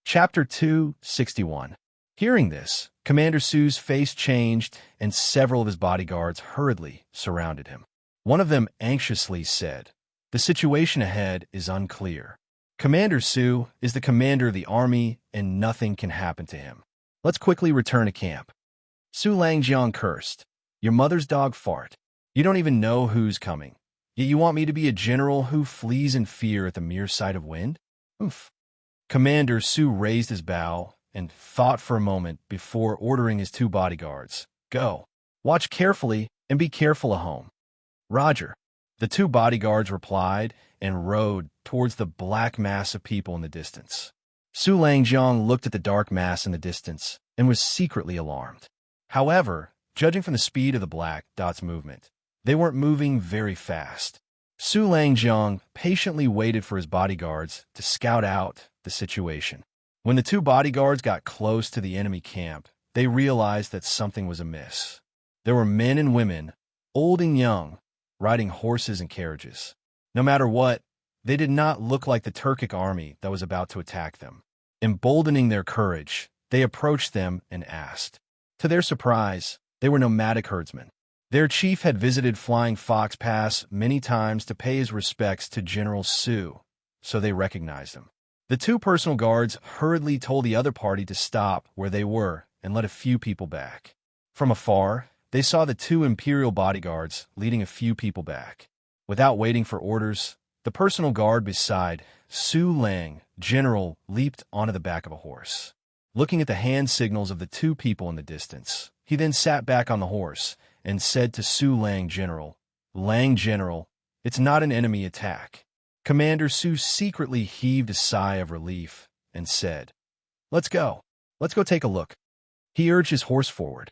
Chapter 261. Hearing this, Commander Su's face changed, and several of his bodyguards hurriedly surrounded him. One of them anxiously said, "The situation ahead is unclear. Commander Su is the commander of the army, and nothing can happen to him. Let's quickly return to camp." Su Langjiang cursed, "Your mother's dog fart. You don't even know who's coming. Yet you want me to be a general who flees in fear at the mere sight of wind? Oof." Commander Su raised his bow and thought for a moment before ordering his two bodyguards, "Go. Watch carefully and be careful at home." "Roger." The two bodyguards replied and rode towards the black mass of people in the distance. Su Langjiang looked at the dark mass in the distance and was secretly alarmed. However, judging from the speed of the black dots' movement, they weren't moving very fast. Su Langjiang patiently waited for his bodyguards to scout out the situation. When the two bodyguards got close to the enemy camp, they realized that something was amiss. There were men and women, old and young, riding horses and carriages. No matter what, they did not look like the Turkic army that was about to attack them. Emboldening their courage, they approached them and asked. To their surprise, they were nomadic herdsmen. Their chief had visited Flying Fox Pass many times to pay his respects to General Su, so they recognized him. The two personal guards hurriedly told the other party to stop where they were and let a few people back. From afar, they saw the two imperial bodyguards leading a few people back. Without waiting for orders, the personal guard beside Su Lang, General, leaped onto the back of a horse. Looking at the hand signals of the two people in the distance, he then sat back on the horse and said to Su Lang, General, it's not an enemy attack." Commander Su secretly heaved a sigh of relief and said, Let's go take a look." He urged his horse forward.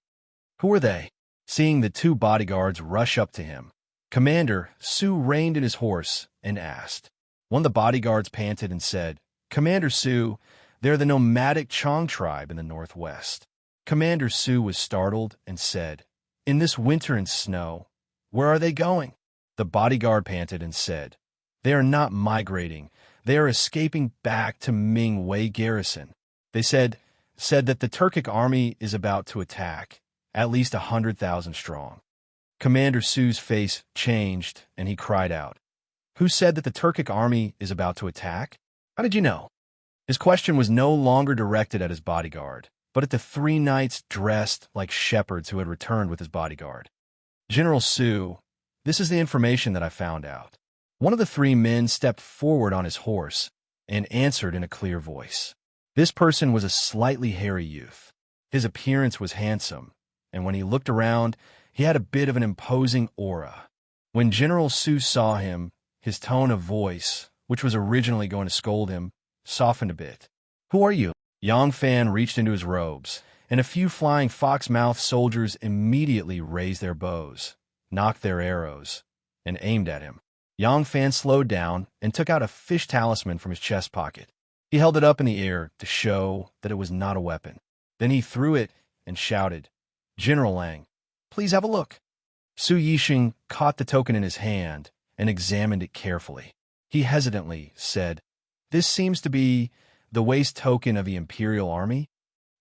"Who are they?" Seeing the two bodyguards rush up to him, Commander Su reined in his horse and asked. One of the bodyguards panted and said, "Commander Su, they're the nomadic Chong tribe in the northwest." Commander Su was startled and said, "In this winter and snow, where are they going?" The bodyguard panted and said, "They are not migrating. They are escaping back to Ming Wei garrison. They said that the Turkic army is about to attack, at least 100,000 strong." Commander Su's face changed, and he cried out, "Who said that the Turkic army is about to attack? How did you know?" His question was no longer directed at his bodyguard, but at the three knights dressed like shepherds who had returned with his bodyguard. "General Su, this is the information that I found out." One of the three men stepped forward on his horse and answered in a clear voice. This person was a slightly hairy youth. His appearance was handsome, and when he looked around, he had a bit of an imposing aura. When General Su saw him, his tone of voice, which was originally going to scold him, softened a bit. "Who are you?" Yang Fan reached into his robes, and a few Flying Fox-mouthed soldiers immediately raised their bows, knocked their arrows, and aimed at him. Yang Fan slowed down and took out a fish talisman from his chest pocket. He held it up in the air to show that it was not a weapon. Then he threw it and shouted, "General Lang, please have a look." Su Yixing caught the token in his hand and examined it carefully. He hesitantly said, "This seems to be the waist token of the Imperial Army."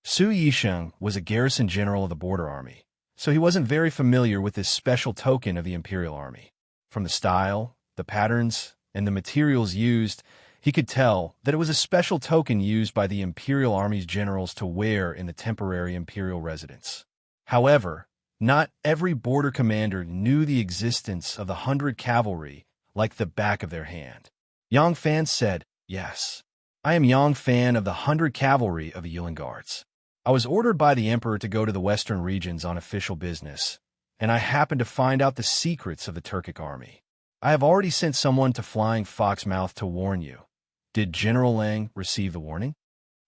Su Yixing was a garrison general of the Border Army, so he wasn't very familiar with this special token of the Imperial Army. From the style, the patterns, and the materials used, he could tell that it was a special token used by the Imperial Army's generals to wear in the temporary Imperial residence. However, not every border commander knew the existence of the 100 cavalry like the back of their hand. Yang Fan said, "Yes, I am Yang Fan of the 100 cavalry of the Yulin Guards. I was ordered by the Emperor to go to the western regions on official business, and I happened to find out the secrets of the Turkic army. I have already sent someone to Flying Foxmouth to warn you. Did General Lang receive the warning?"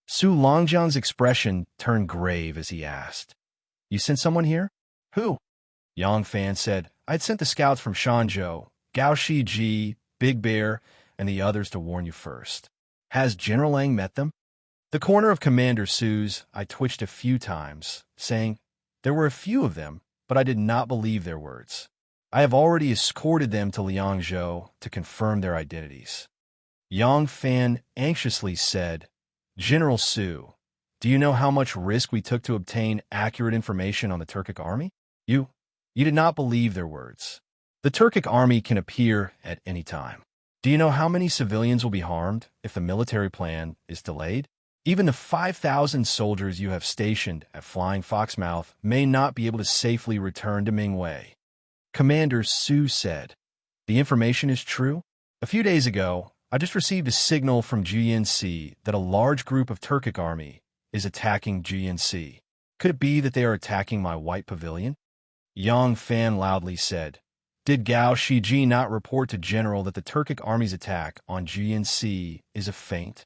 Su Longjiang's expression turned grave as he asked, "You sent someone here? Who?" Yang Fan said, "I'd sent the scouts from Shanzhou, Gao Shiji, Big Bear, and the others to warn you first. Has General Lang met them?" The corner of Commander Su's eye twitched a few times, saying, "There were a few of them, but I did not believe their words. I have already escorted them to Liangzhou to confirm their identities." Yang Fan anxiously said, General Su, do you know how much risk we took to obtain accurate information on the Turkic army? You did not believe their words. The Turkic army can appear at any time. Do you know how many civilians will be harmed if the military plan is delayed? Even the 5,000 soldiers you have stationed at Flying Foxmouth may not be able to safely return to Mingwei. Commander Su said, "The information is true? A few days ago, I just received a signal from GNC that a large group of Turkic army is attacking GNC. Could it be that they are attacking my white pavilion?" Yang Fan loudly said, "Did Gao Shiji not report to General that the Turkic army's attack on GNC is a feint?"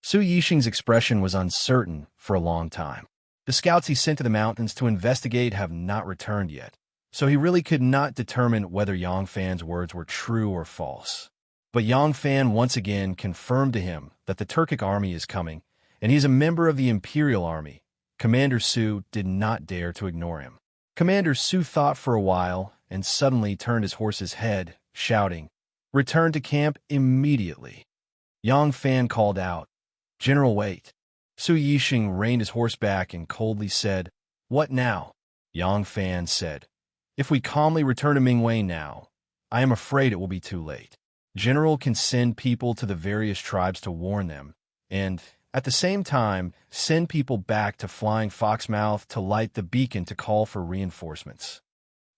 Su Yixing's expression was uncertain for a long time. The scouts he sent to the mountains to investigate have not returned yet, so he really could not determine whether Yang Fan's words were true or false. But Yang Fan once again confirmed to him that the Turkic army is coming, and he is a member of the Imperial Army. Commander Su did not dare to ignore him. Commander Su thought for a while and suddenly turned his horse's head, shouting, "Return to camp immediately." Yang Fan called out, "General, wait." Su Yixing reined his horse back and coldly said, "What now?" Yang Fan said, "If we calmly return to Mingwei now, I am afraid it will be too late. General can send people to the various tribes to warn them, and, at the same time, send people back to Flying Foxmouth to light the beacon to call for reinforcements."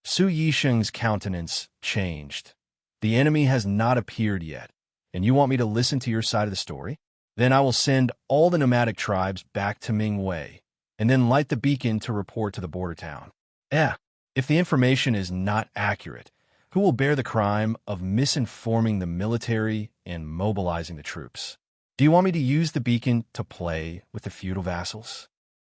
Su Yixing's countenance changed. "The enemy has not appeared yet, and you want me to listen to your side of the story? Then I will send all the nomadic tribes back to Mingwei, and then light the beacon to report to the border town. If the information is not accurate, who will bear the crime of misinforming the military and mobilizing the troops? Do you want me to use the beacon to play with the feudal vassals?"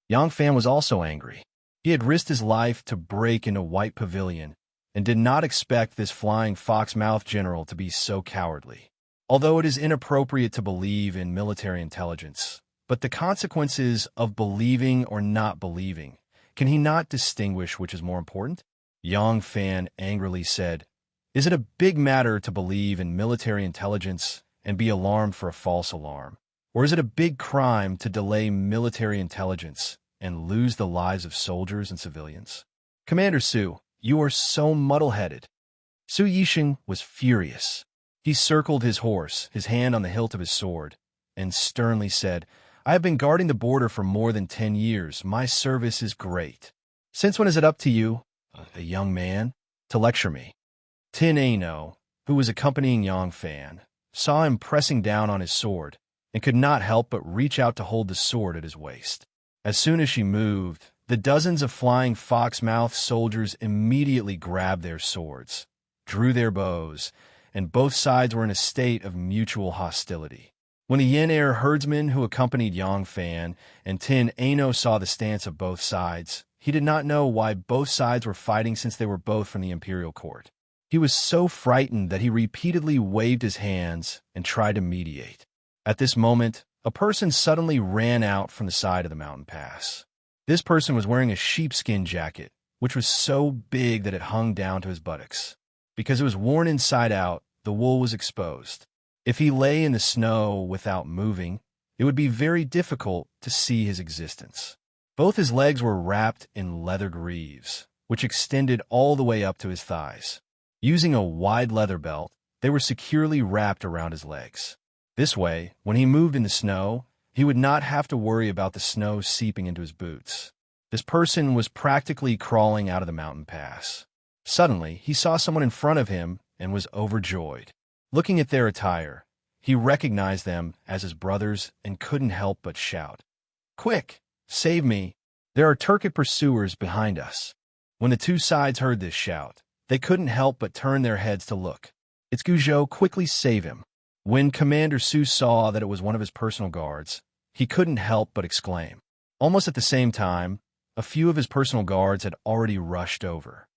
Yang Fan was also angry. He had risked his life to break into White Pavilion and did not expect this Flying Foxmouth general to be so cowardly. Although it is inappropriate to believe in military intelligence, but the consequences of believing or not believing, can he not distinguish which is more important? Yang Fan angrily said, "Is it a big matter to believe in military intelligence and be alarmed for a false alarm? Or is it a big crime to delay military intelligence and lose the lives of soldiers and civilians?" "Commander Su, you are so muddle-headed." Su Yixing was furious. He circled his horse, his hand on the hilt of his sword, and sternly said, "I have been guarding the border for more than 10 years. My service is great. Since when is it up to you, a young man, to lecture me?" Tin Ano, who was accompanying Yang Fan, saw him pressing down on his sword and could not help but reach out to hold the sword at his waist. As soon as she moved, the dozens of Flying Foxmouth soldiers immediately grabbed their swords, drew their bows, and both sides were in a state of mutual hostility. When the Yen Air herdsman who accompanied Yang Fan and Tin Ano saw the stance of both sides, he did not know why both sides were fighting since they were both from the imperial court. He was so frightened that he repeatedly waved his hands and tried to mediate. At this moment, a person suddenly ran out from the side of the mountain pass. This person was wearing a sheepskin jacket, which was so big that it hung down to his buttocks. Because it was worn inside out, the wool was exposed. If he lay in the snow without moving, it would be very difficult to see his existence. Both his legs were wrapped in leather greaves, which extended all the way up to his thighs. Using a wide leather belt, they were securely wrapped around his legs. This way, when he moved in the snow, he would not have to worry about the snow seeping into his boots. This person was practically crawling out of the mountain pass. Suddenly, he saw someone in front of him and was overjoyed. Looking at their attire, he recognized them as his brothers and couldn't help but shout, "Quick, save me! There are Turkic pursuers behind us." When the two sides heard this shout, they couldn't help but turn their heads to look. "It's Guzhou, quickly save him." When Commander Su saw that it was one of his personal guards, he couldn't help but exclaim. Almost at the same time, a few of his personal guards had already rushed over.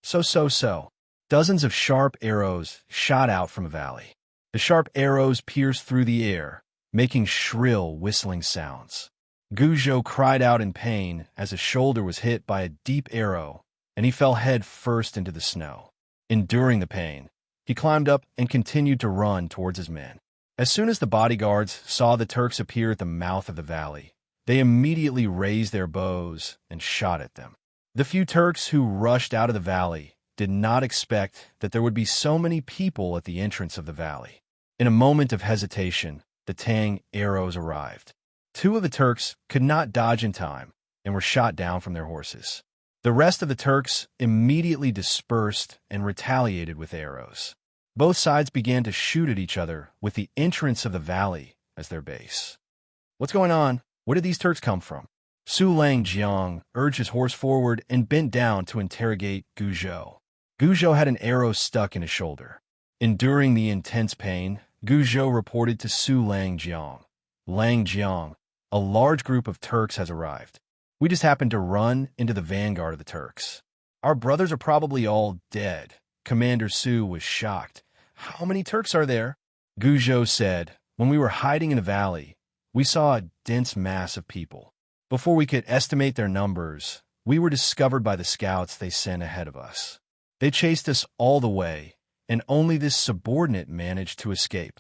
So. Dozens of sharp arrows shot out from a valley. The sharp arrows pierced through the air, making shrill, whistling sounds. Guzhou cried out in pain as his shoulder was hit by a deep arrow, and he fell head first into the snow. Enduring the pain, he climbed up and continued to run towards his men. As soon as the bodyguards saw the Turks appear at the mouth of the valley, they immediately raised their bows and shot at them. The few Turks who rushed out of the valley did not expect that there would be so many people at the entrance of the valley. In a moment of hesitation, the Tang arrows arrived. 2 of the Turks could not dodge in time and were shot down from their horses. The rest of the Turks immediately dispersed and retaliated with arrows. Both sides began to shoot at each other with the entrance of the valley as their base. What's going on? Where did these Turks come from? Su Langjiang urged his horse forward and bent down to interrogate Guzhou. Guzhou had an arrow stuck in his shoulder. Enduring the intense pain, Guzhou reported to Su Langjiang. Langjiang, a large group of Turks has arrived. We just happened to run into the vanguard of the Turks. Our brothers are probably all dead. Commander Su was shocked. How many Turks are there? Guzhou said, when we were hiding in the valley, we saw a dense mass of people. Before we could estimate their numbers, we were discovered by the scouts they sent ahead of us. They chased us all the way, and only this subordinate managed to escape.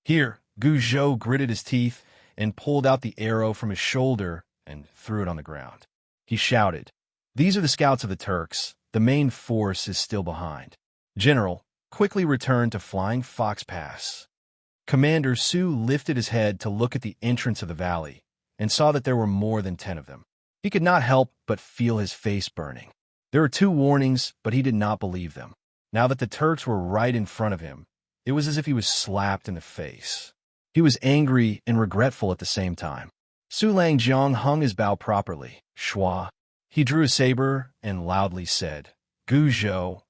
Here, Guzhou gritted his teeth and pulled out the arrow from his shoulder and threw it on the ground. He shouted, "These are the scouts of the Turks. The main force is still behind. General, quickly return to Flying Fox Pass." Commander Su lifted his head to look at the entrance of the valley and saw that there were more than 10 of them. He could not help but feel his face burning. There were 2 warnings, but he did not believe them. Now that the Turks were right in front of him, it was as if he was slapped in the face. He was angry and regretful at the same time. Su Langjiang hung his bow properly. Shua. He drew a saber and loudly said, "Guzhou,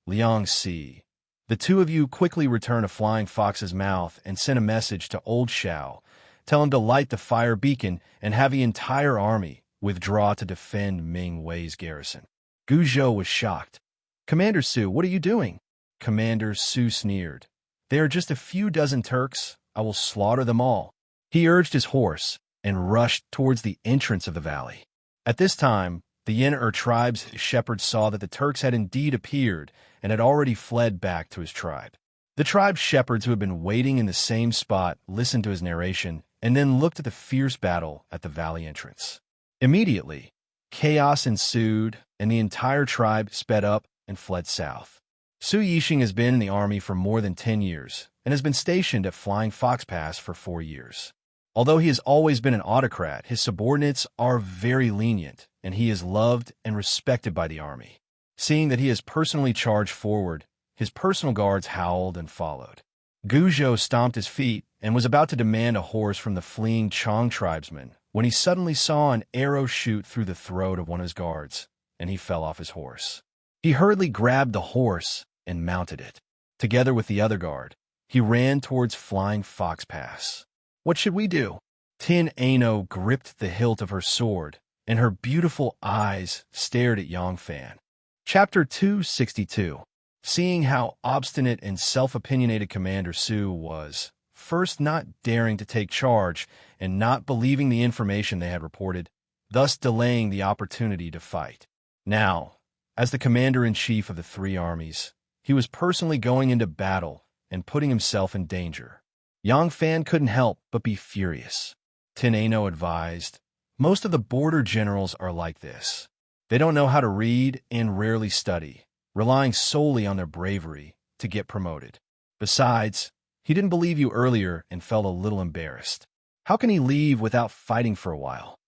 Liang Si. The 2 of you quickly return to Flying Fox's mouth and send a message to Old Shao. Tell him to light the fire beacon and have the entire army withdraw to defend Ming Wei's garrison." Guzhou was shocked. "Commander Su, what are you doing?" Commander Su sneered. "They are just a few dozen Turks. I will slaughter them all." He urged his horse and rushed towards the entrance of the valley. At this time, the Yin tribe's shepherds saw that the Turks had indeed appeared and had already fled back to his tribe. The tribe's shepherds, who had been waiting in the same spot, listened to his narration and then looked at the fierce battle at the valley entrance. Immediately, chaos ensued, and the entire tribe sped up and fled south. Su Yixing has been in the army for more than 10 years and has been stationed at Flying Fox Pass for 4 years. Although he has always been an autocrat, his subordinates are very lenient, and he is loved and respected by the army. Seeing that he has personally charged forward, his personal guards howled and followed. Guzhou stomped his feet and was about to demand a horse from the fleeing Chong tribesmen when he suddenly saw an arrow shoot through the throat of one of his guards, and he fell off his horse. He hurriedly grabbed the horse and mounted it. Together with the other guard, he ran towards Flying Fox Pass. "What should we do?" Tin Ano gripped the hilt of her sword, and her beautiful eyes stared at Yang Fan. Chapter 262. Seeing how obstinate and self-opinionated Commander Su was, first not daring to take charge and not believing the information they had reported, thus delaying the opportunity to fight. Now, as the commander-in-chief of the 3 armies, he was personally going into battle and putting himself in danger. Yang Fan couldn't help but be furious. Tin Ano advised, "Most of the border generals are like this. They don't know how to read and rarely study, relying solely on their bravery to get promoted. Besides, he didn't believe you earlier and felt a little embarrassed. How can he leave without fighting for a while?"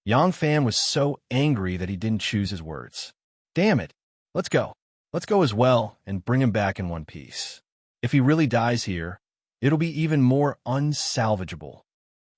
Yang Fan was so angry that he didn't choose his words. "Damn it, let's go. Let's go as well and bring him back in one piece. If he really dies here, it'll be even more unsalvageable.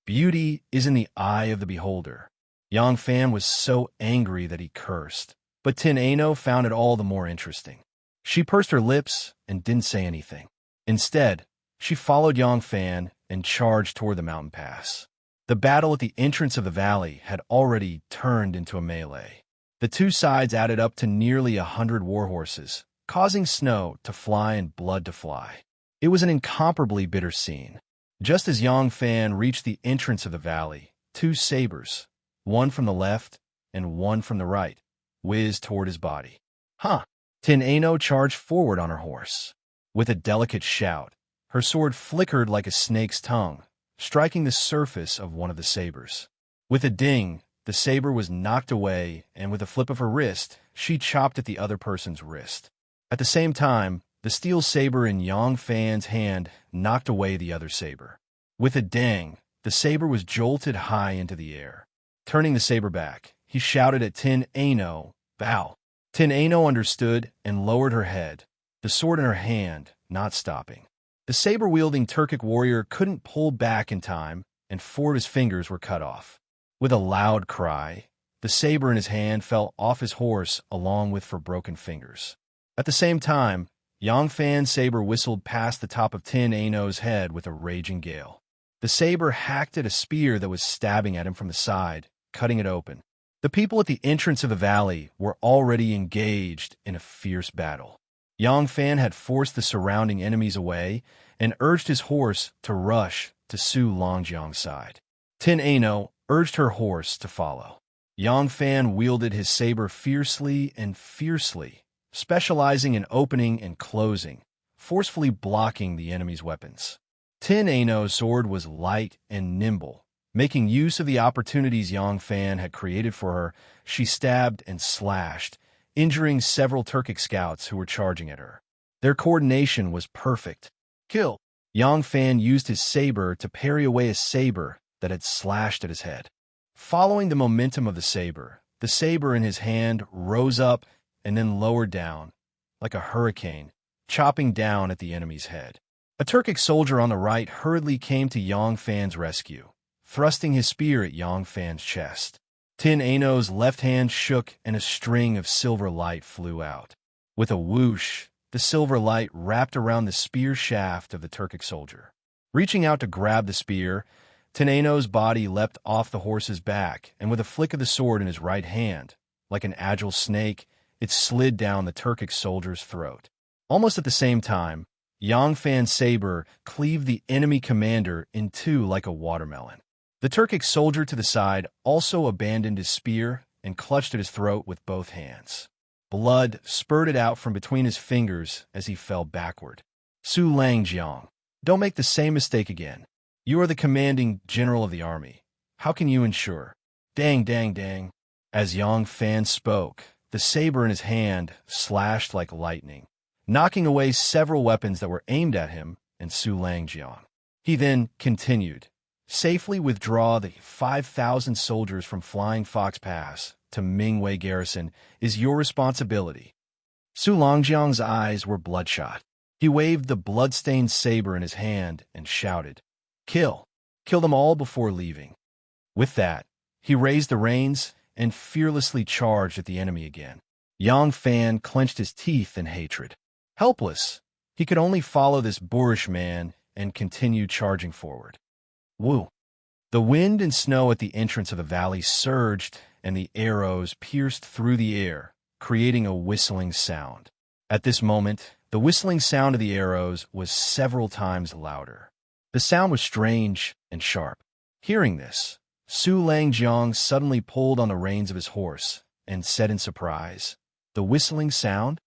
Beauty is in the eye of the beholder." Yang Fan was so angry that he cursed, but Tin Ano found it all the more interesting. She pursed her lips and didn't say anything. Instead, she followed Yang Fan and charged toward the mountain pass. The battle at the entrance of the valley had already turned into a melee. The 2 sides added up to nearly 100 warhorses, causing snow to fly and blood to fly. It was an incomparably bitter scene. Just as Yang Fan reached the entrance of the valley, 2 sabers, one from the left and one from the right, whizzed toward his body. "Huh!" Tin Ano charged forward on her horse. With a delicate shout, Her sword flickered like a snake's tongue, striking the surface of one of the sabers. With a ding, the saber was knocked away, and with a flip of her wrist, she chopped at the other person's wrist. At the same time, the steel saber in Yang Fan's hand knocked away the other saber. With a dang, the saber was jolted high into the air. Turning the saber back, he shouted at Tin Ano, "Bow!" Tin Ano understood and lowered her head, the sword in her hand, not stopping. The saber-wielding Turkic warrior couldn't pull back in time, and 4 of his fingers were cut off. With a loud cry, the saber in his hand fell off his horse along with 4 broken fingers. At the same time, Yang Fan's saber whistled past the top of Tin Ano's head with a raging gale. The saber hacked at a spear that was stabbing at him from the side, cutting it open. The people at the entrance of the valley were already engaged in a fierce battle. Yang Fan had forced the surrounding enemies away and urged his horse to rush to Su Longjiang's side. Tin Ano urged her horse to follow. Yang Fan wielded his saber fiercely and fiercely, specializing in opening and closing, forcefully blocking the enemy's weapons. Tin Ano's sword was light and nimble. Making use of the opportunities Yang Fan had created for her, she stabbed and slashed, injuring several Turkic scouts who were charging at her. Their coordination was perfect. Kill! Yang Fan used his saber to parry away a saber that had slashed at his head. Following the momentum of the saber in his hand rose up and then lowered down, like a hurricane, chopping down at the enemy's head. A Turkic soldier on the right hurriedly came to Yang Fan's rescue, thrusting his spear at Yang Fan's chest. Tin Ano's left hand shook and a string of silver light flew out. With a whoosh, the silver light wrapped around the spear shaft of the Turkic soldier. Reaching out to grab the spear, Tin Ano's body leapt off the horse's back, and with a flick of the sword in his right hand, like an agile snake, it slid down the Turkic soldier's throat. Almost at the same time, Yang Fan's saber cleaved the enemy commander in 2 like a watermelon. The Turkic soldier to the side also abandoned his spear and clutched at his throat with both hands. Blood spurted out from between his fingers as he fell backward. Su Longjiang, don't make the same mistake again. You are the commanding general of the army. How can you ensure? Dang, dang, dang. As Yang Fan spoke, the saber in his hand slashed like lightning, knocking away several weapons that were aimed at him and Su Longjiang. He then continued, safely withdraw the 5,000 soldiers from Flying Fox Pass to Mingwei Garrison is your responsibility. Su Longjiang's eyes were bloodshot. He waved the blood-stained saber in his hand and shouted, "Kill! Kill them all before leaving." With that, he raised the reins and fearlessly charged at the enemy again. Yang Fan clenched his teeth in hatred. Helpless, he could only follow this boorish man and continue charging forward. Woo! The wind and snow at the entrance of the valley surged, and the arrows pierced through the air, creating a whistling sound. At this moment, the whistling sound of the arrows was several times louder. The sound was strange and sharp. Hearing this, Su Longjiang suddenly pulled on the reins of his horse and said in surprise, "The whistling sound?"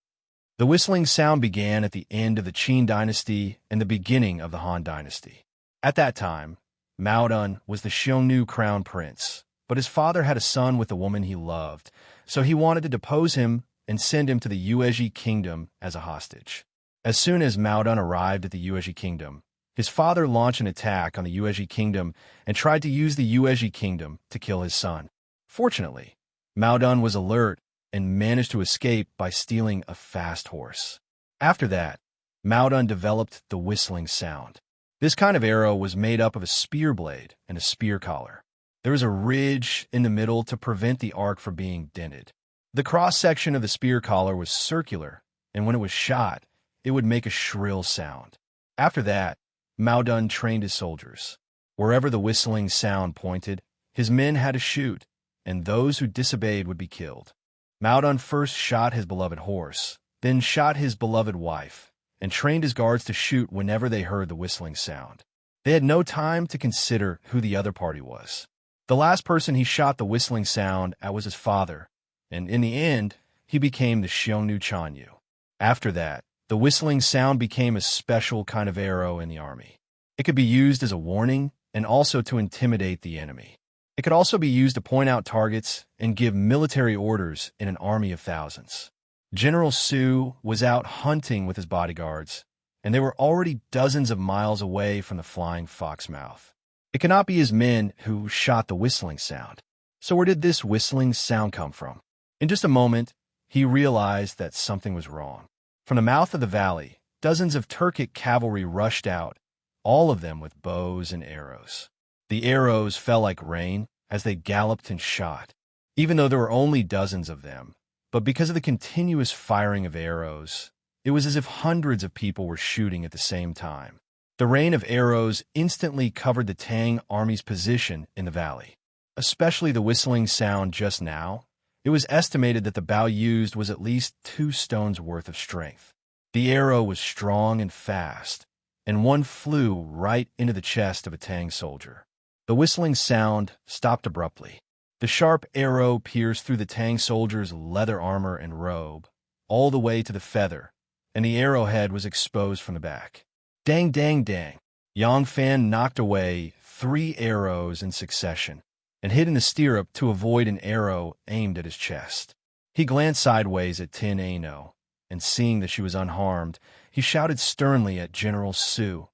The whistling sound began at the end of the Qin dynasty and the beginning of the Han dynasty. At that time, Mao Dun was the Xiongnu crown prince, but his father had a son with a woman he loved, so he wanted to depose him and send him to the Yuezhi kingdom as a hostage. As soon as Mao Dun arrived at the Yuezhi kingdom, his father launched an attack on the Yuezhi kingdom and tried to use the Yuezhi kingdom to kill his son. Fortunately, Mao Dun was alert and managed to escape by stealing a fast horse. After that, Mao Dun developed the whistling sound. This kind of arrow was made up of a spear blade and a spear collar. There was a ridge in the middle to prevent the arc from being dented. The cross-section of the spear collar was circular, and when it was shot, it would make a shrill sound. After that, Mao Dun trained his soldiers. Wherever the whistling sound pointed, his men had to shoot, and those who disobeyed would be killed. Mao Dun first shot his beloved horse, then shot his beloved wife, and trained his guards to shoot whenever they heard the whistling sound. They had no time to consider who the other party was. The last person he shot the whistling sound at was his father, and in the end, he became the Xiongnu Chanyu. After that, The whistling sound became a special kind of arrow in the army. It could be used as a warning and also to intimidate the enemy. It could also be used to point out targets and give military orders in an army of thousands. General Sue was out hunting with his bodyguards, and they were already dozens of miles away from the flying fox mouth. It could not be his men who shot the whistling sound. So where did this whistling sound come from? In just a moment, he realized that something was wrong. From the mouth of the valley, dozens of Turkic cavalry rushed out, all of them with bows and arrows. The arrows fell like rain as they galloped and shot, even though there were only dozens of them. But because of the continuous firing of arrows, it was as if hundreds of people were shooting at the same time. The rain of arrows instantly covered the Tang army's position in the valley. Especially the whistling sound just now, it was estimated that the bow used was at least 2 stones worth of strength. The arrow was strong and fast, and one flew right into the chest of a Tang soldier. The whistling sound stopped abruptly. The sharp arrow pierced through the Tang soldier's leather armor and robe, all the way to the feather, and the arrowhead was exposed from the back. Dang, dang, dang. Yang Fan knocked away 3 arrows in succession and hid in the stirrup to avoid an arrow aimed at his chest. He glanced sideways at Tin Ano, and seeing that she was unharmed, he shouted sternly at General Sue,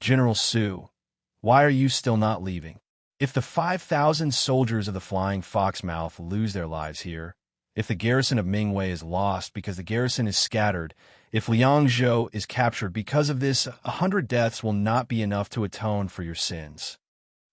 "General Sue, why are you still not leaving? If the 5,000 soldiers of the Flying Foxmouth lose their lives here, if the garrison of Mingwei is lost because the garrison is scattered, if Liangzhou is captured because of this, 100 deaths will not be enough to atone for your sins."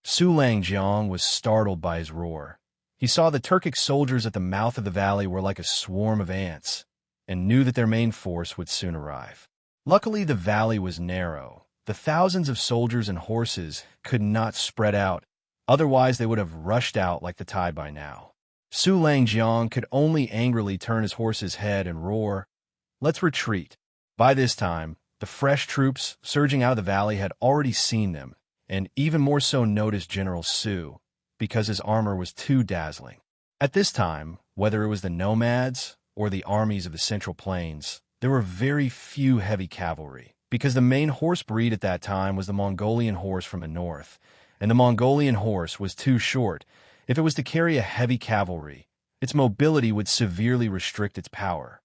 Su Langjiang was startled by his roar. He saw the Turkic soldiers at the mouth of the valley were like a swarm of ants, and knew that their main force would soon arrive. Luckily, the valley was narrow. The thousands of soldiers and horses could not spread out, otherwise they would have rushed out like the tide by now. Su Langjiang could only angrily turn his horse's head and roar, "Let's retreat." By this time, the fresh troops surging out of the valley had already seen them, and even more so noticed General Sue, because his armor was too dazzling. At this time, whether it was the nomads or the armies of the Central Plains, there were very few heavy cavalry, because the main horse breed at that time was the Mongolian horse from the north, and the Mongolian horse was too short. If it was to carry a heavy cavalry, its mobility would severely restrict its power.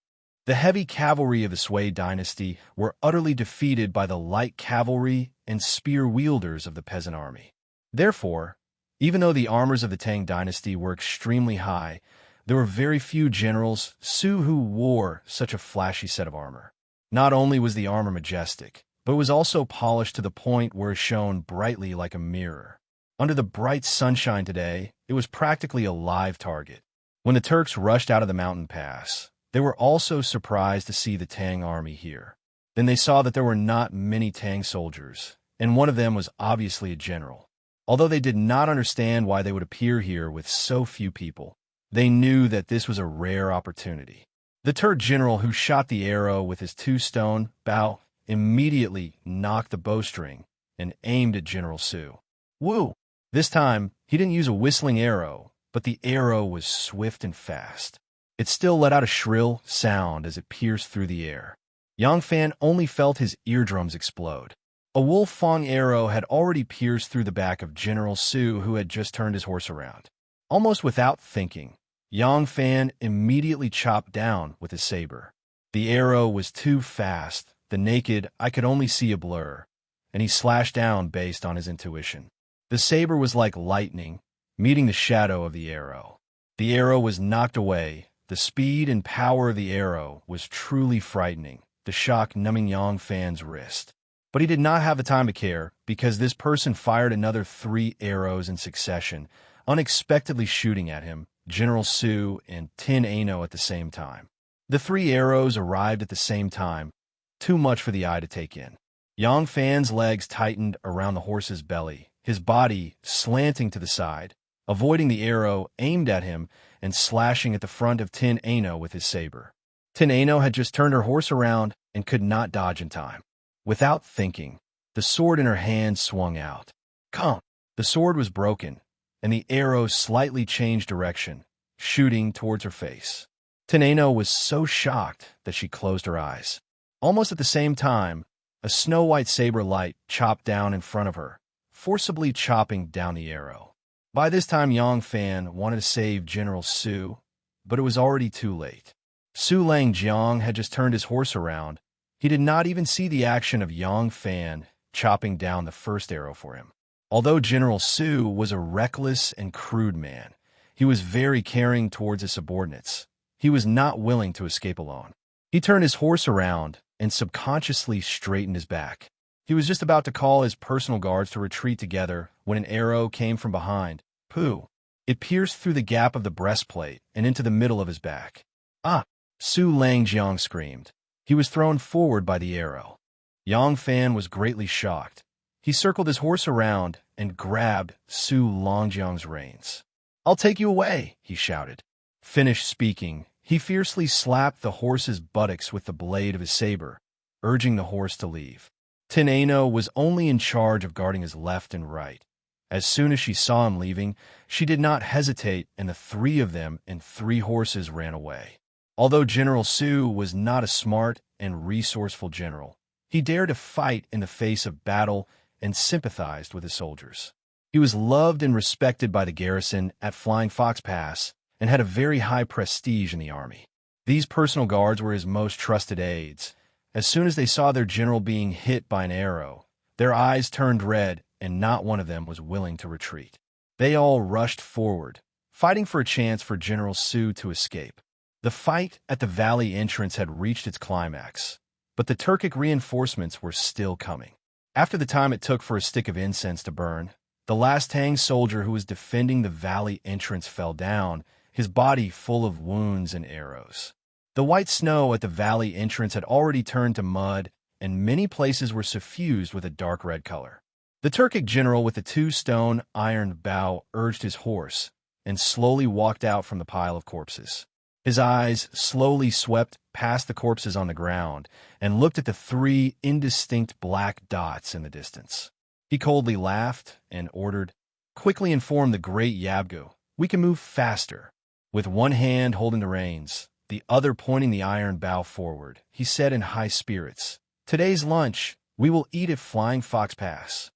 The heavy cavalry of the Sui dynasty were utterly defeated by the light cavalry and spear wielders of the peasant army. Therefore, even though the armors of the Tang dynasty were extremely high, there were very few generals who wore such a flashy set of armor. Not only was the armor majestic, but it was also polished to the point where it shone brightly like a mirror. Under the bright sunshine today, it was practically a live target. When the Turks rushed out of the mountain pass, they were also surprised to see the Tang army here. Then they saw that there were not many Tang soldiers, and one of them was obviously a general. Although they did not understand why they would appear here with so few people, they knew that this was a rare opportunity. The Turk general who shot the arrow with his 2-stone bow immediately knocked the bowstring and aimed at General Sue. Woo! This time, he didn't use a whistling arrow, but the arrow was swift and fast. It still let out a shrill sound as it pierced through the air. Yang Fan only felt his eardrums explode. A wolf-fang arrow had already pierced through the back of General Sue, who had just turned his horse around. Almost without thinking, Yang Fan immediately chopped down with his saber. The arrow was too fast. The naked eye could only see a blur, and he slashed down based on his intuition. The saber was like lightning, meeting the shadow of the arrow. The arrow was knocked away. The speed and power of the arrow was truly frightening, the shock numbing Yang Fan's wrist. But he did not have the time to care, because this person fired another 3 arrows in succession, unexpectedly shooting at him, General Sue, and Tin Ano at the same time. The 3 arrows arrived at the same time, too much for the eye to take in. Yang Fan's legs tightened around the horse's belly, his body slanting to the side, avoiding the arrow aimed at him and slashing at the front of Tin Ano with his saber. Tin Ano had just turned her horse around and could not dodge in time. Without thinking, the sword in her hand swung out. Come! The sword was broken, and the arrow slightly changed direction, shooting towards her face. Tin Ano was so shocked that she closed her eyes. Almost at the same time, a snow-white saber light chopped down in front of her, forcibly chopping down the arrow. By this time, Yang Fan wanted to save General Su, but it was already too late. Su Langjiang had just turned his horse around. He did not even see the action of Yang Fan chopping down the first arrow for him. Although General Su was a reckless and crude man, he was very caring towards his subordinates. He was not willing to escape alone. He turned his horse around and subconsciously straightened his back. He was just about to call his personal guards to retreat together when an arrow came from behind. Pooh! It pierced through the gap of the breastplate and into the middle of his back. Ah! Su Langjiang screamed. He was thrown forward by the arrow. Yang Fan was greatly shocked. He circled his horse around and grabbed Su Langjiang's reins. "I'll take you away," he shouted. Finished speaking, he fiercely slapped the horse's buttocks with the blade of his saber, urging the horse to leave. Tin Ano was only in charge of guarding his left and right. As soon as she saw him leaving, she did not hesitate, and the three of them and 3 horses ran away. Although General Su was not a smart and resourceful general, he dared to fight in the face of battle and sympathized with his soldiers. He was loved and respected by the garrison at Flying Fox Pass and had a very high prestige in the army. These personal guards were his most trusted aides. As soon as they saw their general being hit by an arrow, their eyes turned red and not one of them was willing to retreat. They all rushed forward, fighting for a chance for General Su to escape. The fight at the valley entrance had reached its climax, but the Turkic reinforcements were still coming. After the time it took for a stick of incense to burn, the last Tang soldier who was defending the valley entrance fell down, his body full of wounds and arrows. The white snow at the valley entrance had already turned to mud, and many places were suffused with a dark red color. The Turkic general with the 2-stone iron bow urged his horse and slowly walked out from the pile of corpses. His eyes slowly swept past the corpses on the ground and looked at the 3 indistinct black dots in the distance. He coldly laughed and ordered, "Quickly inform the great Yabgu. We can move faster." With one hand holding the reins, the other pointing the iron bow forward, he said in high spirits, "Today's lunch, we will eat at Flying Fox Pass."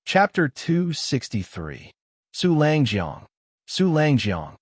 Chapter 263. Su Langjiang. Su Langjiang.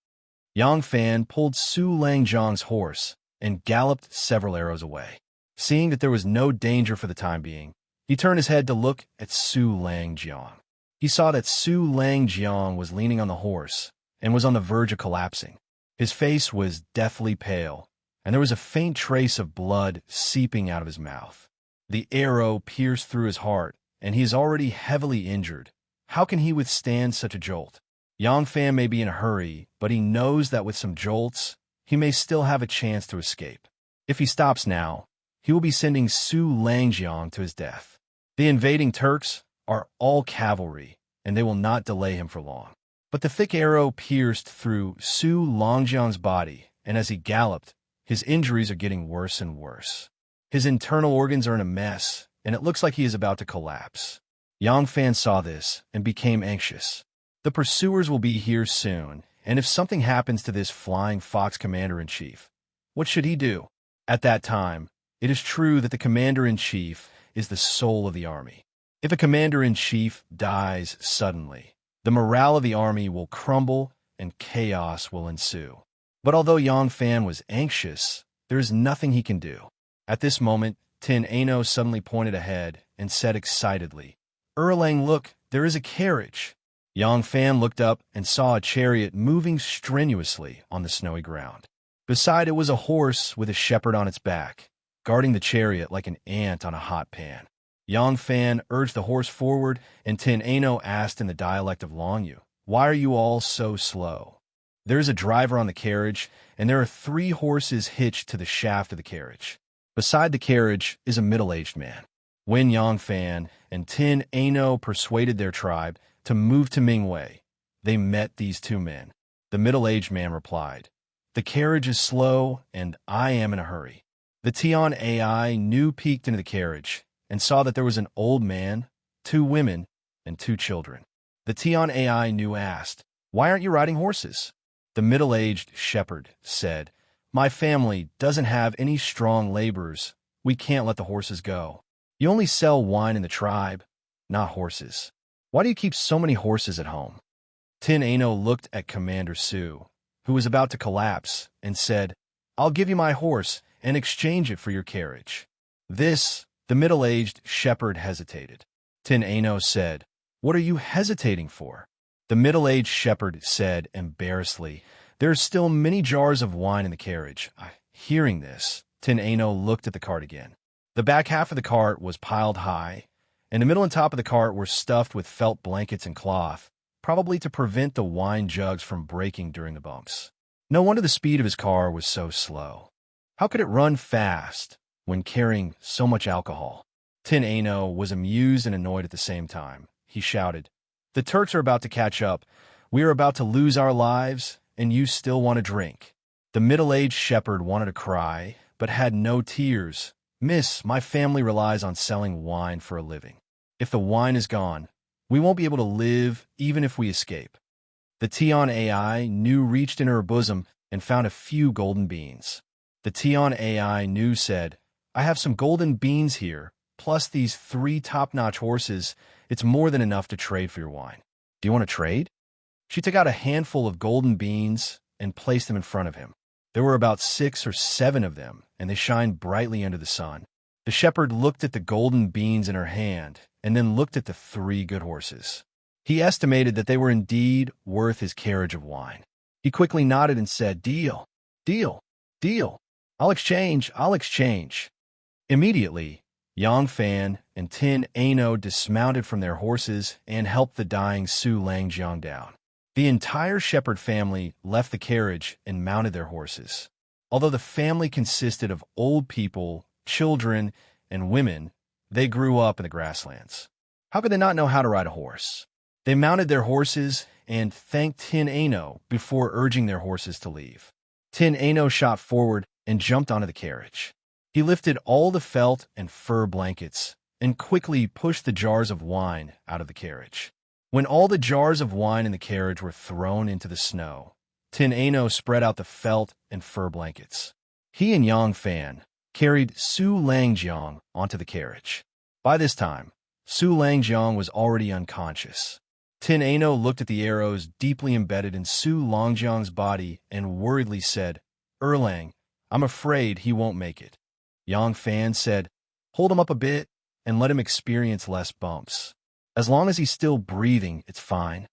Yang Fan pulled Su Langjiang's horse and galloped several arrows away. Seeing that there was no danger for the time being, he turned his head to look at Su Langjiang. He saw that Su Langjiang was leaning on the horse and was on the verge of collapsing. His face was deathly pale, and there was a faint trace of blood seeping out of his mouth. The arrow pierced through his heart, and he is already heavily injured. How can he withstand such a jolt? Yang Fan may be in a hurry, but he knows that with some jolts, he may still have a chance to escape. If he stops now, he will be sending Su Langjiang to his death. The invading Turks are all cavalry, and they will not delay him for long. But the thick arrow pierced through Su Langjiang's body, and as he galloped, his injuries are getting worse and worse. His internal organs are in a mess, and it looks like he is about to collapse. Yang Fan saw this and became anxious. The pursuers will be here soon, and if something happens to this Flying Fox commander-in-chief, what should he do? At that time, it is true that the commander-in-chief is the soul of the army. If a commander-in-chief dies suddenly, the morale of the army will crumble and chaos will ensue. But although Yang Fan was anxious, there is nothing he can do. At this moment, Tin Ano suddenly pointed ahead and said excitedly, "Erlang, look, there is a carriage." Yang Fan looked up and saw a chariot moving strenuously on the snowy ground. Beside it was a horse with a shepherd on its back, guarding the chariot like an ant on a hot pan. Yang Fan urged the horse forward, and Tin Ano asked in the dialect of Longyu, "Why are you all so slow?" There is a driver on the carriage, and there are 3 horses hitched to the shaft of the carriage. Beside the carriage is a middle-aged man. When Yang Fan and Tin Ano persuaded their tribe to move to Mingwei, they met these 2 men. The middle-aged man replied, "The carriage is slow, and I am in a hurry." The Tian AI Nu peeked into the carriage and saw that there was an old man, 2 women, and 2 children. The Tian AI Nu asked, "Why aren't you riding horses?" The middle-aged shepherd said, "My family doesn't have any strong laborers, We can't let the horses go. You only sell wine in the tribe, not horses. Why do you keep so many horses at home? Tin Ano looked at Commander Sue, who was about to collapse, and said, I'll give you my horse and exchange it for your carriage. The middle-aged shepherd hesitated. Tin Ano said, What are you hesitating for? The middle-aged shepherd said embarrassedly, There are still many jars of wine in the carriage. Hearing this, Tin Ano looked at the cart again. The back half of the cart was piled high, and the middle and top of the cart were stuffed with felt blankets and cloth, probably to prevent the wine jugs from breaking during the bumps. No wonder the speed of his car was so slow. How could it run fast when carrying so much alcohol? Tin Ano was amused and annoyed at the same time. He shouted, The Turks are about to catch up. We are about to lose our lives, and you still want to drink. The middle-aged shepherd wanted to cry, but had no tears. Miss, my family relies on selling wine for a living. If the wine is gone, we won't be able to live even if we escape. The Tion AI Nu reached in her bosom and found a few golden beans. The Tion AI Nu said, I have some golden beans here, plus these 3 top-notch horses. It's more than enough to trade for your wine. Do you want to trade? She took out a handful of golden beans and placed them in front of him. There were about 6 or 7 of them, and they shined brightly under the sun. The shepherd looked at the golden beans in her hand, and then looked at the 3 good horses. He estimated that they were indeed worth his carriage of wine. He quickly nodded and said, Deal, deal, deal. I'll exchange. Immediately, Yang Fan and Tin Ano dismounted from their horses and helped the dying Su Langjiang down. The entire shepherd family left the carriage and mounted their horses. Although the family consisted of old people, children, and women, they grew up in the grasslands. How could they not know how to ride a horse? They mounted their horses and thanked Tin Ano before urging their horses to leave. Tin Ano shot forward and jumped onto the carriage. He lifted all the felt and fur blankets and quickly pushed the jars of wine out of the carriage. When all the jars of wine in the carriage were thrown into the snow, Tin Ano spread out the felt and fur blankets. He and Yang Fan carried Su Langjiang onto the carriage. By this time, Su Langjiang was already unconscious. Tin Ano looked at the arrows deeply embedded in Su Langjiang's body and worriedly said, Erlang, I'm afraid he won't make it. Yang Fan said, Hold him up a bit and let him experience less bumps. As long as he's still breathing, it's fine.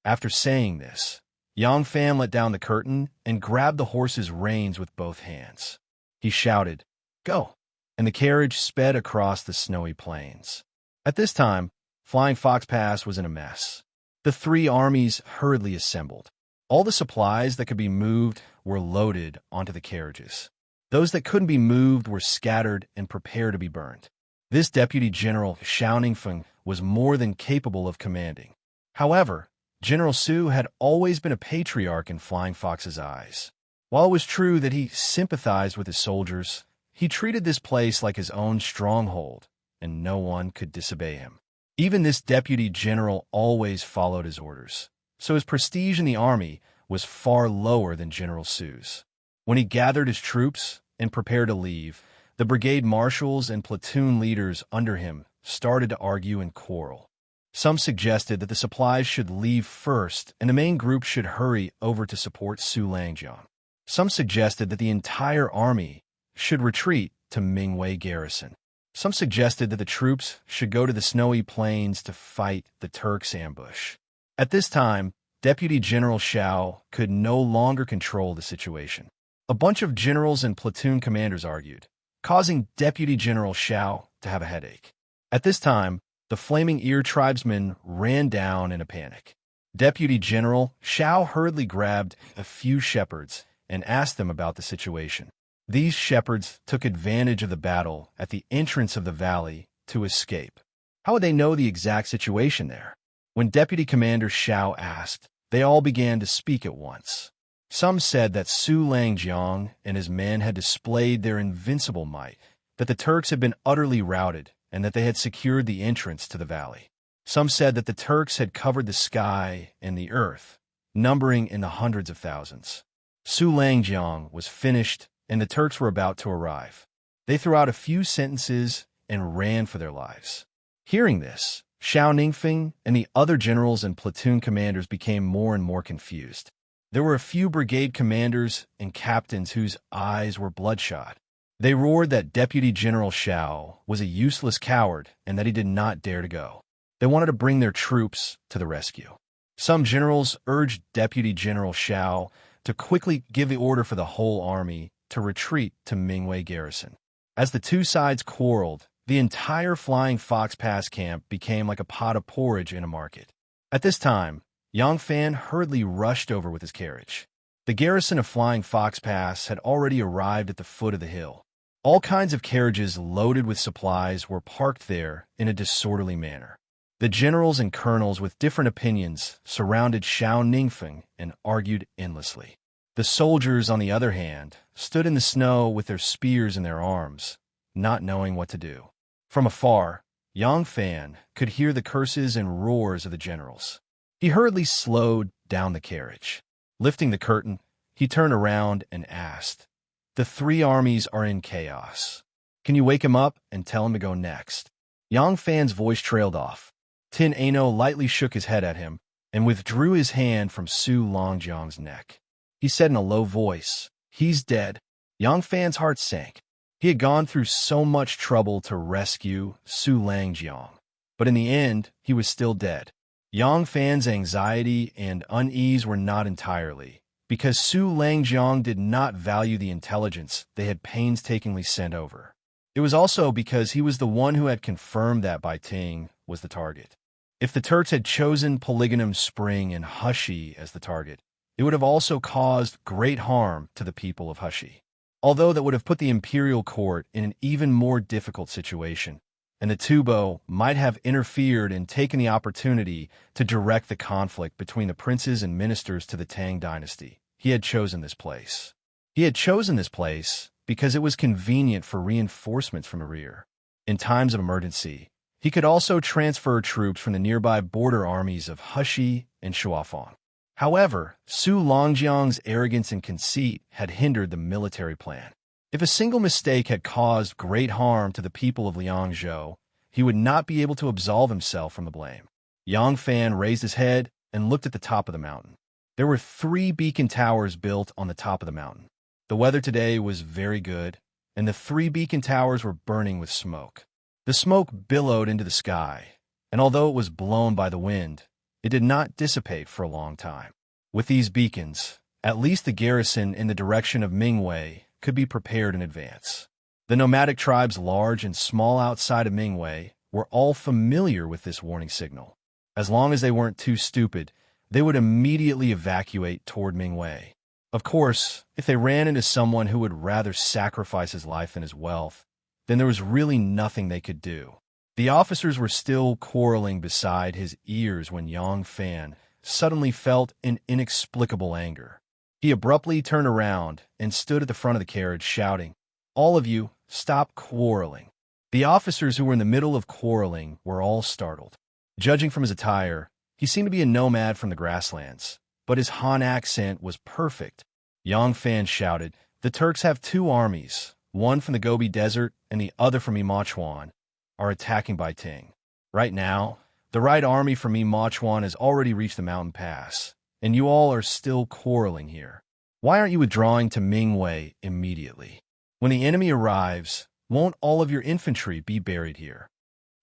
After saying this, Yang Fan let down the curtain and grabbed the horse's reins with both hands. He shouted, Go! And the carriage sped across the snowy plains. At this time, Flying Fox Pass was in a mess. The 3 armies hurriedly assembled. All the supplies that could be moved were loaded onto the carriages. Those that couldn't be moved were scattered and prepared to be burned. This Deputy General Xiao Ningfeng was more than capable of commanding. However, General Su had always been a patriarch in Flying Fox's eyes. While it was true that he sympathized with his soldiers, he treated this place like his own stronghold, and no one could disobey him. Even this Deputy General always followed his orders, so his prestige in the army was far lower than General Su's. When he gathered his troops and prepared to leave, the brigade marshals and platoon leaders under him started to argue and quarrel. Some suggested that the supplies should leave first and the main group should hurry over to support Su Langjiang. Some suggested that the entire army should retreat to Mingwei garrison. Some suggested that the troops should go to the snowy plains to fight the Turks' ambush. At this time, Deputy General Xiao could no longer control the situation. A bunch of generals and platoon commanders argued, causing Deputy General Xiao to have a headache. At this time, the Flaming Ear tribesmen ran down in a panic. Deputy General Xiao hurriedly grabbed a few shepherds and asked them about the situation. These shepherds took advantage of the battle at the entrance of the valley to escape. How would they know the exact situation there? When Deputy Commander Xiao asked, they all began to speak at once. Some said that Su Langjiang and his men had displayed their invincible might, that the Turks had been utterly routed, and that they had secured the entrance to the valley. Some said that the Turks had covered the sky and the earth, numbering in the hundreds of thousands. Su Langjiang was finished, and the Turks were about to arrive. They threw out a few sentences and ran for their lives. Hearing this, Xiao Ningfeng and the other generals and platoon commanders became more and more confused. There were a few brigade commanders and captains whose eyes were bloodshot. They roared that Deputy General Xiao was a useless coward and that he did not dare to go. They wanted to bring their troops to the rescue. Some generals urged Deputy General Xiao to quickly give the order for the whole army to retreat to Mingwei garrison. As the two sides quarreled, the entire Flying Fox Pass camp became like a pot of porridge in a market. At this time, Yang Fan hurriedly rushed over with his carriage. The garrison of Flying Fox Pass had already arrived at the foot of the hill. All kinds of carriages loaded with supplies were parked there in a disorderly manner. The generals and colonels with different opinions surrounded Xiao Ningfeng and argued endlessly. The soldiers, on the other hand, stood in the snow with their spears in their arms, not knowing what to do. From afar, Yang Fan could hear the curses and roars of the generals. He hurriedly slowed down the carriage. Lifting the curtain, he turned around and asked, "The three armies are in chaos. Can you wake him up and tell him to go next?" Yang Fan's voice trailed off. Tin Ano lightly shook his head at him and withdrew his hand from Su Longjiang's neck. He said in a low voice, "He's dead." Yang Fan's heart sank. He had gone through so much trouble to rescue Su Longjiang, but in the end, he was still dead. Yang Fan's anxiety and unease were not entirely, because Su Longjiang did not value the intelligence they had painstakingly sent over. It was also because he was the one who had confirmed that Bai Ting was the target. If the Turks had chosen Polygonum Spring and Hushi as the target, it would have also caused great harm to the people of Hushi. Although that would have put the imperial court in an even more difficult situation, and the Tubo might have interfered and taken the opportunity to direct the conflict between the princes and ministers to the Tang dynasty. He had chosen this place. He had chosen this place because it was convenient for reinforcements from the rear. In times of emergency, he could also transfer troops from the nearby border armies of Hushi and Shuafang. However, Su Longjiang's arrogance and conceit had hindered the military plan. If a single mistake had caused great harm to the people of Liangzhou, he would not be able to absolve himself from the blame. Yang Fan raised his head and looked at the top of the mountain. There were 3 beacon towers built on the top of the mountain. The weather today was very good, and the 3 beacon towers were burning with smoke. The smoke billowed into the sky, and although it was blown by the wind, it did not dissipate for a long time. With these beacons, at least the garrison in the direction of Mingwei could be prepared in advance. The nomadic tribes large and small outside of Mingwei were all familiar with this warning signal. As long as they weren't too stupid, they would immediately evacuate toward Mingwei. Of course, if they ran into someone who would rather sacrifice his life than his wealth, then there was really nothing they could do. The officers were still quarreling beside his ears when Yang Fan suddenly felt an inexplicable anger. He abruptly turned around and stood at the front of the carriage shouting, "All of you, stop quarreling." The officers who were in the middle of quarreling were all startled. Judging from his attire, he seemed to be a nomad from the grasslands, but his Han accent was perfect. Yang Fan shouted, "The Turks have 2 armies, one from the Gobi Desert and the other from Imachuan, are attacking Bai Ting. Right now, the right army from Imachuan has already reached the mountain pass, and you all are still quarreling here. Why aren't you withdrawing to Mingwei immediately? When the enemy arrives, won't all of your infantry be buried here?"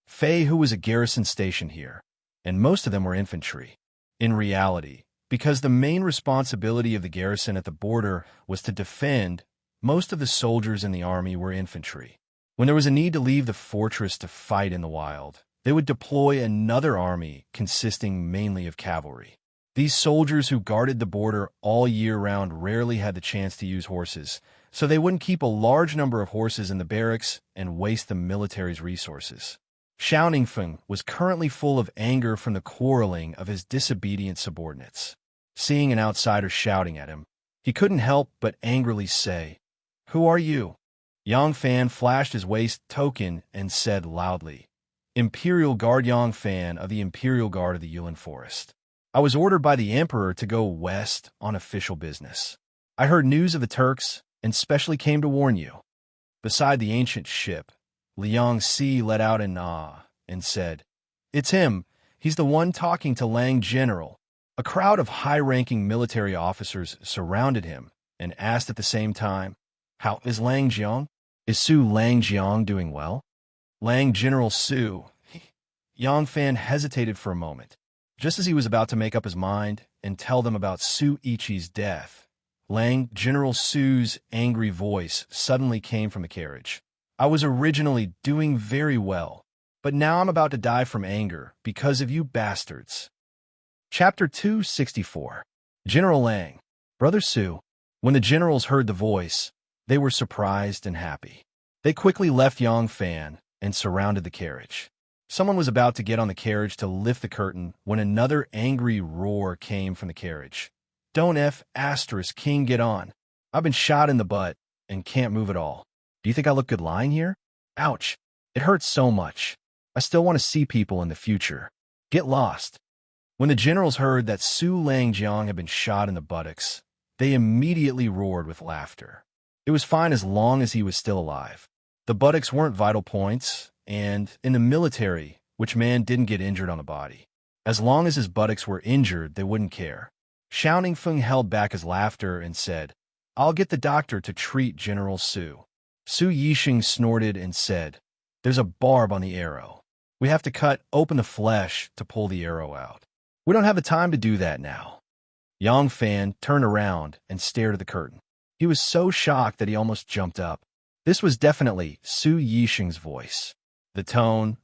Fei, who was a garrison station here, and most of them were infantry. In reality, because the main responsibility of the garrison at the border was to defend, most of the soldiers in the army were infantry. When there was a need to leave the fortress to fight in the wild, they would deploy another army consisting mainly of cavalry. These soldiers who guarded the border all year round rarely had the chance to use horses, so they wouldn't keep a large number of horses in the barracks and waste the military's resources. Xiao Ningfeng was currently full of anger from the quarreling of his disobedient subordinates. Seeing an outsider shouting at him, he couldn't help but angrily say, "Who are you?" Yang Fan flashed his waist token and said loudly, "Imperial Guard Yang Fan of the Imperial Guard of the Yulin Forest. I was ordered by the Emperor to go west on official business. I heard news of the Turks and specially came to warn you." Beside the ancient ship, Liang Si let out an ah and said, "It's him. He's the one talking to Lang General." A crowd of high-ranking military officers surrounded him and asked at the same time, "How is Lang Jiang? Is Su Lang Jiang doing well?" Lang General Su. Yang Fan hesitated for a moment. Just as he was about to make up his mind and tell them about Su Ichi's death, Lang General Su's angry voice suddenly came from the carriage. "I was originally doing very well, but now I'm about to die from anger because of you bastards." Chapter 264. General Lang. Brother Su. When the generals heard the voice, they were surprised and happy. They quickly left Yang Fan and surrounded the carriage. Someone was about to get on the carriage to lift the curtain when another angry roar came from the carriage. "Don't King get on. I've been shot in the butt and can't move at all. Do you think I look good lying here? Ouch. It hurts so much. I still want to see people in the future. Get lost." When the generals heard that Su Lang Jiang had been shot in the buttocks, they immediately roared with laughter. It was fine as long as he was still alive. The buttocks weren't vital points, and in the military, which man didn't get injured on the body? As long as his buttocks were injured, they wouldn't care. Xiao Ningfeng held back his laughter and said, "I'll get the doctor to treat General Su." Su Yixing snorted and said, "There's a barb on the arrow. We have to cut open the flesh to pull the arrow out. We don't have the time to do that now." Yang Fan turned around and stared at the curtain. He was so shocked that he almost jumped up. This was definitely Su Yixing's voice. The tone,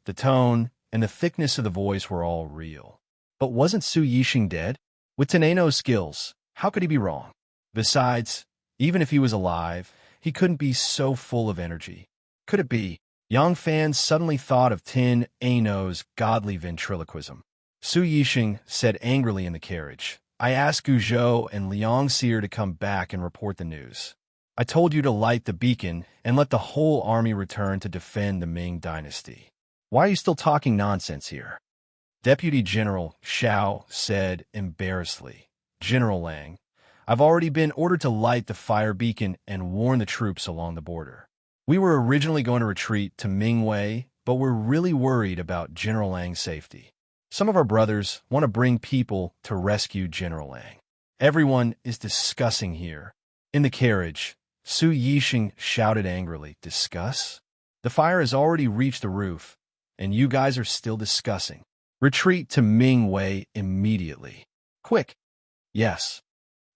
and the thickness of the voice were all real. But wasn't Su Yixing dead? With Teneno's skills, how could he be wrong? Besides, even if he was alive, he couldn't be so full of energy. Could it be? Yang Fan suddenly thought of Teneno's godly ventriloquism. Su Yixing said angrily in the carriage, "I asked Guzhou and Liang Seer to come back and report the news. I told you to light the beacon and let the whole army return to defend the Ming dynasty. Why are you still talking nonsense here?" Deputy General Xiao said embarrassedly, "General Lang, I've already been ordered to light the fire beacon and warn the troops along the border. We were originally going to retreat to Mingwei, but we're really worried about General Lang's safety. Some of our brothers want to bring people to rescue General Lang. Everyone is discussing here." In the carriage, Su Yixing shouted angrily, "Discuss? The fire has already reached the roof, and you guys are still discussing. Retreat to Mingwei immediately. Quick!" Yes.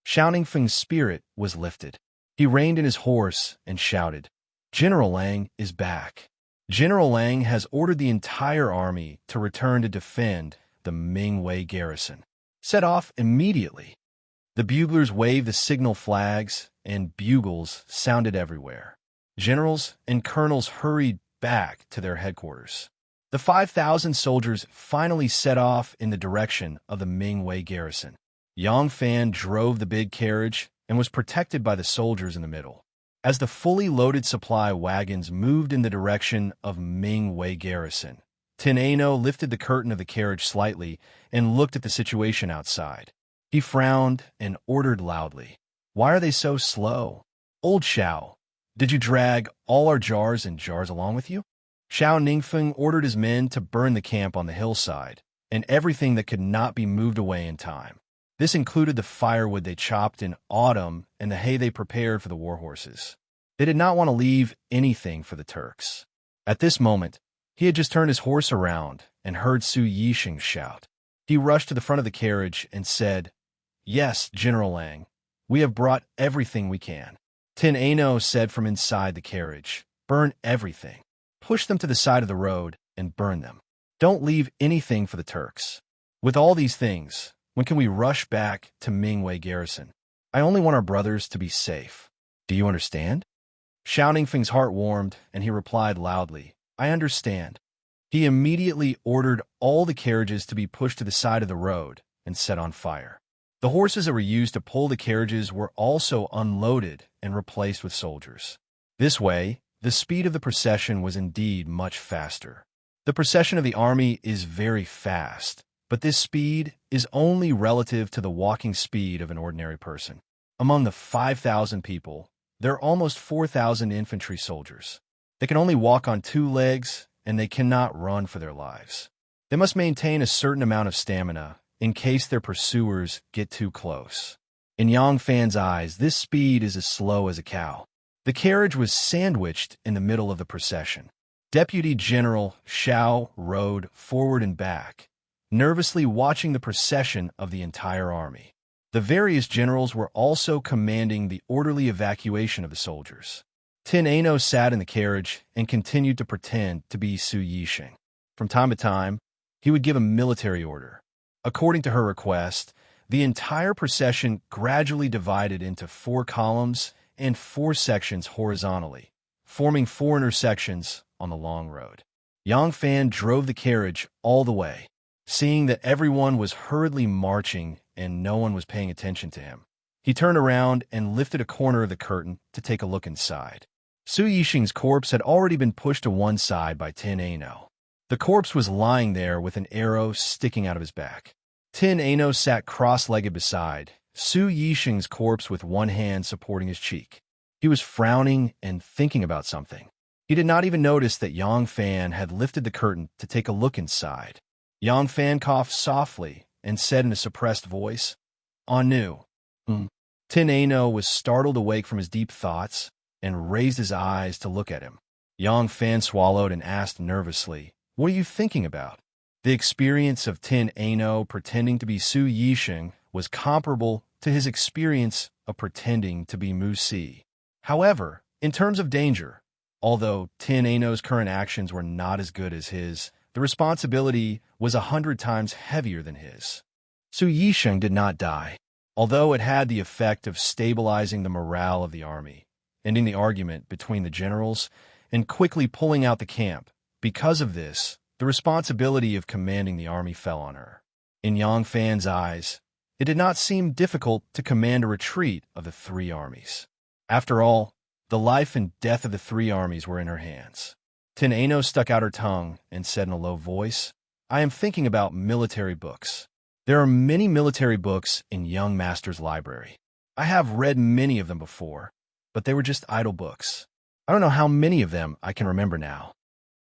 Xiao Ningfeng's spirit was lifted. He reined in his horse and shouted, "General Lang is back. General Lang has ordered the entire army to return to defend the Mingwei garrison. Set off immediately." The buglers waved the signal flags, and bugles sounded everywhere. Generals and colonels hurried back to their headquarters. The 5,000 soldiers finally set off in the direction of the Mingwei garrison. Yang Fan drove the big carriage and was protected by the soldiers in the middle. As the fully loaded supply wagons moved in the direction of Mingwei garrison, Teneno lifted the curtain of the carriage slightly and looked at the situation outside. He frowned and ordered loudly, "Why are they so slow? Old Xiao, did you drag all our jars and jars along with you?" Xiao Ningfeng ordered his men to burn the camp on the hillside and everything that could not be moved away in time. This included the firewood they chopped in autumn and the hay they prepared for the war horses. They did not want to leave anything for the Turks. At this moment, he had just turned his horse around and heard Su Yixing shout. He rushed to the front of the carriage and said, "Yes, General Lang, we have brought everything we can." Teneno said from inside the carriage, "Burn everything. Push them to the side of the road and burn them. Don't leave anything for the Turks. With all these things, when can we rush back to Mingwei garrison? I only want our brothers to be safe. Do you understand?" Xiao Ningfeng's heart warmed, and he replied loudly, "I understand." He immediately ordered all the carriages to be pushed to the side of the road and set on fire. The horses that were used to pull the carriages were also unloaded and replaced with soldiers. This way, the speed of the procession was indeed much faster. The procession of the army is very fast, but this speed is only relative to the walking speed of an ordinary person. Among the 5,000 people, There are almost 4,000 infantry soldiers. They can only walk on 2 legs, and they cannot run for their lives. They must maintain a certain amount of stamina in case their pursuers get too close. In Yang Fan's eyes, this speed is as slow as a cow. The carriage was sandwiched in the middle of the procession. Deputy General Xiao rode forward and back, nervously watching the procession of the entire army. The various generals were also commanding the orderly evacuation of the soldiers. Tin Ano sat in the carriage and continued to pretend to be Su Yixing. From time to time, he would give a military order. According to her request, the entire procession gradually divided into 4 columns and 4 sections horizontally, forming 4 intersections on the long road. Yang Fan drove the carriage all the way, seeing that everyone was hurriedly marching and no one was paying attention to him. He turned around and lifted a corner of the curtain to take a look inside. Su Yixing's corpse had already been pushed to one side by Tin Ano. The corpse was lying there with an arrow sticking out of his back. Tin Ano sat cross-legged beside Su Yixing's corpse with one hand supporting his cheek. He was frowning and thinking about something. He did not even notice that Yang Fan had lifted the curtain to take a look inside. Yang Fan coughed softly and said in a suppressed voice, "Anu." Tin Ano was startled awake from his deep thoughts and raised his eyes to look at him. Yang Fan swallowed and asked nervously, "What are you thinking about?" The experience of Tin Ano pretending to be Su Yixing was comparable to his experience of pretending to be Mu Si. However, in terms of danger, although Tin Ano's current actions were not as good as his, the responsibility was 100 times heavier than his. Su Yixing did not die, although it had the effect of stabilizing the morale of the army, ending the argument between the generals, and quickly pulling out the camp. Because of this, the responsibility of commanding the army fell on her. In Yang Fan's eyes, it did not seem difficult to command a retreat of the 3 armies. After all, the life and death of the 3 armies were in her hands. Tin Ano stuck out her tongue and said in a low voice, "I am thinking about military books. There are many military books in Young Master's library. I have read many of them before, but they were just idle books. I don't know how many of them I can remember now."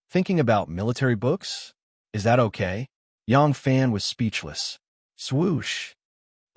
Thinking about military books? Is that okay? Yang Fan was speechless. Swoosh!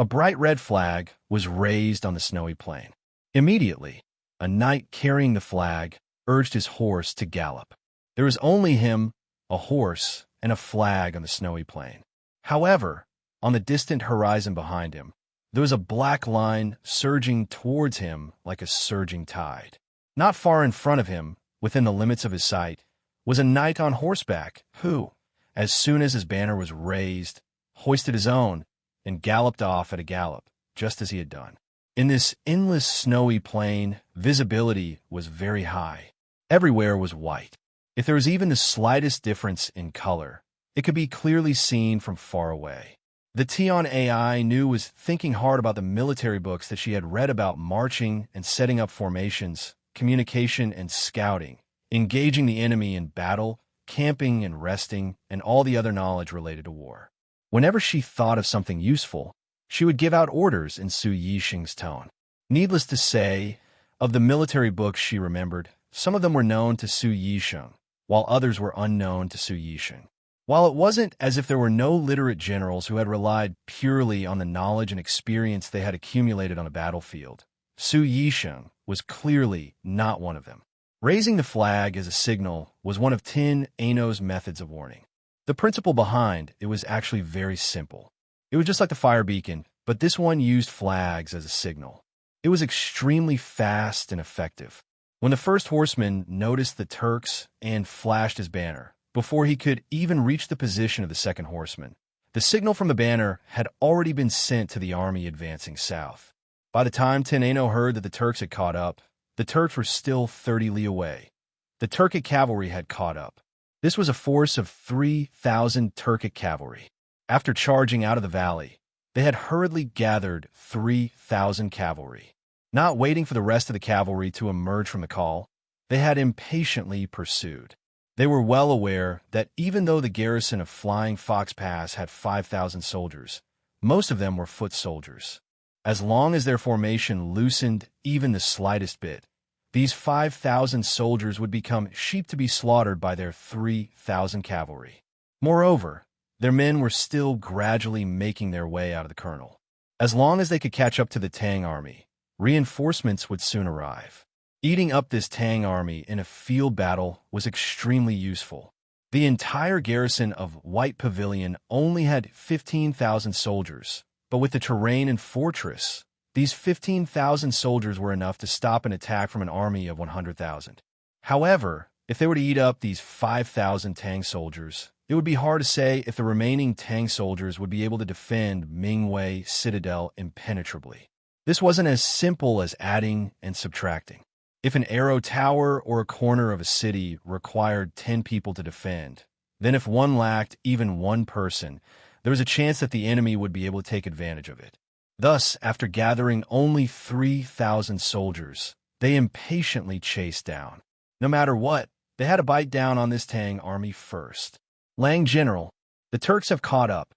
A bright red flag was raised on the snowy plain. Immediately, a knight carrying the flag urged his horse to gallop. There was only him, a horse, and a flag on the snowy plain. However, on the distant horizon behind him, there was a black line surging towards him like a surging tide. Not far in front of him, within the limits of his sight, was a knight on horseback who, as soon as his banner was raised, hoisted his own and galloped off at a gallop, just as he had done. In this endless snowy plain, visibility was very high. Everywhere was white. If there was even the slightest difference in color, it could be clearly seen from far away. The Tian AI knew was thinking hard about the military books that she had read about marching and setting up formations, communication and scouting, engaging the enemy in battle, camping and resting, and all the other knowledge related to war. Whenever she thought of something useful, she would give out orders in Su Yixing's tone. Needless to say, of the military books she remembered, some of them were known to Su Yixing, while others were unknown to Su Yixing. While it wasn't as if there were no literate generals who had relied purely on the knowledge and experience they had accumulated on a battlefield, Su Yixing was clearly not one of them. Raising the flag as a signal was one of Tin Ano's methods of warning. The principle behind it was actually very simple. It was just like the fire beacon, but this one used flags as a signal. It was extremely fast and effective. When the first horseman noticed the Turks and flashed his banner, before he could even reach the position of the second horseman, the signal from the banner had already been sent to the army advancing south. By the time Tin Ano heard that the Turks had caught up, the Turks were still 30 li away. The Turkic cavalry had caught up. This was a force of 3,000 Turkic cavalry. After charging out of the valley, they had hurriedly gathered 3,000 cavalry. Not waiting for the rest of the cavalry to emerge from the call, they had impatiently pursued. They were well aware that even though the garrison of Flying Fox Pass had 5,000 soldiers, most of them were foot soldiers. As long as their formation loosened even the slightest bit, these 5,000 soldiers would become sheep to be slaughtered by their 3,000 cavalry. Moreover, their men were still gradually making their way out of the kernel. As long as they could catch up to the Tang army, reinforcements would soon arrive. Eating up this Tang army in a field battle was extremely useful. The entire garrison of White Pavilion only had 15,000 soldiers, but with the terrain and fortress, these 15,000 soldiers were enough to stop an attack from an army of 100,000. However, if they were to eat up these 5,000 Tang soldiers, it would be hard to say if the remaining Tang soldiers would be able to defend Mingwei Citadel impenetrably. This wasn't as simple as adding and subtracting. If an arrow tower or a corner of a city required 10 people to defend, then if one lacked even one person, there was a chance that the enemy would be able to take advantage of it. Thus, after gathering only 3,000 soldiers, they impatiently chased down. No matter what, they had to bite down on this Tang army first. Lang General, the Turks have caught up.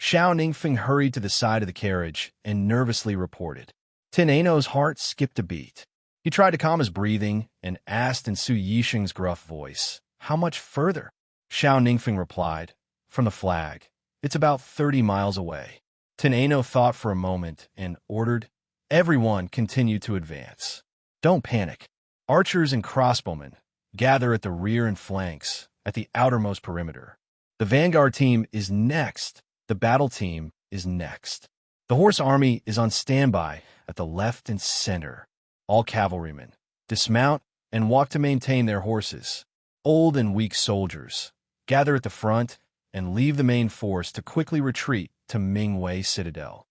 Xiao Ningfeng hurried to the side of the carriage and nervously reported. Tin Ano's heart skipped a beat. He tried to calm his breathing and asked in Su Yisheng's gruff voice, "How much further?" Xiao Ningfeng replied, "From the flag. It's about 30 miles away." Tin Ano thought for a moment and ordered, "Everyone continue to advance. Don't panic. Archers and crossbowmen, gather at the rear and flanks, at the outermost perimeter. The vanguard team is next. The battle team is next. The horse army is on standby at the left and center. All cavalrymen, dismount and walk to maintain their horses. Old and weak soldiers, gather at the front and leave the main force to quickly retreat to Mingwei Citadel."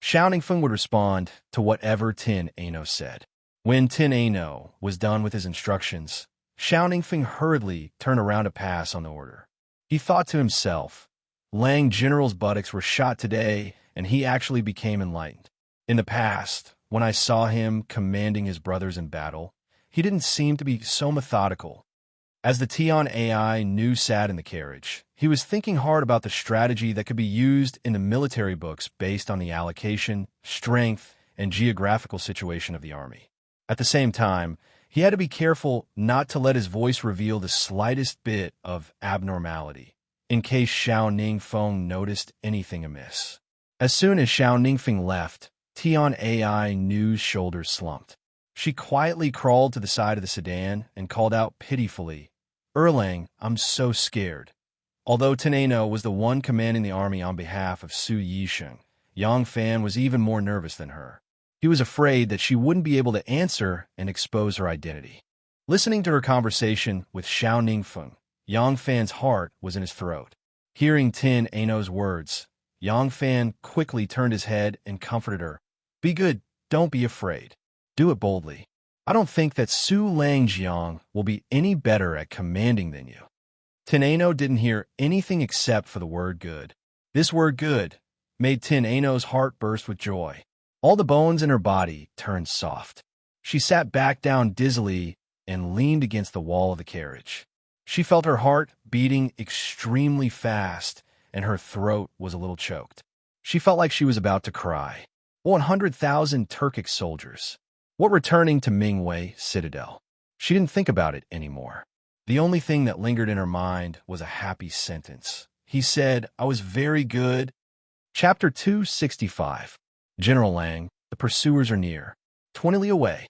Xiao Ningfeng would respond to whatever Tin Ano said. When Tin Ano was done with his instructions, Xiao Ningfeng hurriedly turned around to pass on the order. He thought to himself, Lang General's buttocks were shot today, and he actually became enlightened. In the past, when I saw him commanding his brothers in battle, he didn't seem to be so methodical. As the Tian AI knew sat in the carriage, he was thinking hard about the strategy that could be used in the military books based on the allocation, strength, and geographical situation of the army. At the same time, he had to be careful not to let his voice reveal the slightest bit of abnormality, in case Xiao Ningfeng noticed anything amiss. As soon as Xiao Ningfeng left, Tian AI Nu's shoulders slumped. She quietly crawled to the side of the sedan and called out pitifully, "Erlang, I'm so scared." Although Tin Ano was the one commanding the army on behalf of Su Yisheng, Yang Fan was even more nervous than her. He was afraid that she wouldn't be able to answer and expose her identity. Listening to her conversation with Xiao Ningfeng, Yang Fan's heart was in his throat. Hearing Tin Ano's words, Yang Fan quickly turned his head and comforted her. "Be good, don't be afraid. Do it boldly. I don't think that Su Langjiang will be any better at commanding than you." Tin Ano didn't hear anything except for the word good. This word good made Tin Ano's heart burst with joy. All the bones in her body turned soft. She sat back down dizzily and leaned against the wall of the carriage. She felt her heart beating extremely fast, and her throat was a little choked. She felt like she was about to cry. 100,000 Turkic soldiers. What returning to Mingwei Citadel? She didn't think about it anymore. The only thing that lingered in her mind was a happy sentence. He said, "I was very good." Chapter 265. General Lang, the pursuers are near. 20 li away.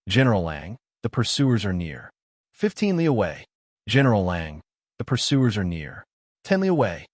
General Lang, the pursuers are near. 15 li away. General Lang, the pursuers are near. 10 li away.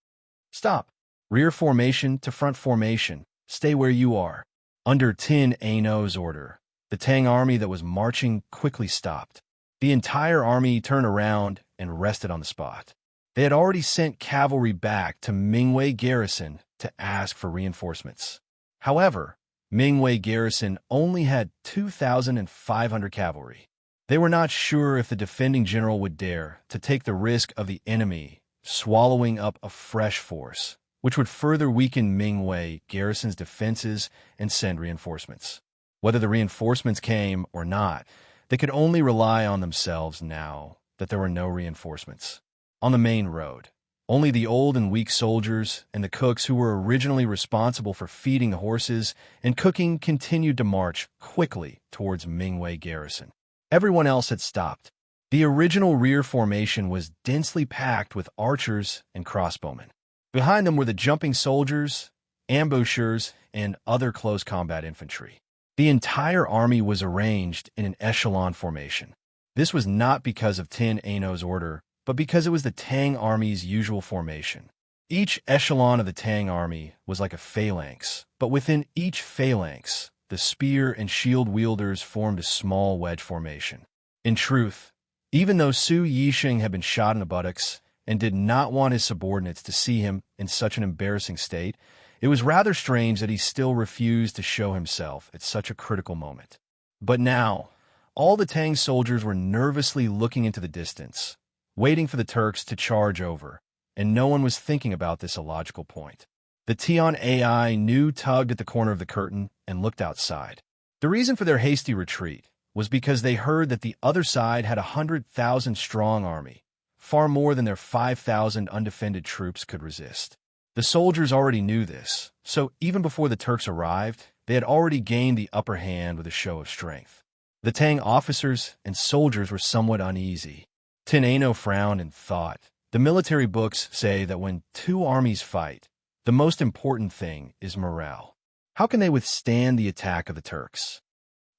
Stop. Rear formation to front formation. Stay where you are. Under Tin Ano's order, the Tang army that was marching quickly stopped. The entire army turned around and rested on the spot. They had already sent cavalry back to Mingwei Garrison to ask for reinforcements. However, Mingwei Garrison only had 2,500 cavalry. They were not sure if the defending general would dare to take the risk of the enemy swallowing up a fresh force, which would further weaken Mingwei Garrison's defenses and send reinforcements. Whether the reinforcements came or not, they could only rely on themselves now that there were no reinforcements. On the main road, only the old and weak soldiers and the cooks who were originally responsible for feeding the horses and cooking continued to march quickly towards Mingwei Garrison. Everyone else had stopped. The original rear formation was densely packed with archers and crossbowmen. Behind them were the jumping soldiers, ambushers, and other close combat infantry. The entire army was arranged in an echelon formation. This was not because of Tin Ano's order, but because it was the Tang army's usual formation. Each echelon of the Tang army was like a phalanx, but within each phalanx, the spear and shield wielders formed a small wedge formation. In truth, even though Su Yixing had been shot in the buttocks and did not want his subordinates to see him in such an embarrassing state, it was rather strange that he still refused to show himself at such a critical moment. But now, all the Tang soldiers were nervously looking into the distance, waiting for the Turks to charge over, and no one was thinking about this illogical point. The Tian AI tugged at the corner of the curtain and looked outside. The reason for their hasty retreat was because they heard that the other side had 100,000-strong army, far more than their 5,000 undefended troops could resist. The soldiers already knew this, so even before the Turks arrived, they had already gained the upper hand with a show of strength. The Tang officers and soldiers were somewhat uneasy. Tin Ano frowned and thought, the military books say that when two armies fight, the most important thing is morale. How can they withstand the attack of the Turks?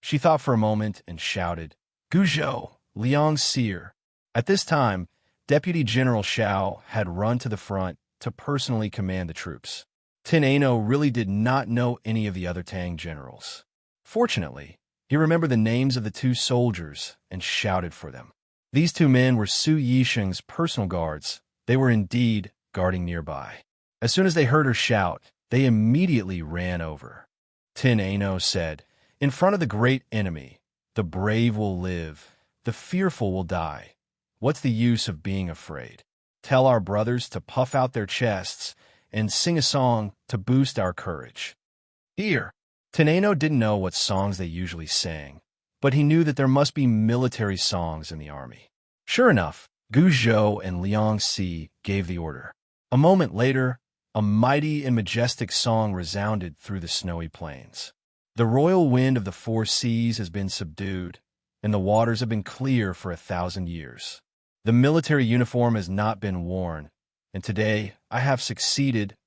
She thought for a moment and shouted, "Guzhou, Liang Seer." At this time, Deputy General Xiao had run to the front to personally command the troops. Tin Ano really did not know any of the other Tang generals. Fortunately, he remembered the names of the two soldiers and shouted for them. These two men were Su Yixing's personal guards. They were indeed guarding nearby. As soon as they heard her shout, they immediately ran over. Tin Ano said, "In front of the great enemy, the brave will live, the fearful will die. What's the use of being afraid? Tell our brothers to puff out their chests and sing a song to boost our courage." Here, Tin Ano didn't know what songs they usually sang, but he knew that there must be military songs in the army. Sure enough, Guzhou and Liang Si gave the order. A moment later, a mighty and majestic song resounded through the snowy plains. The royal wind of the four seas has been subdued, and the waters have been clear for 1,000 years. The military uniform has not been worn, and today I have succeeded.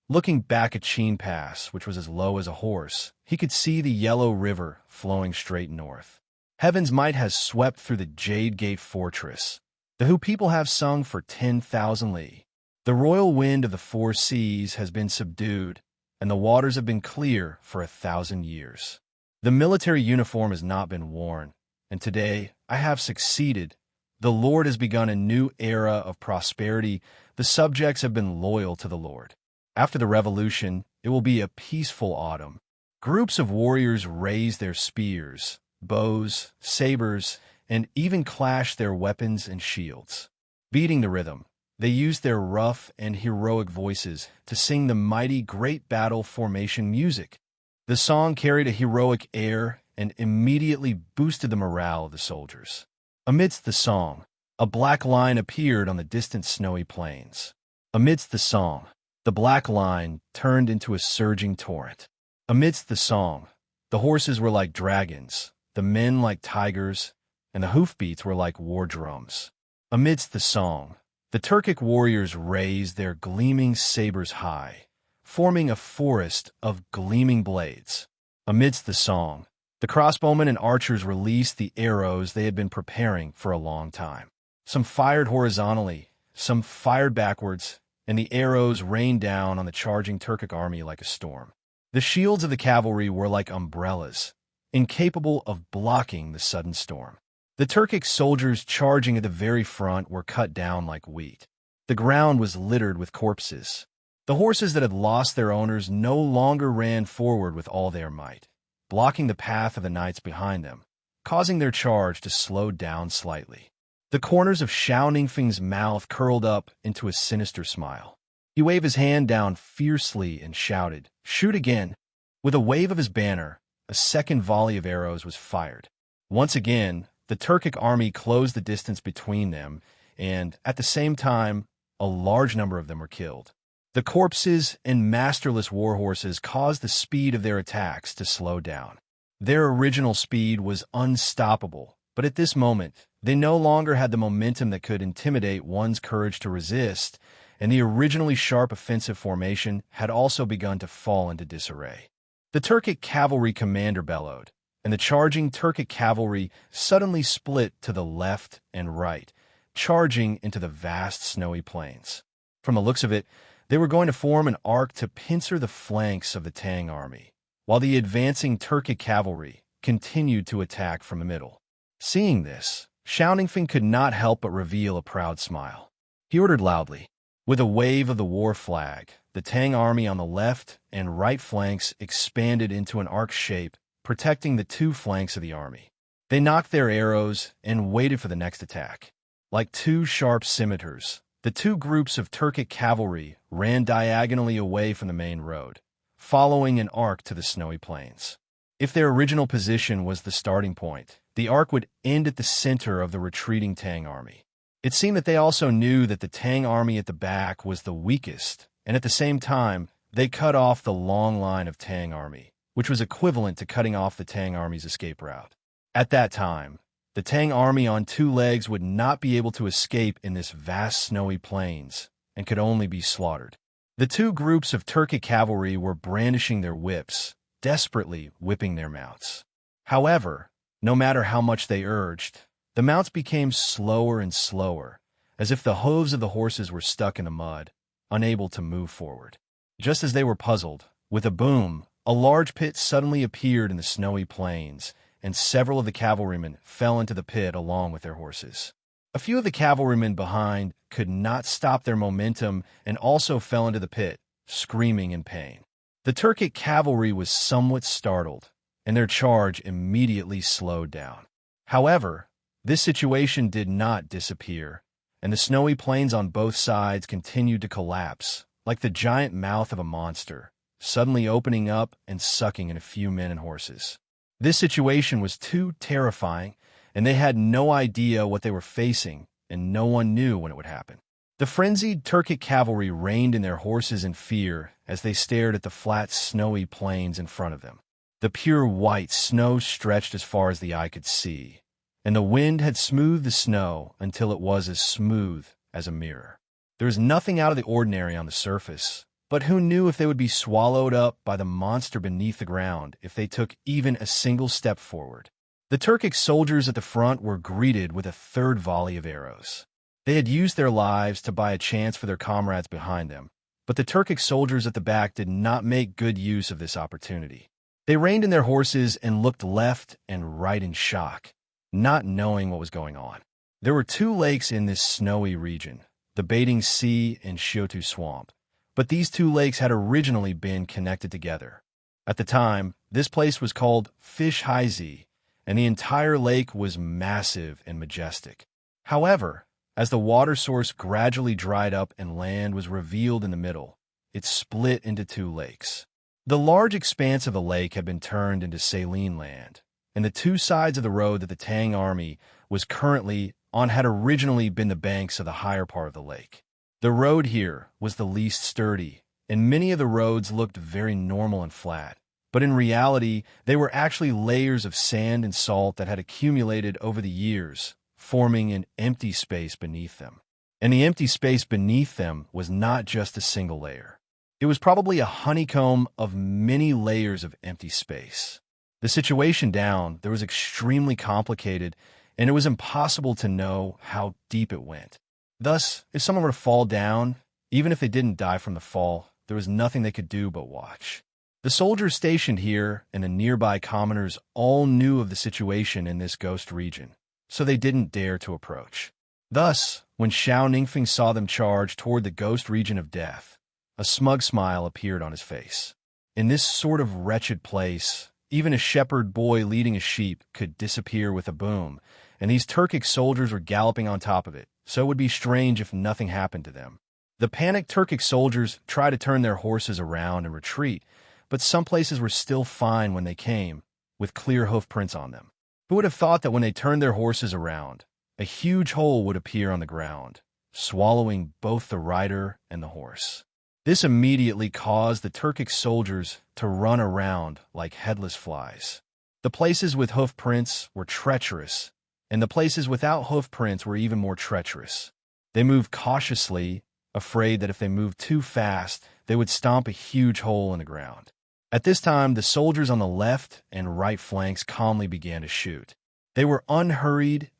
Looking back at Chin Pass, which was as low as a horse, he could see the yellow river flowing straight north. Heaven's might has swept through the Jade Gate Fortress, the Hu people have sung for 10,000 li. The royal wind of the four seas has been subdued, and the waters have been clear for 1,000 years. The military uniform has not been worn, and today I have succeeded. The Lord has begun a new era of prosperity. The subjects have been loyal to the Lord. After the revolution, it will be a peaceful autumn. Groups of warriors raise their spears, bows, sabers, and even clash their weapons and shields. Beating the rhythm, they use their rough and heroic voices to sing the mighty great battle formation music. The song carried a heroic air and immediately boosted the morale of the soldiers. Amidst the song, a black line appeared on the distant snowy plains. Amidst the song, the black line turned into a surging torrent. Amidst the song, the horses were like dragons, the men like tigers, and the hoofbeats were like war drums. Amidst the song, the Turkic warriors raised their gleaming sabers high, forming a forest of gleaming blades. Amidst the song, the crossbowmen and archers released the arrows they had been preparing for a long time. Some fired horizontally, some fired backwards, and the arrows rained down on the charging Turkic army like a storm. The shields of the cavalry were like umbrellas, incapable of blocking the sudden storm. The Turkic soldiers charging at the very front were cut down like wheat. The ground was littered with corpses. The horses that had lost their owners no longer ran forward with all their might, blocking the path of the knights behind them, causing their charge to slow down slightly. The corners of Xiao Ningfeng's mouth curled up into a sinister smile. He waved his hand down fiercely and shouted, "Shoot again!" With a wave of his banner, a second volley of arrows was fired. Once again, the Turkic army closed the distance between them, and, at the same time, a large number of them were killed. The corpses and masterless war horses caused the speed of their attacks to slow down. Their original speed was unstoppable, But at this moment, they no longer had the momentum that could intimidate one's courage to resist, and the originally sharp offensive formation had also begun to fall into disarray. The Turkic cavalry commander bellowed, and the charging Turkic cavalry suddenly split to the left and right, charging into the vast snowy plains. From the looks of it, they were going to form an arc to pincer the flanks of the Tang army, while the advancing Turkic cavalry continued to attack from the middle. Seeing this, Xiaoningfeng could not help but reveal a proud smile. He ordered loudly. With a wave of the war flag, the Tang army on the left and right flanks expanded into an arc shape, protecting the two flanks of the army. They knocked their arrows and waited for the next attack. Like two sharp scimitars, the two groups of Turkic cavalry ran diagonally away from the main road, following an arc to the snowy plains. If their original position was the starting point, the arc would end at the center of the retreating Tang army. It seemed that they also knew that the Tang army at the back was the weakest, and at the same time, they cut off the long line of Tang army, which was equivalent to cutting off the Tang army's escape route. At that time, the Tang army on two legs would not be able to escape in this vast snowy plains and could only be slaughtered. The two groups of Turkic cavalry were brandishing their whips, desperately whipping their mounts. However, no matter how much they urged, the mounts became slower and slower, as if the hooves of the horses were stuck in the mud, unable to move forward. Just as they were puzzled, with a boom, a large pit suddenly appeared in the snowy plains, and several of the cavalrymen fell into the pit along with their horses. A few of the cavalrymen behind could not stop their momentum and also fell into the pit, screaming in pain. The Turkic cavalry was somewhat startled, and their charge immediately slowed down. However, this situation did not disappear, and the snowy plains on both sides continued to collapse, like the giant mouth of a monster, suddenly opening up and sucking in a few men and horses. This situation was too terrifying, and they had no idea what they were facing, and no one knew when it would happen. The frenzied Turkic cavalry reined in their horses in fear as they stared at the flat, snowy plains in front of them. The pure white snow stretched as far as the eye could see, and the wind had smoothed the snow until it was as smooth as a mirror. There was nothing out of the ordinary on the surface, but who knew if they would be swallowed up by the monster beneath the ground if they took even a single step forward. The Turkic soldiers at the front were greeted with a third volley of arrows. They had used their lives to buy a chance for their comrades behind them, but the Turkic soldiers at the back did not make good use of this opportunity. They reined in their horses and looked left and right in shock, not knowing what was going on. There were two lakes in this snowy region, the Bathing Sea and Xiutu Swamp, but these two lakes had originally been connected together. At the time, this place was called Fish Haizi, and the entire lake was massive and majestic. However, as the water source gradually dried up and land was revealed in the middle, it split into two lakes. The large expanse of the lake had been turned into saline land, and the two sides of the road that the Tang army was currently on had originally been the banks of the higher part of the lake. The road here was the least sturdy, and many of the roads looked very normal and flat, but in reality, they were actually layers of sand and salt that had accumulated over the years, forming an empty space beneath them. And the empty space beneath them was not just a single layer. It was probably a honeycomb of many layers of empty space. The situation down there was extremely complicated, and it was impossible to know how deep it went. Thus, if someone were to fall down, even if they didn't die from the fall, there was nothing they could do but watch. The soldiers stationed here and the nearby commoners all knew of the situation in this ghost region, so they didn't dare to approach. Thus, when Xiaoningfeng saw them charge toward the ghost region of death, a smug smile appeared on his face. In this sort of wretched place, even a shepherd boy leading a sheep could disappear with a boom, and these Turkic soldiers were galloping on top of it, so it would be strange if nothing happened to them. The panicked Turkic soldiers tried to turn their horses around and retreat, but some places were still fine when they came, with clear hoof prints on them. Who would have thought that when they turned their horses around, a huge hole would appear on the ground, swallowing both the rider and the horse? This immediately caused the Turkic soldiers to run around like headless flies. The places with hoof prints were treacherous, and the places without hoof prints were even more treacherous. They moved cautiously, afraid that if they moved too fast, they would stomp a huge hole in the ground. At this time, the soldiers on the left and right flanks calmly began to shoot. They were unhurried,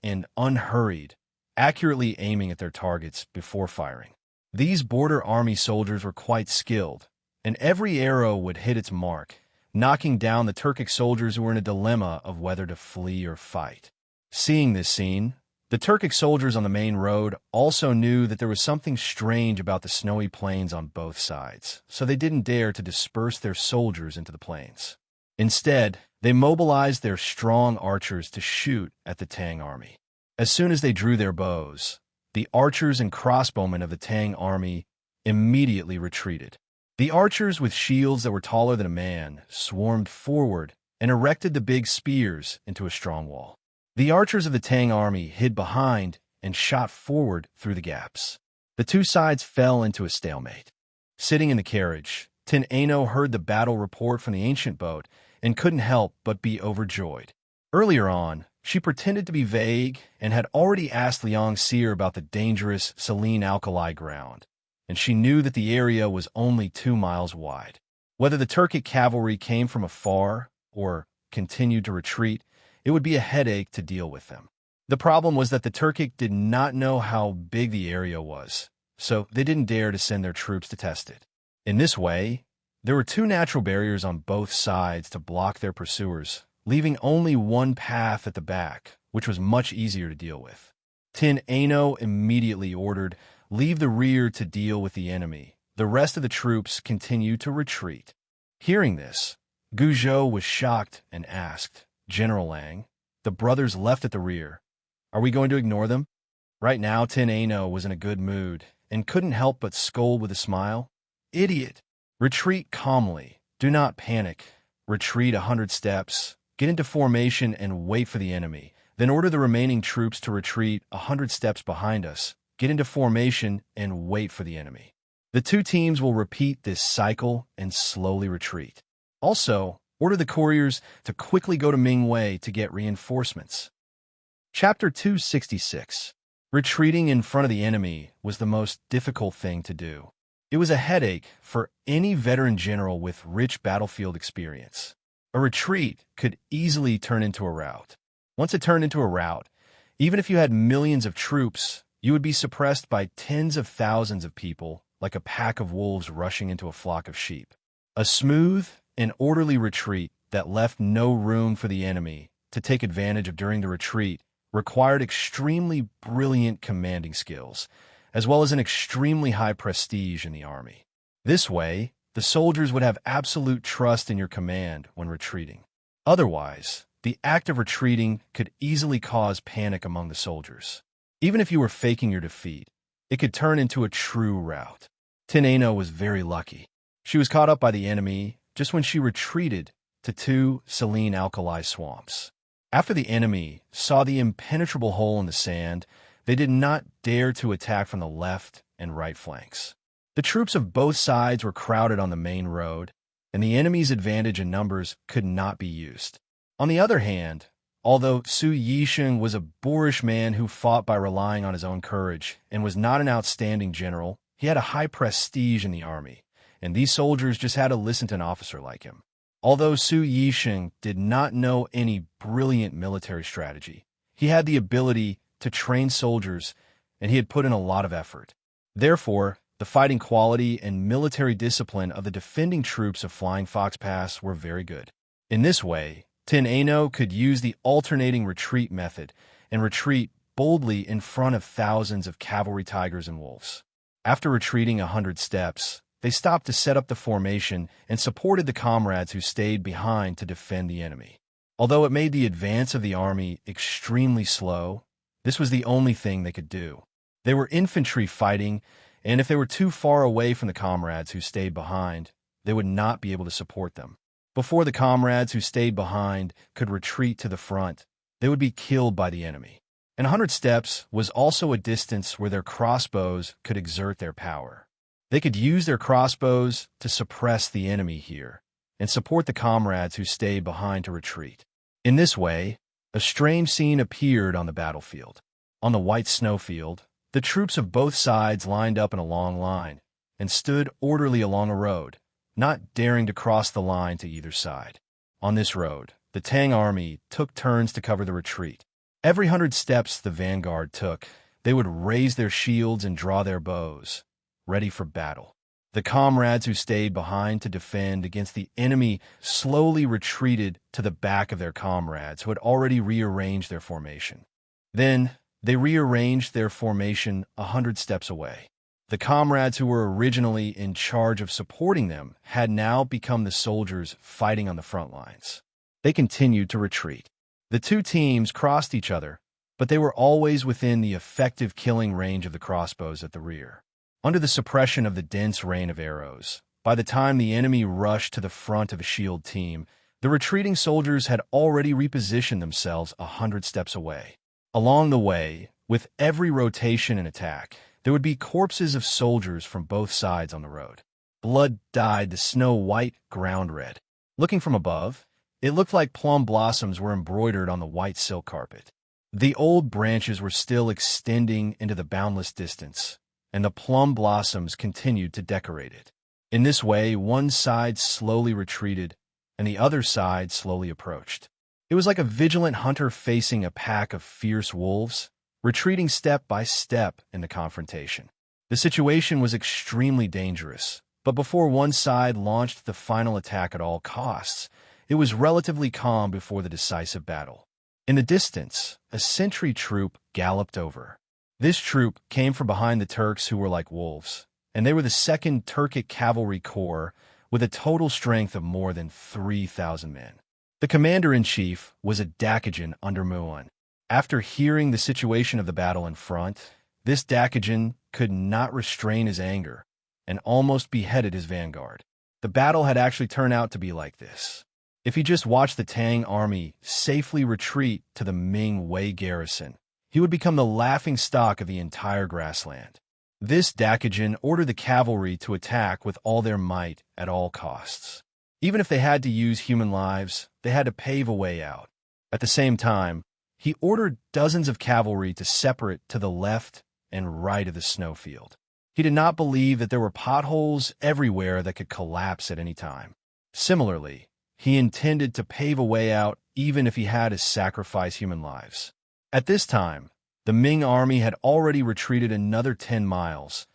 accurately aiming at their targets before firing. These border army soldiers were quite skilled, and every arrow would hit its mark, knocking down the Turkic soldiers who were in a dilemma of whether to flee or fight. Seeing this scene, the Turkic soldiers on the main road also knew that there was something strange about the snowy plains on both sides, so they didn't dare to disperse their soldiers into the plains. Instead, they mobilized their strong archers to shoot at the Tang army. As soon as they drew their bows, the archers and crossbowmen of the Tang army immediately retreated. The archers with shields that were taller than a man swarmed forward and erected the big spears into a strong wall. The archers of the Tang army hid behind and shot forward through the gaps. The two sides fell into a stalemate. Sitting in the carriage, Tin Ano heard the battle report from the ancient boat and couldn't help but be overjoyed. Earlier on, she pretended to be vague and had already asked Liang Seer about the dangerous saline alkali ground, and she knew that the area was only 2 miles wide. Whether the Turkic cavalry came from afar or continued to retreat, it would be a headache to deal with them. The problem was that the Turkic did not know how big the area was, so they didn't dare to send their troops to test it. In this way, there were 2 natural barriers on both sides to block their pursuers, leaving only one path at the back, which was much easier to deal with. Tin Ano immediately ordered, "Leave the rear to deal with the enemy. The rest of the troops continue to retreat." Hearing this, Guzhou was shocked and asked, "General Lang, the brothers left at the rear. Are we going to ignore them?" Right now, Tin Ano was in a good mood and couldn't help but scold with a smile. "Idiot! Retreat calmly. Do not panic. Retreat 100 steps. Get into formation and wait for the enemy. Then order the remaining troops to retreat 100 steps behind us. Get into formation and wait for the enemy. The 2 teams will repeat this cycle and slowly retreat. Also, order the couriers to quickly go to Mingwei to get reinforcements." Chapter 266. Retreating in front of the enemy was the most difficult thing to do. It was a headache for any veteran general with rich battlefield experience. A retreat could easily turn into a rout. Once it turned into a rout, even if you had millions of troops, you would be suppressed by tens of thousands of people, like a pack of wolves rushing into a flock of sheep. A smooth and orderly retreat that left no room for the enemy to take advantage of during the retreat required extremely brilliant commanding skills, as well as an extremely high prestige in the army. This way, the soldiers would have absolute trust in your command when retreating. Otherwise, the act of retreating could easily cause panic among the soldiers. Even if you were faking your defeat, it could turn into a true rout. Tin Ano was very lucky. She was caught up by the enemy just when she retreated to 2 saline alkali swamps. After the enemy saw the impenetrable hole in the sand, they did not dare to attack from the left and right flanks. The troops of both sides were crowded on the main road, and the enemy's advantage in numbers could not be used. On the other hand, although Su Yisheng was a boorish man who fought by relying on his own courage and was not an outstanding general, he had a high prestige in the army, and these soldiers just had to listen to an officer like him. Although Su Yisheng did not know any brilliant military strategy, he had the ability to train soldiers, and he had put in a lot of effort. Therefore, the fighting quality and military discipline of the defending troops of Flying Fox Pass were very good. In this way, Tin Ano could use the alternating retreat method and retreat boldly in front of thousands of cavalry tigers and wolves. After retreating 100 steps, they stopped to set up the formation and supported the comrades who stayed behind to defend the enemy. Although it made the advance of the army extremely slow, this was the only thing they could do. They were infantry fighting, and if they were too far away from the comrades who stayed behind, they would not be able to support them. Before the comrades who stayed behind could retreat to the front, they would be killed by the enemy. And 100 steps was also a distance where their crossbows could exert their power. They could use their crossbows to suppress the enemy here and support the comrades who stayed behind to retreat. In this way, A strange scene appeared on the battlefield. On the white snowfield, the troops of both sides lined up in a long line and stood orderly along a road, not daring to cross the line to either side. On this road, the Tang army took turns to cover the retreat. Every 100 steps the vanguard took, they would raise their shields and draw their bows, ready for battle. The comrades who stayed behind to defend against the enemy slowly retreated to the back of their comrades who had already rearranged their formation. Then, they rearranged their formation 100 steps away. The comrades who were originally in charge of supporting them had now become the soldiers fighting on the front lines. They continued to retreat. The two teams crossed each other, but they were always within the effective killing range of the crossbows at the rear. Under the suppression of the dense rain of arrows, by the time the enemy rushed to the front of a shield team, the retreating soldiers had already repositioned themselves 100 steps away. Along the way, with every rotation and attack, there would be corpses of soldiers from both sides on the road. Blood dyed the snow-white ground red. Looking from above, it looked like plum blossoms were embroidered on the white silk carpet. The old branches were still extending into the boundless distance, and the plum blossoms continued to decorate it. In this way, one side slowly retreated, and the other side slowly approached. It was like a vigilant hunter facing a pack of fierce wolves, retreating step by step in the confrontation. The situation was extremely dangerous, but before one side launched the final attack at all costs, it was relatively calm before the decisive battle. In the distance, a sentry troop galloped over. This troop came from behind the Turks who were like wolves, and they were the 2nd Turkic Cavalry Corps with a total strength of more than 3,000 men. The commander-in-chief was a Dakijan under Mu'an. After hearing the situation of the battle in front, this Dakijan could not restrain his anger and almost beheaded his vanguard. The battle had actually turned out to be like this. If he just watched the Tang army safely retreat to the Ming Wei garrison, he would become the laughingstock of the entire grassland. This Dakijan ordered the cavalry to attack with all their might at all costs. Even if they had to use human lives, they had to pave a way out. At the same time, he ordered dozens of cavalry to separate to the left and right of the snowfield. He did not believe that there were potholes everywhere that could collapse at any time. Similarly, he intended to pave a way out even if he had to sacrifice human lives. At this time, the Ming army had already retreated another 10 miles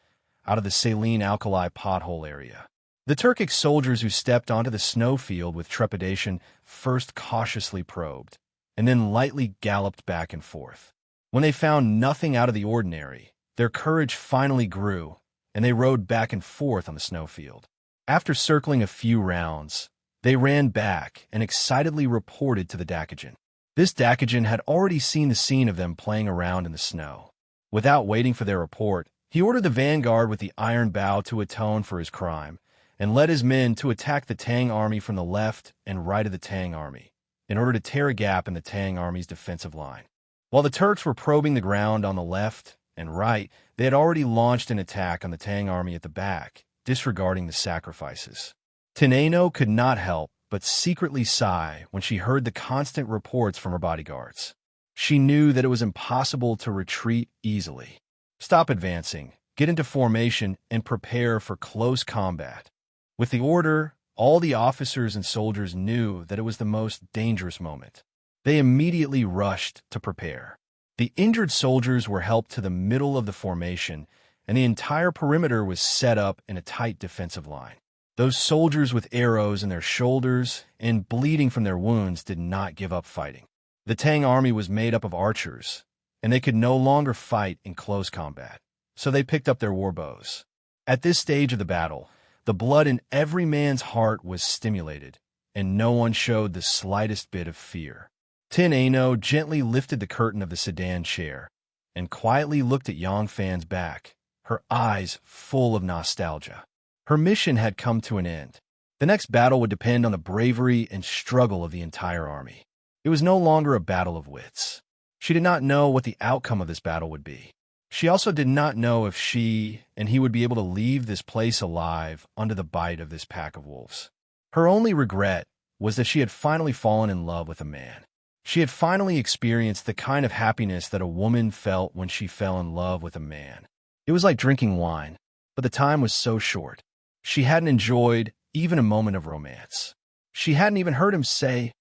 out of the saline alkali pothole area. The Turkic soldiers who stepped onto the snowfield with trepidation first cautiously probed, and then lightly galloped back and forth. When they found nothing out of the ordinary, their courage finally grew, and they rode back and forth on the snowfield. After circling a few rounds, they ran back and excitedly reported to the Dakijan. This Dakijan had already seen the scene of them playing around in the snow. Without waiting for their report, he ordered the vanguard with the iron bow to atone for his crime, and led his men to attack the Tang army from the left and right of the Tang army, in order to tear a gap in the Tang army's defensive line. While the Turks were probing the ground on the left and right, they had already launched an attack on the Tang army at the back, disregarding the sacrifices. Teneno could not help but secretly sigh when she heard the constant reports from her bodyguards. She knew that it was impossible to retreat easily. Stop advancing, get into formation, and prepare for close combat. With the order, all the officers and soldiers knew that it was the most dangerous moment. They immediately rushed to prepare. The injured soldiers were helped to the middle of the formation, and the entire perimeter was set up in a tight defensive line. Those soldiers with arrows in their shoulders and bleeding from their wounds did not give up fighting. The Tang army was made up of archers, and they could no longer fight in close combat, so they picked up their war bows. At this stage of the battle, the blood in every man's heart was stimulated, and no one showed the slightest bit of fear. Teneno gently lifted the curtain of the sedan chair and quietly looked at Yang Fan's back, her eyes full of nostalgia. Her mission had come to an end. The next battle would depend on the bravery and struggle of the entire army. It was no longer a battle of wits. She did not know what the outcome of this battle would be. She also did not know if she and he would be able to leave this place alive under the bite of this pack of wolves. Her only regret was that she had finally fallen in love with a man. She had finally experienced the kind of happiness that a woman felt when she fell in love with a man. It was like drinking wine, but the time was so short. She hadn't enjoyed even a moment of romance. She hadn't even heard him say,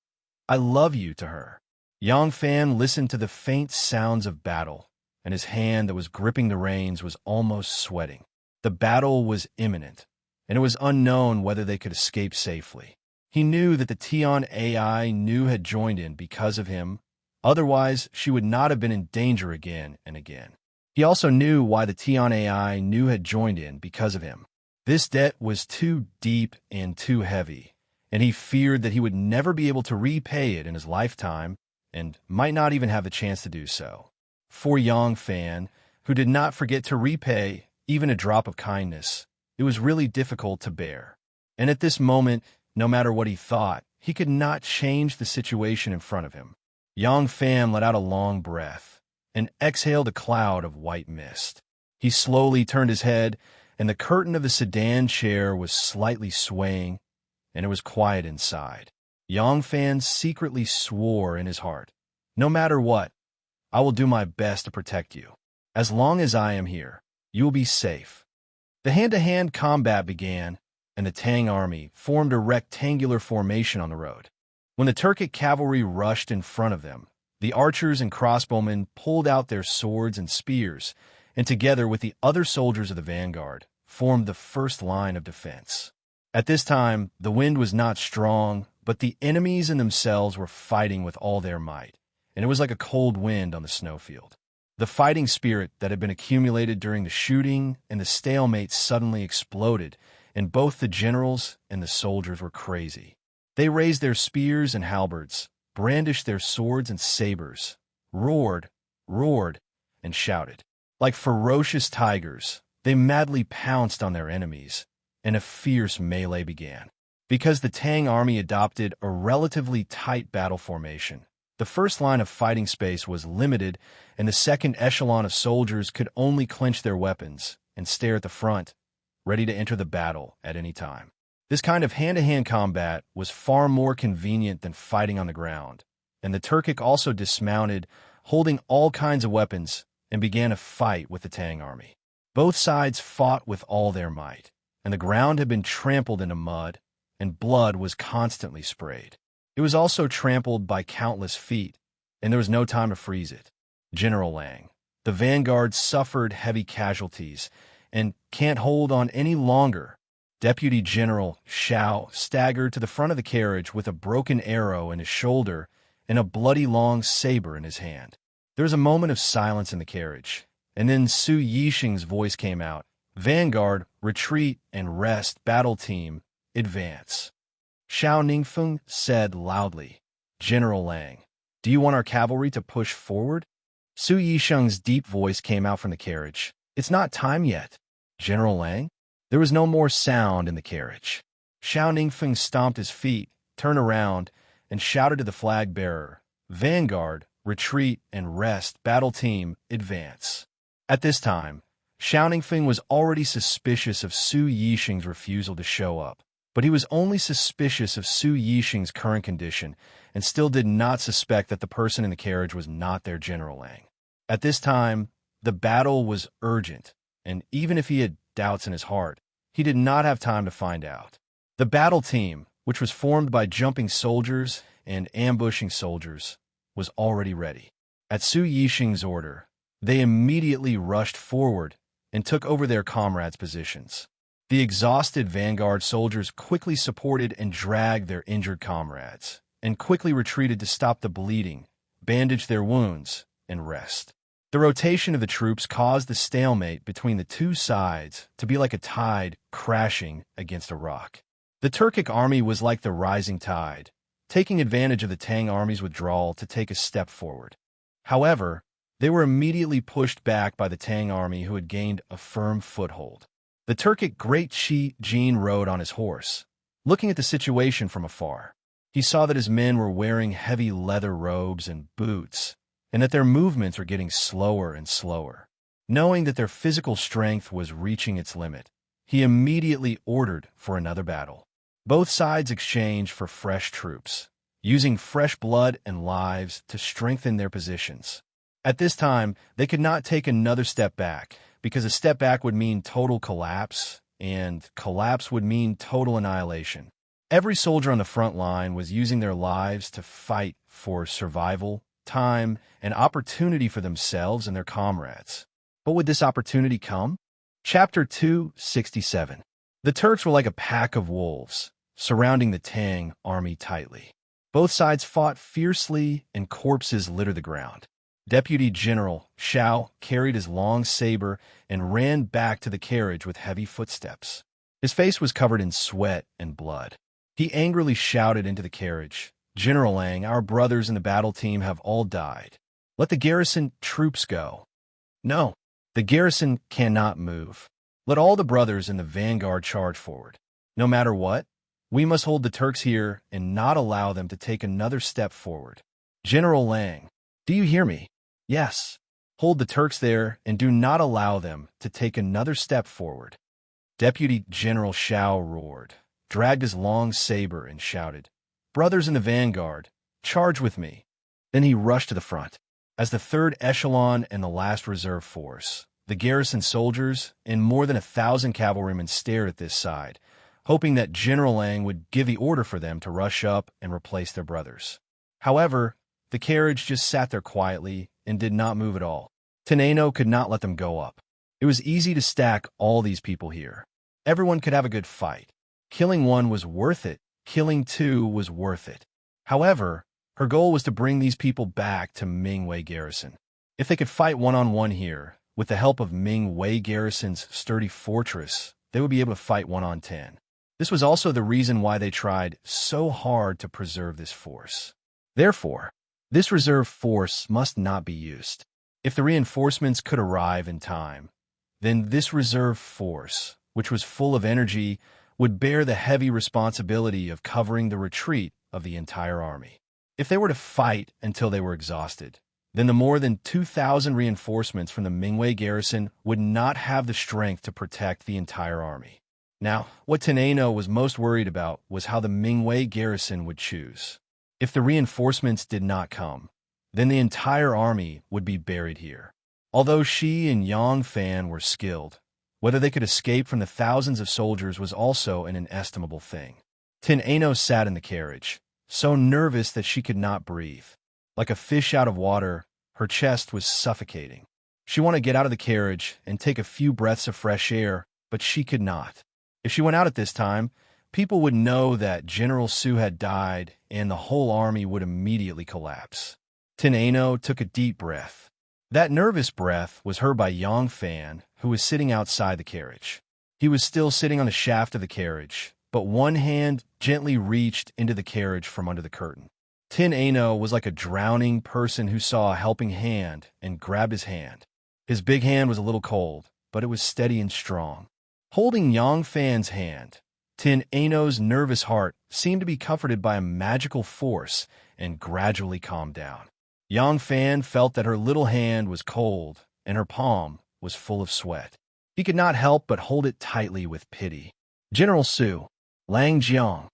"I love you" to her. Yang Fan listened to the faint sounds of battle, and his hand that was gripping the reins was almost sweating. The battle was imminent, and it was unknown whether they could escape safely. He knew that the Tian AI had joined in because of him, otherwise she would not have been in danger again and again. He also knew why the Tian AI had joined in because of him. This debt was too deep and too heavy, and he feared that he would never be able to repay it in his lifetime and might not even have the chance to do so. For Yang Fan, who did not forget to repay even a drop of kindness, it was really difficult to bear. And at this moment, no matter what he thought, he could not change the situation in front of him. Yang Fan let out a long breath and exhaled a cloud of white mist. He slowly turned his head, and the curtain of the sedan chair was slightly swaying, and it was quiet inside. Yang Fan secretly swore in his heart, "No matter what, I will do my best to protect you. As long as I am here, you will be safe." The hand-to-hand combat began, and the Tang army formed a rectangular formation on the road. When the Turkic cavalry rushed in front of them, the archers and crossbowmen pulled out their swords and spears, and together with the other soldiers of the vanguard, formed the first line of defense. At this time, the wind was not strong, but the enemies in themselves were fighting with all their might, and it was like a cold wind on the snowfield. The fighting spirit that had been accumulated during the shooting and the stalemate suddenly exploded, and both the generals and the soldiers were crazy. They raised their spears and halberds, brandished their swords and sabers, roared, and shouted. Like ferocious tigers, they madly pounced on their enemies, and a fierce melee began. Because the Tang army adopted a relatively tight battle formation, the first line of fighting space was limited, and the second echelon of soldiers could only clench their weapons and stare at the front, ready to enter the battle at any time. This kind of hand-to-hand combat was far more convenient than fighting on the ground, and the Turkic also dismounted, holding all kinds of weapons, and began a fight with the Tang army. Both sides fought with all their might, and the ground had been trampled into mud, and blood was constantly sprayed. It was also trampled by countless feet, and there was no time to freeze it. General Lang, the vanguard suffered heavy casualties, and can't hold on any longer. Deputy General Xiao staggered to the front of the carriage with a broken arrow in his shoulder and a bloody long saber in his hand. There was a moment of silence in the carriage, and then Su Yixing's voice came out. "Vanguard, retreat and rest, battle team, advance." Xiao Ningfeng said loudly, "General Lang, do you want our cavalry to push forward?" Su Yixing's deep voice came out from the carriage. "It's not time yet." "General Lang?" There was no more sound in the carriage. Xiao Ningfeng stomped his feet, turned around, and shouted to the flag bearer, "Vanguard, retreat and rest, battle team, advance." At this time, Xiao Ningfeng was already suspicious of Su Yixing's refusal to show up, but he was only suspicious of Su Yixing's current condition and still did not suspect that the person in the carriage was not their General Lang. At this time, the battle was urgent, and even if he had doubts in his heart, he did not have time to find out. The battle team, which was formed by jumping soldiers and ambushing soldiers, was already ready. At Su Yixing's order, they immediately rushed forward and took over their comrades' positions. The exhausted vanguard soldiers quickly supported and dragged their injured comrades, and quickly retreated to stop the bleeding, bandage their wounds, and rest. The rotation of the troops caused the stalemate between the two sides to be like a tide crashing against a rock. The Turkic army was like the rising tide, taking advantage of the Tang army's withdrawal to take a step forward. However, they were immediately pushed back by the Tang army, who had gained a firm foothold. The Turkic Great Shi Jin rode on his horse, looking at the situation from afar. He saw that his men were wearing heavy leather robes and boots, and that their movements were getting slower and slower. Knowing that their physical strength was reaching its limit, he immediately ordered for another battle. Both sides exchanged for fresh troops, using fresh blood and lives to strengthen their positions. At this time, they could not take another step back, because a step back would mean total collapse, and collapse would mean total annihilation. Every soldier on the front line was using their lives to fight for survival, time, and opportunity for themselves and their comrades. But would this opportunity come? Chapter 267. The Turks were like a pack of wolves, surrounding the Tang army tightly. Both sides fought fiercely, and corpses littered the ground. Deputy General Xiao carried his long saber and ran back to the carriage with heavy footsteps. His face was covered in sweat and blood. He angrily shouted into the carriage, "General Lang, our brothers in the battle team have all died. Let the garrison troops go." "No, the garrison cannot move. Let all the brothers in the vanguard charge forward. No matter what, we must hold the Turks here and not allow them to take another step forward." "General Lang, do you hear me?" "Yes. Hold the Turks there and do not allow them to take another step forward." Deputy General Xiao roared, dragged his long saber, and shouted, "Brothers in the vanguard, charge with me." Then he rushed to the front. As the third echelon and the last reserve force, the garrison soldiers and more than 1,000 cavalrymen stared at this side, hoping that General Lang would give the order for them to rush up and replace their brothers. However, the carriage just sat there quietly and did not move at all. Teneno could not let them go up. It was easy to stack all these people here. Everyone could have a good fight. Killing one was worth it. Killing two was worth it. However, her goal was to bring these people back to Mingwei Garrison. If they could fight one-on-one here, with the help of Mingwei Garrison's sturdy fortress, they would be able to fight 1-on-10. This was also the reason why they tried so hard to preserve this force. Therefore, this reserve force must not be used. If the reinforcements could arrive in time, then this reserve force, which was full of energy, would bear the heavy responsibility of covering the retreat of the entire army. If they were to fight until they were exhausted, then the more than 2,000 reinforcements from the Mingwei garrison would not have the strength to protect the entire army. Now, what Teneno was most worried about was how the Mingwei garrison would choose. If the reinforcements did not come, then the entire army would be buried here. Although she and Yang Fan were skilled, whether they could escape from the thousands of soldiers was also an inestimable thing. Teneno sat in the carriage, so nervous that she could not breathe. Like a fish out of water, her chest was suffocating. She wanted to get out of the carriage and take a few breaths of fresh air, but she could not. If she went out at this time, people would know that General Su had died and the whole army would immediately collapse. Teneno took a deep breath. That nervous breath was heard by Yang Fan, who was sitting outside the carriage. He was still sitting on the shaft of the carriage, but one hand gently reached into the carriage from under the curtain. Teneno was like a drowning person who saw a helping hand and grabbed his hand. His big hand was a little cold, but it was steady and strong. Holding Yang Fan's hand, Teneno's nervous heart seemed to be comforted by a magical force and gradually calmed down. Yang Fan felt that her little hand was cold and her palm was full of sweat. He could not help but hold it tightly with pity. "General Su, Lang Jiang."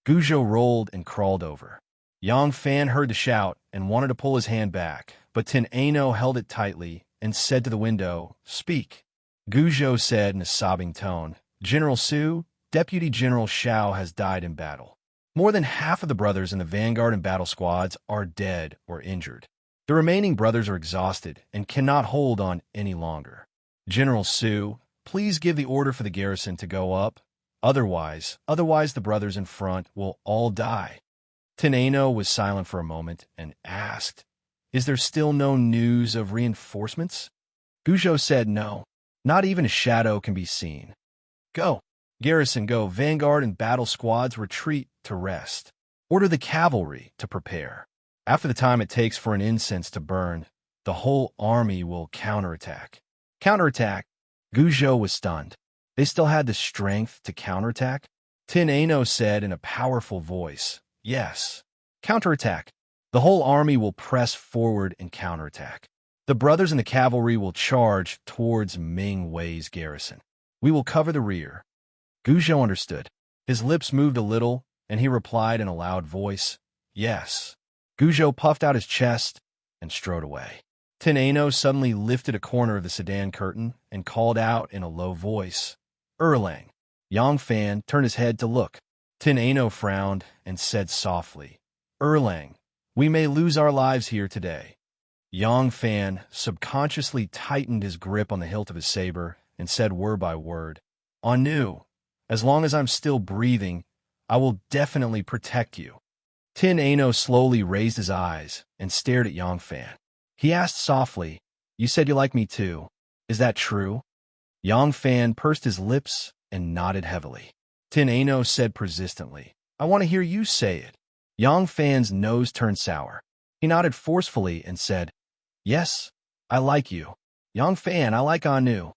Guzhou rolled and crawled over. Yang Fan heard the shout and wanted to pull his hand back, but Teneno held it tightly and said to the window, "Speak." Guzhou said in a sobbing tone, "General Su, Deputy General Xiao has died in battle. More than half of the brothers in the vanguard and battle squads are dead or injured. The remaining brothers are exhausted and cannot hold on any longer. General Su, please give the order for the garrison to go up. Otherwise the brothers in front will all die." Teneno was silent for a moment and asked, "Is there still no news of reinforcements?" Guzhou said no. Not even a shadow can be seen. "Go. Garrison, go. Vanguard and battle squads retreat to rest. Order the cavalry to prepare. After the time it takes for an incense to burn, the whole army will counterattack." "Counterattack?" Guzhou was stunned. They still had the strength to counterattack? Teneno said in a powerful voice, "Yes. Counterattack. The whole army will press forward and counterattack. The brothers in the cavalry will charge towards Ming Wei's garrison. We will cover the rear." Guzhou understood. His lips moved a little, and he replied in a loud voice, Yes. Guzhou puffed out his chest and strode away. Tin Ano suddenly lifted a corner of the sedan curtain and called out in a low voice, Erlang. Yang Fan turned his head to look. Tin Ano frowned and said softly, Erlang, we may lose our lives here today. Yang Fan subconsciously tightened his grip on the hilt of his saber and said word by word, Anu, as long as I'm still breathing, I will definitely protect you. Tin Ano slowly raised his eyes and stared at Yang Fan. He asked softly, You said you like me too. Is that true? Yang Fan pursed his lips and nodded heavily. Tin Ano said persistently, I want to hear you say it. Yang Fan's nose turned sour. He nodded forcefully and said, Yes, I like you. Yang Fan, I like Anu.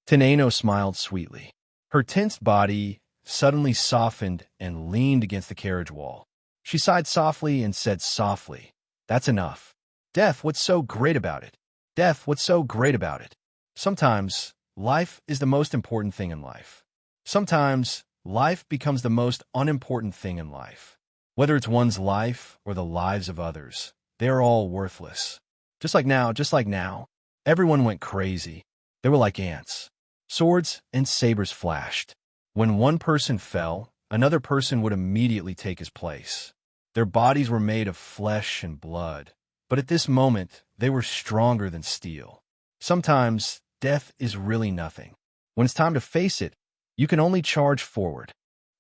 Tin Ano smiled sweetly. Her tensed body suddenly softened and leaned against the carriage wall. She sighed softly and said softly, That's enough. Death, what's so great about it? Death, what's so great about it? Sometimes, life is the most important thing in life. Sometimes, life becomes the most unimportant thing in life. Whether it's one's life or the lives of others, they're all worthless. Just like now, everyone went crazy. They were like ants. Swords and sabers flashed. When one person fell, another person would immediately take his place. Their bodies were made of flesh and blood, but at this moment, they were stronger than steel. Sometimes, death is really nothing. When it's time to face it, you can only charge forward.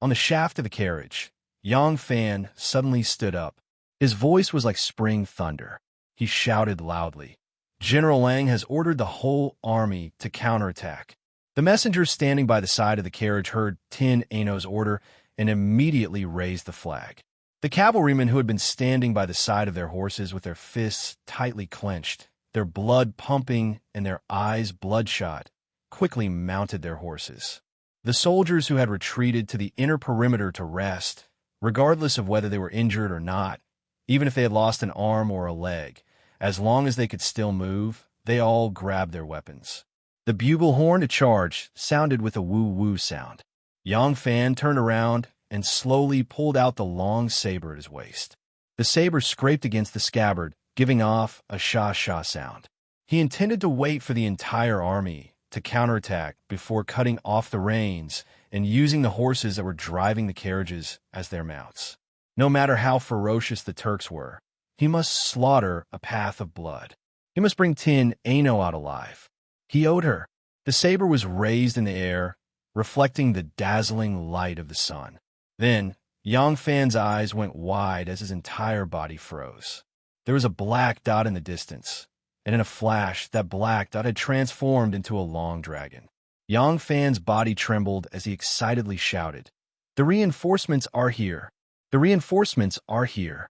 On the shaft of the carriage, Yang Fan suddenly stood up. His voice was like spring thunder. He shouted loudly, General Lang has ordered the whole army to counterattack. The messengers standing by the side of the carriage heard Tin Ano's order and immediately raised the flag. The cavalrymen who had been standing by the side of their horses with their fists tightly clenched, their blood pumping and their eyes bloodshot, quickly mounted their horses. The soldiers who had retreated to the inner perimeter to rest, regardless of whether they were injured or not, even if they had lost an arm or a leg, as long as they could still move, they all grabbed their weapons. The bugle horn to charge sounded with a woo-woo sound. Yang Fan turned around and slowly pulled out the long saber at his waist. The saber scraped against the scabbard, giving off a sha-sha sound. He intended to wait for the entire army to counterattack before cutting off the reins and using the horses that were driving the carriages as their mounts. No matter how ferocious the Turks were, he must slaughter a path of blood. He must bring Tin Ano out alive. He owed her. The saber was raised in the air, reflecting the dazzling light of the sun. Then, Yang Fan's eyes went wide as his entire body froze. There was a black dot in the distance, and in a flash, that black dot had transformed into a long dragon. Yang Fan's body trembled as he excitedly shouted, The reinforcements are here! The reinforcements are here!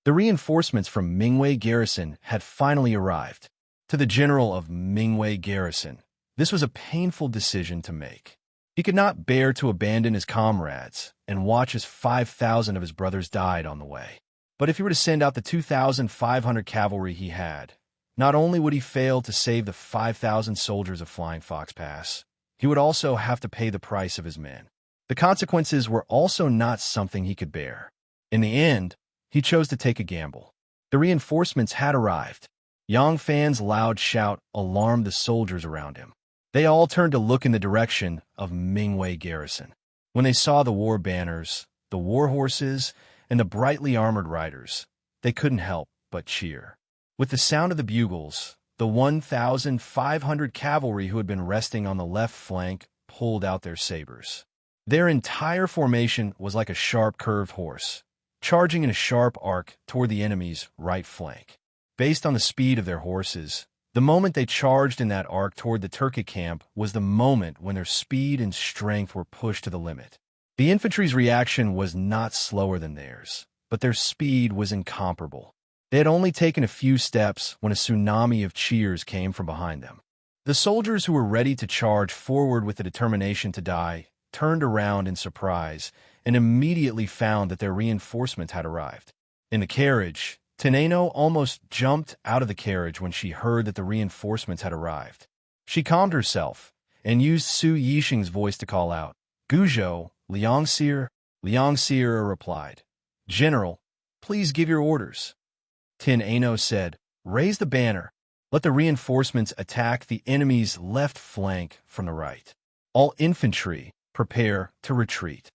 The reinforcements from Mingwei Garrison had finally arrived. To the general of Mingwei Garrison, this was a painful decision to make. He could not bear to abandon his comrades and watch as 5,000 of his brothers died on the way. But if he were to send out the 2,500 cavalry he had, not only would he fail to save the 5,000 soldiers of Flying Fox Pass, he would also have to pay the price of his men. The consequences were also not something he could bear. In the end, he chose to take a gamble. The reinforcements had arrived. Yang Fan's loud shout alarmed the soldiers around him. They all turned to look in the direction of Mingwei Garrison. When they saw the war banners, the war horses, and the brightly armored riders, they couldn't help but cheer. With the sound of the bugles, the 1,500 cavalry who had been resting on the left flank pulled out their sabers. Their entire formation was like a sharp curved horse, charging in a sharp arc toward the enemy's right flank. Based on the speed of their horses, the moment they charged in that arc toward the Turkic camp was the moment when their speed and strength were pushed to the limit. The infantry's reaction was not slower than theirs, but their speed was incomparable. They had only taken a few steps when a tsunami of cheers came from behind them. The soldiers who were ready to charge forward with the determination to die turned around in surprise and immediately found that their reinforcement had arrived. In the carriage, Teneno almost jumped out of the carriage when she heard that the reinforcements had arrived. She calmed herself and used Su Yixing's voice to call out, "Guzhou, Liang Seer." Liang Seer replied, "General, Please give your orders. Tin Ano said, Raise the banner. Let the reinforcements attack the enemy's left flank from the right. All infantry, prepare to retreat.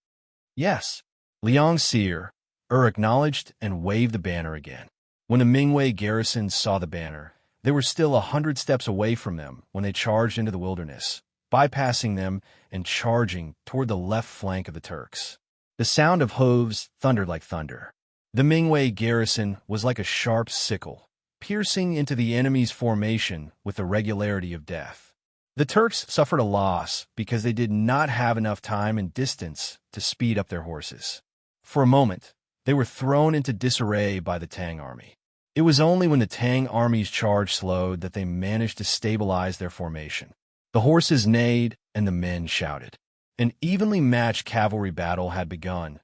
Yes. Liang Seer, acknowledged and waved the banner again. When the Mingwei garrison saw the banner, they were still 100 steps away from them when they charged into the wilderness, bypassing them and charging toward the left flank of the Turks. The sound of hooves thundered like thunder. The Mingwei garrison was like a sharp sickle, piercing into the enemy's formation with the regularity of death. The Turks suffered a loss because they did not have enough time and distance to speed up their horses. For a moment, they were thrown into disarray by the Tang army. It was only when the Tang army's charge slowed that they managed to stabilize their formation. The horses neighed and the men shouted. An evenly matched cavalry battle had begun.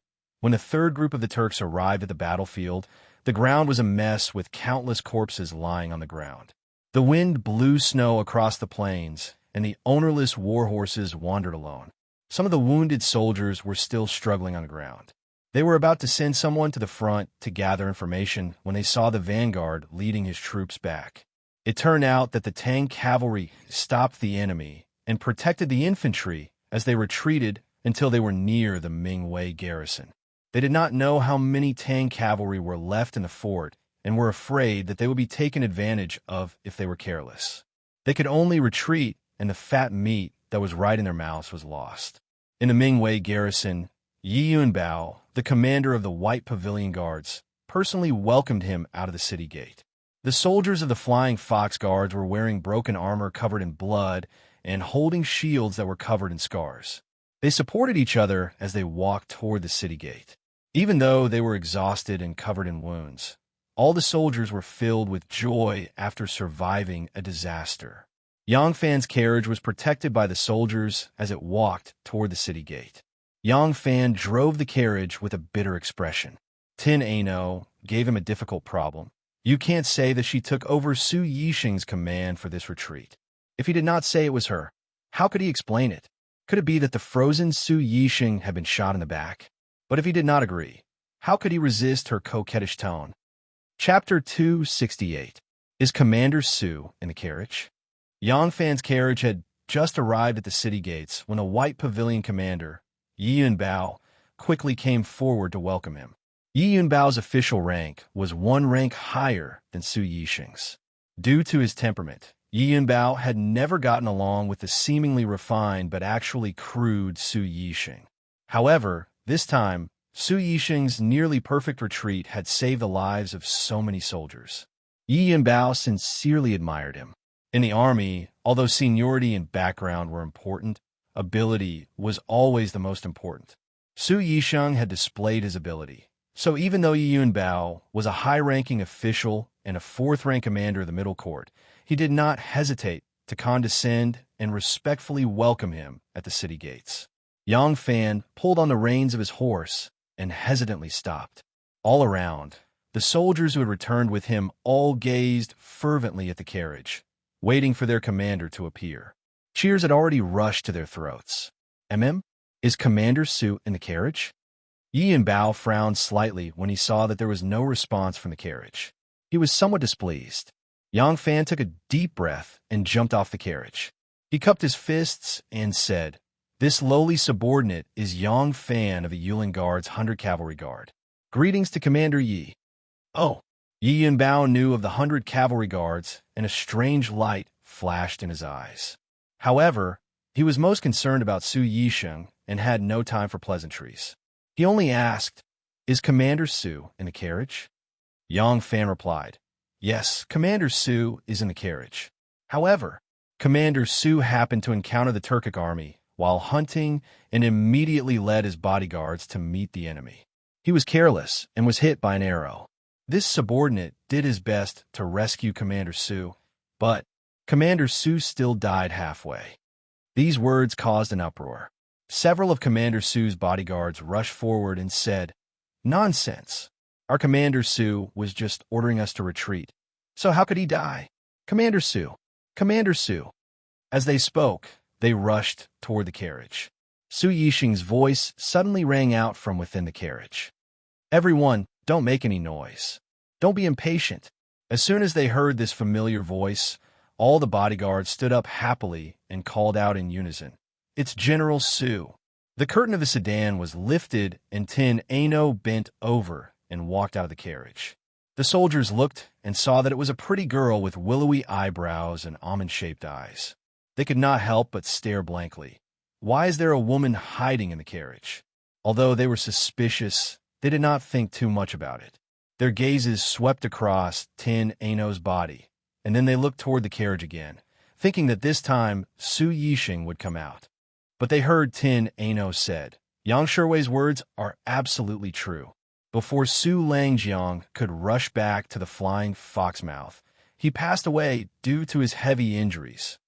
When a third group of the Turks arrived at the battlefield, the ground was a mess with countless corpses lying on the ground. The wind blew snow across the plains, and the ownerless war horses wandered alone. Some of the wounded soldiers were still struggling on the ground. They were about to send someone to the front to gather information when they saw the vanguard leading his troops back. It turned out that the Tang cavalry stopped the enemy and protected the infantry as they retreated until they were near the Mingwei garrison. They did not know how many Tang cavalry were left in the fort and were afraid that they would be taken advantage of if they were careless. They could only retreat, and the fat meat that was right in their mouths was lost. In the Mingwei garrison, Yi Yunbao, the commander of the White Pavilion Guards, personally welcomed him out of the city gate. The soldiers of the Flying Fox Guards were wearing broken armor covered in blood and holding shields that were covered in scars. They supported each other as they walked toward the city gate. Even though they were exhausted and covered in wounds, all the soldiers were filled with joy after surviving a disaster. Yang Fan's carriage was protected by the soldiers as it walked toward the city gate. Yang Fan drove the carriage with a bitter expression. Tin Ano gave him a difficult problem. You can't say that she took over Su Yixing's command for this retreat. If he did not say it was her, how could he explain it? Could it be that the frozen Su Yixing had been shot in the back? But if he did not agree, how could he resist her coquettish tone? Chapter 268. Is Commander Su in the carriage? Yang Fan's carriage had just arrived at the city gates when a White Pavilion commander, Yi Yunbao, quickly came forward to welcome him. Yi Yunbao's official rank was one rank higher than Su Yixing's. Due to his temperament, Yi Yunbao had never gotten along with the seemingly refined but actually crude Su Yixing. However, this time, Su Yixing's nearly perfect retreat had saved the lives of so many soldiers. Yi Yunbao sincerely admired him. In the army, although seniority and background were important, ability was always the most important. Su Yixing had displayed his ability. So even though Yi Yunbao was a high-ranking official and a fourth-rank commander of the Middle Court, he did not hesitate to condescend and respectfully welcome him at the city gates. Yang Fan pulled on the reins of his horse and hesitantly stopped. All around, the soldiers who had returned with him all gazed fervently at the carriage, waiting for their commander to appear. Cheers had already rushed to their throats. Is Commander Su in the carriage? Yi Yunbao frowned slightly when he saw that there was no response from the carriage. He was somewhat displeased. Yang Fan took a deep breath and jumped off the carriage. He cupped his fists and said, This lowly subordinate is Yang Fan of the Yulin Guard's 100 Cavalry Guard. Greetings to Commander Yi. Oh, Yi Yunbao knew of the 100 Cavalry Guards, and a strange light flashed in his eyes. However, he was most concerned about Su Yixing and had no time for pleasantries. He only asked, Is Commander Su in the carriage? Yang Fan replied, Yes, Commander Su is in the carriage. However, Commander Su happened to encounter the Turkic army while hunting and immediately led his bodyguards to meet the enemy. He was careless and was hit by an arrow. This subordinate did his best to rescue Commander Su, but Commander Su still died halfway. These words caused an uproar. Several of Commander Su's bodyguards rushed forward and said, Nonsense. Our Commander Su was just ordering us to retreat. So how could he die? Commander Su! Commander Su! As they spoke, they rushed toward the carriage. Su Yixing's voice suddenly rang out from within the carriage. Everyone, Don't make any noise. Don't be impatient." As soon as they heard this familiar voice, all the bodyguards stood up happily and called out in unison, "It's General Sue." The curtain of the sedan was lifted and Tin Ano bent over and walked out of the carriage. The soldiers looked and saw that it was a pretty girl with willowy eyebrows and almond-shaped eyes. They could not help but stare blankly. Why is there a woman hiding in the carriage? Although they were suspicious, they did not think too much about it. Their gazes swept across Tin Ano's body, and then they looked toward the carriage again, thinking that this time Su Yixing would come out. But they heard Tin Ano said, "Yang Shiwei's words are absolutely true." Before Su Langjiang could rush back to the flying fox mouth, he passed away due to his heavy injuries.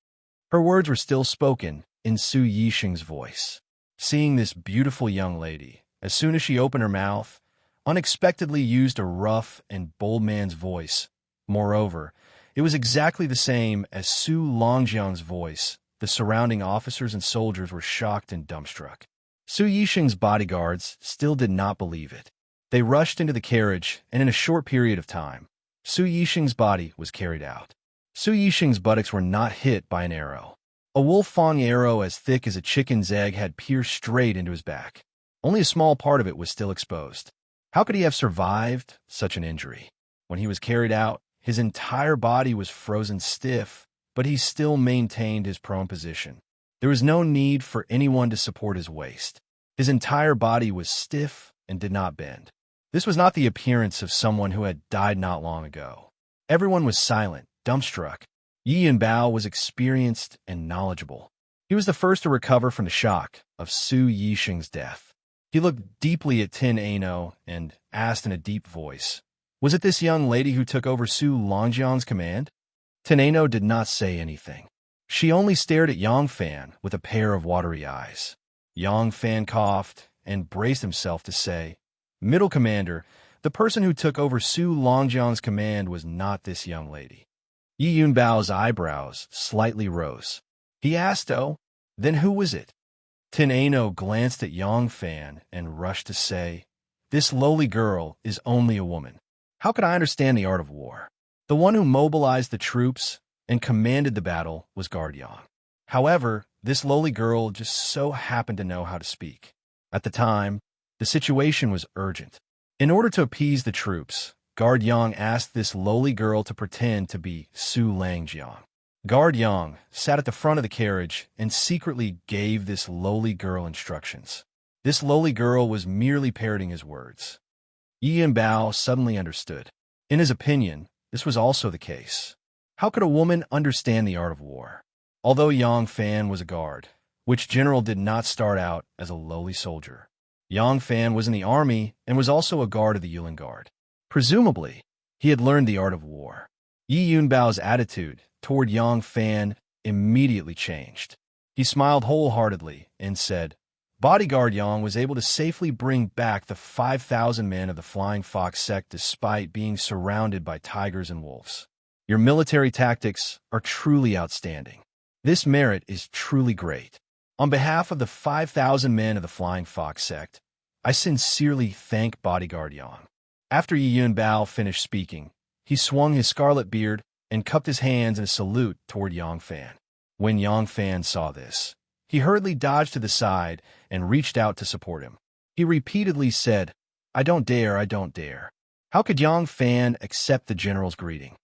Her words were still spoken in Su Yixing's voice. Seeing this beautiful young lady, as soon as she opened her mouth, unexpectedly used a rough and bold man's voice. Moreover, it was exactly the same as Su Longjiang's voice. The surrounding officers and soldiers were shocked and dumbstruck. Su Yixing's bodyguards still did not believe it. They rushed into the carriage, and in a short period of time, Su Yixing's body was carried out. Su Yixing's buttocks were not hit by an arrow. A wolf-fang arrow as thick as a chicken's egg had pierced straight into his back. Only a small part of it was still exposed. How could he have survived such an injury? When he was carried out, his entire body was frozen stiff, but he still maintained his prone position. There was no need for anyone to support his waist. His entire body was stiff and did not bend. This was not the appearance of someone who had died not long ago. Everyone was silent, dumbstruck. Yi Yunbao was experienced and knowledgeable. He was the first to recover from the shock of Su Yixing's death. He looked deeply at Tin Ano and asked in a deep voice, "Was it this young lady who took over Su Longjiang's command?" Tin Ano did not say anything. She only stared at Yang Fan with a pair of watery eyes. Yang Fan coughed and braced himself to say, "Middle Commander, the person who took over Su Longjiang's command was not this young lady." Yi Yunbao's eyebrows slightly rose. He asked, "Oh, then who was it?" Tin Ano glanced at Yang Fan and rushed to say, "This lowly girl is only a woman. How could I understand the art of war? The one who mobilized the troops and commanded the battle was Guard Yang. However, this lowly girl just so happened to know how to speak. At the time, the situation was urgent. In order to appease the troops, Guard Yang asked this lowly girl to pretend to be Su Langjiang. Guard Yang sat at the front of the carriage and secretly gave this lowly girl instructions. This lowly girl was merely parroting his words." Yi Yunbao suddenly understood. In his opinion, this was also the case. How could a woman understand the art of war? Although Yang Fan was a guard, which general did not start out as a lowly soldier. Yang Fan was in the army and was also a guard of the Yulin Guard. Presumably, he had learned the art of war. Yi Yunbao's attitude toward Yang Fan immediately changed. He smiled wholeheartedly and said, "Bodyguard Yang was able to safely bring back the 5,000 men of the Flying Fox sect despite being surrounded by tigers and wolves. Your military tactics are truly outstanding. This merit is truly great. On behalf of the 5,000 men of the Flying Fox sect, I sincerely thank Bodyguard Yang." After Yi Yunbao finished speaking, he swung his scarlet beard and cupped his hands in a salute toward Yang Fan. When Yang Fan saw this, he hurriedly dodged to the side and reached out to support him. He repeatedly said, "I don't dare, I don't dare." How could Yang Fan accept the general's greeting?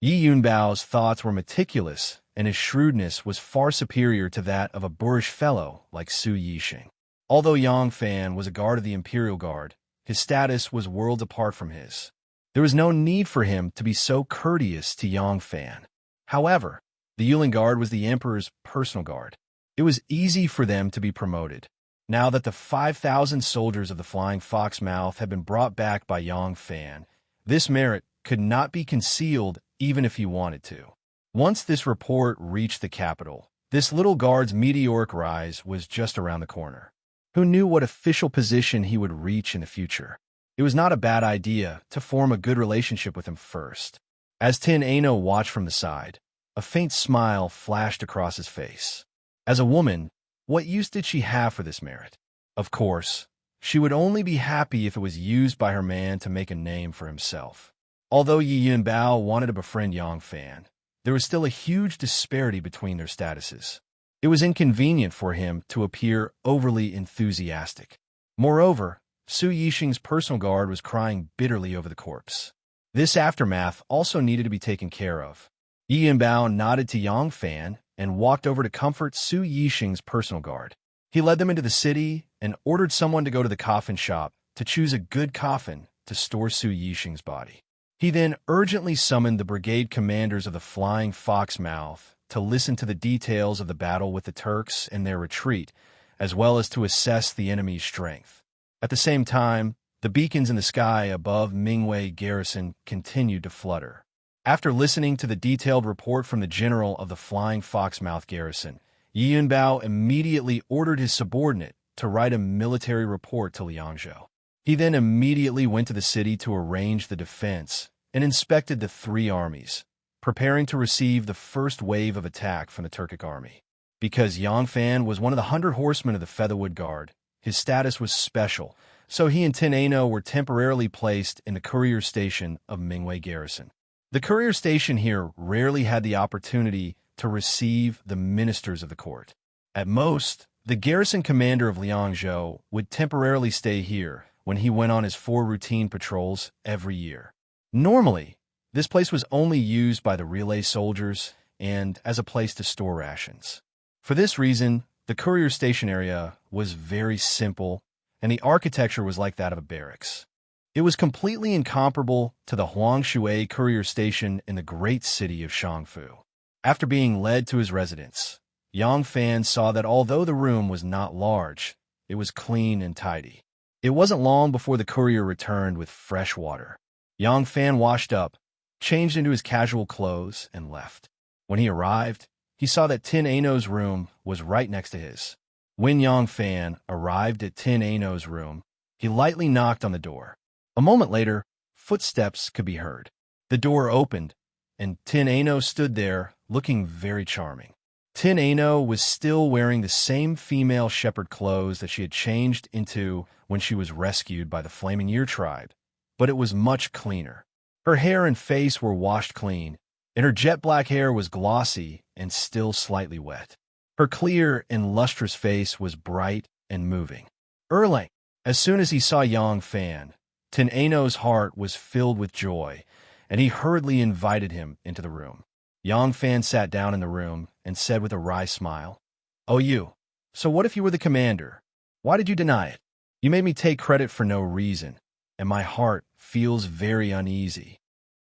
Yi Yunbao's thoughts were meticulous, and his shrewdness was far superior to that of a boorish fellow like Su Yixing. Although Yang Fan was a guard of the Imperial Guard, his status was worlds apart from his. There was no need for him to be so courteous to Yang Fan. However, the Yulin Guard was the Emperor's personal guard. It was easy for them to be promoted. Now that the 5,000 soldiers of the Flying Fox Mouth had been brought back by Yang Fan, this merit could not be concealed even if he wanted to. Once this report reached the capital, this little guard's meteoric rise was just around the corner. Who knew what official position he would reach in the future? It was not a bad idea to form a good relationship with him first. As Tin Ano watched from the side, a faint smile flashed across his face. As a woman, what use did she have for this merit? Of course, She would only be happy if it was used by her man to make a name for himself. Although Yi Yunbao wanted to befriend Yang Fan, there was still a huge disparity between their statuses. It was inconvenient for him to appear overly enthusiastic. Moreover, Su Yixing's personal guard was crying bitterly over the corpse. This aftermath also needed to be taken care of. Yi Yunbao nodded to Yang Fan and walked over to comfort Su Yixing's personal guard. He led them into the city and ordered someone to go to the coffin shop to choose a good coffin to store Su Yixing's body. He then urgently summoned the brigade commanders of the Flying Fox Mouth to listen to the details of the battle with the Turks and their retreat, as well as to assess the enemy's strength. At the same time, the beacons in the sky above Mingwei garrison continued to flutter. After listening to the detailed report from the general of the Flying Foxmouth garrison, Yi Yunbao immediately ordered his subordinate to write a military report to Liangzhou. He then immediately went to the city to arrange the defense and inspected the three armies, preparing to receive the first wave of attack from the Turkic army. Because Yang Fan was one of the 100 horsemen of the Featherwood Guard, his status was special, so he and Tin Ano were temporarily placed in the courier station of Mingwei garrison. The courier station here rarely had the opportunity to receive the ministers of the court. At most, the garrison commander of Liangzhou would temporarily stay here when he went on his 4 routine patrols every year. Normally, this place was only used by the relay soldiers and as a place to store rations. For this reason, the courier station area was very simple, and the architecture was like that of a barracks. It was completely incomparable to the Huangshui courier station in the great city of Shangfu. After being led to his residence, Yang Fan saw that although the room was not large, it was clean and tidy. It wasn't long before the courier returned with fresh water. Yang Fan washed up, changed into his casual clothes, and left. When he arrived, he saw that Tin Ano's room was right next to his. When Yang Fan arrived at Tin Ano's room, he lightly knocked on the door. A moment later, footsteps could be heard. The door opened, and Tin Ano stood there, looking very charming. Tin Ano was still wearing the same female shepherd clothes that she had changed into when she was rescued by the Flaming Ear tribe, but it was much cleaner. Her hair and face were washed clean, and her jet black hair was glossy and still slightly wet. Her clear and lustrous face was bright and moving. Erlang, as soon as he saw Yang Fan, Tin Ano's heart was filled with joy, and he hurriedly invited him into the room. Yang Fan sat down in the room and said with a wry smile, "Oh, you. So what if you were the commander? Why did you deny it? You made me take credit for no reason, and my heart feels very uneasy."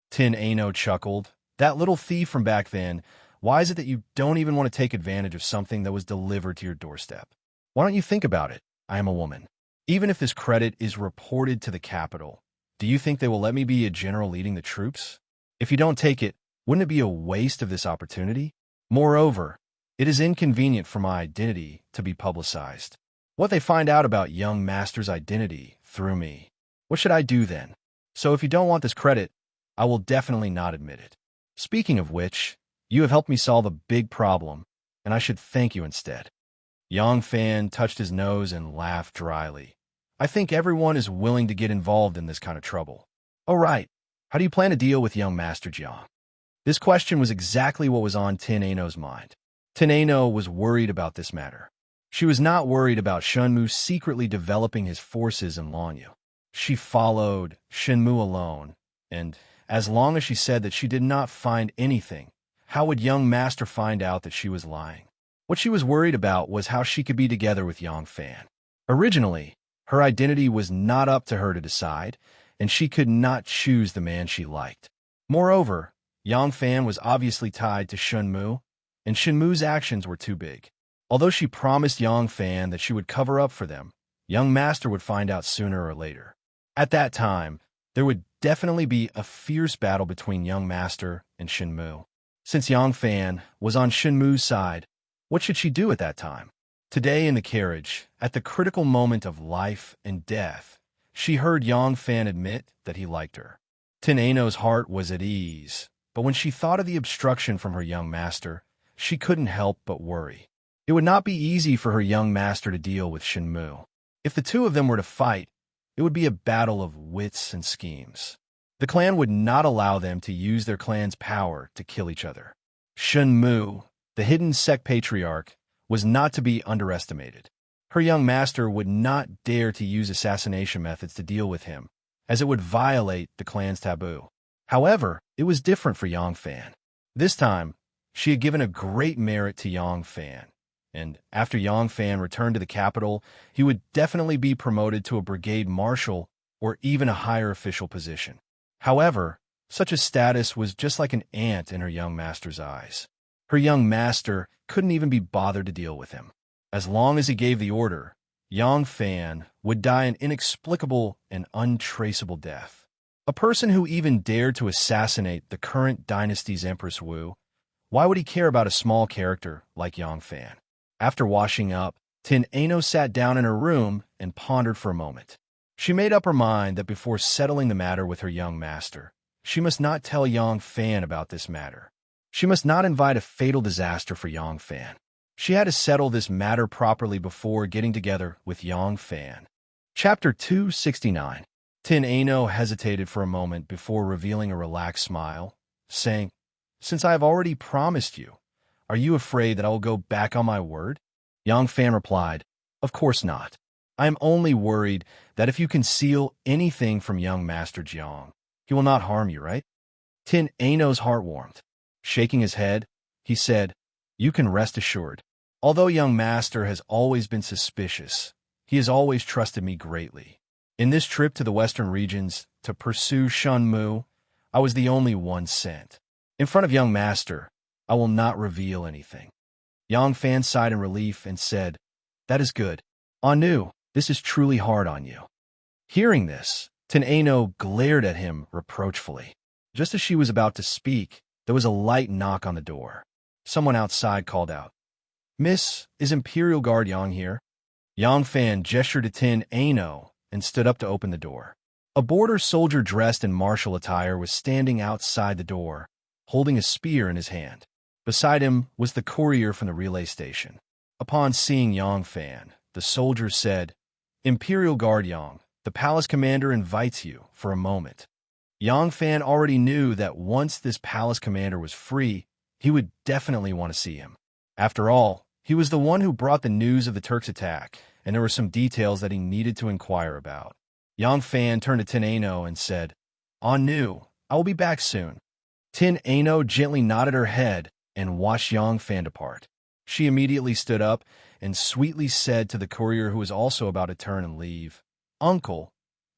Tin Ano chuckled. "That little thief from back then, why is it that you don't even want to take advantage of something that was delivered to your doorstep? Why don't you think about it? I am a woman. Even if this credit is reported to the capital, do you think they will let me be a general leading the troops? If you don't take it, wouldn't it be a waste of this opportunity? Moreover, it is inconvenient for my identity to be publicized. What they find out about young master's identity through me, what should I do then? So if you don't want this credit, I will definitely not admit it. Speaking of which, you have helped me solve a big problem, and I should thank you instead." Yang Fan touched his nose and laughed dryly. "I think everyone is willing to get involved in this kind of trouble. Oh, right. How do you plan to deal with young Master Jiang?" This question was exactly what was on Tin Ano's mind. Tin Ano was worried about this matter. She was not worried about Shenmu secretly developing his forces in Lanyu. She followed Shenmu alone, and as long as she said that she did not find anything, how would young master find out that she was lying? What she was worried about was how she could be together with Yang Fan. Originally, her identity was not up to her to decide, and she could not choose the man she liked. Moreover, Yang Fan was obviously tied to Shenmu, and Shenmu's actions were too big. Although she promised Yang Fan that she would cover up for them, young master would find out sooner or later. At that time, there would definitely be a fierce battle between young master and Shenmu. Since Yang Fan was on Shenmu's side, what should she do at that time? Today in the carriage, at the critical moment of life and death, she heard Yang Fan admit that he liked her. Tin Ano's heart was at ease, but when she thought of the obstruction from her young master, she couldn't help but worry. It would not be easy for her young master to deal with Shenmu. If the two of them were to fight, it would be a battle of wits and schemes. The clan would not allow them to use their clan's power to kill each other. Shun Mu, the hidden sect patriarch, was not to be underestimated. Her young master would not dare to use assassination methods to deal with him, as it would violate the clan's taboo. However, it was different for Yang Fan. This time, she had given a great merit to Yang Fan, and after Yang Fan returned to the capital, he would definitely be promoted to a brigade marshal or even a higher official position. However, such a status was just like an ant in her young master's eyes. Her young master couldn't even be bothered to deal with him. As long as he gave the order, Yang Fan would die an inexplicable and untraceable death. A person who even dared to assassinate the current dynasty's Empress Wu, why would he care about a small character like Yang Fan? After washing up, Tin Ano sat down in her room and pondered for a moment. She made up her mind that before settling the matter with her young master, she must not tell Yang Fan about this matter. She must not invite a fatal disaster for Yang Fan. She had to settle this matter properly before getting together with Yang Fan. Chapter 269. Tin Ano hesitated for a moment before revealing a relaxed smile, saying, "Since I have already promised you, are you afraid that I will go back on my word?" Yang Fan replied, "Of course not. I am only worried that if you conceal anything from young Master Jiang, he will not harm you, right?" Tin Ano's heart warmed. Shaking his head, he said, "You can rest assured. Although young master has always been suspicious, he has always trusted me greatly. In this trip to the western regions to pursue Shun Mu, I was the only one sent. In front of young master, I will not reveal anything." Yang Fan sighed in relief and said, "That is good. Anu, this is truly hard on you." Hearing this, Tin Ano glared at him reproachfully. Just as she was about to speak, there was a light knock on the door. Someone outside called out, "Miss, is Imperial Guard Yang here?" Yang Fan gestured to Tin Ano and stood up to open the door. A border soldier dressed in martial attire was standing outside the door, holding a spear in his hand. Beside him was the courier from the relay station. Upon seeing Yang Fan, the soldier said, "Imperial Guard Yang, the palace commander invites you for a moment." Yang Fan already knew that once this palace commander was free, he would definitely want to see him. After all, he was the one who brought the news of the Turks' attack, and there were some details that he needed to inquire about. Yang Fan turned to Tin Ano and said, "Anu, I will be back soon." Tin Ano gently nodded her head and watched Yang Fan depart. She immediately stood up and sweetly said to the courier who was also about to turn and leave, "Uncle,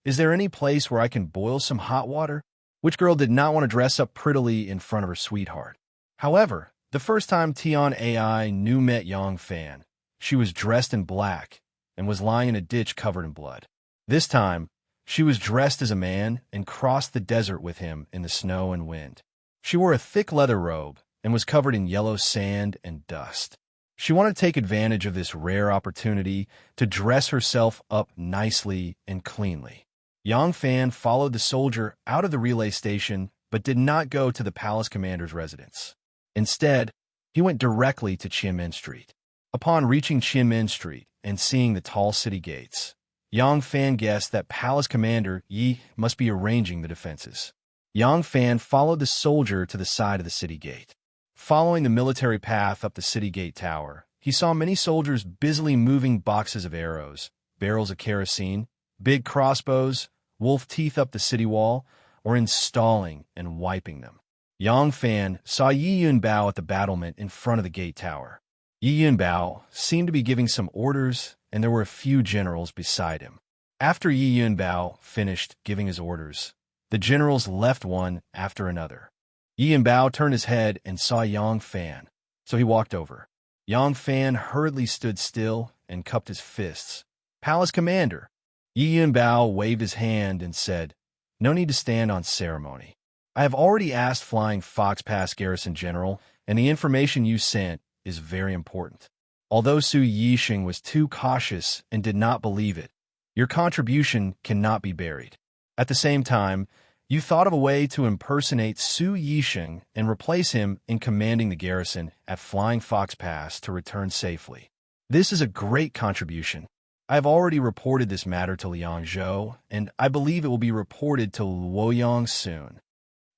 is there any place where I can boil some hot water?" Which girl did not want to dress up prettily in front of her sweetheart? However, the first time Tian Ai knew met Yang Fan, she was dressed in black and was lying in a ditch covered in blood. This time, she was dressed as a man and crossed the desert with him in the snow and wind. She wore a thick leather robe and was covered in yellow sand and dust. She wanted to take advantage of this rare opportunity to dress herself up nicely and cleanly. Yang Fan followed the soldier out of the relay station but did not go to the palace commander's residence. Instead, he went directly to Qianmen Street. Upon reaching Qianmen Street and seeing the tall city gates, Yang Fan guessed that Palace Commander Yi must be arranging the defenses. Yang Fan followed the soldier to the side of the city gate. Following the military path up the city gate tower, he saw many soldiers busily moving boxes of arrows, barrels of kerosene, big crossbows, wolf teeth up the city wall, or installing and wiping them. Yang Fan saw Yi Yunbao at the battlement in front of the gate tower. Yi Yunbao seemed to be giving some orders, and there were a few generals beside him. After Yi Yunbao finished giving his orders, the generals left one after another. Yi Yunbao turned his head and saw Yang Fan, so he walked over. Yang Fan hurriedly stood still and cupped his fists. "Palace Commander!" Yi Yunbao waved his hand and said, "No need to stand on ceremony. I have already asked Flying Fox Pass Garrison General, and the information you sent is very important. Although Su Yixing was too cautious and did not believe it, your contribution cannot be buried. At the same time, you thought of a way to impersonate Su Yixing and replace him in commanding the garrison at Flying Fox Pass to return safely. This is a great contribution. I have already reported this matter to Liang Zhou, and I believe it will be reported to Luoyang soon.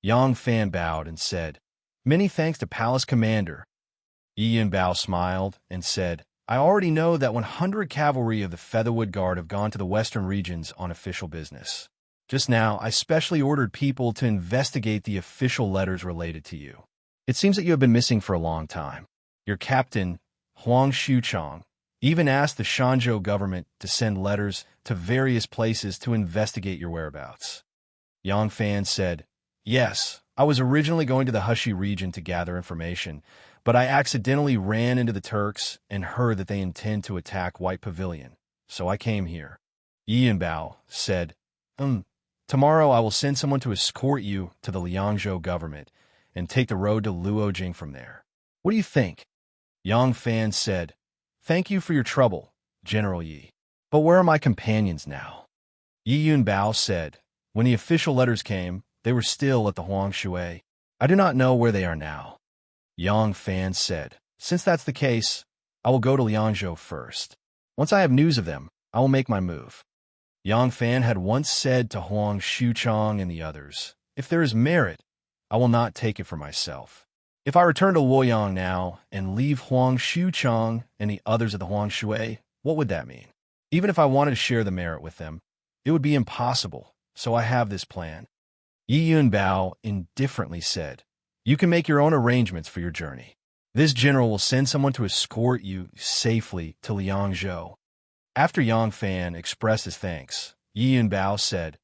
Yang Fan bowed and said, "Many thanks to Palace Commander." Yi Yunbao smiled and said, "I already know that 100 cavalry of the Featherwood Guard have gone to the western regions on official business. Just now, I specially ordered people to investigate the official letters related to you. It seems that you have been missing for a long time. Your captain, Huang Xuchong, even asked the Shanzhou government to send letters to various places to investigate your whereabouts." Yang Fan said, "Yes, I was originally going to the Hushi region to gather information, but I accidentally ran into the Turks and heard that they intend to attack White Pavilion, so I came here." Yi Yunbao said, "Tomorrow I will send someone to escort you to the Liangzhou government and take the road to Luojing from there. What do you think?" Yang Fan said, "Thank you for your trouble, General Yi. But where are my companions now?" Yi Yunbao said, "When the official letters came, they were still at the Huangshui. I do not know where they are now." Yang Fan said, "Since that's the case, I will go to Liangzhou first. Once I have news of them, I will make my move." Yang Fan had once said to Huang Xuchong and the others, "If there is merit, I will not take it for myself. If I return to Luoyang now and leave Huang Xuchong and the others of the Huangshui, what would that mean? Even if I wanted to share the merit with them, it would be impossible, so I have this plan." Yi Yunbao indifferently said, "You can make your own arrangements for your journey. This general will send someone to escort you safely to Liangzhou." After Yang Fan expressed his thanks, Yi Yunbao said,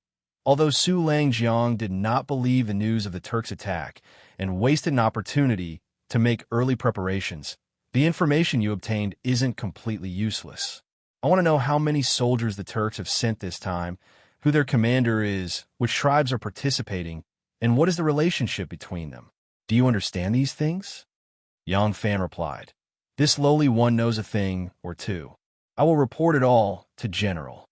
"Although Su Langjiang did not believe the news of the Turks' attack and wasted an opportunity to make early preparations, the information you obtained isn't completely useless. I want to know how many soldiers the Turks have sent this time, who their commander is, which tribes are participating, and what is the relationship between them. Do you understand these things?" Yang Fan replied, "This lowly one knows a thing or two. I will report it all to General."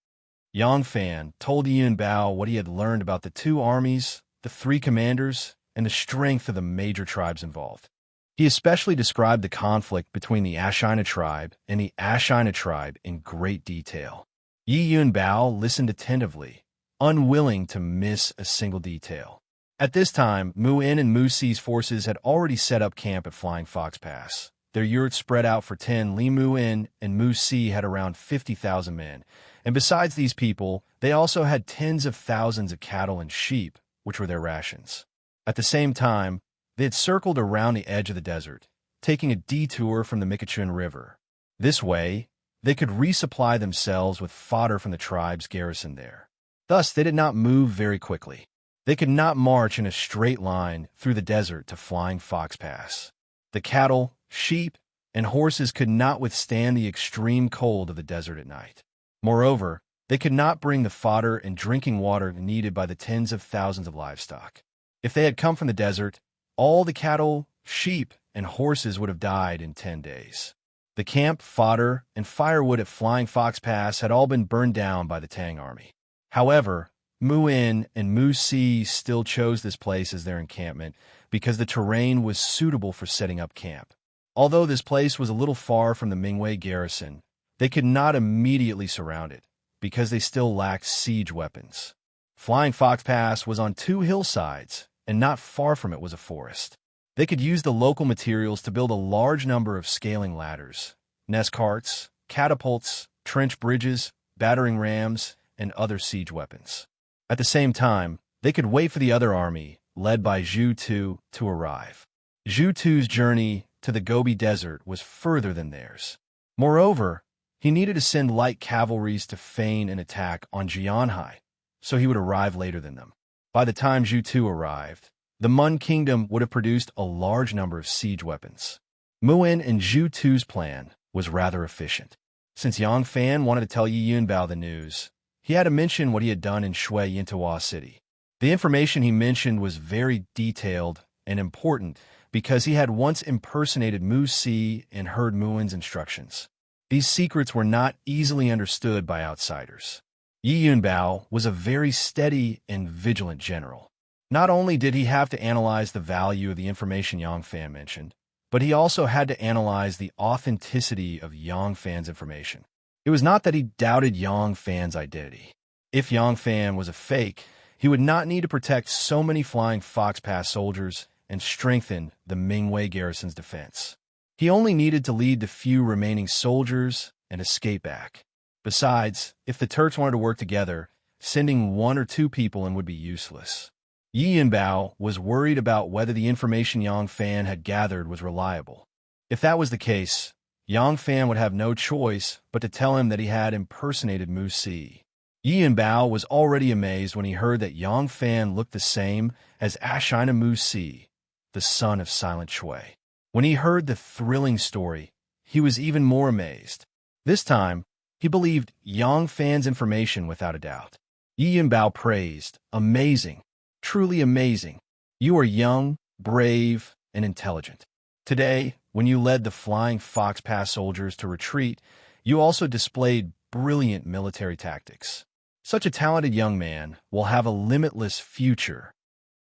Yang Fan told Yi Yunbao what he had learned about the two armies, the three commanders, and the strength of the major tribes involved. He especially described the conflict between the Ashina tribe and the Ashina tribe in great detail. Yi Yunbao listened attentively, unwilling to miss a single detail. At this time, Mu In and Mu Si's forces had already set up camp at Flying Fox Pass. Their yurts spread out for 10. Li Mu In and Mu Si had around 50,000 men, and besides these people, they also had tens of thousands of cattle and sheep, which were their rations. At the same time, they had circled around the edge of the desert, taking a detour from the Miquelchun River. This way, they could resupply themselves with fodder from the tribes garrisoned there. Thus, they did not move very quickly. They could not march in a straight line through the desert to Flying Fox Pass. The cattle, sheep, and horses could not withstand the extreme cold of the desert at night. Moreover, they could not bring the fodder and drinking water needed by the tens of thousands of livestock. If they had come from the desert, all the cattle, sheep, and horses would have died in 10 days. The camp, fodder, and firewood at Flying Fox Pass had all been burned down by the Tang army. However, Mu In and Mu Si still chose this place as their encampment because the terrain was suitable for setting up camp. Although this place was a little far from the Mingwei garrison, they could not immediately surround it because they still lacked siege weapons. Flying Fox Pass was on two hillsides, and not far from it was a forest. They could use the local materials to build a large number of scaling ladders, nest carts, catapults, trench bridges, battering rams, and other siege weapons. At the same time, they could wait for the other army, led by Zhu Tu, to arrive. Zhu Tu's journey to the Gobi Desert was further than theirs. Moreover, he needed to send light cavalries to feign an attack on Jianhai, so he would arrive later than them. By the time Zhu Tu arrived, the Mun Kingdom would have produced a large number of siege weapons. Mu In and Zhu Tu's plan was rather efficient. Since Yang Fan wanted to tell Yi Yunbao the news, he had to mention what he had done in Shui Yintawa City. The information he mentioned was very detailed and important because he had once impersonated Mu Si and heard Mu In's instructions. These secrets were not easily understood by outsiders. Yi Yunbao was a very steady and vigilant general. Not only did he have to analyze the value of the information Yang Fan mentioned, but he also had to analyze the authenticity of Yang Fan's information. It was not that he doubted Yang Fan's identity. If Yang Fan was a fake, he would not need to protect so many Flying Fox Pass soldiers and strengthen the Mingwei garrison's defense. He only needed to lead the few remaining soldiers and escape back. Besides, if the Turks wanted to work together, sending 1 or 2 people in would be useless. Yi Yunbao was worried about whether the information Yang Fan had gathered was reliable. If that was the case, Yang Fan would have no choice but to tell him that he had impersonated Mu Si. Yi Yunbao was already amazed when he heard that Yang Fan looked the same as Ashina Mu Si, the son of Silent Shui. When he heard the thrilling story, he was even more amazed. This time, he believed Yang Fan's information without a doubt. Yi Yunbao praised, "Amazing, truly amazing. You are young, brave, and intelligent. Today, when you led the Flying Fox Pass soldiers to retreat, you also displayed brilliant military tactics. Such a talented young man will have a limitless future."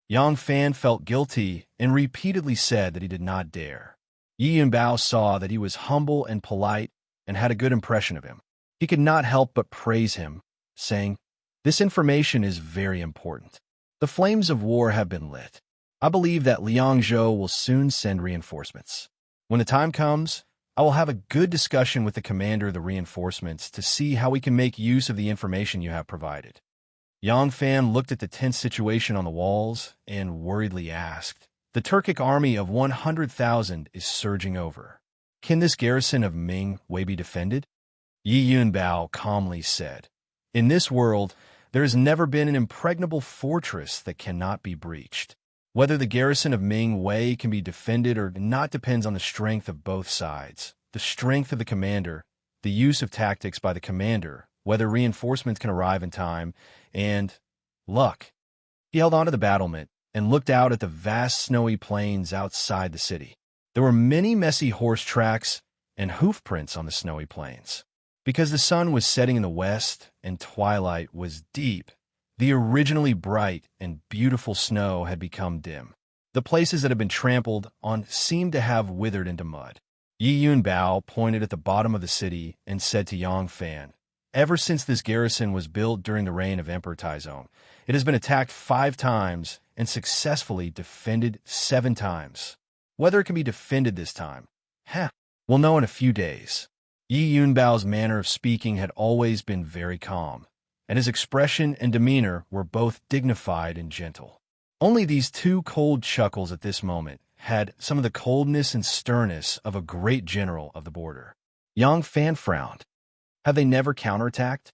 Yang Fan felt guilty and repeatedly said that he did not dare. Yi Yunbao saw that he was humble and polite and had a good impression of him. He could not help but praise him, saying, "This information is very important. The flames of war have been lit. I believe that Liangzhou will soon send reinforcements. When the time comes, I will have a good discussion with the commander of the reinforcements to see how we can make use of the information you have provided." Yang Fan looked at the tense situation on the walls and worriedly asked, "The Turkic army of 100,000 is surging over. Can this garrison of Ming-Wei be defended?" Yi Yunbao calmly said, "In this world, there has never been an impregnable fortress that cannot be breached. Whether the garrison of Ming-Wei can be defended or not depends on the strength of both sides, the strength of the commander, the use of tactics by the commander, whether reinforcements can arrive in time, and luck." He held onto the battlement and looked out at the vast snowy plains outside the city. There were many messy horse tracks and hoof prints on the snowy plains. Because the sun was setting in the west and twilight was deep, the originally bright and beautiful snow had become dim. The places that had been trampled on seemed to have withered into mud. Yi Yunbao pointed at the bottom of the city and said to Yang Fan, "Ever since this garrison was built during the reign of Emperor Taizong, it has been attacked 5 times and successfully defended 7 times. Whether it can be defended this time, we'll know in a few days." Yi Yunbao's manner of speaking had always been very calm, and his expression and demeanor were both dignified and gentle. Only these 2 cold chuckles at this moment had some of the coldness and sternness of a great general of the border. Yang Fan frowned. Have they never counterattacked?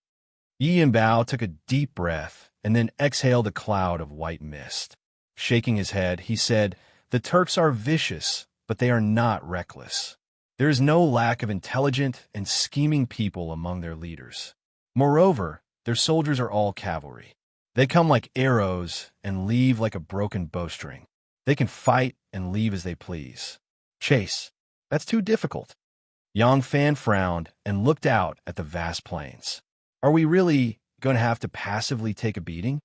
Yi Yunbao took a deep breath and then exhaled a cloud of white mist. Shaking his head, he said, "The Turks are vicious, but they are not reckless. There is no lack of intelligent and scheming people among their leaders. Moreover, their soldiers are all cavalry. They come like arrows and leave like a broken bowstring. They can fight and leave as they please. Chase, that's too difficult." Yang Fan frowned and looked out at the vast plains. Are we really going to have to passively take a beating?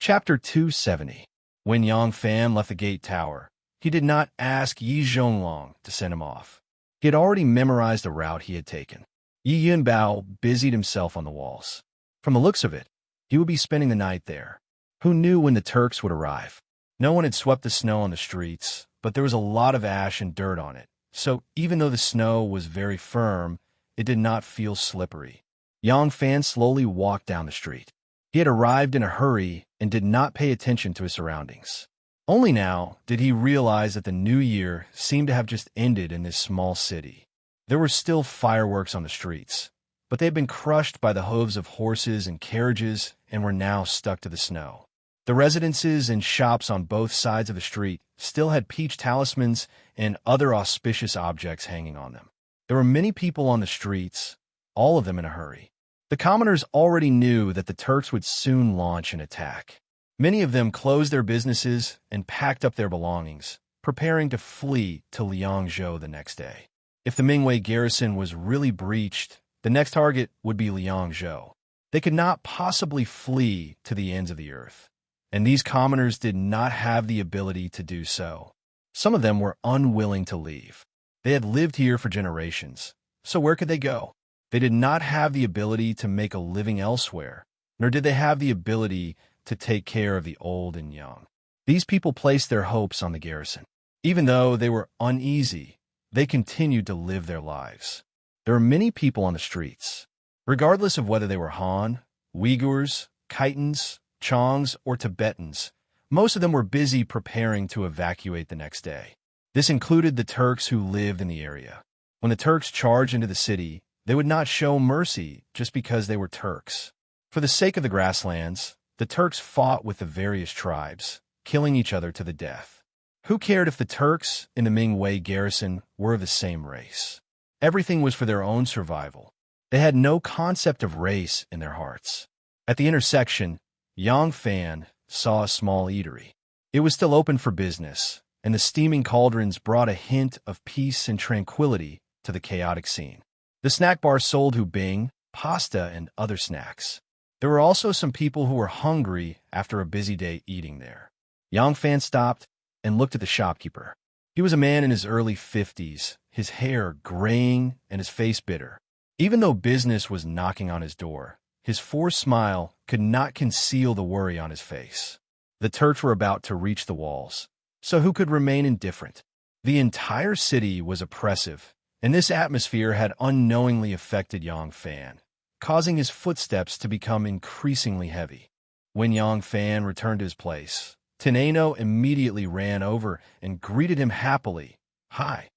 Chapter 270. When Yang Fan left the gate tower, he did not ask Yi Zhonglong to send him off. He had already memorized the route he had taken. Yi Yunbao busied himself on the walls. From the looks of it, he would be spending the night there. Who knew when the Turks would arrive? No one had swept the snow on the streets, but there was a lot of ash and dirt on it, so even though the snow was very firm, it did not feel slippery. Yang Fan slowly walked down the street. He had arrived in a hurry and did not pay attention to his surroundings. Only now did he realize that the new year seemed to have just ended in this small city. There were still fireworks on the streets, but they had been crushed by the hooves of horses and carriages and were now stuck to the snow. The residences and shops on both sides of the street still had peach talismans and other auspicious objects hanging on them. There were many people on the streets, all of them in a hurry. The commoners already knew that the Turks would soon launch an attack. Many of them closed their businesses and packed up their belongings, preparing to flee to Liangzhou the next day. If the Mingwei garrison was really breached, the next target would be Liangzhou. They could not possibly flee to the ends of the earth, and these commoners did not have the ability to do so. Some of them were unwilling to leave. They had lived here for generations, so where could they go? They did not have the ability to make a living elsewhere, nor did they have the ability to take care of the old and young. These people placed their hopes on the garrison. Even though they were uneasy, they continued to live their lives. There were many people on the streets. Regardless of whether they were Han, Uyghurs, Khitans, Chongs, or Tibetans, most of them were busy preparing to evacuate the next day. This included the Turks who lived in the area. When the Turks charged into the city, they would not show mercy just because they were Turks. For the sake of the grasslands, the Turks fought with the various tribes, killing each other to the death. Who cared if the Turks in the Ming Wei garrison were of the same race? Everything was for their own survival. They had no concept of race in their hearts. At the intersection, Yang Fan saw a small eatery. It was still open for business, and the steaming cauldrons brought a hint of peace and tranquility to the chaotic scene. The snack bar sold hubing, pasta, and other snacks. There were also some people who were hungry after a busy day eating there. Yang Fan stopped and looked at the shopkeeper. He was a man in his early 50s, his hair graying and his face bitter. Even though business was knocking on his door, his forced smile could not conceal the worry on his face. The Turks were about to reach the walls, so who could remain indifferent? The entire city was oppressive, and this atmosphere had unknowingly affected Yang Fan, causing his footsteps to become increasingly heavy. When Yang Fan returned to his place, Teneno immediately ran over and greeted him happily. "Hi."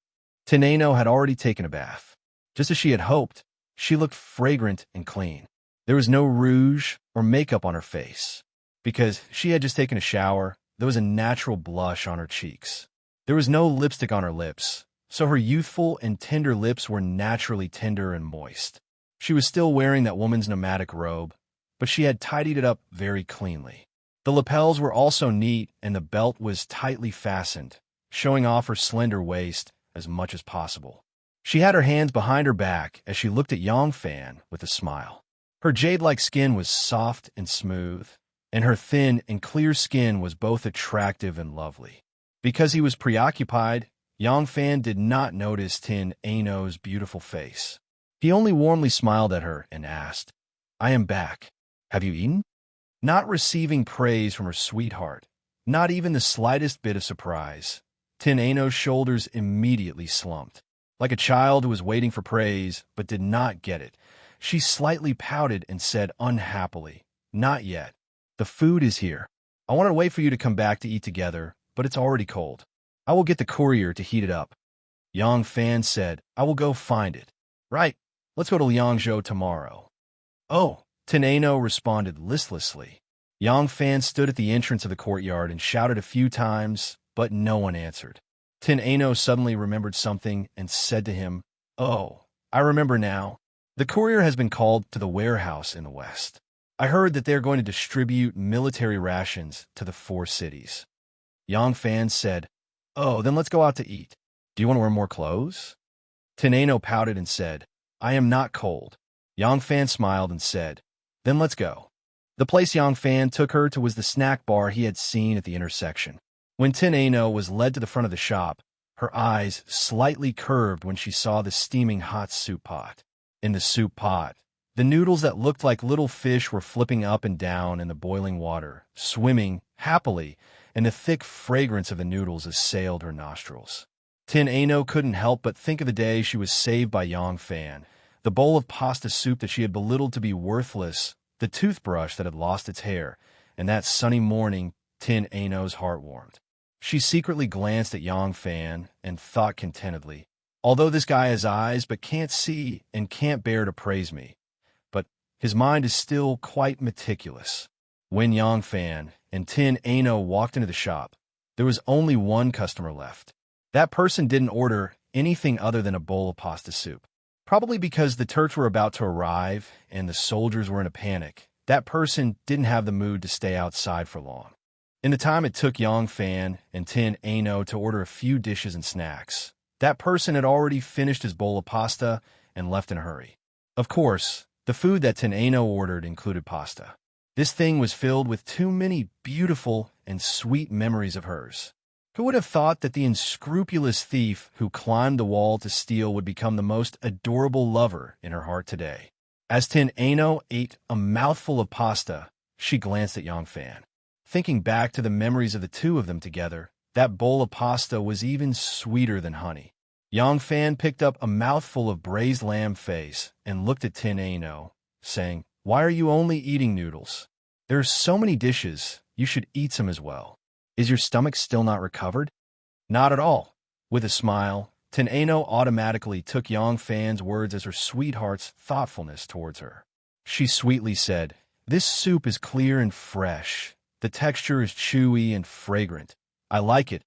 Teneno had already taken a bath. Just as she had hoped, she looked fragrant and clean. There was no rouge or makeup on her face. Because she had just taken a shower, there was a natural blush on her cheeks. There was no lipstick on her lips, so her youthful and tender lips were naturally tender and moist. She was still wearing that woman's nomadic robe, but she had tidied it up very cleanly. The lapels were also neat and the belt was tightly fastened, showing off her slender waist as much as possible. She had her hands behind her back as she looked at Yang Fan with a smile. Her jade-like skin was soft and smooth, and her thin and clear skin was both attractive and lovely. Because he was preoccupied, Yang Fan did not notice Tin Ano's beautiful face. He only warmly smiled at her and asked, "I am back. Have you eaten?" Not receiving praise from her sweetheart, not even the slightest bit of surprise, Tin Ano's shoulders immediately slumped. Like a child who was waiting for praise but did not get it, she slightly pouted and said unhappily, "Not yet. The food is here. I wanted to wait for you to come back to eat together, but it's already cold. I will get the courier to heat it up." Yang Fan said, "I will go find it." "Right. Let's go to Liangzhou tomorrow." "Oh," Tin Ano responded listlessly. Yang Fan stood at the entrance of the courtyard and shouted a few times, but no one answered. Tin Ano suddenly remembered something and said to him, "Oh, I remember now. The courier has been called to the warehouse in the west. I heard that they're going to distribute military rations to the 4 cities." Yang Fan said, "Oh, then let's go out to eat. Do you want to wear more clothes?" Tin Ano pouted and said, "I am not cold." Yang Fan smiled and said, "Then let's go." The place Yang Fan took her to was the snack bar he had seen at the intersection. When Tin Ano was led to the front of the shop, her eyes slightly curved when she saw the steaming hot soup pot. In the soup pot, the noodles that looked like little fish were flipping up and down in the boiling water, swimming happily, and the thick fragrance of the noodles assailed her nostrils. Tin Ano couldn't help but think of the day she was saved by Yang Fan, the bowl of pasta soup that she had belittled to be worthless, the toothbrush that had lost its hair, and that sunny morning Tin Ano's heart warmed. She secretly glanced at Yang Fan and thought contentedly, "Although this guy has eyes but can't see and can't bear to praise me, but his mind is still quite meticulous." When Yang Fan and Tin Ano walked into the shop, there was only one customer left. That person didn't order anything other than a bowl of pasta soup. Probably because the Turks were about to arrive and the soldiers were in a panic, that person didn't have the mood to stay outside for long. In the time it took Yang Fan and Tin Ano to order a few dishes and snacks, that person had already finished his bowl of pasta and left in a hurry. Of course, the food that Tin Ano ordered included pasta. This thing was filled with too many beautiful and sweet memories of hers. Who would have thought that the unscrupulous thief who climbed the wall to steal would become the most adorable lover in her heart today? As Tin Ano ate a mouthful of pasta, she glanced at Yang Fan. Thinking back to the memories of the two of them together, that bowl of pasta was even sweeter than honey. Yang Fan picked up a mouthful of braised lamb face and looked at Tin Ano, saying, "Why are you only eating noodles? There are so many dishes, you should eat some as well. Is your stomach still not recovered?" "Not at all." With a smile, Tin Ano automatically took Yang Fan's words as her sweetheart's thoughtfulness towards her. She sweetly said, "This soup is clear and fresh. The texture is chewy and fragrant. I like it."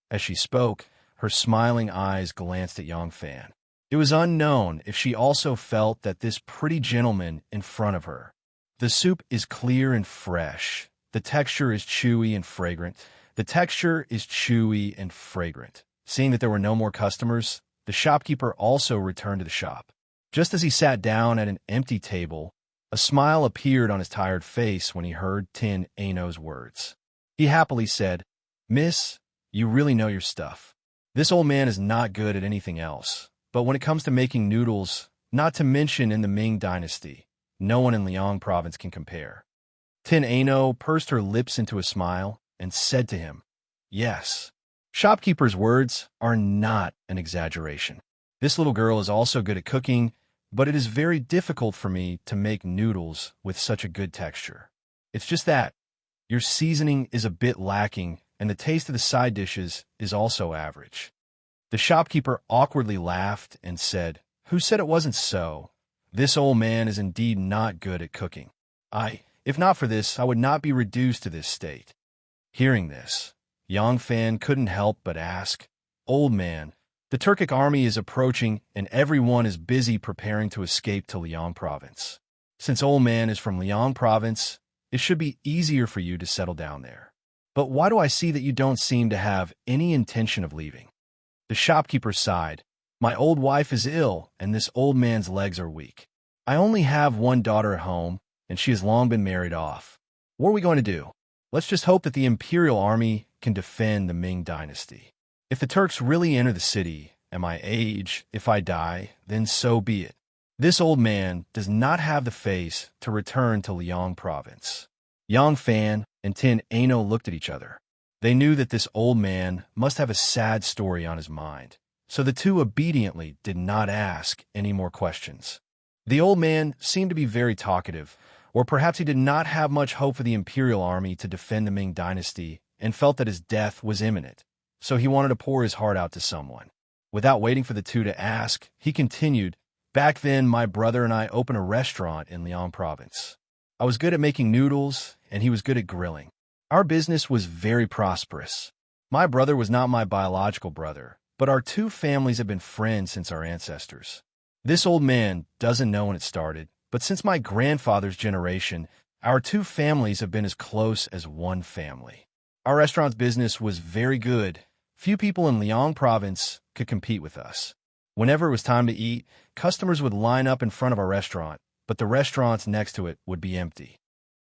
As she spoke, her smiling eyes glanced at Yang Fan. It was unknown if she also felt that this pretty gentleman in front of her. "The soup is clear and fresh. The texture is chewy and fragrant. The texture is chewy and fragrant." Seeing that there were no more customers, the shopkeeper also returned to the shop. Just as he sat down at an empty table, a smile appeared on his tired face when he heard Tin Ano's words. He happily said, "Miss, you really know your stuff. This old man is not good at anything else, but when it comes to making noodles, not to mention in the Ming Dynasty, no one in Liang province can compare." Tin Ano pursed her lips into a smile and said to him, "Yes, shopkeeper's words are not an exaggeration. This little girl is also good at cooking, but it is very difficult for me to make noodles with such a good texture. It's just that your seasoning is a bit lacking, and the taste of the side dishes is also average." The shopkeeper awkwardly laughed and said, "Who said it wasn't so? This old man is indeed not good at cooking. If not for this, I would not be reduced to this state." Hearing this, Yang Fan couldn't help but ask, "Old man, the Turkic army is approaching and everyone is busy preparing to escape to Liang province. Since old man is from Liang province, it should be easier for you to settle down there. But why do I see that you don't seem to have any intention of leaving?" The shopkeeper sighed. "My old wife is ill, and this old man's legs are weak. I only have one daughter at home, and she has long been married off. What are we going to do? Let's just hope that the imperial army can defend the Ming Dynasty. If the Turks really enter the city, at my age, if I die, then so be it. This old man does not have the face to return to Liang province." Yang Fan and Tin Ano looked at each other. They knew that this old man must have a sad story on his mind, so the two obediently did not ask any more questions. The old man seemed to be very talkative, or perhaps he did not have much hope for the imperial army to defend the Ming Dynasty and felt that his death was imminent, so he wanted to pour his heart out to someone. Without waiting for the two to ask, he continued, "Back then, my brother and I opened a restaurant in Liang province. I was good at making noodles, and he was good at grilling. Our business was very prosperous. My brother was not my biological brother, but our two families have been friends since our ancestors. This old man doesn't know when it started, but since my grandfather's generation, our two families have been as close as one family. Our restaurant's business was very good. Few people in Liang province could compete with us. Whenever it was time to eat, customers would line up in front of our restaurant, but the restaurants next to it would be empty."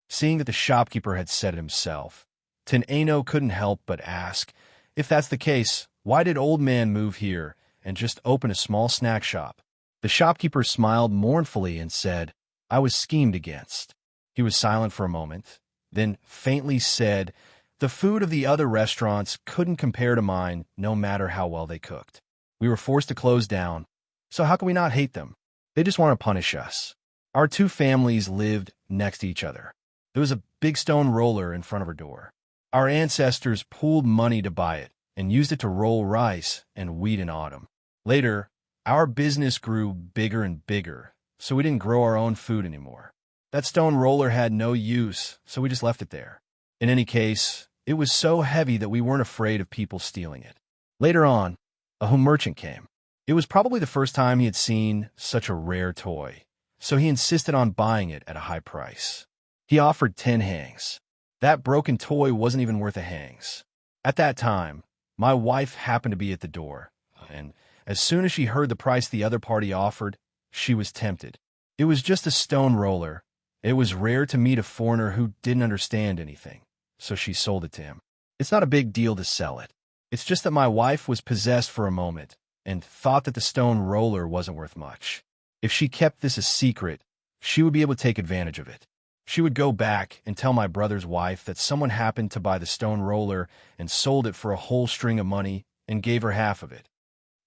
Seeing that the shopkeeper had said it himself, Tin Ano couldn't help but ask, "If that's the case, why did old man move here and just open a small snack shop?" The shopkeeper smiled mournfully and said, "I was schemed against." He was silent for a moment, then faintly said, "The food of the other restaurants couldn't compare to mine no matter how well they cooked. We were forced to close down, so how can we not hate them? They just want to punish us." Our two families lived next to each other. There was a big stone roller in front of our door. Our ancestors pooled money to buy it and used it to roll rice and wheat in autumn. Later, our business grew bigger and bigger, so we didn't grow our own food anymore. That stone roller had no use, so we just left it there. In any case, it was so heavy that we weren't afraid of people stealing it. Later on, a home merchant came. It was probably the first time he had seen such a rare toy, so he insisted on buying it at a high price. He offered 10 hangs. That broken toy wasn't even worth a hangs. At that time, my wife happened to be at the door, and as soon as she heard the price the other party offered, she was tempted. It was just a stone roller. It was rare to meet a foreigner who didn't understand anything, so she sold it to him. It's not a big deal to sell it. It's just that my wife was possessed for a moment and thought that the stone roller wasn't worth much. If she kept this a secret, she would be able to take advantage of it. She would go back and tell my brother's wife that someone happened to buy the stone roller and sold it for a whole string of money and gave her half of it.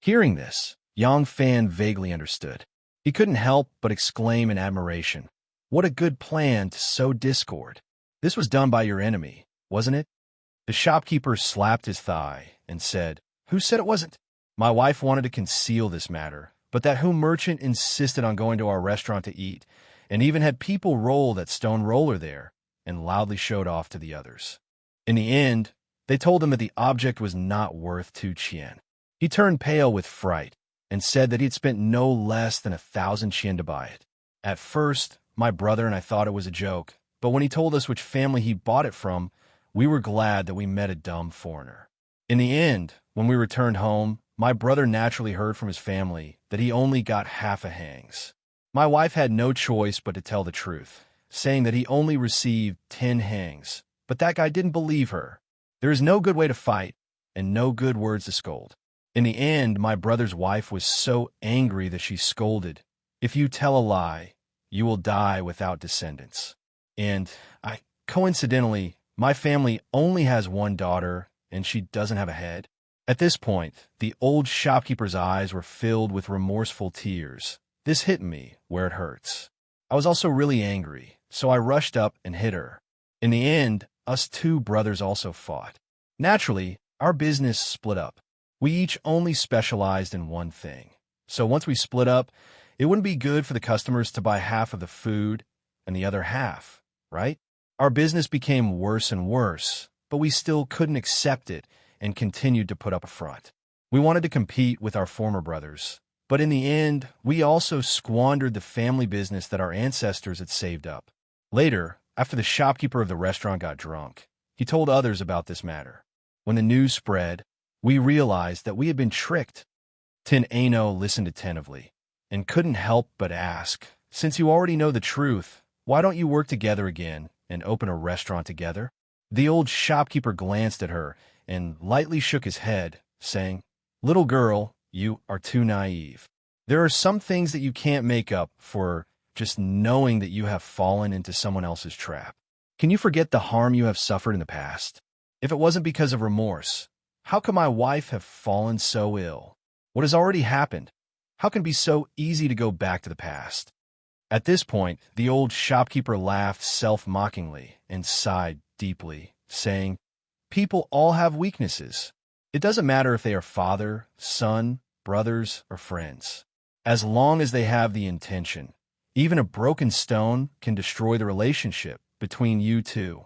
Hearing this, Yang Fan vaguely understood. He couldn't help but exclaim in admiration, "What a good plan to sow discord. This was done by your enemy, wasn't it?" The shopkeeper slapped his thigh and said, "Who said it wasn't?" My wife wanted to conceal this matter, but that merchant insisted on going to our restaurant to eat, and even had people roll that stone roller there, and loudly showed off to the others. In the end, they told him that the object was not worth 2 chien. He turned pale with fright, and said that he had spent no less than 1,000 chien to buy it. At first, my brother and I thought it was a joke, but when he told us which family he bought it from, we were glad that we met a dumb foreigner. In the end, when we returned home, my brother naturally heard from his family that he only got half a hangs. My wife had no choice but to tell the truth, saying that he only received 10 hangs, but that guy didn't believe her. There is no good way to fight, and no good words to scold. In the end, my brother's wife was so angry that she scolded, "If you tell a lie, you will die without descendants." And coincidentally, my family only has one daughter, and she doesn't have a head. At this point, the old shopkeeper's eyes were filled with remorseful tears. This hit me where it hurts. I was also really angry, so I rushed up and hit her. In the end, us two brothers also fought. Naturally, our business split up. We each only specialized in one thing. So once we split up, it wouldn't be good for the customers to buy half of the food and the other half, right? Our business became worse and worse, but we still couldn't accept it and continued to put up a front. We wanted to compete with our former brothers, but in the end, we also squandered the family business that our ancestors had saved up. Later, after the shopkeeper of the restaurant got drunk, he told others about this matter. When the news spread, we realized that we had been tricked. Tin Ano listened attentively and couldn't help but ask, "Since you already know the truth, why don't you work together again and open a restaurant together?" The old shopkeeper glanced at her and lightly shook his head, saying, "Little girl, you are too naive. There are some things that you can't make up for just knowing that you have fallen into someone else's trap. Can you forget the harm you have suffered in the past? If it wasn't because of remorse, how could my wife have fallen so ill? What has already happened? How can it be so easy to go back to the past?" At this point, the old shopkeeper laughed self-mockingly and sighed deeply, saying, "People all have weaknesses. It doesn't matter if they are father, son, brothers, or friends. As long as they have the intention, even a broken stone can destroy the relationship between you two."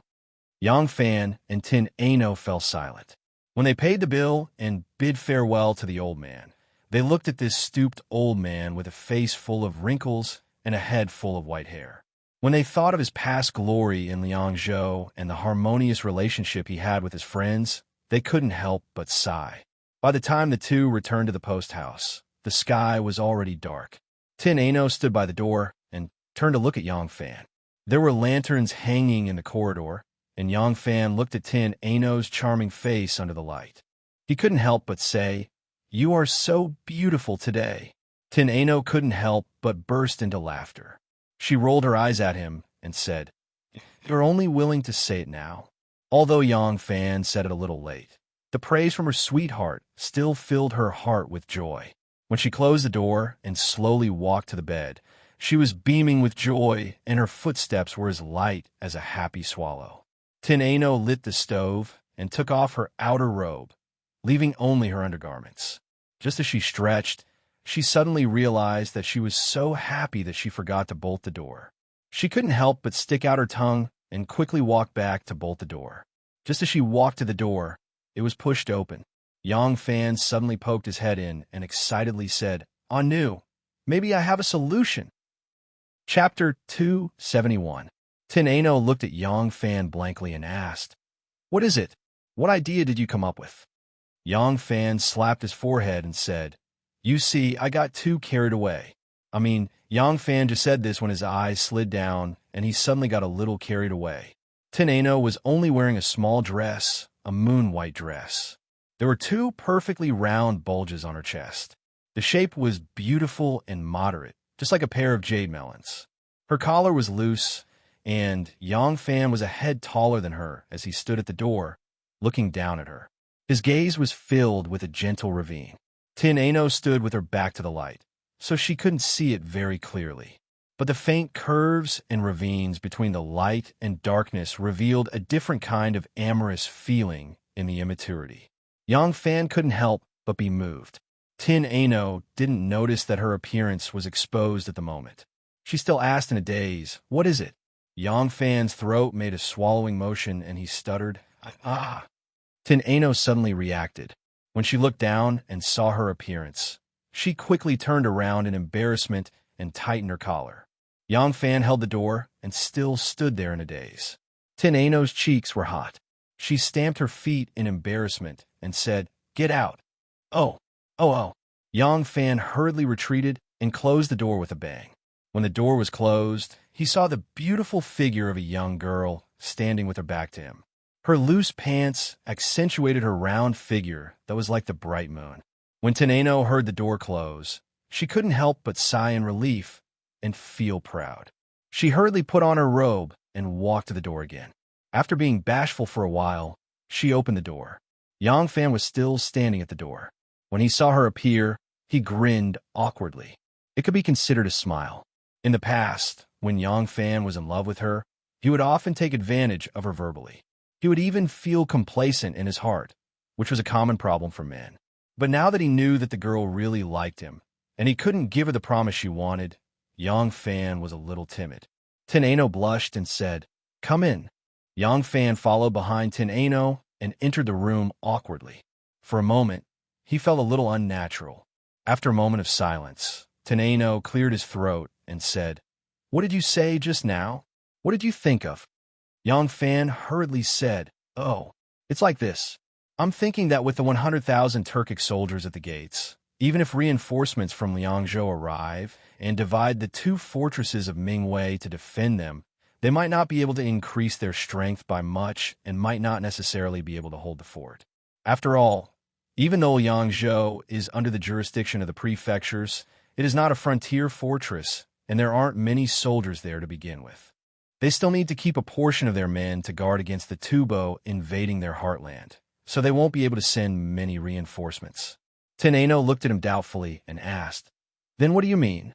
Yang Fan and Tin Ano fell silent. When they paid the bill and bid farewell to the old man, they looked at this stooped old man with a face full of wrinkles and a head full of white hair. When they thought of his past glory in Liangzhou and the harmonious relationship he had with his friends, they couldn't help but sigh. By the time the two returned to the post house, the sky was already dark. Tin Ano stood by the door and turned to look at Yang Fan. There were lanterns hanging in the corridor, and Yang Fan looked at Tin Ano's charming face under the light. He couldn't help but say, "You are so beautiful today." Tin Ano couldn't help but burst into laughter. She rolled her eyes at him and said, "You're only willing to say it now." Although Yang Fan said it a little late, the praise from her sweetheart still filled her heart with joy. When she closed the door and slowly walked to the bed, she was beaming with joy, and her footsteps were as light as a happy swallow. Tin Ano lit the stove and took off her outer robe, leaving only her undergarments. Just as she stretched, she suddenly realized that she was so happy that she forgot to bolt the door. She couldn't help but stick out her tongue and quickly walk back to bolt the door. Just as she walked to the door, it was pushed open. Yang Fan suddenly poked his head in and excitedly said, "Anu, maybe I have a solution." Chapter 271. Tin Ano looked at Yang Fan blankly and asked, "What is it? What idea did you come up with?" Yang Fan slapped his forehead and said, "You see, I got too carried away." Yang Fan just said this when his eyes slid down and he suddenly got a little carried away. Tin Ano was only wearing a small dress, a moon-white dress. There were two perfectly round bulges on her chest. The shape was beautiful and moderate, just like a pair of jade melons. Her collar was loose, and Yang Fan was a head taller than her as he stood at the door, looking down at her. His gaze was filled with a gentle ravine. Tin Ano stood with her back to the light, so she couldn't see it very clearly. But the faint curves and ravines between the light and darkness revealed a different kind of amorous feeling in the immaturity. Yang Fan couldn't help but be moved. Tin Ano didn't notice that her appearance was exposed at the moment. She still asked in a daze, "What is it?" Yang Fan's throat made a swallowing motion and he stuttered, "Ah." Tin Ano suddenly reacted. When she looked down and saw her appearance, she quickly turned around in embarrassment and tightened her collar. Yang Fan held the door and still stood there in a daze. Tin Ano's cheeks were hot. She stamped her feet in embarrassment and said, "Get out." "Oh, oh." Yang Fan hurriedly retreated and closed the door with a bang. When the door was closed, he saw the beautiful figure of a young girl standing with her back to him. Her loose pants accentuated her round figure that was like the bright moon. When Tin Ano heard the door close, she couldn't help but sigh in relief and feel proud. She hurriedly put on her robe and walked to the door again. After being bashful for a while, she opened the door. Yang Fan was still standing at the door. When he saw her appear, he grinned awkwardly. It could be considered a smile. In the past, when Yang Fan was in love with her, he would often take advantage of her verbally. He would even feel complacent in his heart, which was a common problem for men. But now that he knew that the girl really liked him, and he couldn't give her the promise she wanted, Yang Fan was a little timid. Tin Ano blushed and said, "Come in." Yang Fan followed behind Tin Ano and entered the room awkwardly. For a moment, he felt a little unnatural. After a moment of silence, Tin Ano cleared his throat and said, "What did you say just now? What did you think of?" Yang Fan hurriedly said, "Oh, it's like this. I'm thinking that with the 100,000 Turkic soldiers at the gates, even if reinforcements from Liangzhou arrive and divide the two fortresses of Mingwei to defend them, they might not be able to increase their strength by much and might not necessarily be able to hold the fort. After all, even though Liangzhou is under the jurisdiction of the prefectures, it is not a frontier fortress, and there aren't many soldiers there to begin with. They still need to keep a portion of their men to guard against the Tubo invading their heartland, so they won't be able to send many reinforcements." Tin Ano looked at him doubtfully and asked, "Then what do you mean?"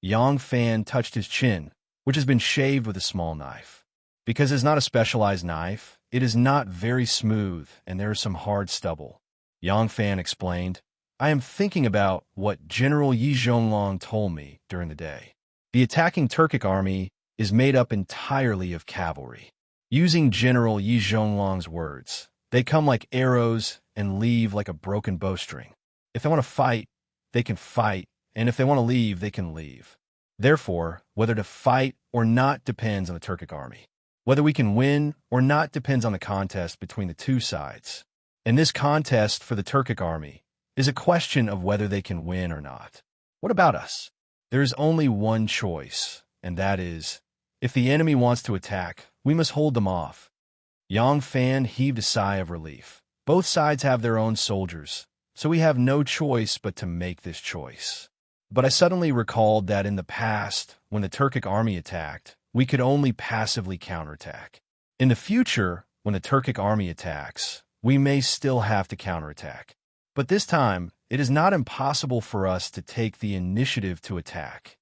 Yang Fan touched his chin, which has been shaved with a small knife. Because it's not a specialized knife, it is not very smooth and there is some hard stubble. Yang Fan explained, "I am thinking about what General Yi Zhonglong told me during the day. The attacking Turkic army is made up entirely of cavalry. Using General Yi Zhonglong's words, they come like arrows and leave like a broken bowstring. If they want to fight, they can fight, and if they want to leave, they can leave. Therefore, whether to fight or not depends on the Turkic army. Whether we can win or not depends on the contest between the two sides. And this contest for the Turkic army is a question of whether they can win or not. What about us? There is only one choice, and that is, if the enemy wants to attack, we must hold them off." Yang Fan heaved a sigh of relief. Both sides have their own soldiers, so we have no choice but to make this choice. But I suddenly recalled that in the past, when the Turkic army attacked, we could only passively counterattack. In the future, when the Turkic army attacks, we may still have to counterattack. But this time, it is not impossible for us to take the initiative to attack.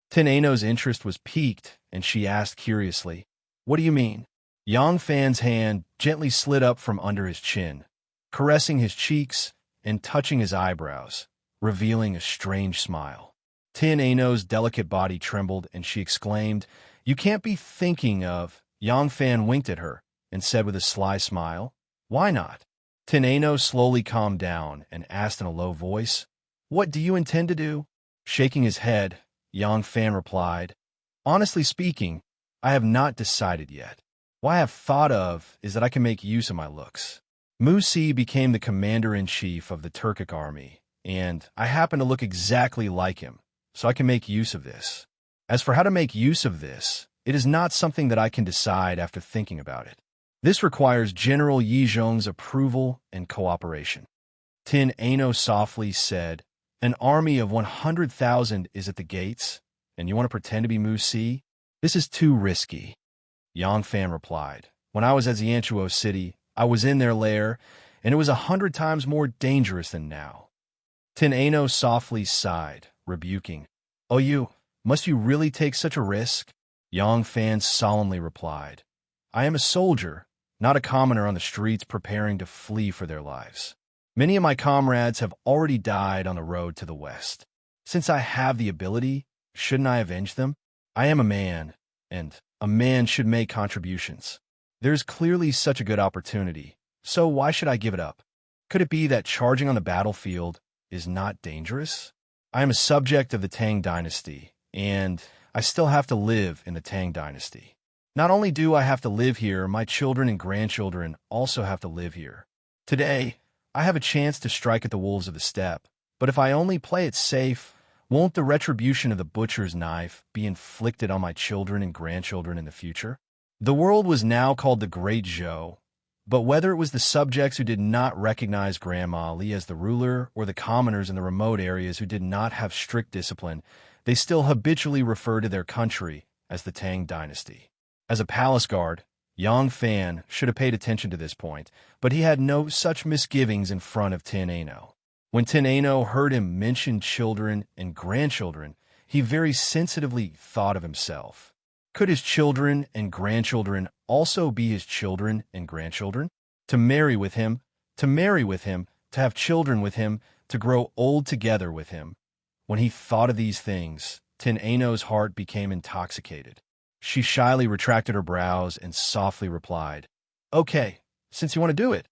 Tin Ano's interest was piqued, and she asked curiously, "What do you mean?" Yang Fan's hand gently slid up from under his chin, caressing his cheeks and touching his eyebrows, revealing a strange smile. Tin Ano's delicate body trembled, and she exclaimed, "You can't be thinking of—" Yang Fan winked at her and said with a sly smile, "Why not?" Tin Ano slowly calmed down and asked in a low voice, "What do you intend to do?" Shaking his head, Yang Fan replied, "Honestly speaking, I have not decided yet. What I have thought of is that I can make use of my looks. Musi became the commander-in-chief of the Turkic army, and I happen to look exactly like him, so I can make use of this. As for how to make use of this, it is not something that I can decide after thinking about it. This requires General Yi Zhong's approval and cooperation." Tin Ano softly said, "An army of 100,000 is at the gates, and you want to pretend to be Musi? This is too risky." Yang Fan replied, "When I was at Xianchuo City, I was in their lair, and it was 100 times more dangerous than now." Tin Ano softly sighed, rebuking, "Oh, must you really take such a risk?" Yang Fan solemnly replied, "I am a soldier, not a commoner on the streets preparing to flee for their lives. Many of my comrades have already died on the road to the west. Since I have the ability, shouldn't I avenge them? I am a man, and a man should make contributions. There's clearly such a good opportunity, so why should I give it up? Could it be that charging on the battlefield is not dangerous? I am a subject of the Tang dynasty, and I still have to live in the Tang dynasty. Not only do I have to live here, my children and grandchildren also have to live here. Today, I have a chance to strike at the wolves of the steppe, but if I only play it safe, won't the retribution of the butcher's knife be inflicted on my children and grandchildren in the future?" The world was now called the Great Zhou, but whether it was the subjects who did not recognize Grandma Li as the ruler or the commoners in the remote areas who did not have strict discipline, they still habitually referred to their country as the Tang dynasty. As a palace guard, Yang Fan should have paid attention to this point, but he had no such misgivings in front of Tin Ano. When Tin Ano heard him mention children and grandchildren, he very sensitively thought of himself. Could his children and grandchildren also be his children and grandchildren? To marry with him, to have children with him, to grow old together with him. When he thought of these things, Tin Ano's heart became intoxicated. She shyly retracted her brows and softly replied, "Okay, since you want to do it,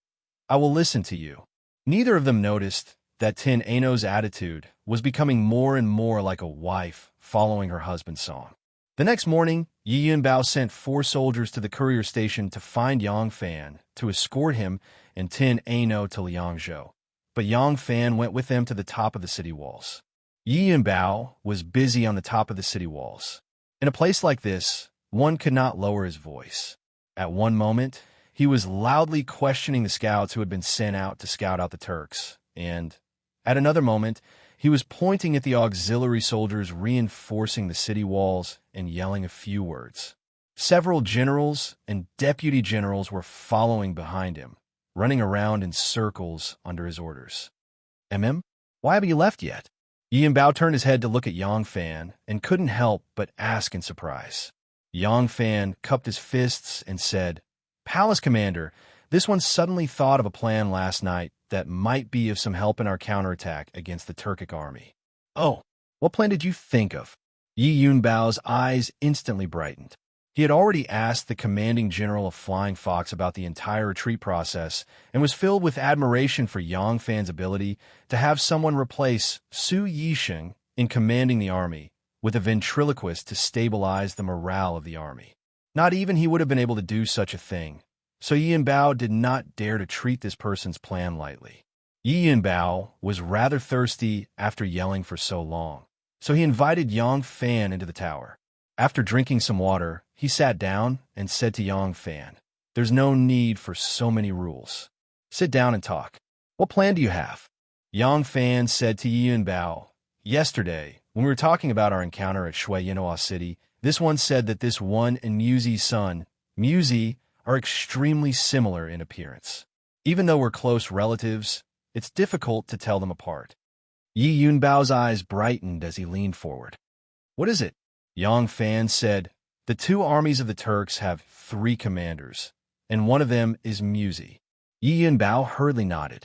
I will listen to you." Neither of them noticed that Tin Ano's attitude was becoming more and more like a wife following her husband's song. The next morning, Yi Yunbao sent 4 soldiers to the courier station to find Yang Fan, to escort him and Tin Ano to Liangzhou. But Yang Fan went with them to the top of the city walls. Yi Yunbao was busy on the top of the city walls. In a place like this, one could not lower his voice. At one moment, he was loudly questioning the scouts who had been sent out to scout out the Turks, and at another moment, he was pointing at the auxiliary soldiers reinforcing the city walls and yelling a few words. Several generals and deputy generals were following behind him, running around in circles under his orders. Why haven't you left yet?" Yi Bao turned his head to look at Yang Fan and couldn't help but ask in surprise. Yang Fan cupped his fists and said, "Palace Commander, this one suddenly thought of a plan last night that might be of some help in our counterattack against the Turkic army." "Oh, what plan did you think of?" Yi Yunbao's eyes instantly brightened. He had already asked the commanding general of Flying Fox about the entire retreat process and was filled with admiration for Yang Fan's ability to have someone replace Su Yisheng in commanding the army with a ventriloquist to stabilize the morale of the army. Not even he would have been able to do such a thing, so Yi Yunbao did not dare to treat this person's plan lightly. Yi Yunbao was rather thirsty after yelling for so long, so he invited Yang Fan into the tower. After drinking some water, he sat down and said to Yang Fan, "There's no need for so many rules. Sit down and talk. What plan do you have?" Yang Fan said to Yi Yunbao, "Yesterday, when we were talking about our encounter at Shui Yinhua City, this one said that this one and Muzi's son, Muzi, are extremely similar in appearance. Even though we're close relatives, it's difficult to tell them apart." Yi Yunbao's eyes brightened as he leaned forward. "What is it?" Yang Fan said, "The 2 armies of the Turks have 3 commanders, and one of them is Muzi." Yi Yunbao hurriedly nodded.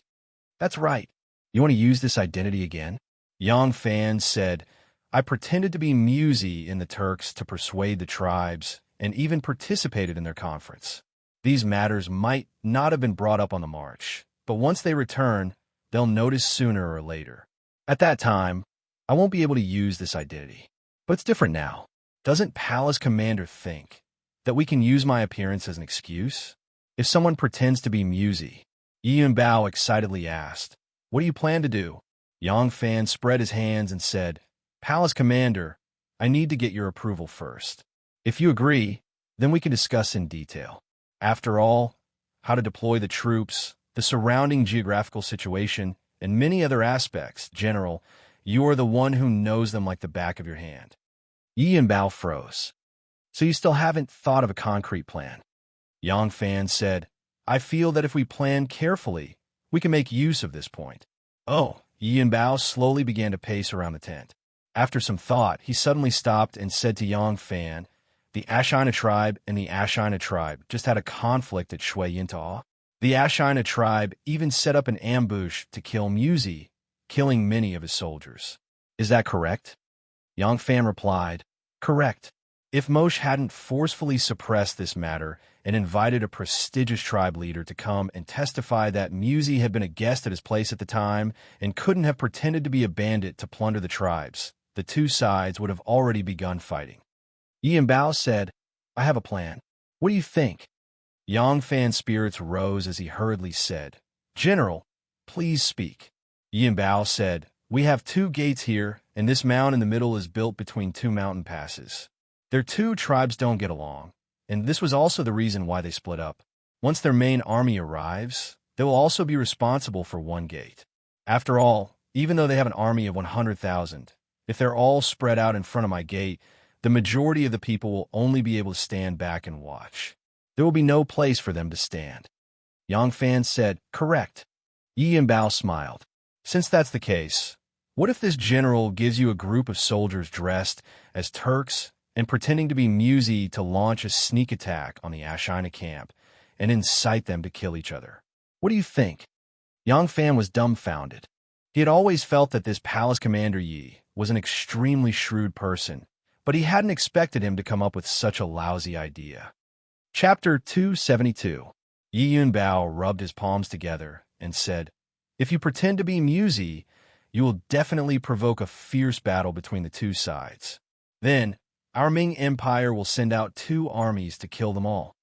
"That's right. You want to use this identity again?" Yang Fan said, "I pretended to be Muzi in the Turks to persuade the tribes, and even participated in their conference. These matters might not have been brought up on the march, but once they return, they'll notice sooner or later. At that time, I won't be able to use this identity. But it's different now. Doesn't Palace Commander think that we can use my appearance as an excuse? If someone pretends to be Muzi," Yi Yunbao excitedly asked, "what do you plan to do?" Yang Fan spread his hands and said, "Palace Commander, I need to get your approval first. If you agree, then we can discuss in detail. After all, how to deploy the troops, the surrounding geographical situation, and many other aspects. General, you are the one who knows them like the back of your hand. Yi and Bao froze. So you still haven't thought of a concrete plan? Yang Fan said, I feel that if we plan carefully, we can make use of this point. Oh, Yi and Bao slowly began to pace around the tent. After some thought, he suddenly stopped and said to Yang Fan, the Ashina tribe and the Ashina tribe just had a conflict at Shui Yintaw. The Ashina tribe even set up an ambush to kill Musi, killing many of his soldiers. Is that correct? Yang Fan replied, correct. If Moshe hadn't forcefully suppressed this matter and invited a prestigious tribe leader to come and testify that Musi had been a guest at his place at the time and couldn't have pretended to be a bandit to plunder the tribes, the two sides would have already begun fighting. Yi and Bao said, I have a plan. What do you think? Yang Fan's spirits rose as he hurriedly said, General, please speak. Yi and Bao said, we have 2 gates here, and this mound in the middle is built between 2 mountain passes. Their 2 tribes don't get along, and this was also the reason why they split up. Once their main army arrives, they will also be responsible for 1 gate. After all, even though they have an army of 100,000, if they're all spread out in front of my gate, the majority of the people will only be able to stand back and watch. There will be no place for them to stand. Yang Fan said, correct. Yi and Bao smiled. Since that's the case, what if this general gives you a group of soldiers dressed as Turks and pretending to be Musi to launch a sneak attack on the Ashina camp and incite them to kill each other? What do you think? Yang Fan was dumbfounded. He had always felt that this palace commander Yi was an extremely shrewd person, but he hadn't expected him to come up with such a lousy idea. Chapter 272. Yi and Bao rubbed his palms together and said, if you pretend to be Musi, you will definitely provoke a fierce battle between the 2 sides. Then, our Ming Empire will send out 2 armies to kill them all.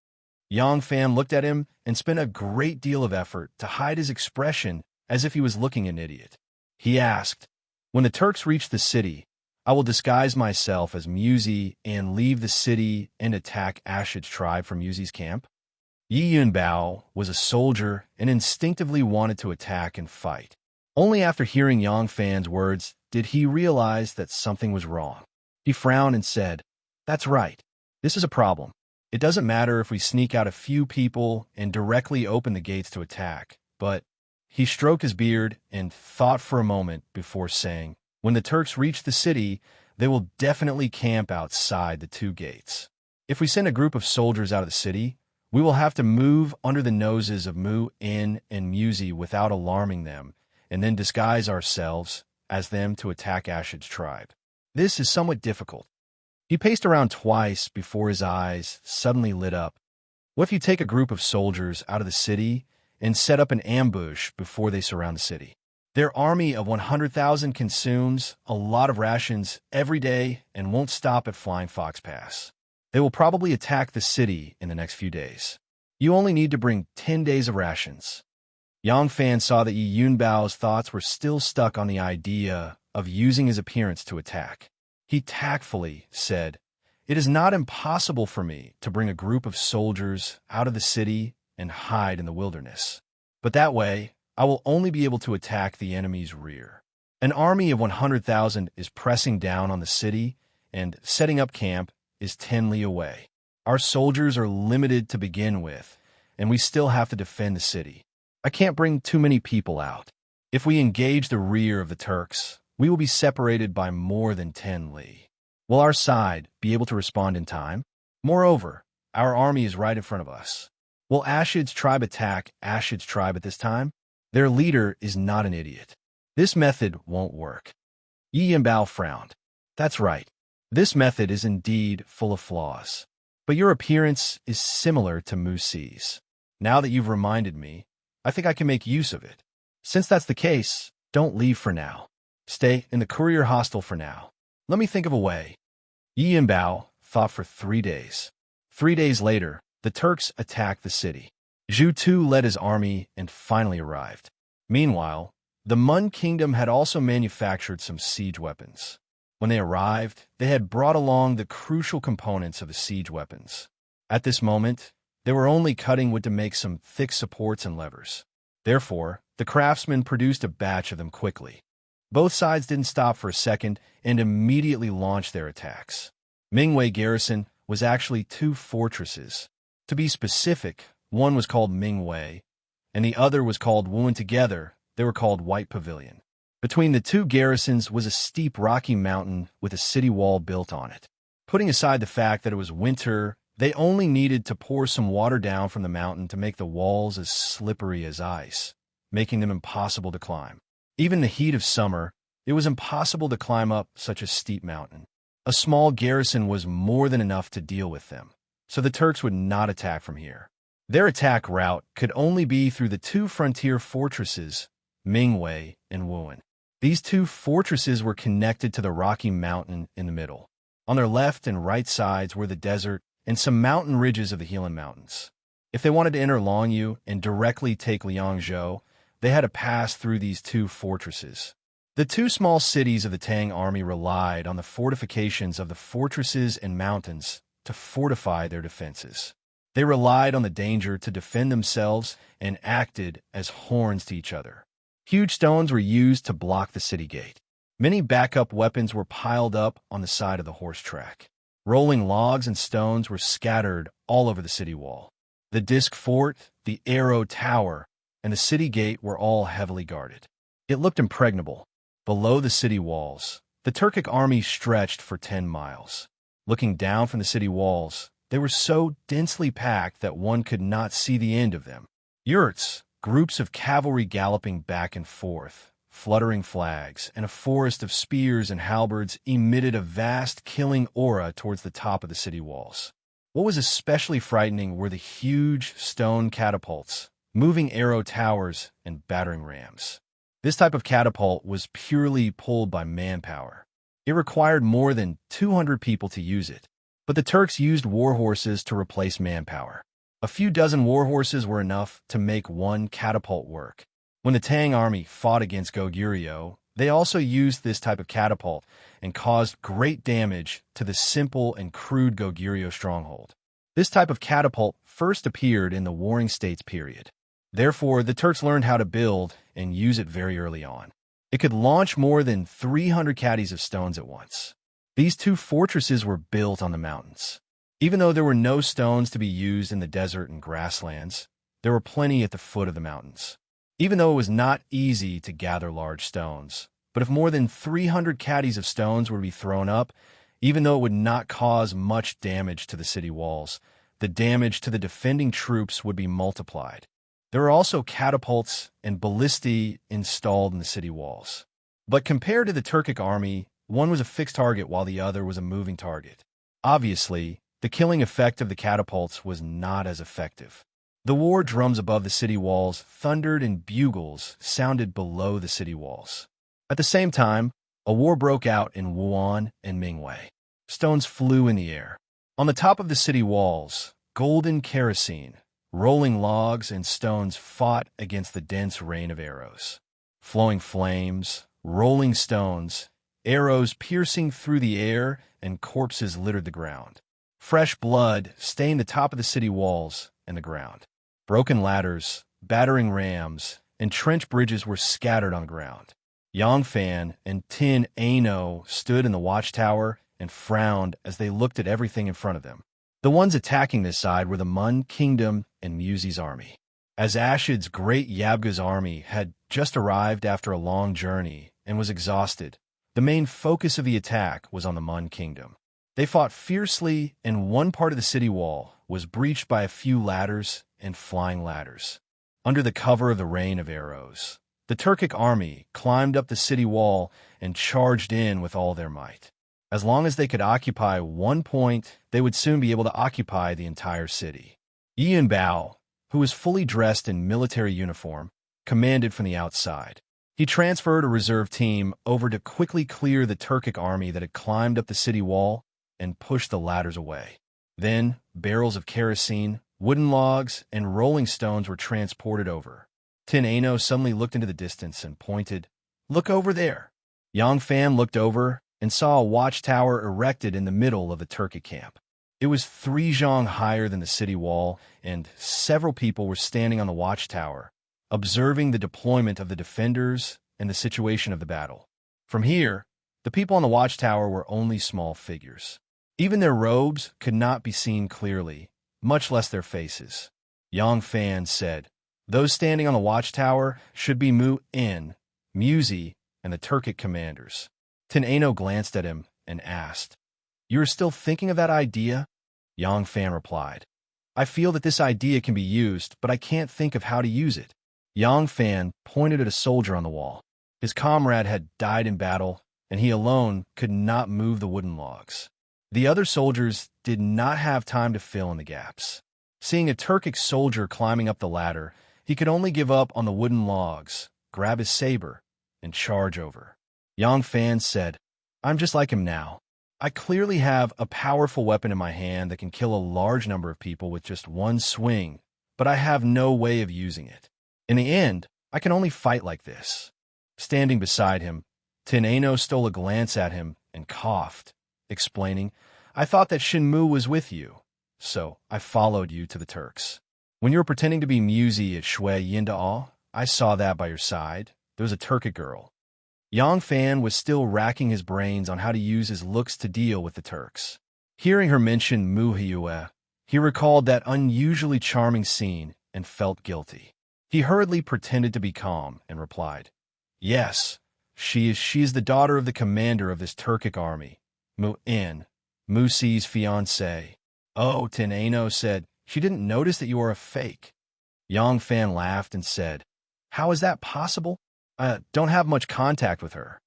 Yang Fan looked at him and spent a great deal of effort to hide his expression as if he was looking an idiot. He asked, when the Turks reach the city, I will disguise myself as Musi and leave the city and attack Ashid's tribe from Musi's camp. Yi Yunbao was a soldier and instinctively wanted to attack and fight. Only after hearing Yang Fan's words did he realize that something was wrong. He frowned and said, that's right. This is a problem. It doesn't matter if we sneak out a few people and directly open the gates to attack, but he stroked his beard and thought for a moment before saying, when the Turks reach the city, they will definitely camp outside the 2 gates. If we send a group of soldiers out of the city, we will have to move under the noses of Mu, In, and Musi without alarming them, and then disguise ourselves as them to attack Ashid's tribe. This is somewhat difficult. He paced around twice before his eyes suddenly lit up. What if you take a group of soldiers out of the city and set up an ambush before they surround the city? Their army of 100,000 consumes a lot of rations every day and won't stop at Flying Fox Pass. They will probably attack the city in the next few days. You only need to bring 10 days of rations. Yang Fan saw that Yi Yunbao's thoughts were still stuck on the idea of using his appearance to attack. He tactfully said, it is not impossible for me to bring a group of soldiers out of the city and hide in the wilderness. But that way, I will only be able to attack the enemy's rear. An army of 100,000 is pressing down on the city, and setting up camp is 10 li away. Our soldiers are limited to begin with, and we still have to defend the city. I can't bring too many people out. If we engage the rear of the Turks, we will be separated by more than 10 li. Will our side be able to respond in time? Moreover, our army is right in front of us. Will Ashid's tribe attack Ashid's tribe at this time? Their leader is not an idiot. This method won't work. Yi Yinbao frowned. That's right. This method is indeed full of flaws. But your appearance is similar to Musi's. Now that you've reminded me, I think I can make use of it. Since that's the case, don't leave for now. Stay in the courier hostel for now. Let me think of a way. Yi Yinbao thought for 3 days. 3 days later, the Turks attacked the city. Zhu Tu led his army and finally arrived. Meanwhile, the Mun Kingdom had also manufactured some siege weapons. When they arrived, they had brought along the crucial components of the siege weapons. At this moment, they were only cutting wood to make some thick supports and levers. Therefore, The craftsmen produced a batch of them quickly. Both sides didn't stop for a second and immediately launched their attacks. Mingwei garrison was actually two fortresses. To be specific, one was called Mingwei, and the other was called Wuan. Together, they were called White Pavilion. Between the two garrisons was a steep rocky mountain with a city wall built on it. Putting aside the fact that it was winter, they only needed to pour some water down from the mountain to make the walls as slippery as ice, making them impossible to climb. Even in the heat of summer, it was impossible to climb up such a steep mountain. A small garrison was more than enough to deal with them, so the Turks would not attack from here. Their attack route could only be through the two frontier fortresses, Mingwei and Wuan. These two fortresses were connected to the rocky mountain in the middle. On their left and right sides were the desert and some mountain ridges of the Helan Mountains. If they wanted to enter Longyu and directly take Liangzhou, they had to pass through these two fortresses. The two small cities of the Tang army relied on the fortifications of the fortresses and mountains to fortify their defenses. They relied on the danger to defend themselves and acted as horns to each other. Huge stones were used to block the city gate. Many backup weapons were piled up on the side of the horse track. Rolling logs and stones were scattered all over the city wall. The disc fort, the arrow tower, and the city gate were all heavily guarded. It looked impregnable. Below the city walls, the Turkic army stretched for 10 miles. Looking down from the city walls, they were so densely packed that one could not see the end of them. Yurts, groups of cavalry galloping back and forth, fluttering flags, and a forest of spears and halberds emitted a vast killing aura towards the top of the city walls. What was especially frightening were the huge stone catapults, moving arrow towers, and battering rams. This type of catapult was purely pulled by manpower. It required more than 200 people to use it, but the Turks used war horses to replace manpower. A few dozen war horses were enough to make one catapult work. When the Tang army fought against Goguryeo, they also used this type of catapult and caused great damage to the simple and crude Goguryeo stronghold. This type of catapult first appeared in the Warring States period. Therefore, the Turks learned how to build and use it very early on. It could launch more than 300 caddies of stones at once. These two fortresses were built on the mountains. Even though there were no stones to be used in the desert and grasslands, there were plenty at the foot of the mountains. Even though it was not easy to gather large stones, but if more than 300 caddies of stones were to be thrown up, even though it would not cause much damage to the city walls, the damage to the defending troops would be multiplied. There were also catapults and ballistae installed in the city walls. But compared to the Turkic army, one was a fixed target while the other was a moving target. Obviously, the killing effect of the catapults was not as effective. The war drums above the city walls thundered and bugles sounded below the city walls. At the same time, a war broke out in Wuan and Mingwei. Stones flew in the air. On the top of the city walls, golden kerosene, rolling logs, and stones fought against the dense rain of arrows. Flowing flames, rolling stones, arrows piercing through the air, and corpses littered the ground. Fresh blood stained the top of the city walls and the ground. Broken ladders, battering rams, and trench bridges were scattered on the ground. Yang Fan and Tin Ano stood in the watchtower and frowned as they looked at everything in front of them. The ones attacking this side were the Mun Kingdom and Muzi's army. As Ashid's great Yabga's army had just arrived after a long journey and was exhausted, the main focus of the attack was on the Mun Kingdom. They fought fiercely, and one part of the city wall was breached by a few ladders and flying ladders. Under the cover of the rain of arrows, the Turkic army climbed up the city wall and charged in with all their might. As long as they could occupy one point, they would soon be able to occupy the entire city. Yin Bao, who was fully dressed in military uniform, commanded from the outside. He transferred a reserve team over to quickly clear the Turkic army that had climbed up the city wall and pushed the ladders away. Then, barrels of kerosene, wooden logs, and rolling stones were transported over. Tin Ano suddenly looked into the distance and pointed, "Look over there." Yang Fan looked over and saw a watchtower erected in the middle of the Turkic camp. It was 3 zhang higher than the city wall, and several people were standing on the watchtower, observing the deployment of the defenders and the situation of the battle. From here, the people on the watchtower were only small figures. Even their robes could not be seen clearly, much less their faces. Yang Fan said, "Those standing on the watchtower should be Mu-In, Musi, and the Turkic commanders." Tenano glanced at him and asked, "You are still thinking of that idea?" Yang Fan replied, "I feel that this idea can be used, but I can't think of how to use it." Yang Fan pointed at a soldier on the wall. His comrade had died in battle, and he alone could not move the wooden logs. The other soldiers did not have time to fill in the gaps. Seeing a Turkic soldier climbing up the ladder, he could only give up on the wooden logs, grab his saber, and charge over. Yang Fan said, "I'm just like him now. I clearly have a powerful weapon in my hand that can kill a large number of people with just one swing, but I have no way of using it. In the end, I can only fight like this." Standing beside him, Tenano stole a glance at him and coughed, explaining, "I thought that Shinmu was with you, so I followed you to the Turks. When you were pretending to be Musi at Shui Yinda'al, I saw that by your side. There was a Turkic girl." Yang Fan was still racking his brains on how to use his looks to deal with the Turks. Hearing her mention Muhiue, he recalled that unusually charming scene and felt guilty. He hurriedly pretended to be calm and replied, "Yes, she is the daughter of the commander of this Turkic army, Mu'in, Musi's fiancée." "Oh," Tenano said, "she didn't notice that you are a fake." Yang Fan laughed and said, "How is that possible? I don't have much contact with her."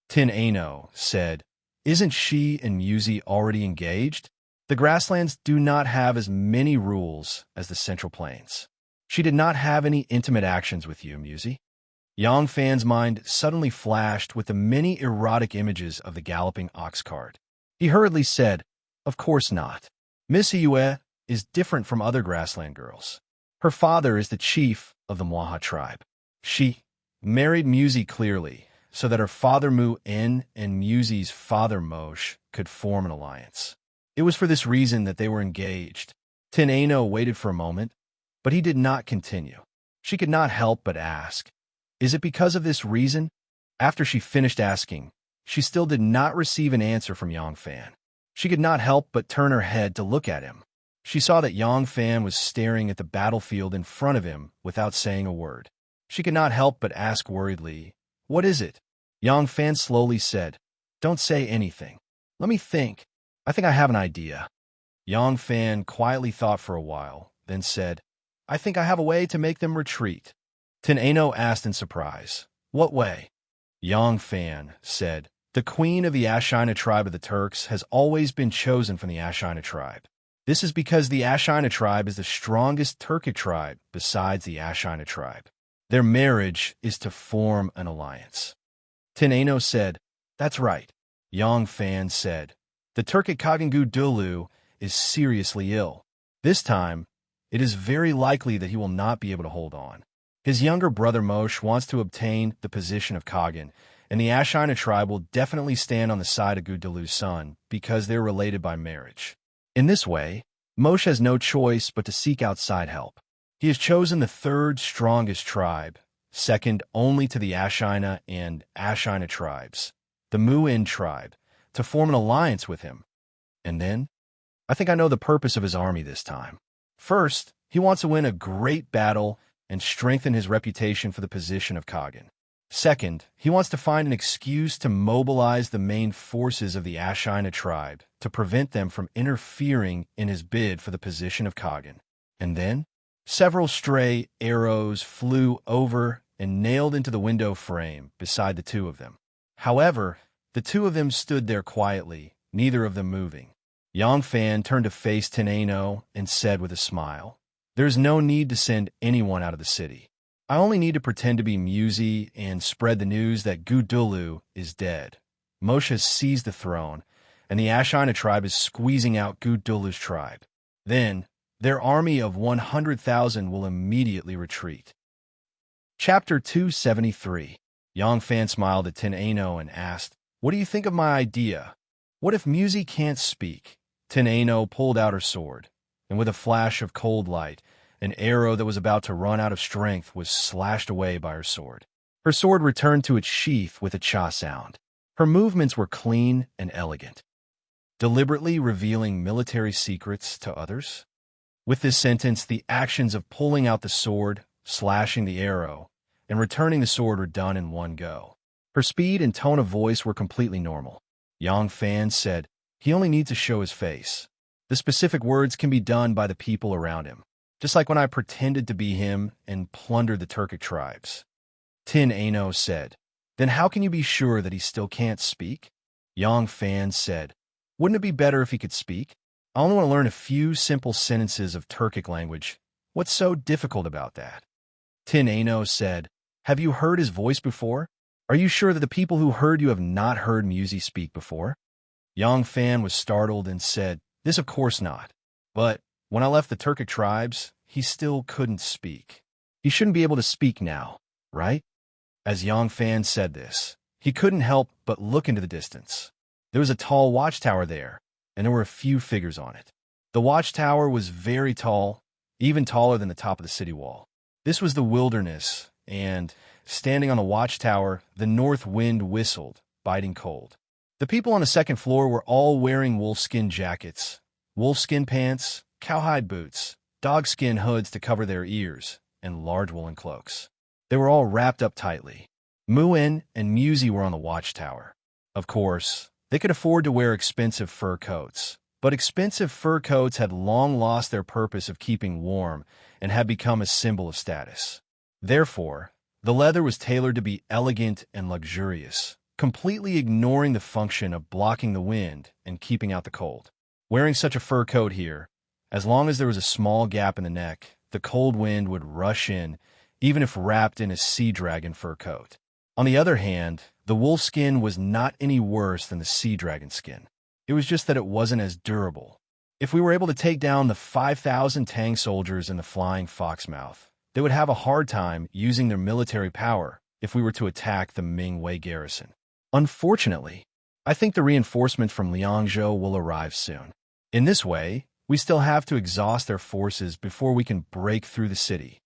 Tenano said, "Isn't she and Musi already engaged? The grasslands do not have as many rules as the Central Plains. She did not have any intimate actions with you, Musi." Yang Fan's mind suddenly flashed with the many erotic images of the galloping ox cart. He hurriedly said, "Of course not. Miss Yue is different from other grassland girls. Her father is the chief of the Mwaha tribe. She married Musi clearly, so that her father Mu-In and Musi's father Moshe could form an alliance. It was for this reason that they were engaged." Tenano waited for a moment, but he did not continue. She could not help but ask, "Is it because of this reason?" After she finished asking, she still did not receive an answer from Yang Fan. She could not help but turn her head to look at him. She saw that Yang Fan was staring at the battlefield in front of him without saying a word. She could not help but ask worriedly, "What is it?" Yang Fan slowly said, "Don't say anything. Let me think. I think I have an idea." Yang Fan quietly thought for a while, then said, "I think I have a way to make them retreat." Tenano asked in surprise, "What way?" Yang Fan said, "The queen of the Ashina tribe of the Turks has always been chosen from the Ashina tribe. This is because the Ashina tribe is the strongest Turkic tribe besides the Ashina tribe. Their marriage is to form an alliance." Tenano said, "That's right." Yang Fan said, "The Turkic Kagangu Dulu is seriously ill. This time, it is very likely that he will not be able to hold on. His younger brother Moshe wants to obtain the position of Kagan, and the Ashina tribe will definitely stand on the side of Gudulu's son because they're related by marriage. In this way, Moshe has no choice but to seek outside help. He has chosen the third strongest tribe, second only to the Ashina and Ashina tribes, the Mu'in tribe, to form an alliance with him. And then, I think I know the purpose of his army this time. First, he wants to win a great battle and strengthen his reputation for the position of Kagan. Second, he wants to find an excuse to mobilize the main forces of the Ashina tribe to prevent them from interfering in his bid for the position of Kagan. And then, several stray arrows flew over and nailed into the window frame beside the two of them. However, the two of them stood there quietly, neither of them moving. Yang Fan turned to face Tenano and said with a smile, "There's no need to send anyone out of the city. I only need to pretend to be Musi and spread the news that Gudulu is dead. Moshe has seized the throne, and the Ashina tribe is squeezing out Gudulu's tribe. Then, their army of 100,000 will immediately retreat." Chapter 273. Yang Fan smiled at Tenano and asked, "What do you think of my idea? What if Musi can't speak?" Tenano pulled out her sword, and with a flash of cold light, An arrow that was about to run out of strength was slashed away by her sword. Her sword returned to its sheath with a cha sound. Her movements were clean and elegant, deliberately revealing military secrets to others. With this sentence, the actions of pulling out the sword, slashing the arrow, and returning the sword were done in one go. Her speed and tone of voice were completely normal. Yang Fan said, "He only needs to show his face. The specific words can be done by the people around him, just like when I pretended to be him and plundered the Turkic tribes." Tin Ano said, "Then how can you be sure that he still can't speak?" Yang Fan said, "Wouldn't it be better if he could speak? I only want to learn a few simple sentences of Turkic language. What's so difficult about that?" Tin Ano said, "Have you heard his voice before? Are you sure that the people who heard you have not heard Musy speak before?" Yang Fan was startled and said, "This of course not. But when I left the Turkic tribes, he still couldn't speak. He shouldn't be able to speak now, right?" As Yang Fan said this, he couldn't help but look into the distance. There was a tall watchtower there, and there were a few figures on it. The watchtower was very tall, even taller than the top of the city wall. This was the wilderness, and, standing on the watchtower, the north wind whistled, biting cold. The people on the second floor were all wearing wolfskin jackets, wolfskin pants, cowhide boots, dogskin hoods to cover their ears, and large woolen cloaks. They were all wrapped up tightly. Muin and Musy were on the watchtower. Of course, they could afford to wear expensive fur coats, but expensive fur coats had long lost their purpose of keeping warm and had become a symbol of status. Therefore, the leather was tailored to be elegant and luxurious, completely ignoring the function of blocking the wind and keeping out the cold. Wearing such a fur coat here, as long as there was a small gap in the neck, the cold wind would rush in, even if wrapped in a sea dragon fur coat. On the other hand, the wolf skin was not any worse than the sea dragon skin. It was just that it wasn't as durable. If we were able to take down the 5,000 Tang soldiers in the Flying Foxmouth, they would have a hard time using their military power if we were to attack the Mingwei garrison. Unfortunately, I think the reinforcements from Liangzhou will arrive soon. In this way, we still have to exhaust their forces before we can break through the city.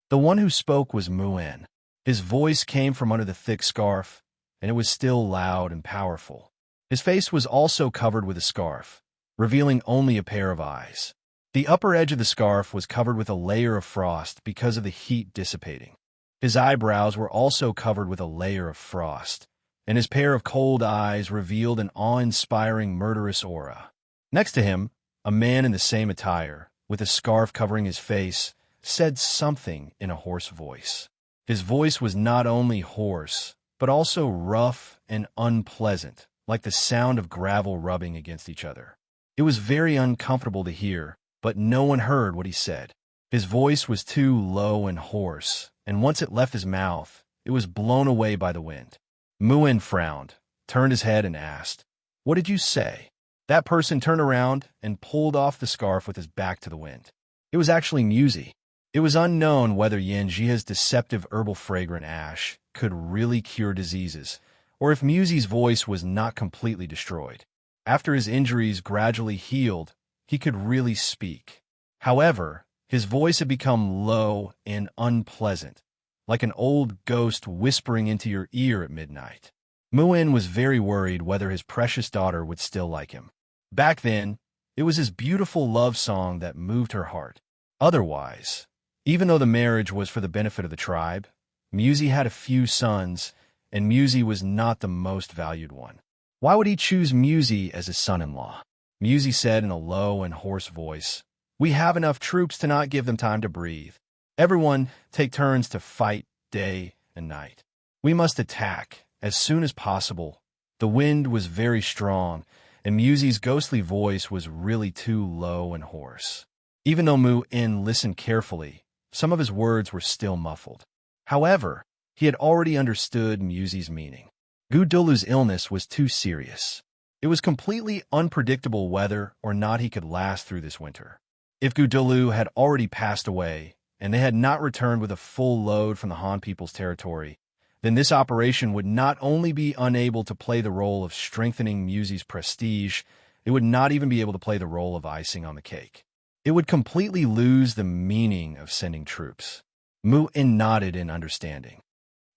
The one who spoke was Muin. His voice came from under the thick scarf, and it was still loud and powerful. His face was also covered with a scarf, revealing only a pair of eyes. The upper edge of the scarf was covered with a layer of frost because of the heat dissipating. His eyebrows were also covered with a layer of frost, and his pair of cold eyes revealed an awe-inspiring murderous aura. Next to him, a man in the same attire, with a scarf covering his face, said something in a hoarse voice. His voice was not only hoarse, but also rough and unpleasant, like the sound of gravel rubbing against each other. It was very uncomfortable to hear, but no one heard what he said. His voice was too low and hoarse, and once it left his mouth, it was blown away by the wind. Muin frowned, turned his head and asked, "What did you say?" That person turned around and pulled off the scarf with his back to the wind. It was actually Musy. It was unknown whether Yanjia's deceptive herbal fragrant ash could really cure diseases, or if Musy's voice was not completely destroyed. After his injuries gradually healed, he could really speak. However, his voice had become low and unpleasant, like an old ghost whispering into your ear at midnight. Muin was very worried whether his precious daughter would still like him. Back then, it was his beautiful love song that moved her heart. Otherwise, even though the marriage was for the benefit of the tribe, Musy had a few sons, and Musy was not the most valued one. Why would he choose Musy as his son-in-law? Musy said in a low and hoarse voice, "We have enough troops to not give them time to breathe. Everyone take turns to fight day and night. We must attack as soon as possible." The wind was very strong, and Musy's ghostly voice was really too low and hoarse. Even though Muin listened carefully, some of his words were still muffled. However, he had already understood Musy's meaning. Gudulu's illness was too serious. It was completely unpredictable whether or not he could last through this winter. If Gudulu had already passed away, and they had not returned with a full load from the Han people's territory, then this operation would not only be unable to play the role of strengthening Musy's prestige, it would not even be able to play the role of icing on the cake. It would completely lose the meaning of sending troops. Mu'in nodded in understanding.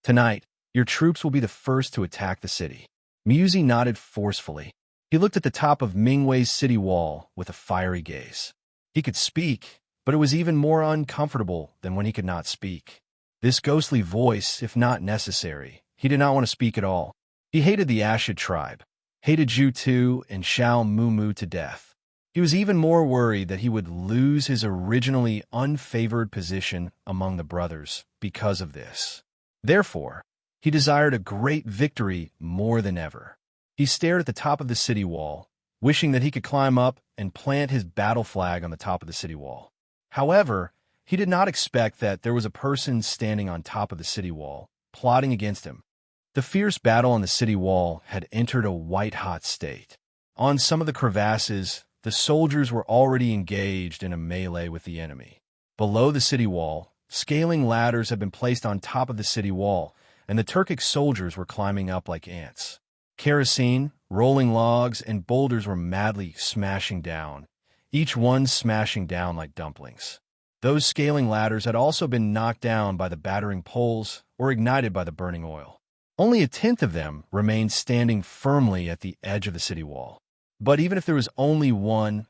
Tonight, your troops will be the first to attack the city. Muzi nodded forcefully. He looked at the top of Mingwei's city wall with a fiery gaze. He could speak, but it was even more uncomfortable than when he could not speak. This ghostly voice, if not necessary, he did not want to speak at all. He hated the Ashid tribe, hated Zhu Tu and Xiao Mumu to death. He was even more worried that he would lose his originally unfavored position among the brothers because of this. Therefore, he desired a great victory more than ever. He stared at the top of the city wall, wishing that he could climb up and plant his battle flag on the top of the city wall. However, he did not expect that there was a person standing on top of the city wall, plotting against him. The fierce battle on the city wall had entered a white-hot state. On some of the crevasses, the soldiers were already engaged in a melee with the enemy. Below the city wall, scaling ladders had been placed on top of the city wall, and the Turkic soldiers were climbing up like ants. Kerosene, rolling logs, and boulders were madly smashing down, each one smashing down like dumplings. Those scaling ladders had also been knocked down by the battering poles or ignited by the burning oil. Only a tenth of them remained standing firmly at the edge of the city wall. But even if there was only one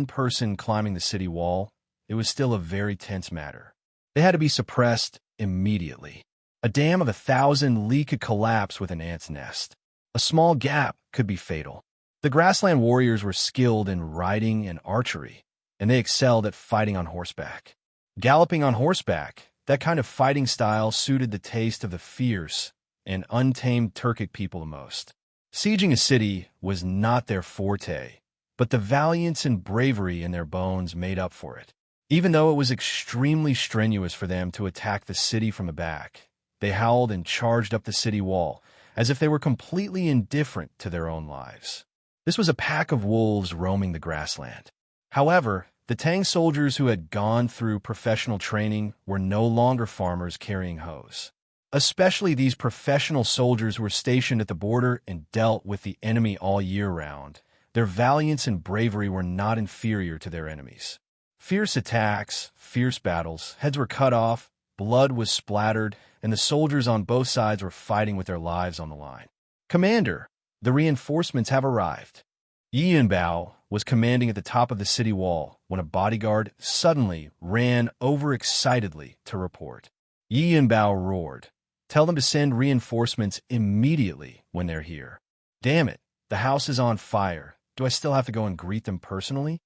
person climbing the city wall, it was still a very tense matter. They had to be suppressed immediately. A dam of 1,000 li could collapse with an ant's nest. A small gap could be fatal. The grassland warriors were skilled in riding and archery, and they excelled at fighting on horseback. Galloping on horseback, that kind of fighting style suited the taste of the fierce and untamed Turkic people the most. Sieging a city was not their forte, but the valiance and bravery in their bones made up for it. Even though it was extremely strenuous for them to attack the city from the back, they howled and charged up the city wall, as if they were completely indifferent to their own lives. This was a pack of wolves roaming the grassland. However, the Tang soldiers who had gone through professional training were no longer farmers carrying hoes. Especially these professional soldiers who were stationed at the border and dealt with the enemy all year round. Their valiance and bravery were not inferior to their enemies. Fierce attacks, fierce battles, heads were cut off, blood was splattered, and the soldiers on both sides were fighting with their lives on the line. "Commander, the reinforcements have arrived." Yi Yunbao was commanding at the top of the city wall when a bodyguard suddenly ran over excitedly to report. Yi Yunbao roared, "Tell them to send reinforcements immediately when they're here." "Damn it, the house is on fire. Do I still have to go and greet them personally?"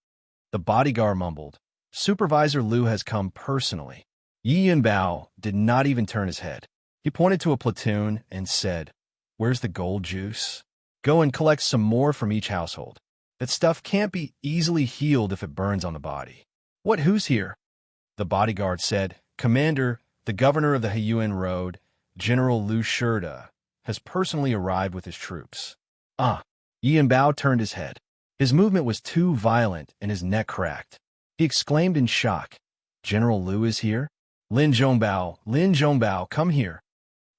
The bodyguard mumbled, "Supervisor Liu has come personally." Yi Yunbao did not even turn his head. He pointed to a platoon and said, "Where's the gold juice? Go and collect some more from each household. That stuff can't be easily healed if it burns on the body." "What, who's here?" The bodyguard said, "Commander, the governor of the Huyuan Road, General Liu Shirda, has personally arrived with his troops." Yi Yunbao turned his head. His movement was too violent and his neck cracked. He exclaimed in shock, "General Liu is here? Lin Zhongbao, come here."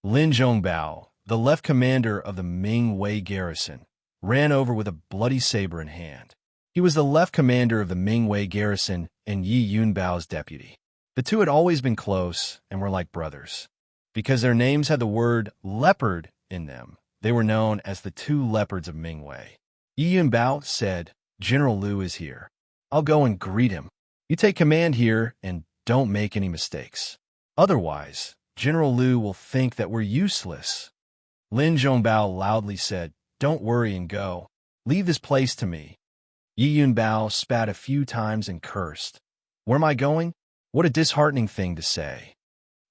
Lin Zhongbao, the left commander of the Ming Wei garrison, ran over with a bloody saber in hand. He was the left commander of the Ming Wei garrison and Yi Yunbao's deputy. The two had always been close and were like brothers. Because their names had the word leopard in them, they were known as the two leopards of Ming Wei. Yi Yunbao said, "General Liu is here. I'll go and greet him. You take command here and don't make any mistakes. Otherwise, General Liu will think that we're useless." Lin Zhongbao loudly said, "Don't worry and go. Leave this place to me." Yi Yunbao spat a few times and cursed. "Where am I going? What a disheartening thing to say."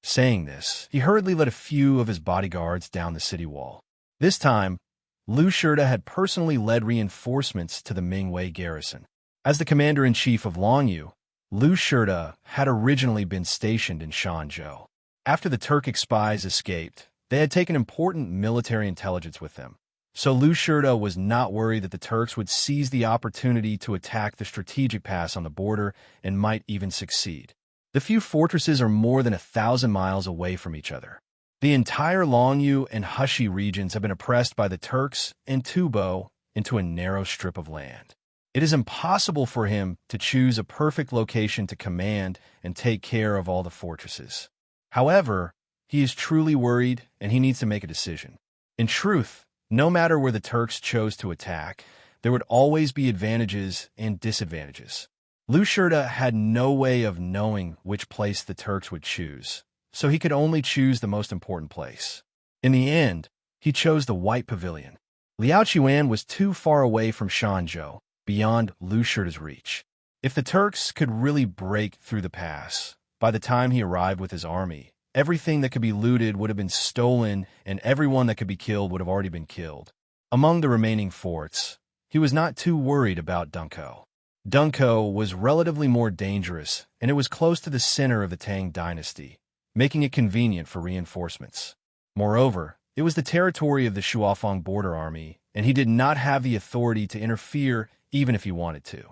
Saying this, he hurriedly led a few of his bodyguards down the city wall. This time, Liu Shirda had personally led reinforcements to the Ming Wei garrison. As the commander-in-chief of Longyu, Liu Shirda had originally been stationed in Shanzhou. After the Turkic spies escaped, they had taken important military intelligence with them. So Liu Shirda was not worried that the Turks would seize the opportunity to attack the strategic pass on the border and might even succeed. The few fortresses are more than 1,000 miles away from each other. The entire Longyu and Hushi regions have been oppressed by the Turks and Tubo into a narrow strip of land. It is impossible for him to choose a perfect location to command and take care of all the fortresses. However, he is truly worried and he needs to make a decision. In truth, no matter where the Turks chose to attack, there would always be advantages and disadvantages. Lushurta had no way of knowing which place the Turks would choose, so he could only choose the most important place. In the end, he chose the White Pavilion. Liao Chuan was too far away from Shanzhou, beyond Lushurta's reach. If the Turks could really break through the pass, by the time he arrived with his army, everything that could be looted would have been stolen and everyone that could be killed would have already been killed. Among the remaining forts, he was not too worried about Dunko. Dunko was relatively more dangerous, and it was close to the center of the Tang dynasty, making it convenient for reinforcements. Moreover, it was the territory of the Shuafeng border army, and he did not have the authority to interfere even if he wanted to.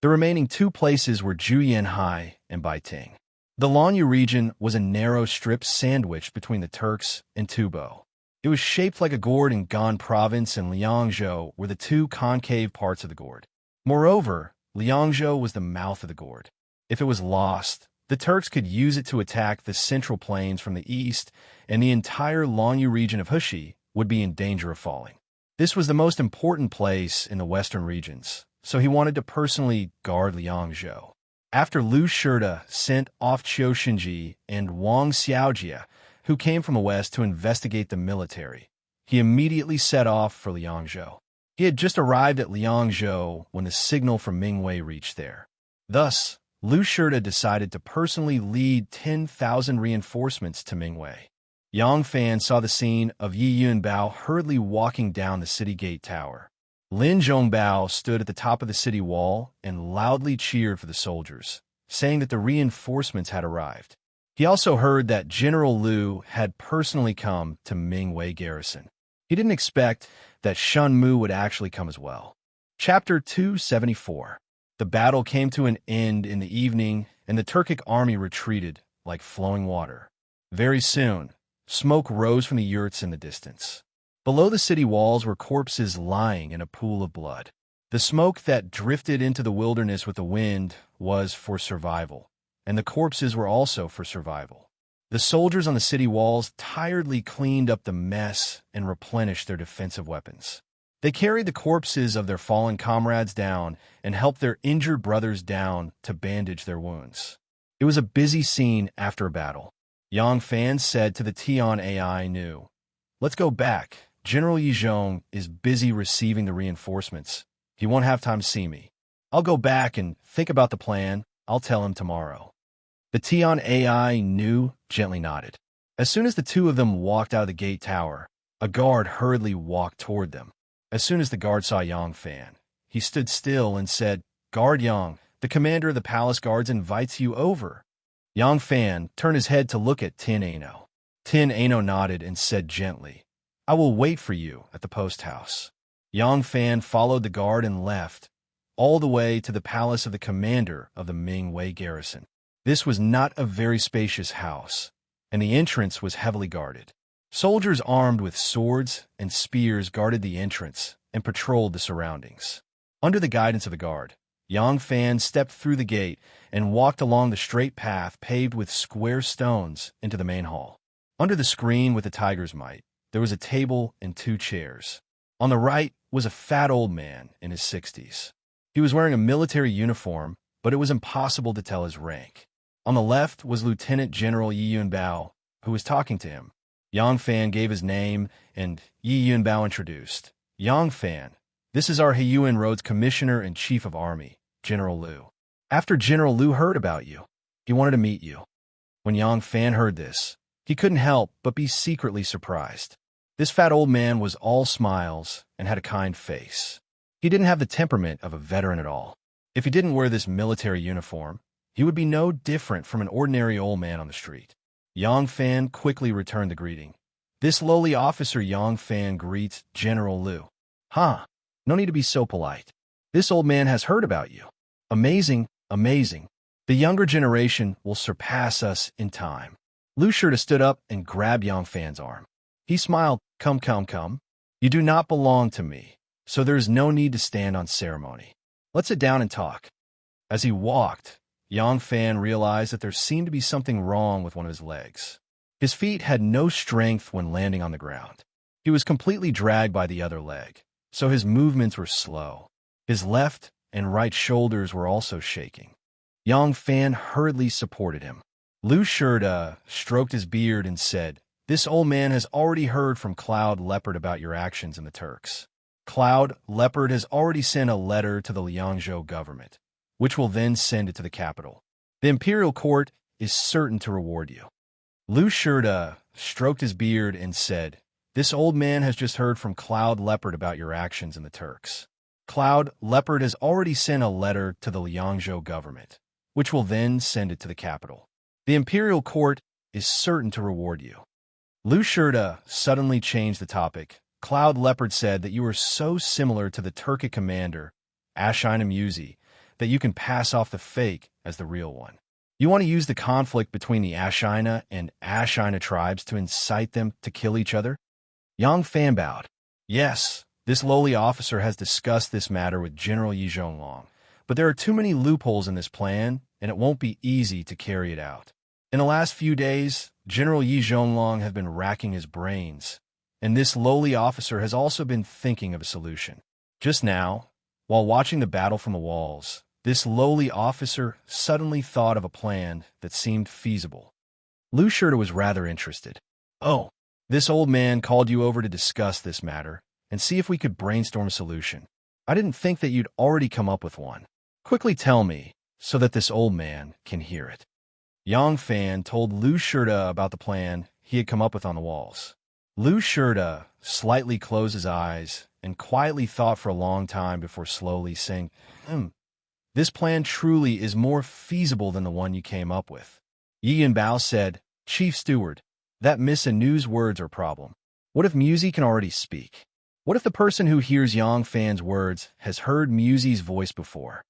The remaining two places were Juyanhai and Baiting. The Lanyu region was a narrow strip sandwiched between the Turks and Tubo. It was shaped like a gourd, and Gan province and Liangzhou were the two concave parts of the gourd. Moreover, Liangzhou was the mouth of the gourd. If it was lost, the Turks could use it to attack the central plains from the east, and the entire Lanyu region of Hushi would be in danger of falling. This was the most important place in the western regions, so he wanted to personally guard Liangzhou. After Lu Shurta sent off Qiu Shinji and Wang Xiaojia, who came from the west to investigate the military, he immediately set off for Liangzhou. He had just arrived at Liangzhou when the signal from Mingwei reached there. Thus, Lu Shurta decided to personally lead 10,000 reinforcements to Mingwei. Yang Fan saw the scene of Yi Yunbao hurriedly walking down the city gate tower. Lin Zhongbao stood at the top of the city wall and loudly cheered for the soldiers, saying that the reinforcements had arrived. He also heard that General Liu had personally come to Mingwei garrison. He didn't expect that Shun Mu would actually come as well. Chapter 274. The battle came to an end in the evening, and the Turkic army retreated like flowing water. Very soon, smoke rose from the yurts in the distance. Below the city walls were corpses lying in a pool of blood. The smoke that drifted into the wilderness with the wind was for survival, and the corpses were also for survival. The soldiers on the city walls tiredly cleaned up the mess and replenished their defensive weapons. They carried the corpses of their fallen comrades down and helped their injured brothers down to bandage their wounds. It was a busy scene after a battle. Yang Fan said to the Tian AI Nu, "Let's go back. General Yizhong is busy receiving the reinforcements. He won't have time to see me. I'll go back and think about the plan. I'll tell him tomorrow." The Tian AI Nu gently nodded. As soon as the two of them walked out of the gate tower, a guard hurriedly walked toward them. As soon as the guard saw Yang Fan, he stood still and said, "Guard Yang, the commander of the palace guards invites you over." Yang Fan turned his head to look at Tin Ano. Tin Ano nodded and said gently, "I will wait for you at the post house." Yang Fan followed the guard and left, all the way to the palace of the commander of the Mingwei garrison. This was not a very spacious house, and the entrance was heavily guarded. Soldiers armed with swords and spears guarded the entrance and patrolled the surroundings. Under the guidance of the guard, Yang Fan stepped through the gate and walked along the straight path paved with square stones into the main hall. Under the screen with the tiger's mite, there was a table and two chairs. On the right was a fat old man in his 60s. He was wearing a military uniform, but it was impossible to tell his rank. On the left was Lieutenant General Yi Yunbao, who was talking to him. Yang Fan gave his name, and Yi Yunbao introduced. "Yang Fan, this is our Heiyuan Road's Commissioner and Chief of Army, General Liu. After General Liu heard about you, he wanted to meet you." When Yang Fan heard this, he couldn't help but be secretly surprised. This fat old man was all smiles and had a kind face. He didn't have the temperament of a veteran at all. If he didn't wear this military uniform, he would be no different from an ordinary old man on the street. Yang Fan quickly returned the greeting. "This lowly officer Yang Fan greets General Liu." "Huh, no need to be so polite. This old man has heard about you. Amazing, amazing. The younger generation will surpass us in time." Lu Shurta stood up and grabbed Yang Fan's arm. He smiled. Come. You do not belong to me, so there is no need to stand on ceremony." Let's sit down and talk. As he walked, Yang Fan realized that there seemed to be something wrong with one of his legs. His feet had no strength when landing on the ground. He was completely dragged by the other leg, so his movements were slow. His left and right shoulders were also shaking. Yang Fan hurriedly supported him. Lu Shirda stroked his beard and said, "This old man has already heard from Cloud Leopard about your actions in the Turks. Cloud Leopard has already sent a letter to the Liangzhou government, which will then send it to the capital. The imperial court is certain to reward you." Lu Shirda stroked his beard and said, "This old man has just heard from Cloud Leopard about your actions in the Turks. Cloud Leopard has already sent a letter to the Liangzhou government, which will then send it to the capital. The imperial court is certain to reward you." Lu Shirda suddenly changed the topic. "Cloud Leopard said that you are so similar to the Turkic commander, Ashina Musi, that you can pass off the fake as the real one. You want to use the conflict between the Ashina and Ashina tribes to incite them to kill each other?" Yang Fan bowed. "Yes, this lowly officer has discussed this matter with General Yi Zhonglong, but there are too many loopholes in this plan, and it won't be easy to carry it out. In the last few days, General Yi Zhonglong has been racking his brains, and this lowly officer has also been thinking of a solution. Just now, while watching the battle from the walls, this lowly officer suddenly thought of a plan that seemed feasible." Lu Shirda was rather interested. "Oh, this old man called you over to discuss this matter and see if we could brainstorm a solution. I didn't think that you'd already come up with one. Quickly tell me so that this old man can hear it." Yang Fan told Lu Shirda about the plan he had come up with on the walls. Lu Shirda slightly closed his eyes and quietly thought for a long time before slowly saying, "This plan truly is more feasible than the one you came up with." Yi Yanbao said, "Chief Steward, that miss and news words are a problem. What if Musi can already speak? What if the person who hears Yang Fan's words has heard Musi's voice before?"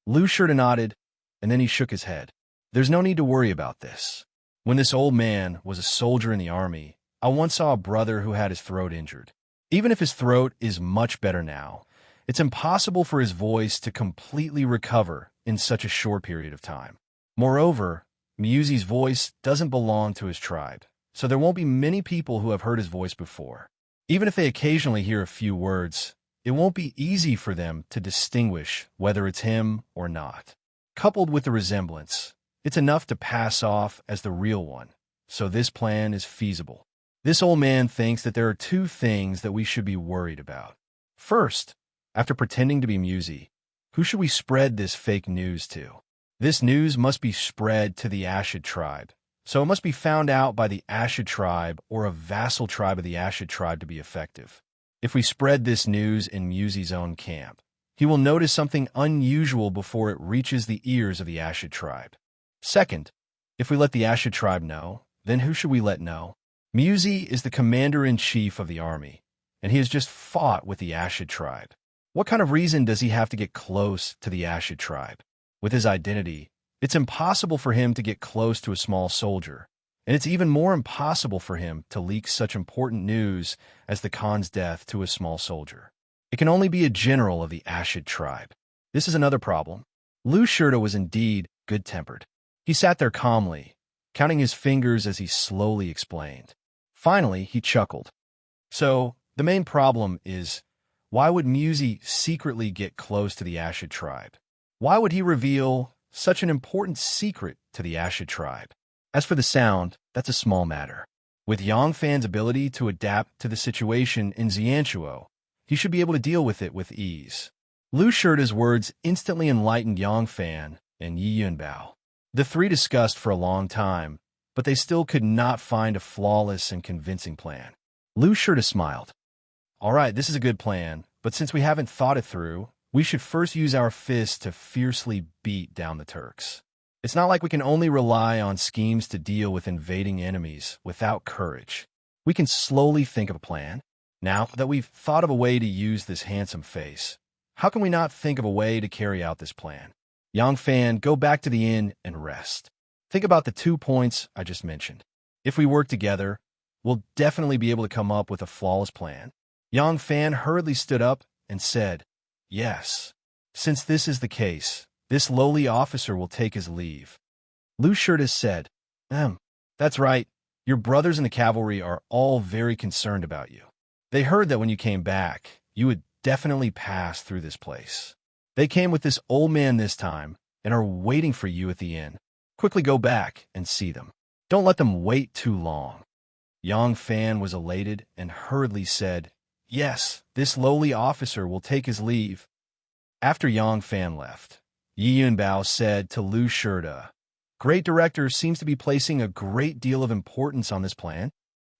Lu Shirda nodded, and then he shook his head. "There's no need to worry about this. When this old man was a soldier in the army, I once saw a brother who had his throat injured. Even if his throat is much better now, it's impossible for his voice to completely recover in such a short period of time. Moreover, Musi's voice doesn't belong to his tribe, so there won't be many people who have heard his voice before. Even if they occasionally hear a few words, it won't be easy for them to distinguish whether it's him or not. Coupled with the resemblance, it's enough to pass off as the real one, so this plan is feasible. This old man thinks that there are two things that we should be worried about. First, after pretending to be Musi, who should we spread this fake news to? This news must be spread to the Ashid tribe, so it must be found out by the Ashid tribe or a vassal tribe of the Ashid tribe to be effective. If we spread this news in Musi's own camp, he will notice something unusual before it reaches the ears of the Ashid tribe. Second, if we let the Ashid tribe know, then who should we let know? Musi is the commander-in-chief of the army, and he has just fought with the Ashid tribe. What kind of reason does he have to get close to the Ashid tribe? With his identity, it's impossible for him to get close to a small soldier, and it's even more impossible for him to leak such important news as the Khan's death to a small soldier. It can only be a general of the Ashid tribe. This is another problem. Lu Shirda was indeed good-tempered. He sat there calmly, counting his fingers as he slowly explained. Finally, he chuckled. "So, the main problem is, why would Musi secretly get close to the Ashid tribe? Why would he reveal such an important secret to the Ashid tribe? As for the sound, that's a small matter. With Yang Fan's ability to adapt to the situation in Xianchuo, he should be able to deal with it with ease." Lu Shirda's words instantly enlightened Yang Fan and Yi Yunbao. The three discussed for a long time, but they still could not find a flawless and convincing plan. Lu Shirda smiled. "All right, this is a good plan, but since we haven't thought it through, we should first use our fists to fiercely beat down the Turks. It's not like we can only rely on schemes to deal with invading enemies without courage. We can slowly think of a plan. Now that we've thought of a way to use this handsome face, how can we not think of a way to carry out this plan? Yang Fan, go back to the inn and rest. Think about the 2 points I just mentioned. If we work together, we'll definitely be able to come up with a flawless plan." Yang Fan hurriedly stood up and said, "Yes." Since this is the case, this lowly officer will take his leave. Lu Shirta said, That's right. Your brothers in the cavalry are all very concerned about you. They heard that when you came back, you would definitely pass through this place. They came with this old man this time and are waiting for you at the inn. Quickly go back and see them. Don't let them wait too long. Yang Fan was elated and hurriedly said, Yes, this lowly officer will take his leave. After Yang Fan left, Yi Yunbao said to Lu Shirta, Great Director seems to be placing a great deal of importance on this plan.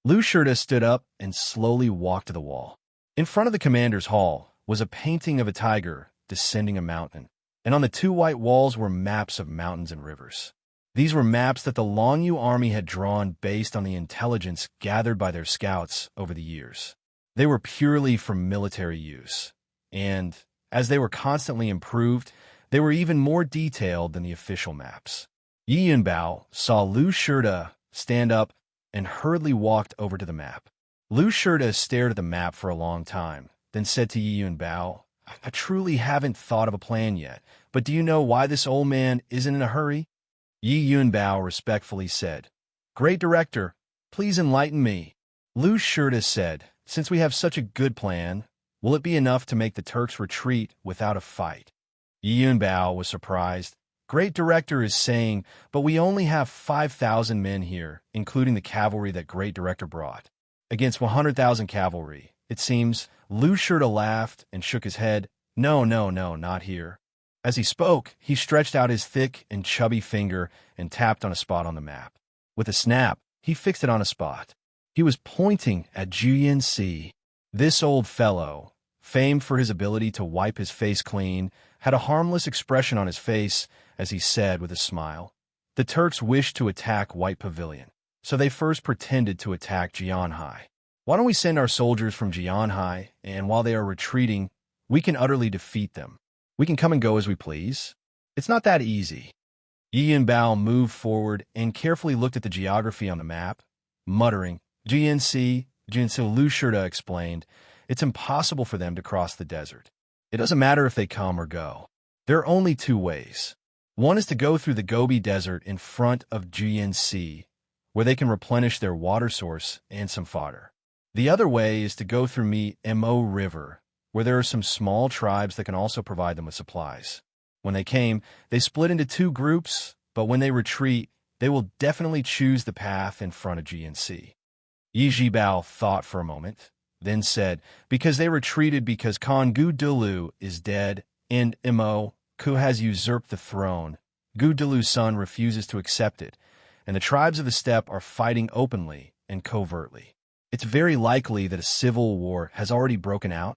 Lu Shirta stood up and slowly walked to the wall. In front of the commander's hall was a painting of a tiger descending a mountain, and on the two white walls were maps of mountains and rivers. These were maps that the Longyu army had drawn based on the intelligence gathered by their scouts over the years. They were purely for military use, and, as they were constantly improved, they were even more detailed than the official maps. Yi Yunbao saw Lu Shirta stand up and hurriedly walked over to the map. Lu Shirta stared at the map for a long time, then said to Yi Yunbao, I truly haven't thought of a plan yet, but do you know why this old man isn't in a hurry? Yi Yunbao respectfully said, Great Director, please enlighten me. Lu Shirta said, Since we have such a good plan, will it be enough to make the Turks retreat without a fight? Yi Yunbao was surprised. Great Director is saying, but we only have 5,000 men here, including the cavalry that Great Director brought. Against 100,000 cavalry, it seems. Lu Shirta laughed and shook his head. No, not here. As he spoke, he stretched out his thick and chubby finger and tapped on a spot on the map. With a snap, he fixed it on a spot. He was pointing at Juyin-Si. This old fellow, famed for his ability to wipe his face clean, had a harmless expression on his face as he said with a smile, The Turks wished to attack White Pavilion, so they first pretended to attack Jianhai. Why don't we send our soldiers from Jianhai, and while they are retreating, we can utterly defeat them. We can come and go as we please. It's not that easy. Yi Yunbao moved forward and carefully looked at the geography on the map, muttering, Jianxi, Lu Shirta explained, It's impossible for them to cross the desert. It doesn't matter if they come or go. There are only two ways. One is to go through the Gobi Desert in front of Jianxi, where they can replenish their water source and some fodder. The other way is to go through Mo River, where there are some small tribes that can also provide them with supplies. When they came, they split into two groups, but when they retreat, they will definitely choose the path in front of Jianxi. Yi Zhibao thought for a moment, then said, Because they retreated because Khan Gu Dulu is dead, and Mo Ku has usurped the throne. Gu Dulu's son refuses to accept it, and the tribes of the steppe are fighting openly and covertly. It's very likely that a civil war has already broken out.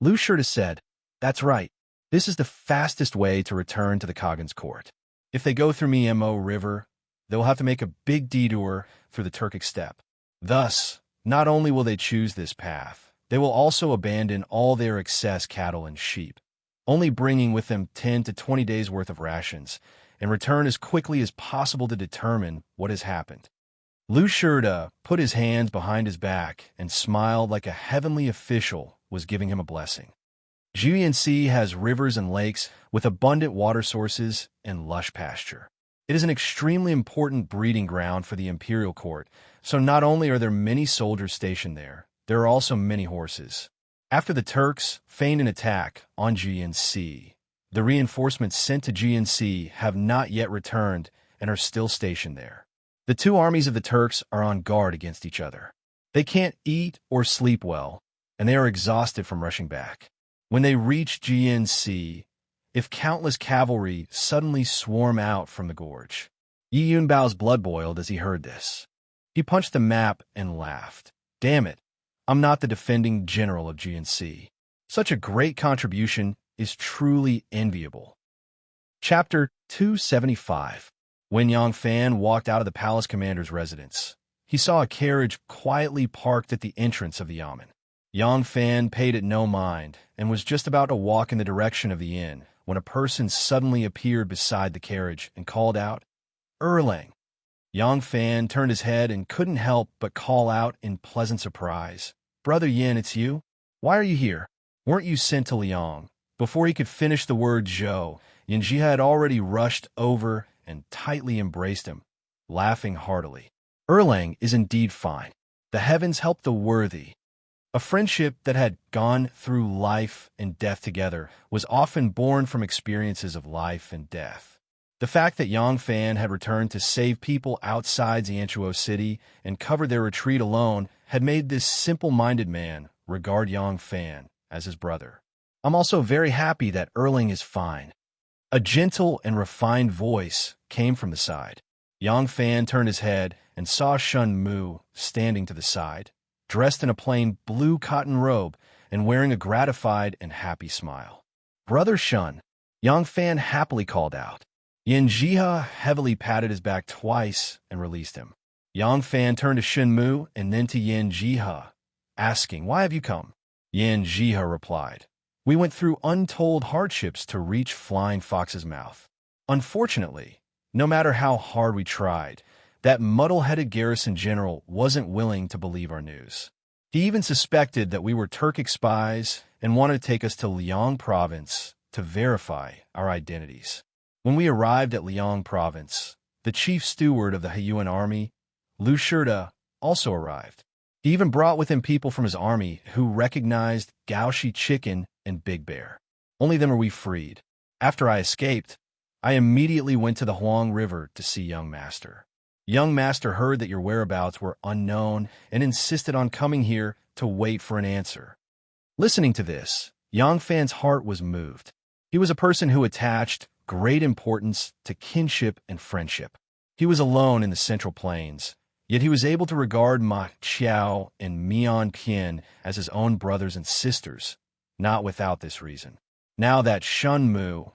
Lu Shirta said, That's right. This is the fastest way to return to the Khagan's court. If they go through Mo River, they will have to make a big detour through the Turkic steppe. Thus, not only will they choose this path, they will also abandon all their excess cattle and sheep, only bringing with them 10 to 20 days' worth of rations, and return as quickly as possible to determine what has happened. Lu Shirta put his hands behind his back and smiled like a heavenly official was giving him a blessing. Jianxi has rivers and lakes with abundant water sources and lush pasture. It is an extremely important breeding ground for the imperial court, so not only are there many soldiers stationed there are also many horses. After the Turks feigned an attack on Jianxi, the reinforcements sent to Jianxi have not yet returned and are still stationed there. The two armies of the Turks are on guard against each other. They can't eat or sleep well, and they are exhausted from rushing back. When they reach Jianxi, if countless cavalry suddenly swarm out from the gorge. Yi Yunbao's blood boiled as he heard this. He punched the map and laughed. Damn it, I'm not the defending general of Jianxi. Such a great contribution is truly enviable. Chapter 275. When Yang Fan walked out of the palace commander's residence, he saw a carriage quietly parked at the entrance of the yamen. Yang Fan paid it no mind and was just about to walk in the direction of the inn when a person suddenly appeared beside the carriage and called out, Erlang. Yang Fan turned his head and couldn't help but call out in pleasant surprise, Brother Yin, it's you? Why are you here? Weren't you sent to Liang? Before he could finish the word Zhou, Yanjia had already rushed over and tightly embraced him, laughing heartily. Erlang is indeed fine. The heavens help the worthy. A friendship that had gone through life and death together was often born from experiences of life and death. The fact that Yang Fan had returned to save people outside Zianchuo City and covered their retreat alone had made this simple-minded man regard Yang Fan as his brother. I'm also very happy that Erlang is fine. A gentle and refined voice came from the side. Yang Fan turned his head and saw Shun Mu standing to the side, dressed in a plain blue cotton robe and wearing a gratified and happy smile. "Brother Shun," Yang Fan happily called out. Yin Jiha heavily patted his back twice and released him. Yang Fan turned to Shun Mu and then to Yin Jiha, asking, "Why have you come?" Yin Jiha replied, "We went through untold hardships to reach Flying Fox's mouth. Unfortunately, no matter how hard we tried, that muddle-headed garrison general wasn't willing to believe our news. He even suspected that we were Turkic spies and wanted to take us to Liang province to verify our identities. When we arrived at Liang province, the chief steward of the Huyuan army, Lu Shida, also arrived. He even brought with him people from his army who recognized Gaoshi Chicken and Big Bear. Only then were we freed. After I escaped, I immediately went to the Huang River to see Young Master. Young Master heard that your whereabouts were unknown and insisted on coming here to wait for an answer." Listening to this, Yang Fan's heart was moved. He was a person who attached great importance to kinship and friendship. He was alone in the Central Plains, yet he was able to regard Ma Qiao and Mian Qian as his own brothers and sisters, not without this reason. Now that Shun Mu,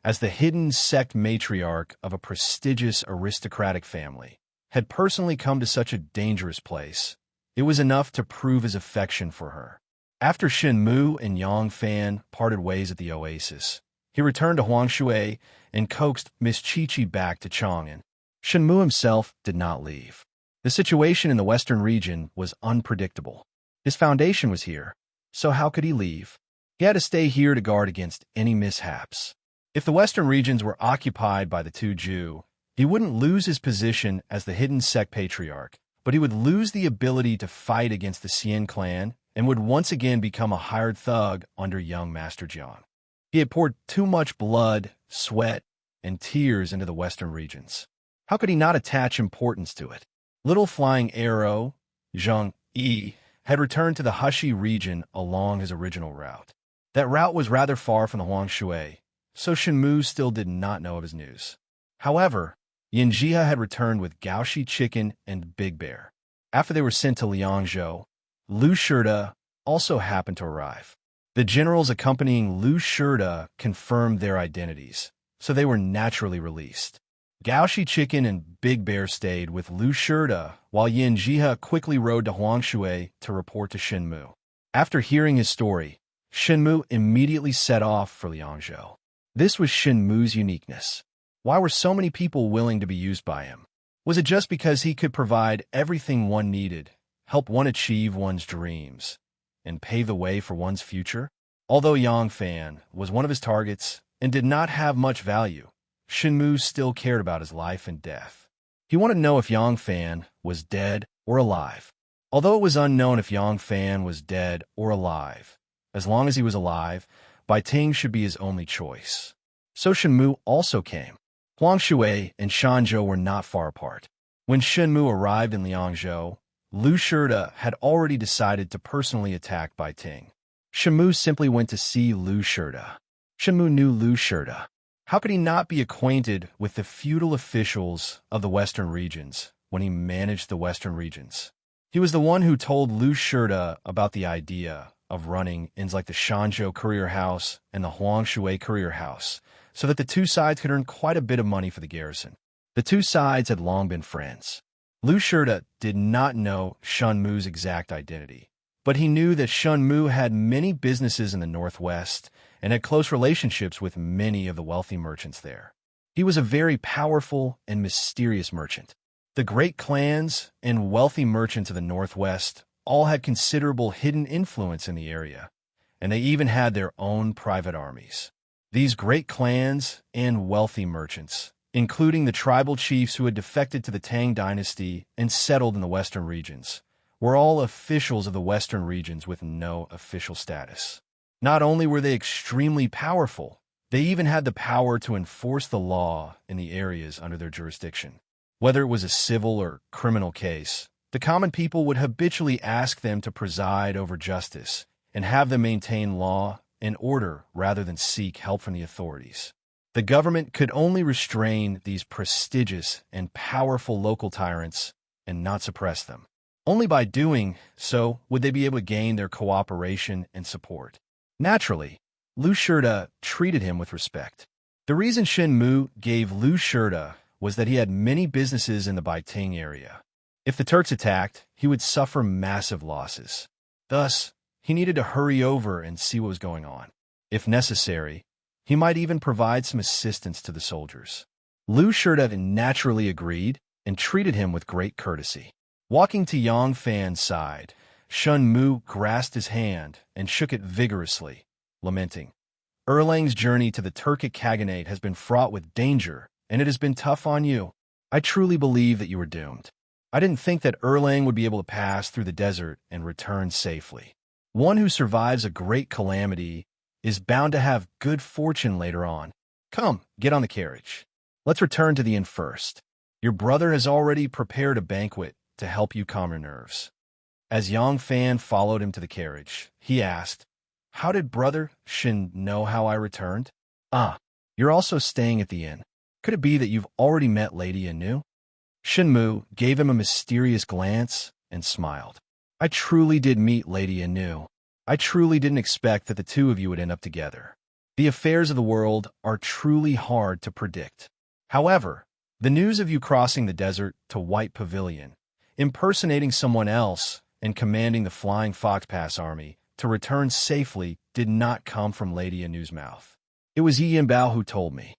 as the hidden sect matriarch of a prestigious aristocratic family, had personally come to such a dangerous place, it was enough to prove his affection for her. After Shin Mu and Yang Fan parted ways at the oasis, he returned to Huangshui and coaxed Miss Chi-Chi back to Chang'an. Shin Mu himself did not leave. The situation in the western region was unpredictable. His foundation was here, so how could he leave? He had to stay here to guard against any mishaps. If the western regions were occupied by the two Jew, he wouldn't lose his position as the hidden sect patriarch, but he would lose the ability to fight against the Xian clan and would once again become a hired thug under young Master Jiang. He had poured too much blood, sweat, and tears into the western regions. How could he not attach importance to it? Little Flying Arrow, Zhang Yi, had returned to the Hushi region along his original route. That route was rather far from the Huangshui, so Shenmu still did not know of his news. However, Yanjia had returned with Gaoshi Chicken and Big Bear. After they were sent to Liangzhou, Lu Shida also happened to arrive. The generals accompanying Lu Shida confirmed their identities, so they were naturally released. Gaoshi Chicken and Big Bear stayed with Lu Shida, while Yin Jiha quickly rode to Huangshui to report to Shenmu. After hearing his story, Shenmu immediately set off for Liangzhou. This was Shenmu's uniqueness. Why were so many people willing to be used by him? Was it just because he could provide everything one needed, help one achieve one's dreams, and pave the way for one's future? Although Yang Fan was one of his targets and did not have much value, Shenmu still cared about his life and death. He wanted to know if Yang Fan was dead or alive. Although it was unknown if Yang Fan was dead or alive, as long as he was alive, Bai Ting should be his only choice. So Shenmu also came. Huangshui and Shanzhou were not far apart. When Shenmu arrived in Liangzhou, Lu Shida had already decided to personally attack Bai Ting. Shenmu simply went to see Lu Shida. Shenmu knew Lu Shida. How could he not be acquainted with the feudal officials of the western regions when he managed the western regions? He was the one who told Lu Shida about the idea of running inns like the Shanzhou Courier House and the Huangshui Courier House, so that the two sides could earn quite a bit of money for the garrison. The two sides had long been friends. Lu Shida did not know Shenmu's exact identity, but he knew that Shenmu had many businesses in the northwest and had close relationships with many of the wealthy merchants there. He was a very powerful and mysterious merchant. The great clans and wealthy merchants of the northwest all had considerable hidden influence in the area, and they even had their own private armies. These great clans and wealthy merchants, including the tribal chiefs who had defected to the Tang dynasty and settled in the western regions, were all officials of the western regions with no official status. Not only were they extremely powerful, they even had the power to enforce the law in the areas under their jurisdiction. Whether it was a civil or criminal case, the common people would habitually ask them to preside over justice and have them maintain law and order rather than seek help from the authorities. The government could only restrain these prestigious and powerful local tyrants and not suppress them. Only by doing so would they be able to gain their cooperation and support. Naturally, Lu Shida treated him with respect. The reason Shen Mu gave Lu Shida was that he had many businesses in the Baiting area. If the Turks attacked, he would suffer massive losses. Thus, he needed to hurry over and see what was going on. If necessary, he might even provide some assistance to the soldiers. Lu Shida naturally agreed and treated him with great courtesy. Walking to Yang Fan's side, Shen Mu grasped his hand and shook it vigorously, lamenting, "Erlang's journey to the Turkic Khaganate has been fraught with danger, and it has been tough on you. I truly believe that you are doomed. I didn't think that Erlang would be able to pass through the desert and return safely. One who survives a great calamity is bound to have good fortune later on. Come, get on the carriage. Let's return to the inn first. Your brother has already prepared a banquet to help you calm your nerves." As Yang Fan followed him to the carriage, he asked, "How did Brother Shin know how I returned?" "Ah, you're also staying at the inn. Could it be that you've already met Lady Anu?" Shin Mu gave him a mysterious glance and smiled. "I truly did meet Lady Anu. I truly didn't expect that the two of you would end up together. The affairs of the world are truly hard to predict. However, the news of you crossing the desert to White Pavilion, impersonating someone else, and commanding the Flying Fox Pass army to return safely did not come from Lady Anu's mouth. It was Yi Bao who told me."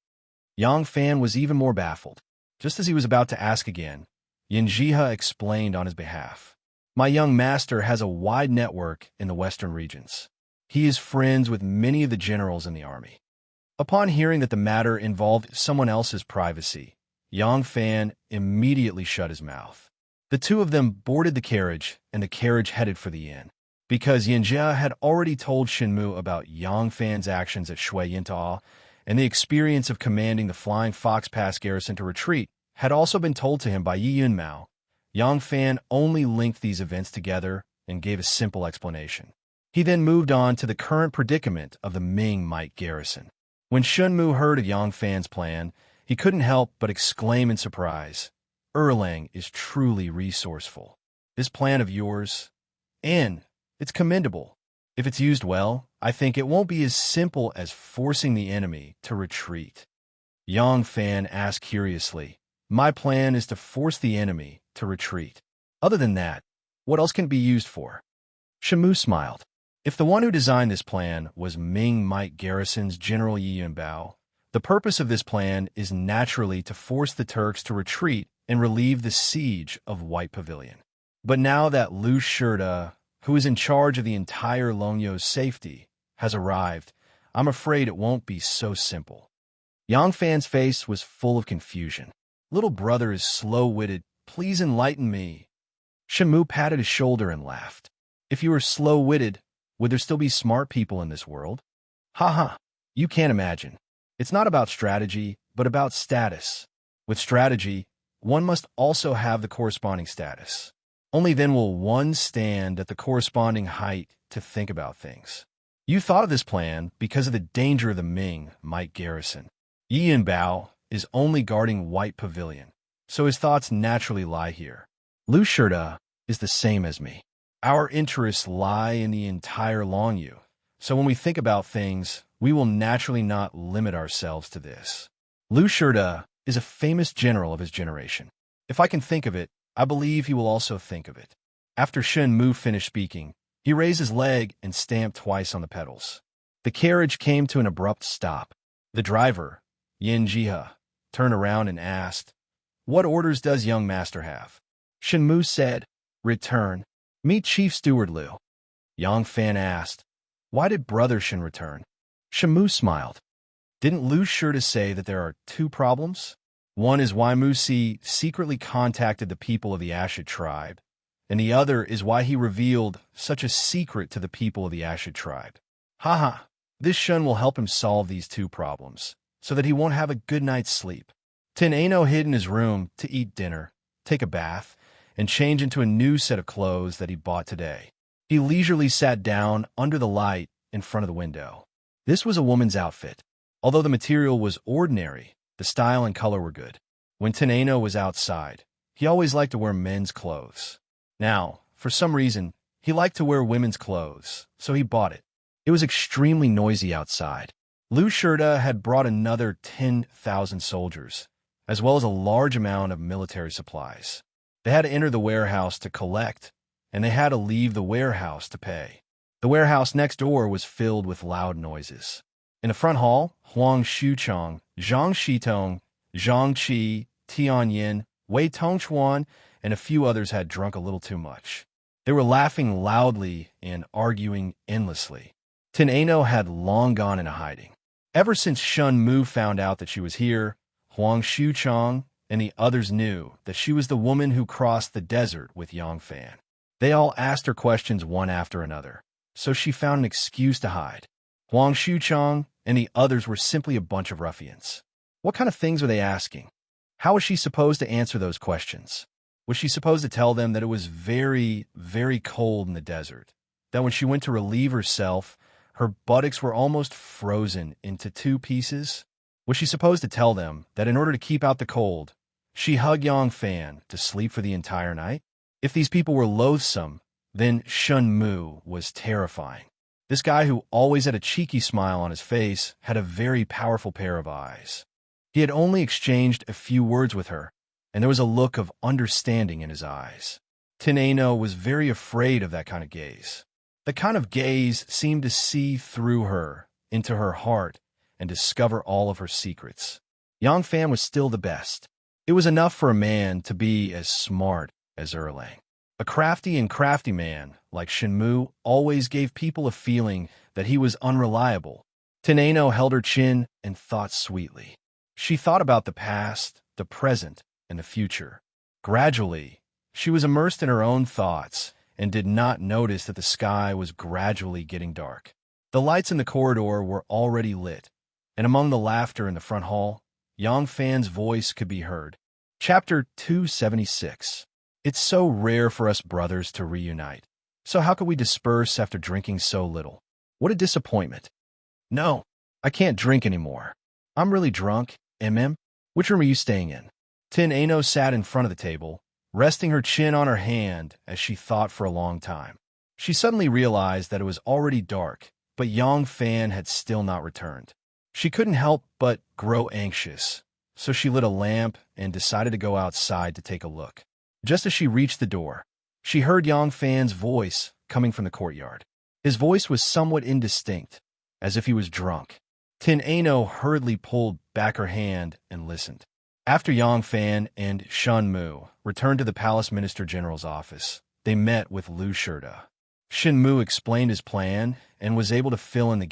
Yang Fan was even more baffled. Just as he was about to ask again, Yin Jiha explained on his behalf. "My young master has a wide network in the western regions. He is friends with many of the generals in the army." Upon hearing that the matter involved someone else's privacy, Yang Fan immediately shut his mouth. The two of them boarded the carriage, and the carriage headed for the inn. Because Yin Jia had already told Shin Mu about Yang Fan's actions at Shui Yinta, and the experience of commanding the Flying Fox Pass garrison to retreat had also been told to him by Yi Yunmao, Yang Fan only linked these events together and gave a simple explanation. He then moved on to the current predicament of the Ming Might garrison. When Shen Mu heard of Yang Fan's plan, he couldn't help but exclaim in surprise, "Erlang is truly resourceful. This plan of yours, and it's commendable. If it's used well, I think it won't be as simple as forcing the enemy to retreat." Yang Fan asked curiously, "My plan is to force the enemy to retreat. Other than that, what else can it be used for?" Shamu smiled. If the one who designed this plan was Ming Might Garrison's General Yi Yunbao, the purpose of this plan is naturally to force the Turks to retreat and relieve the siege of White Pavilion. But now that Lu Shida, who is in charge of the entire Longyo's safety, has arrived, I'm afraid it won't be so simple. Yang Fan's face was full of confusion. "Little brother is slow-witted. Please enlighten me." Shamu patted his shoulder and laughed. "If you were slow-witted, would there still be smart people in this world? Ha! You can't imagine. It's not about strategy, but about status. With strategy, one must also have the corresponding status. Only then will one stand at the corresponding height to think about things. You thought of this plan because of the danger of the Ming Might garrison. Yi Yunbao is only guarding White Pavilion, so his thoughts naturally lie here. Lu Shida is the same as me. Our interests lie in the entire Longyu, so when we think about things, we will naturally not limit ourselves to this. Lu Shida is a famous general of his generation. If I can think of it, I believe he will also think of it." After Shen Mu finished speaking, he raised his leg and stamped twice on the pedals. The carriage came to an abrupt stop. The driver, Yin Jiha, turned around and asked, "What orders does young master have?" Shen Mu said, "Return. Meet Chief Steward Liu." Yang Fan asked, Why did Brother Shin return? Shamu smiled. Didn't Lu Shurta say that there are two problems? One is why Musi secretly contacted the people of the Ashid tribe, and the other is why he revealed such a secret to the people of the Ashid tribe. Haha, this Shun will help him solve these two problems, so that he won't have a good night's sleep. Tin Ano hid in his room to eat dinner, take a bath, and change into a new set of clothes that he bought today. He leisurely sat down under the light in front of the window. This was a woman's outfit. Although the material was ordinary, the style and color were good. When Tin Ano was outside, he always liked to wear men's clothes. Now, for some reason, he liked to wear women's clothes, so he bought it. It was extremely noisy outside. Lu Shurta had brought another 10,000 soldiers, as well as a large amount of military supplies. They had to enter the warehouse to collect, and they had to leave the warehouse to pay. The warehouse next door was filled with loud noises. In the front hall, Huang Xuchong, Zhang Shitong, Zhang Qi, Tian Yin, Wei Tongchuan, and a few others had drunk a little too much. They were laughing loudly and arguing endlessly. Tin Ano had long gone into hiding. Ever since Shun Mu found out that she was here, Huang Xuchong and the others knew that she was the woman who crossed the desert with Yang Fan. They all asked her questions one after another, so she found an excuse to hide. Huang Xuchong and the others were simply a bunch of ruffians. What kind of things were they asking? How was she supposed to answer those questions? Was she supposed to tell them that it was very, very cold in the desert, that when she went to relieve herself, her buttocks were almost frozen into two pieces? Was she supposed to tell them that in order to keep out the cold, she hugged Yang Fan to sleep for the entire night? If these people were loathsome, then Shun Mu was terrifying. This guy who always had a cheeky smile on his face had a very powerful pair of eyes. He had only exchanged a few words with her, and there was a look of understanding in his eyes. Tin Ano was very afraid of that kind of gaze. The kind of gaze seemed to see through her, into her heart, and discover all of her secrets. Yang Fan was still the best. It was enough for a man to be as smart as Erlang. A crafty man like Shinmu always gave people a feeling that he was unreliable. Tin Ano held her chin and thought sweetly. She thought about the past, the present, and the future. Gradually, she was immersed in her own thoughts and did not notice that the sky was gradually getting dark. The lights in the corridor were already lit, and among the laughter in the front hall, Yang Fan's voice could be heard. Chapter 276. It's so rare for us brothers to reunite. So how could we disperse after drinking so little? What a disappointment. No, I can't drink anymore. I'm really drunk, Which room are you staying in? Tin Ano sat in front of the table, resting her chin on her hand as she thought for a long time. She suddenly realized that it was already dark, but Yang Fan had still not returned. She couldn't help but grow anxious, so she lit a lamp and decided to go outside to take a look. Just as she reached the door, she heard Yang Fan's voice coming from the courtyard. His voice was somewhat indistinct, as if he was drunk. Tin Ano hurriedly pulled back her hand and listened. After Yang Fan and Shun Mu returned to the Palace Minister General's office, they met with Lu Shurta. Shin Mu explained his plan and was able to filling in the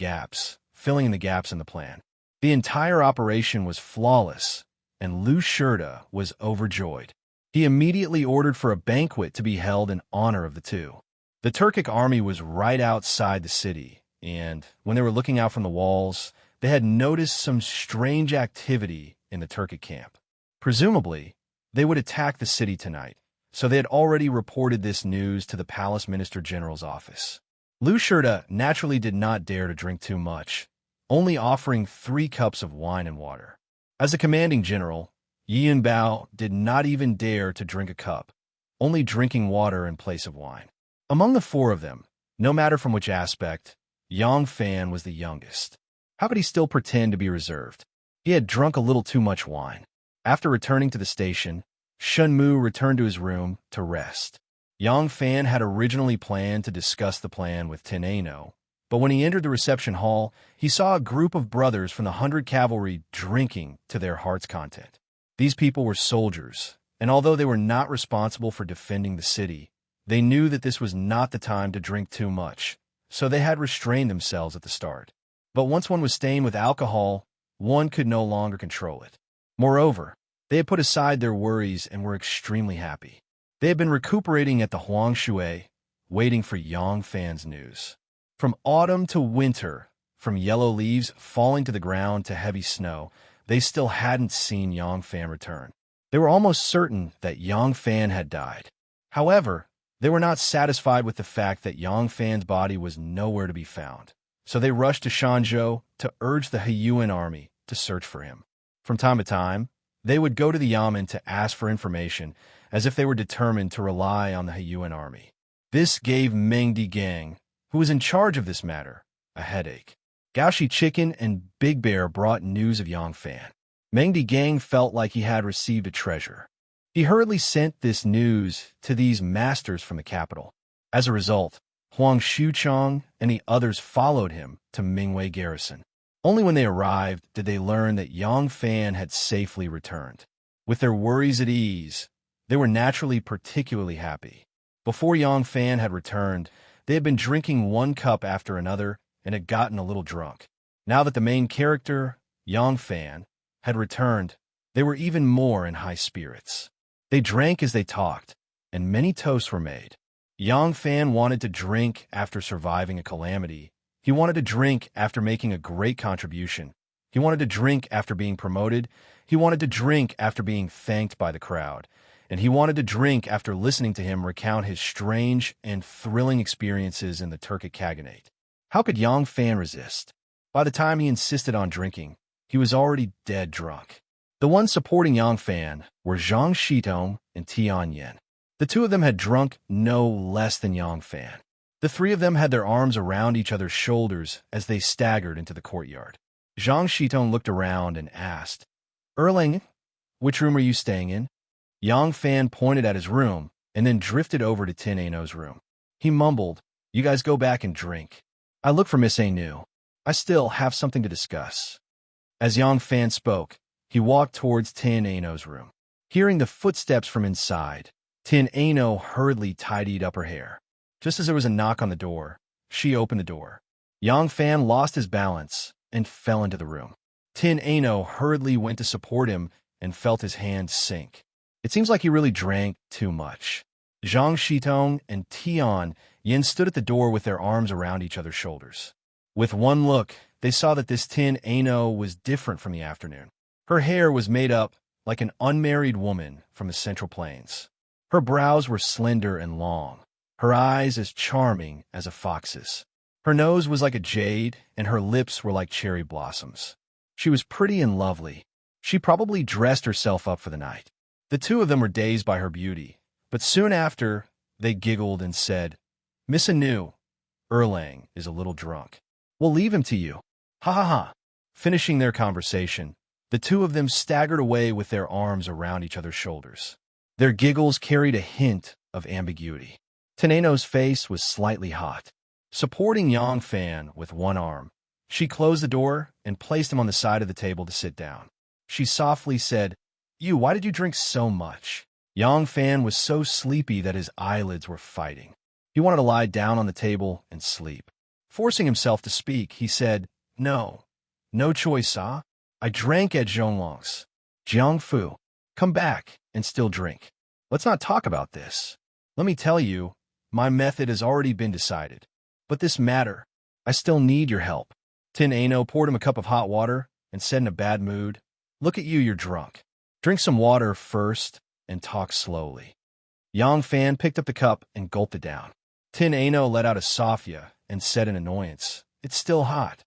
gaps in the plan. The entire operation was flawless, and Lu Shurta was overjoyed. He immediately ordered for a banquet to be held in honor of the two. The Turkic army was right outside the city, and when they were looking out from the walls, they had noticed some strange activity in the Turkic camp. Presumably, they would attack the city tonight, so they had already reported this news to the Palace Minister General's office. Lu Shurta naturally did not dare to drink too much, only offering 3 cups of wine and water. As the commanding general, Yin Bao did not even dare to drink a cup, only drinking water in place of wine. Among the 4 of them, no matter from which aspect, Yang Fan was the youngest. How could he still pretend to be reserved? He had drunk a little too much wine. After returning to the station, Shun Mu returned to his room to rest. Yang Fan had originally planned to discuss the plan with Tin Ano, but when he entered the reception hall, he saw a group of brothers from the 100 Cavalry drinking to their heart's content. These people were soldiers, and although they were not responsible for defending the city, they knew that this was not the time to drink too much, so they had restrained themselves at the start. But once one was stained with alcohol, one could no longer control it. Moreover, they had put aside their worries and were extremely happy. They had been recuperating at the Huang Shui, waiting for Yang Fan's news. From autumn to winter, from yellow leaves falling to the ground to heavy snow, they still hadn't seen Yang Fan return. They were almost certain that Yang Fan had died. However, they were not satisfied with the fact that Yang Fan's body was nowhere to be found. So they rushed to Shanzhou to urge the Heiyuan army to search for him. From time to time, they would go to the Yamen to ask for information, as if they were determined to rely on the Heiyuan army. This gave Meng Digang, who was in charge of this matter, a headache. Gaoshi Chicken and Big Bear brought news of Yang Fan. Meng Digang felt like he had received a treasure. He hurriedly sent this news to these masters from the capital. As a result, Huang Xuchong and the others followed him to Mingwei Garrison. Only when they arrived did they learn that Yang Fan had safely returned. With their worries at ease, they were naturally particularly happy. Before Yang Fan had returned, they had been drinking one cup after another and had gotten a little drunk. Now that the main character, Yang Fan, had returned, they were even more in high spirits. They drank as they talked, and many toasts were made. Yang Fan wanted to drink after surviving a calamity. He wanted to drink after making a great contribution. He wanted to drink after being promoted. He wanted to drink after being thanked by the crowd. And he wanted to drink after listening to him recount his strange and thrilling experiences in the Turkic Khaganate. How could Yang Fan resist? By the time he insisted on drinking, he was already dead drunk. The ones supporting Yang Fan were Zhang Shitong and Tian Yen. The two of them had drunk no less than Yang Fan. The three of them had their arms around each other's shoulders as they staggered into the courtyard. Zhang Shitong looked around and asked, "Erlang, which room are you staying in?" Yang Fan pointed at his room and then drifted over to Tin Ano's room. He mumbled, "You guys go back and drink. I look for Miss Anu. I still have something to discuss." As Yang Fan spoke, he walked towards Tin Ano's room. Hearing the footsteps from inside, Tin Ano hurriedly tidied up her hair. Just as there was a knock on the door, she opened the door. Yang Fan lost his balance and fell into the room. Tin Ano hurriedly went to support him and felt his hand sink. It seems like he really drank too much. Zhang Shitong and Tian Yin stood at the door with their arms around each other's shoulders. With one look, they saw that this Tin Ano was different from the afternoon. Her hair was made up like an unmarried woman from the Central Plains. Her brows were slender and long, her eyes as charming as a fox's. Her nose was like a jade, and her lips were like cherry blossoms. She was pretty and lovely. She probably dressed herself up for the night. The two of them were dazed by her beauty, but soon after, they giggled and said, "Miss Anu, Erlang is a little drunk. We'll leave him to you. Ha ha ha." Finishing their conversation, the two of them staggered away with their arms around each other's shoulders. Their giggles carried a hint of ambiguity. Teneno's face was slightly hot. Supporting Yang Fan with one arm, she closed the door and placed him on the side of the table to sit down. She softly said, Why did you drink so much?" Yang Fan was so sleepy that his eyelids were fighting. He wanted to lie down on the table and sleep. Forcing himself to speak, he said, No choice, ah? I drank at Zhonglong's. Jiangfu, come back and still drink. Let's not talk about this. Let me tell you, my method has already been decided. But this matter, I still need your help." Tin Ano poured him a cup of hot water and said in a bad mood, "Look at you, you're drunk. Drink some water first and talk slowly." Yang Fan picked up the cup and gulped it down. Tin Ano let out a sophia and said in annoyance, "It's still hot."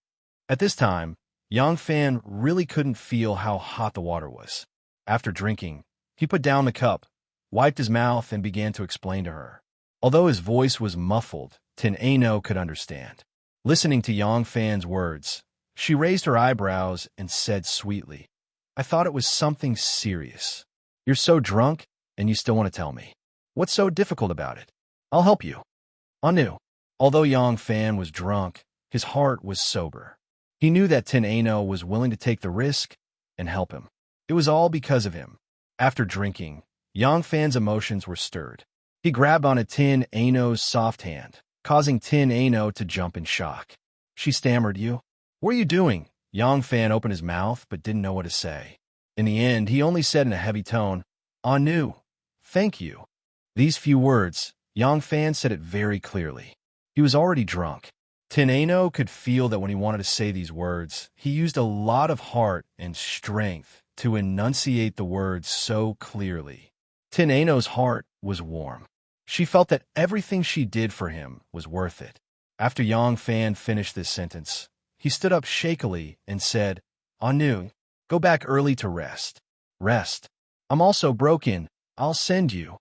At this time, Yang Fan really couldn't feel how hot the water was. After drinking, he put down the cup, wiped his mouth, and began to explain to her. Although his voice was muffled, Tin Ano could understand. Listening to Yang Fan's words, she raised her eyebrows and said sweetly, "I thought it was something serious. You're so drunk, and you still want to tell me. What's so difficult about it? I'll help you." Anu. Although Yang Fan was drunk, his heart was sober. He knew that Tin Ano was willing to take the risk and help him. It was all because of him. After drinking, Yang Fan's emotions were stirred. He grabbed onto Tin Ano's soft hand, causing Tin Ano to jump in shock. She stammered, "You? What are you doing?" Yang Fan opened his mouth but didn't know what to say. In the end, he only said in a heavy tone, "Anu, thank you." These few words, Yang Fan said it very clearly. He was already drunk. Tin Ano could feel that when he wanted to say these words, he used a lot of heart and strength to enunciate the words so clearly. Tin Ano's heart was warm. She felt that everything she did for him was worth it. After Yang Fan finished this sentence, he stood up shakily and said, "Anu, go back early to rest. Rest. I'm also broken. I'll send you."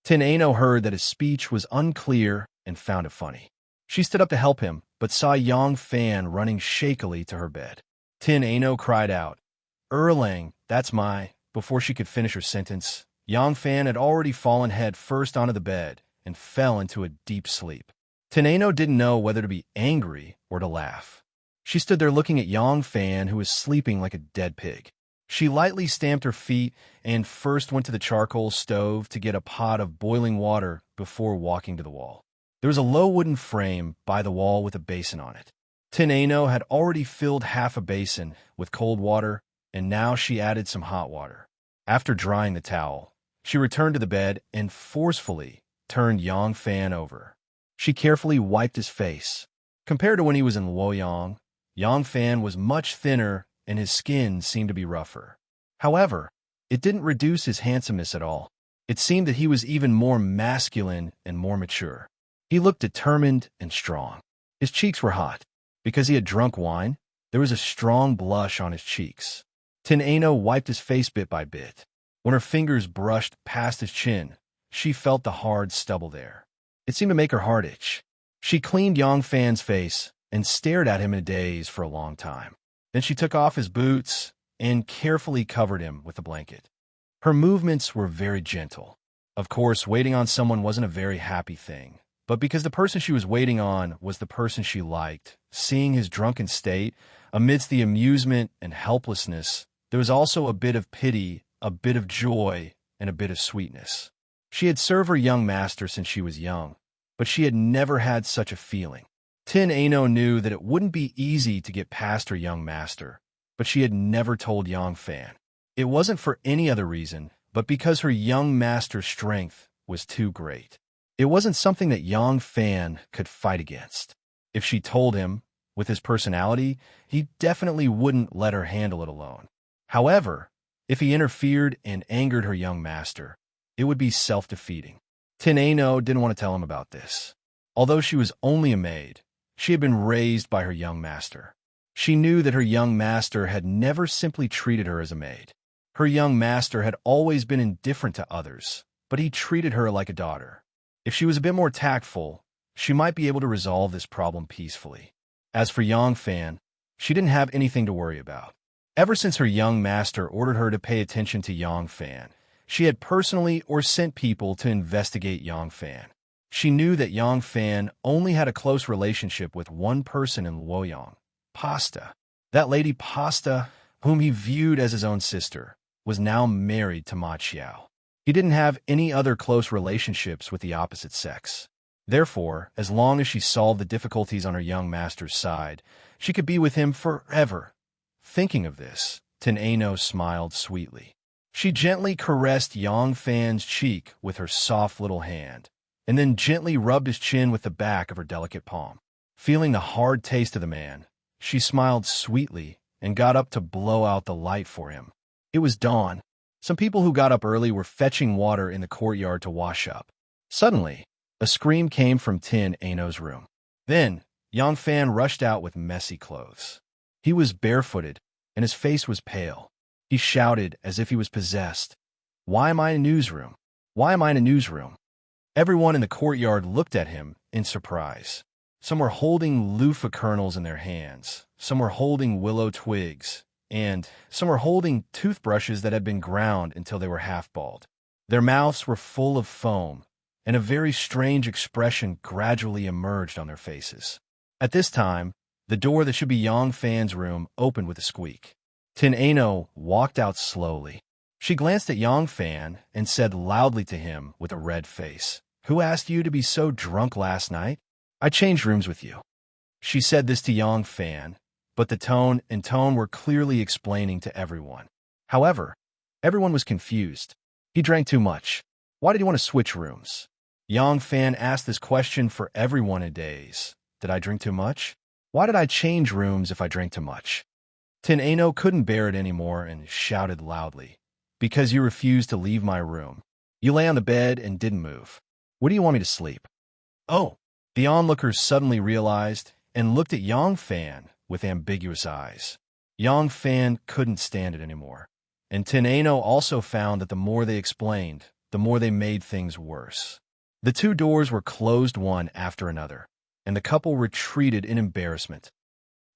Tin Ano heard that his speech was unclear and found it funny. She stood up to help him, but saw Yang Fan running shakily to her bed. Tin Ano cried out, "Erlang, that's my..." Before she could finish her sentence, Yang Fan had already fallen head first onto the bed and fell into a deep sleep. Tin Ano didn't know whether to be angry or to laugh. She stood there looking at Yang Fan, who was sleeping like a dead pig. She lightly stamped her feet and first went to the charcoal stove to get a pot of boiling water before walking to the wall. There was a low wooden frame by the wall with a basin on it. Tin Ano had already filled half a basin with cold water, and now she added some hot water. After drying the towel, she returned to the bed and forcefully turned Yang Fan over. She carefully wiped his face. Compared to when he was in Luoyang, Yang Fan was much thinner and his skin seemed to be rougher. However, it didn't reduce his handsomeness at all. It seemed that he was even more masculine and more mature. He looked determined and strong. His cheeks were hot. Because he had drunk wine, there was a strong blush on his cheeks. Tin Ano wiped his face bit by bit. When her fingers brushed past his chin, she felt the hard stubble there. It seemed to make her heart itch. She cleaned Yang Fan's face and stared at him in a daze for a long time. Then she took off his boots and carefully covered him with a blanket. Her movements were very gentle. Of course, waiting on someone wasn't a very happy thing. But because the person she was waiting on was the person she liked, seeing his drunken state, amidst the amusement and helplessness, there was also a bit of pity, a bit of joy, and a bit of sweetness. She had served her young master since she was young, but she had never had such a feeling. Tin Ano knew that it wouldn't be easy to get past her young master, but she had never told Yang Fan. It wasn't for any other reason, but because her young master's strength was too great. It wasn't something that Yang Fan could fight against. If she told him, with his personality, he definitely wouldn't let her handle it alone. However, if he interfered and angered her young master, it would be self-defeating. Tin Ano didn't want to tell him about this. Although she was only a maid, she had been raised by her young master. She knew that her young master had never simply treated her as a maid. Her young master had always been indifferent to others, but he treated her like a daughter. If she was a bit more tactful, she might be able to resolve this problem peacefully. As for Yang Fan, she didn't have anything to worry about. Ever since her young master ordered her to pay attention to Yang Fan, she had personally or sent people to investigate Yang Fan. She knew that Yang Fan only had a close relationship with one person in Luoyang, Pasta. That lady Pasta, whom he viewed as his own sister, was now married to Ma Qiao. He didn't have any other close relationships with the opposite sex. Therefore, as long as she solved the difficulties on her young master's side, she could be with him forever. Thinking of this, Tin Ano smiled sweetly. She gently caressed Yang Fan's cheek with her soft little hand, and then gently rubbed his chin with the back of her delicate palm. Feeling the hard taste of the man, she smiled sweetly and got up to blow out the light for him. It was dawn. Some people who got up early were fetching water in the courtyard to wash up. Suddenly, a scream came from Tin Ano's room. Then, Yang Fan rushed out with messy clothes. He was barefooted, and his face was pale. He shouted as if he was possessed. "Why am I in a newsroom? Why am I in a newsroom?" Everyone in the courtyard looked at him in surprise. Some were holding loofah kernels in their hands, some were holding willow twigs, and some were holding toothbrushes that had been ground until they were half-bald. Their mouths were full of foam, and a very strange expression gradually emerged on their faces. At this time, the door that should be Yang Fan's room opened with a squeak. Tin Ano walked out slowly. She glanced at Yang Fan and said loudly to him with a red face, "Who asked you to be so drunk last night?" I changed rooms with you. She said this to Yang Fan, but the tone and tone were clearly explaining to everyone. However, everyone was confused. He drank too much. Why did he want to switch rooms? Yang Fan asked this question for everyone in days. Did I drink too much? Why did I change rooms if I drank too much? Tin Ano couldn't bear it anymore and shouted loudly. Because you refused to leave my room. You lay on the bed and didn't move. Where do you want me to sleep? Oh, the onlookers suddenly realized and looked at Yang Fan with ambiguous eyes. Yang Fan couldn't stand it anymore. And Tin Ano also found that the more they explained, the more they made things worse. The two doors were closed one after another, and the couple retreated in embarrassment.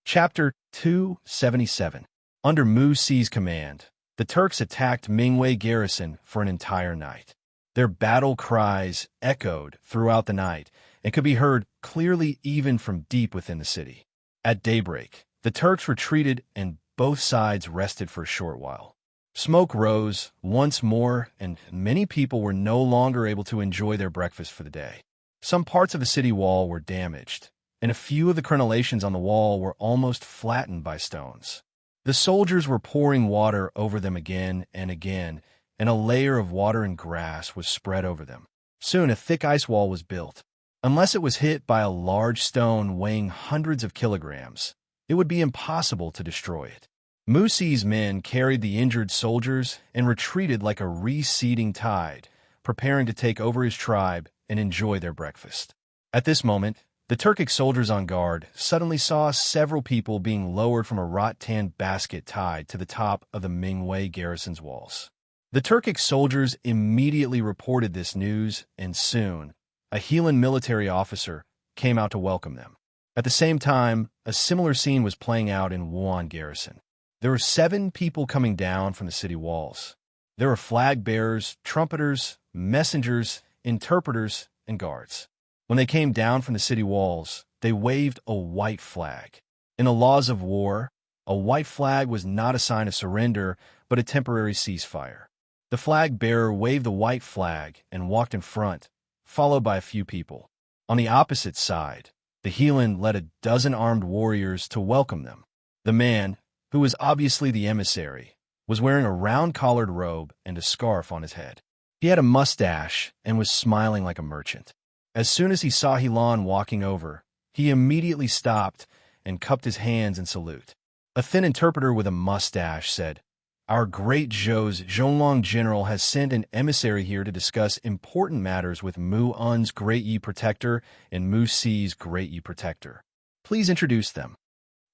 Chapter 277. Under Mu Si's command, the Turks attacked Mingwei garrison for an entire night. Their battle cries echoed throughout the night and could be heard clearly even from deep within the city. At daybreak, the Turks retreated and both sides rested for a short while. Smoke rose once more, and many people were no longer able to enjoy their breakfast for the day. Some parts of the city wall were damaged, and a few of the crenellations on the wall were almost flattened by stones. The soldiers were pouring water over them again and again, and a layer of water and grass was spread over them. Soon a thick ice wall was built. Unless it was hit by a large stone weighing hundreds of kilograms, it would be impossible to destroy it. Mu Si's men carried the injured soldiers and retreated like a receding tide, preparing to take over his tribe and enjoy their breakfast. At this moment, the Turkic soldiers on guard suddenly saw several people being lowered from a rattan basket tied to the top of the Mingwei garrison's walls. The Turkic soldiers immediately reported this news, and soon, a Heelan military officer came out to welcome them. At the same time, a similar scene was playing out in Wuhan garrison. There were 7 people coming down from the city walls. There were flag bearers, trumpeters, messengers, interpreters, and guards. When they came down from the city walls, they waved a white flag. In the laws of war, a white flag was not a sign of surrender, but a temporary ceasefire. The flag bearer waved the white flag and walked in front, followed by a few people. On the opposite side, the Heelan led a dozen armed warriors to welcome them. The man, who was obviously the emissary, was wearing a round-collared robe and a scarf on his head. He had a mustache and was smiling like a merchant. As soon as he saw Heelan walking over, he immediately stopped and cupped his hands in salute. A thin interpreter with a mustache said, "Our great Zhou's Zhonglong general has sent an emissary here to discuss important matters with Mu Un's Great Yi Protector and Mu Si's Great Yi Protector. Please introduce them."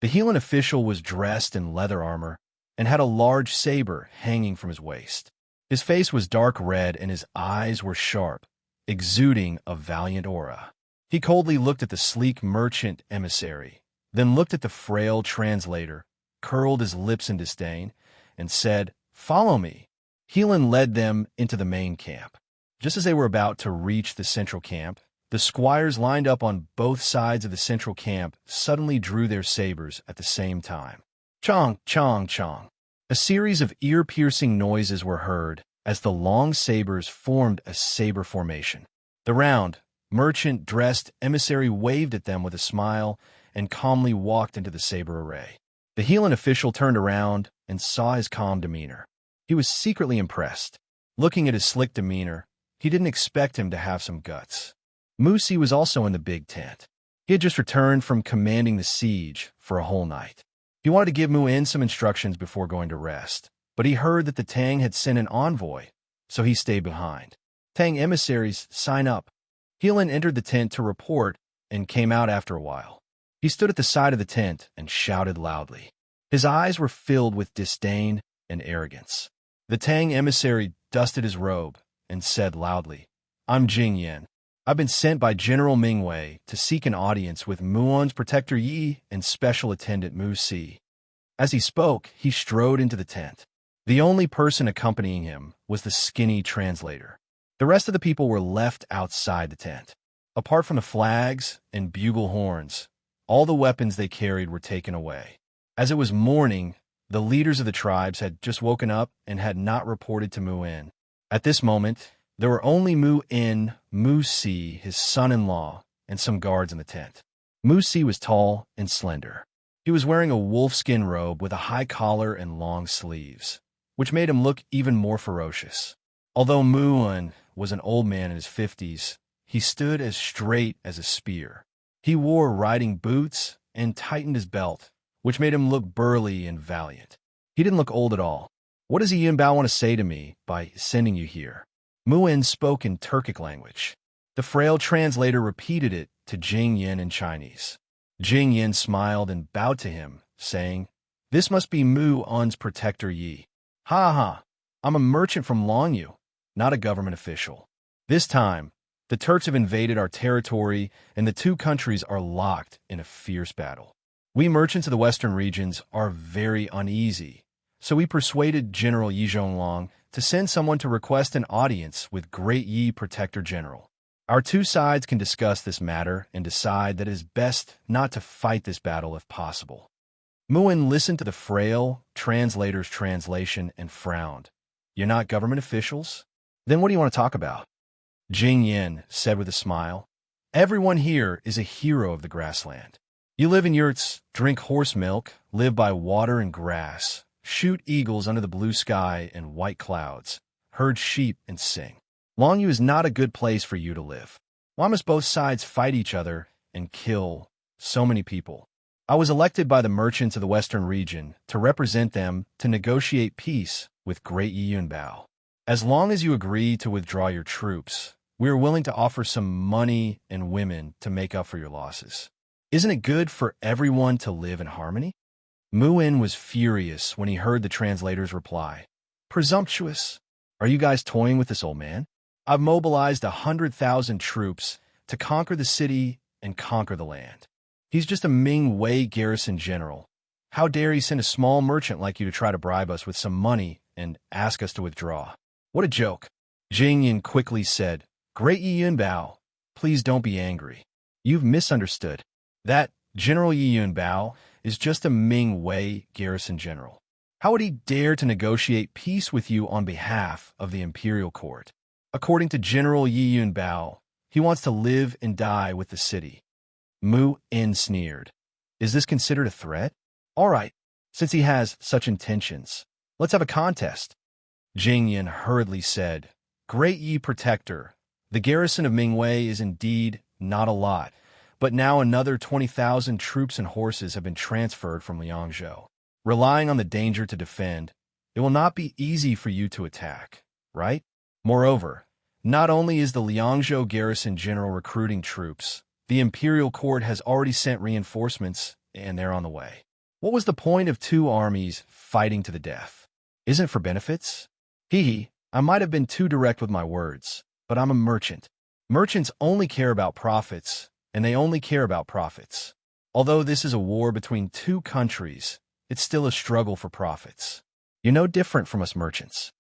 The Heelan official was dressed in leather armor and had a large saber hanging from his waist. His face was dark red and his eyes were sharp, exuding a valiant aura. He coldly looked at the sleek merchant emissary, then looked at the frail translator, curled his lips in disdain, and said, "Follow me." Heelan led them into the main camp. Just as they were about to reach the central camp, the squires lined up on both sides of the central camp suddenly drew their sabers at the same time. Chong, chong, chong. A series of ear-piercing noises were heard as the long sabers formed a saber formation. The round, merchant-dressed emissary waved at them with a smile and calmly walked into the saber array. The Heelan official turned around and saw his calm demeanor. He was secretly impressed. Looking at his slick demeanor, he didn't expect him to have some guts. Mu Si was also in the big tent. He had just returned from commanding the siege for a whole night. He wanted to give Mu In some instructions before going to rest, but he heard that the Tang had sent an envoy, so he stayed behind. Tang emissaries, sign up. Heelan entered the tent to report and came out after a while. He stood at the side of the tent and shouted loudly. His eyes were filled with disdain and arrogance. The Tang emissary dusted his robe and said loudly, "I'm Jing Yan. I've been sent by General Mingwei to seek an audience with Muon's Protector Yi and Special Attendant Mu Si." As he spoke, he strode into the tent. The only person accompanying him was the skinny translator. The rest of the people were left outside the tent. Apart from the flags and bugle horns, all the weapons they carried were taken away. As it was morning, the leaders of the tribes had just woken up and had not reported to Mu In. At this moment, there were only Mu In, Mu Si, his son-in-law, and some guards in the tent. Misty was tall and slender. He was wearing a wolfskin robe with a high collar and long sleeves, which made him look even more ferocious. Although Muan was an old man in his 50s, he stood as straight as a spear. He wore riding boots and tightened his belt, which made him look burly and valiant. He didn't look old at all. "What does Yunbao want to say to me by sending you here?" Muan spoke in Turkic language. The frail translator repeated it to Jing Yin in Chinese. Jing Yin smiled and bowed to him, saying, "This must be Muan's protector Yi. Ha ha, I'm a merchant from Longyu, not a government official. This time, the Turks have invaded our territory and the two countries are locked in a fierce battle. We merchants of the western regions are very uneasy, so we persuaded General Yi Zhonglong to send someone to request an audience with Great Yi Protector General. Our two sides can discuss this matter and decide that it is best not to fight this battle if possible." Muan listened to the frail translator's translation and frowned. "You're not government officials? Then what do you want to talk about?" Jing Yin said with a smile, "Everyone here is a hero of the grassland. You live in yurts, drink horse milk, live by water and grass, shoot eagles under the blue sky and white clouds, herd sheep and sing. Longyu is not a good place for you to live. Why must both sides fight each other and kill so many people? I was elected by the merchants of the western region to represent them to negotiate peace with Great Yi Yunbao. As long as you agree to withdraw your troops, we are willing to offer some money and women to make up for your losses. Isn't it good for everyone to live in harmony?" Muan was furious when he heard the translator's reply. "Presumptuous! Are you guys toying with this old man? I've mobilized 100,000 troops to conquer the city and conquer the land. He's just a Ming Wei garrison general. How dare he send a small merchant like you to try to bribe us with some money and ask us to withdraw? What a joke!" Jing Yin quickly said, "Great Yi Yunbao, please don't be angry. You've misunderstood. That General Yi Yunbao is just a Ming Wei garrison general. How would he dare to negotiate peace with you on behalf of the imperial court? According to General Yi Yunbao, he wants to live and die with the city." Muan sneered. "Is this considered a threat? All right, since he has such intentions, let's have a contest." Jing Yin hurriedly said, "Great Yi Protector, the garrison of Mingwei is indeed not a lot, but now another 20,000 troops and horses have been transferred from Liangzhou. Relying on the danger to defend, it will not be easy for you to attack, right? Moreover, not only is the Liangzhou garrison general recruiting troops, the imperial court has already sent reinforcements, and they're on the way. What was the point of two armies fighting to the death? Isn't it for benefits? I might have been too direct with my words, but I'm a merchant. Merchants only care about profits, and they only care about profits. Although this is a war between two countries, it's still a struggle for profits. You're no different from us merchants."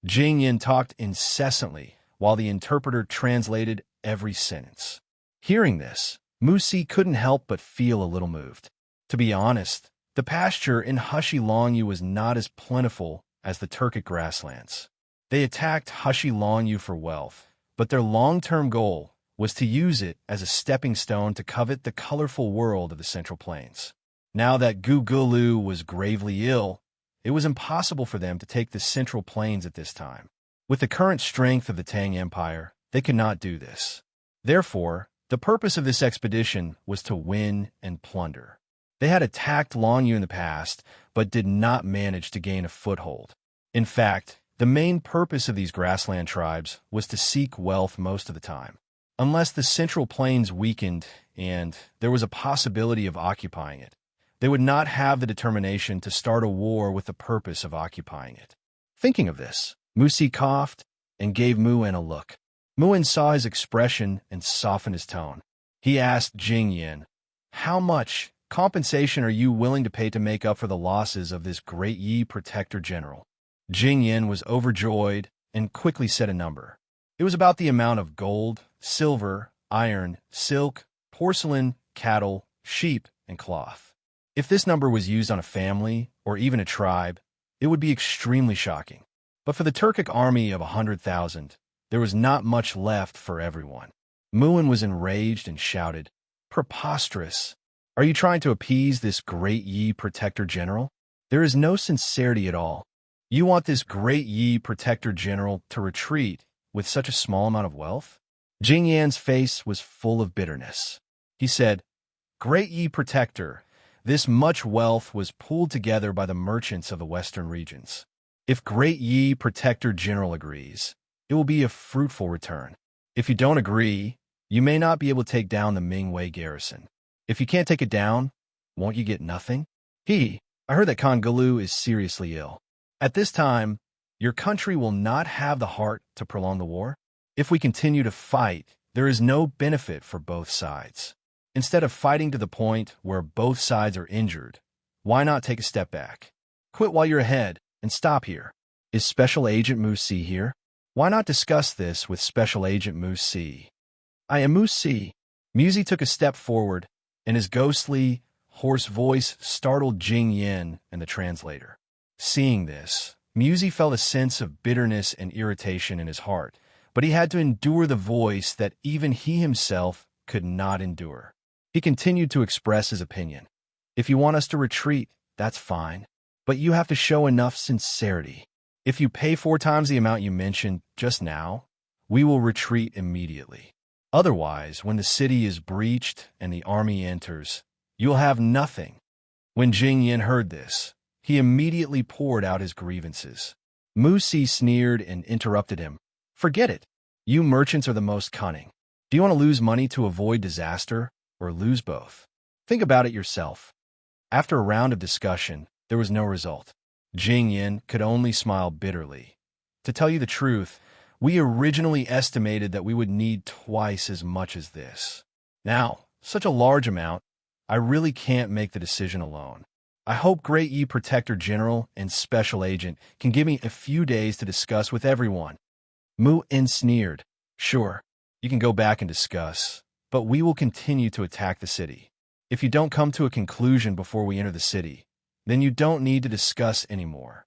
Jing Yin talked incessantly while the interpreter translated every sentence. Hearing this, Musi couldn't help but feel a little moved. To be honest, the pasture in Hushi Longyu was not as plentiful as the Turkic grasslands. They attacked Hushi Longyu for wealth, but their long-term goal was to use it as a stepping stone to covet the colorful world of the Central Plains. Now that Gugulu was gravely ill, it was impossible for them to take the Central Plains at this time. With the current strength of the Tang Empire, they could not do this. Therefore, the purpose of this expedition was to win and plunder. They had attacked Longyu in the past, but did not manage to gain a foothold. In fact, the main purpose of these grassland tribes was to seek wealth most of the time. Unless the Central Plains weakened and there was a possibility of occupying it, they would not have the determination to start a war with the purpose of occupying it. Thinking of this, Musi coughed and gave Muan a look. Muan saw his expression and softened his tone. He asked Jing Yin, "How much compensation are you willing to pay to make up for the losses of this Great Yi Protector General?" Jing Yin was overjoyed and quickly said a number. It was about the amount of gold, silver, iron, silk, porcelain, cattle, sheep, and cloth. If this number was used on a family or even a tribe, it would be extremely shocking. But for the Turkic army of 100,000, there was not much left for everyone. Muin was enraged and shouted, "Preposterous! Are you trying to appease this great Yi Protector General? There is no sincerity at all. You want this great Yi Protector General to retreat with such a small amount of wealth?" Jing Yan's face was full of bitterness. He said, "Great Yi Protector, this much wealth was pooled together by the merchants of the western regions. If Great Yi Protector General agrees, it will be a fruitful return. If you don't agree, you may not be able to take down the Mingwei garrison. If you can't take it down, won't you get nothing? I heard that Kongulu is seriously ill. At this time, your country will not have the heart to prolong the war. If we continue to fight, there is no benefit for both sides. Instead of fighting to the point where both sides are injured, why not take a step back? Quit while you're ahead and stop here. Is Special Agent Musi here? Why not discuss this with Special Agent Musi? I am Musi." Musi took a step forward, and his ghostly, hoarse voice startled Jing Yin and the translator. Seeing this, Musi felt a sense of bitterness and irritation in his heart, but he had to endure the voice that even he himself could not endure. He continued to express his opinion. "If you want us to retreat, that's fine, but you have to show enough sincerity. If you pay 4 times the amount you mentioned just now, we will retreat immediately. Otherwise, when the city is breached and the army enters, you will have nothing." When Jing Yin heard this, he immediately poured out his grievances. Musi sneered and interrupted him. "Forget it. You merchants are the most cunning. Do you want to lose money to avoid disaster, or lose both? Think about it yourself." After a round of discussion, there was no result. Jing Yin could only smile bitterly. "To tell you the truth, we originally estimated that we would need twice as much as this. Now, such a large amount, I really can't make the decision alone. I hope Great Yi Protector General and Special Agent can give me a few days to discuss with everyone." Muin sneered. "Sure, you can go back and discuss, but we will continue to attack the city. If you don't come to a conclusion before we enter the city, then you don't need to discuss anymore."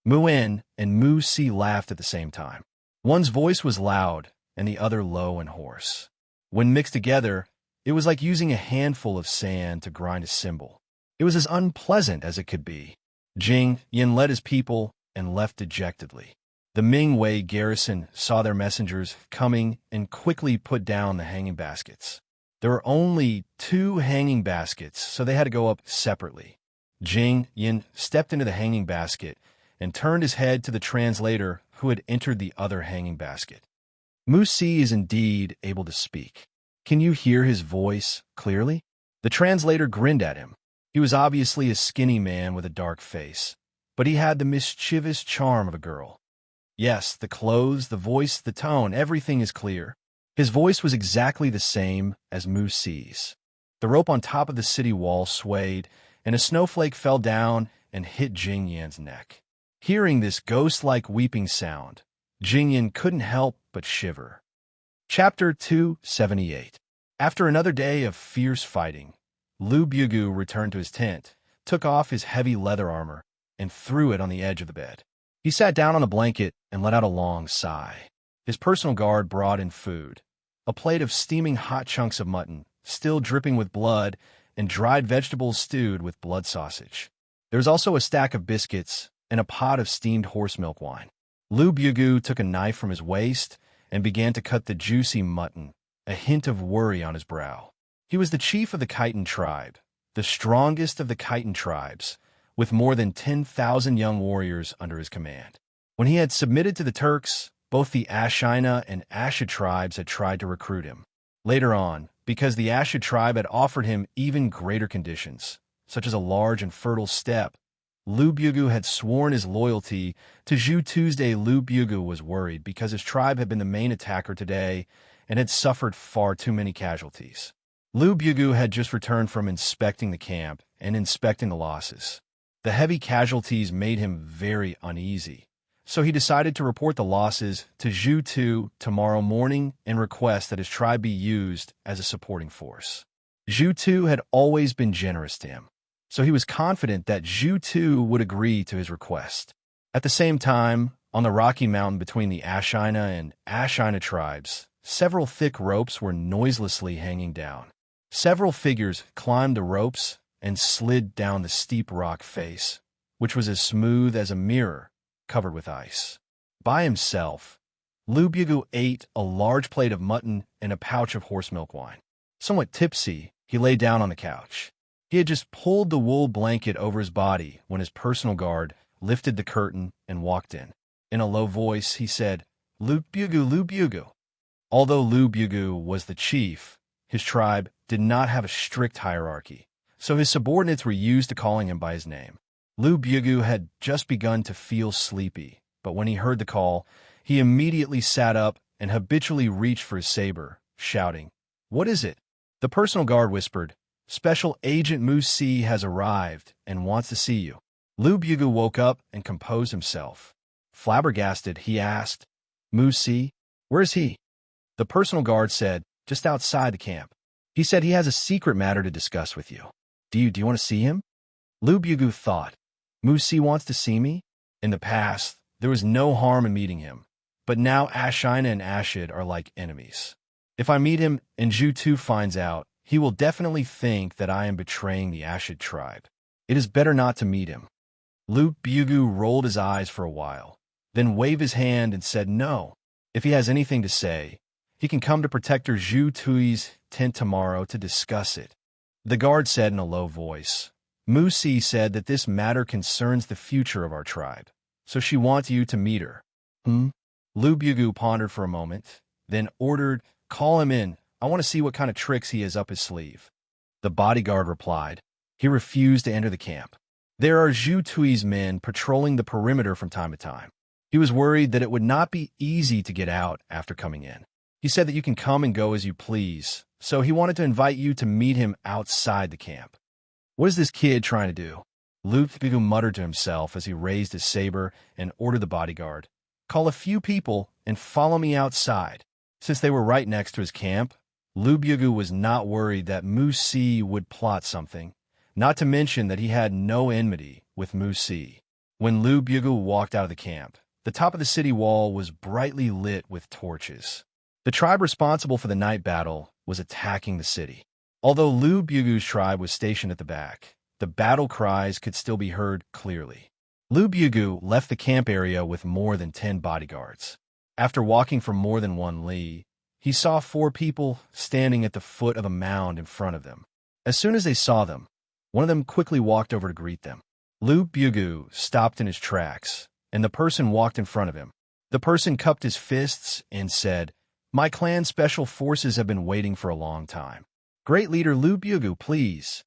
Muin and Musi laughed at the same time. One's voice was loud and the other low and hoarse. When mixed together, it was like using a handful of sand to grind a cymbal. It was as unpleasant as it could be. Jing Yin led his people and left dejectedly. The Mingwei garrison saw their messengers coming and quickly put down the hanging baskets. There were only 2 hanging baskets, so they had to go up separately. Jing Yin stepped into the hanging basket and turned his head to the translator who had entered the other hanging basket. Musi is indeed able to speak. Can you hear his voice clearly? The translator grinned at him. He was obviously a skinny man with a dark face, but he had the mischievous charm of a girl. Yes, the clothes, the voice, the tone, everything is clear. His voice was exactly the same as Musi's. The rope on top of the city wall swayed, and a snowflake fell down and hit Jing Yan's neck. Hearing this ghost-like weeping sound, Jing Yan couldn't help but shiver. Chapter 278. After another day of fierce fighting, Lu Bugu returned to his tent, took off his heavy leather armor, and threw it on the edge of the bed. He sat down on a blanket and let out a long sigh. His personal guard brought in food, a plate of steaming hot chunks of mutton, still dripping with blood, and dried vegetables stewed with blood sausage. There was also a stack of biscuits and a pot of steamed horse milk wine. Lu Bugu took a knife from his waist and began to cut the juicy mutton, a hint of worry on his brow. He was the chief of the Khitan tribe, the strongest of the Khitan tribes, with more than 10,000 young warriors under his command. When he had submitted to the Turks, both the Ashina and Ashid tribes had tried to recruit him. Later on, because the Ashid tribe had offered him even greater conditions, such as a large and fertile steppe, Lu Bugu had sworn his loyalty to Zhu Tuesday. Lu Bugu was worried because his tribe had been the main attacker today and had suffered far too many casualties. Lu Bugu had just returned from inspecting the camp and inspecting the losses. The heavy casualties made him very uneasy, so he decided to report the losses to Zhu Tu tomorrow morning and request that his tribe be used as a supporting force. Zhu Tu had always been generous to him, so he was confident that Zhu Tu would agree to his request. At the same time, on the rocky mountain between the Ashina and Ashina tribes, several thick ropes were noiselessly hanging down. Several figures climbed the ropes and slid down the steep rock face, which was as smooth as a mirror covered with ice. By himself, Lu Bugu ate a large plate of mutton and a pouch of horse milk wine. Somewhat tipsy, he lay down on the couch. He had just pulled the wool blanket over his body when his personal guard lifted the curtain and walked in. In a low voice, he said, "Lu Bugu, Lu Bugu." Although Lu Bugu was the chief, his tribe did not have a strict hierarchy, so his subordinates were used to calling him by his name. Lu Bugu had just begun to feel sleepy, but when he heard the call, he immediately sat up and habitually reached for his saber, shouting, "What is it?" The personal guard whispered, "Special Agent Misty has arrived and wants to see you." Lu Bugu woke up and composed himself. Flabbergasted, he asked, "Misty, where is he?" The personal guard said, "Just outside the camp. He said he has a secret matter to discuss with you. Do you want to see him?" Lu Bugu thought, "Misty wants to see me?" In the past, there was no harm in meeting him, but now Ashina and Ashid are like enemies. If I meet him and Zhu Tu finds out, he will definitely think that I am betraying the Ashid tribe. It is better not to meet him. Lu Bugu rolled his eyes for a while, then waved his hand and said no. If he has anything to say, he can come to Protector Zhu Tui's tent tomorrow to discuss it. The guard said in a low voice, "Misty said that this matter concerns the future of our tribe, so she wants you to meet her." Lu Bugu pondered for a moment, then ordered, "Call him in. I want to see what kind of tricks he has up his sleeve." The bodyguard replied. He refused to enter the camp. "There are Zhu Tui's men patrolling the perimeter from time to time." He was worried that it would not be easy to get out after coming in. He said that you can come and go as you please, so he wanted to invite you to meet him outside the camp. "What is this kid trying to do?" Lu Bugu muttered to himself as he raised his saber and ordered the bodyguard, "Call a few people and follow me outside." Since they were right next to his camp, Lu Bugu was not worried that Misty would plot something, not to mention that he had no enmity with Misty. When Lu Bugu walked out of the camp, the top of the city wall was brightly lit with torches. The tribe responsible for the night battle was attacking the city. Although Lu Bugu's tribe was stationed at the back, the battle cries could still be heard clearly. Lu Bugu left the camp area with more than 10 bodyguards. After walking for more than 1 li, he saw 4 people standing at the foot of a mound in front of them. As soon as they saw them, one of them quickly walked over to greet them. Lu Bugu stopped in his tracks, and the person walked in front of him. The person cupped his fists and said, "My clan special forces have been waiting for a long time. Great leader Lu Bugu, please."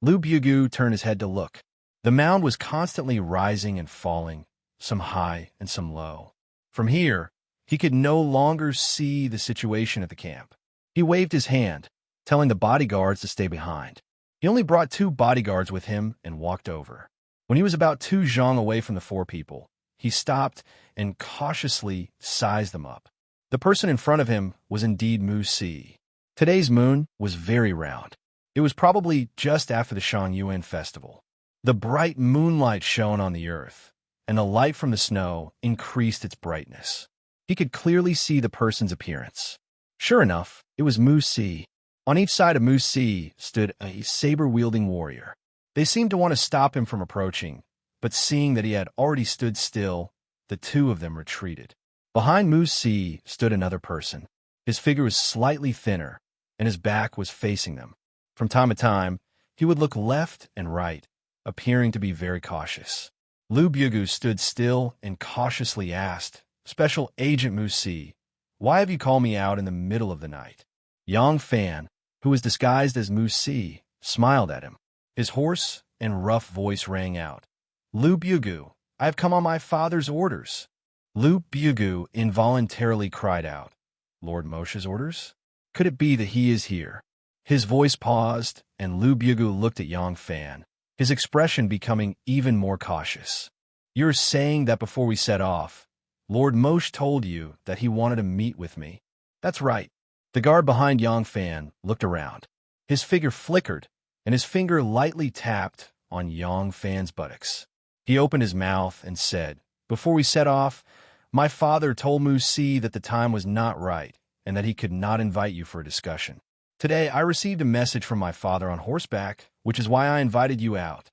Lu Bugu turned his head to look. The mound was constantly rising and falling, some high and some low. From here, he could no longer see the situation at the camp. He waved his hand, telling the bodyguards to stay behind. He only brought 2 bodyguards with him and walked over. When he was about 2 zhang away from the 4 people, he stopped and cautiously sized them up. The person in front of him was indeed Misty. Today's moon was very round. It was probably just after the Shangyuan festival. The bright moonlight shone on the earth, and the light from the snow increased its brightness. He could clearly see the person's appearance. Sure enough, it was Misty. On each side of Misty stood a saber-wielding warrior. They seemed to want to stop him from approaching, but seeing that he had already stood still, the 2 of them retreated. Behind Misty stood another person. His figure was slightly thinner, and his back was facing them. From time to time, he would look left and right, appearing to be very cautious. Lu Bugu stood still and cautiously asked, "Special Agent Misty, why have you called me out in the middle of the night?" Yang Fan, who was disguised as Misty, smiled at him. His hoarse and rough voice rang out, "Lu Bugu, I have come on my father's orders." Lu Bugu involuntarily cried out, "Lord Moshe's orders? Could it be that he is here?" His voice paused, and Lu Bugu looked at Yang Fan, his expression becoming even more cautious. "You're saying that before we set off, Lord Moshe told you that he wanted to meet with me?" "That's right." The guard behind Yang Fan looked around. His figure flickered, and his finger lightly tapped on Yang Fan's buttocks. He opened his mouth and said, "Before we set off, my father told Misty that the time was not right, and that he could not invite you for a discussion. Today, I received a message from my father on horseback, which is why I invited you out."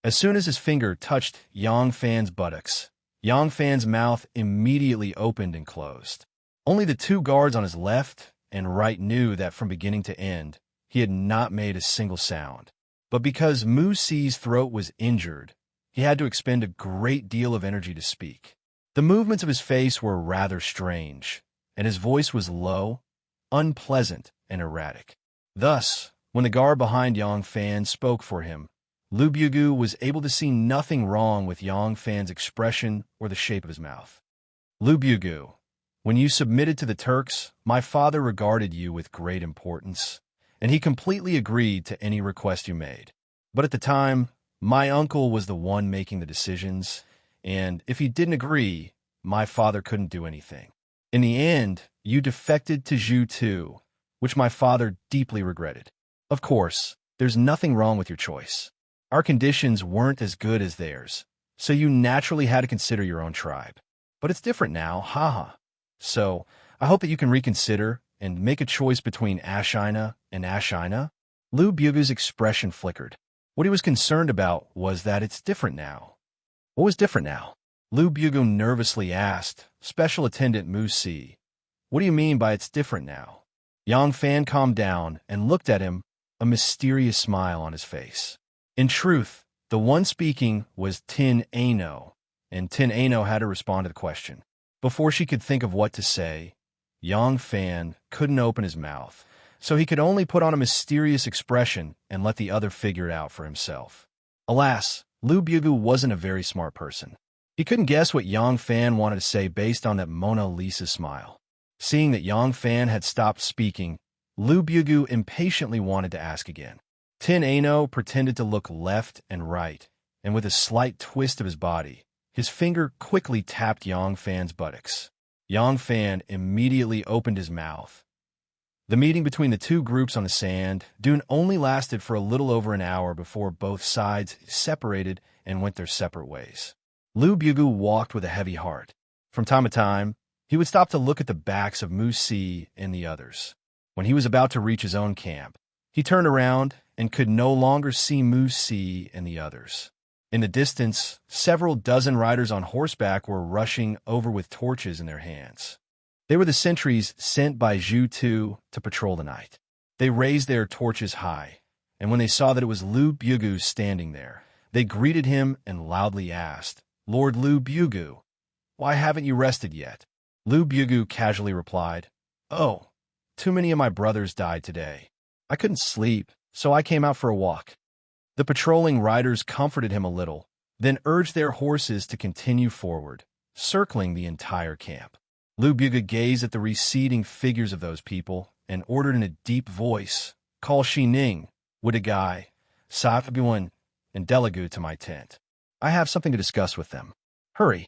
As soon as his finger touched Yang Fan's buttocks, Yang Fan's mouth immediately opened and closed. Only the two guards on his left and right knew that from beginning to end, he had not made a single sound. But because Mu Si's throat was injured, he had to expend a great deal of energy to speak. The movements of his face were rather strange, and his voice was low, unpleasant, and erratic. Thus, when the guard behind Yang Fan spoke for him, Lu Bugu was able to see nothing wrong with Yang Fan's expression or the shape of his mouth. "Lu Bugu, when you submitted to the Turks, my father regarded you with great importance, and he completely agreed to any request you made. But at the time, my uncle was the one making the decisions, and if he didn't agree, my father couldn't do anything. In the end, you defected to Zhu too, which my father deeply regretted. Of course, there's nothing wrong with your choice. Our conditions weren't as good as theirs, so you naturally had to consider your own tribe. But it's different now, haha. So, I hope that you can reconsider and make a choice between Ashina and Ashina." Lu Bugu's expression flickered. What he was concerned about was that it's different now. What was different now? Lu Bugu nervously asked Special Attendant Mu Si, "What do you mean by it's different now?" Yang Fan calmed down and looked at him, a mysterious smile on his face. In truth, the one speaking was Tin Ano, and Tin Ano had to respond to the question. Before she could think of what to say, Yang Fan couldn't open his mouth, so he could only put on a mysterious expression and let the other figure it out for himself. Alas, Lu Bugu wasn't a very smart person. He couldn't guess what Yang Fan wanted to say based on that Mona Lisa smile. Seeing that Yang Fan had stopped speaking, Lu Bugu impatiently wanted to ask again. Tin Ano pretended to look left and right, and with a slight twist of his body, his finger quickly tapped Yang Fan's buttocks. Yang Fan immediately opened his mouth. The meeting between the two groups on the sand dune only lasted for a little over an hour before both sides separated and went their separate ways. Lu Bugu walked with a heavy heart. From time to time, he would stop to look at the backs of Mu Si and the others. When he was about to reach his own camp, he turned around and could no longer see Mu Si and the others. In the distance, several dozen riders on horseback were rushing over with torches in their hands. They were the sentries sent by Zhu Tu to patrol the night. They raised their torches high, and when they saw that it was Lu Bugu standing there, they greeted him and loudly asked, "Lord Lu Bugu, why haven't you rested yet?" Lu Bugu casually replied, "Oh, too many of my brothers died today. I couldn't sleep, so I came out for a walk." The patrolling riders comforted him a little, then urged their horses to continue forward, circling the entire camp. Lu Bugu gazed at the receding figures of those people and ordered in a deep voice, "Call Shi Ning, Wudagai, Safabuan, and Delagu to my tent. I have something to discuss with them. Hurry."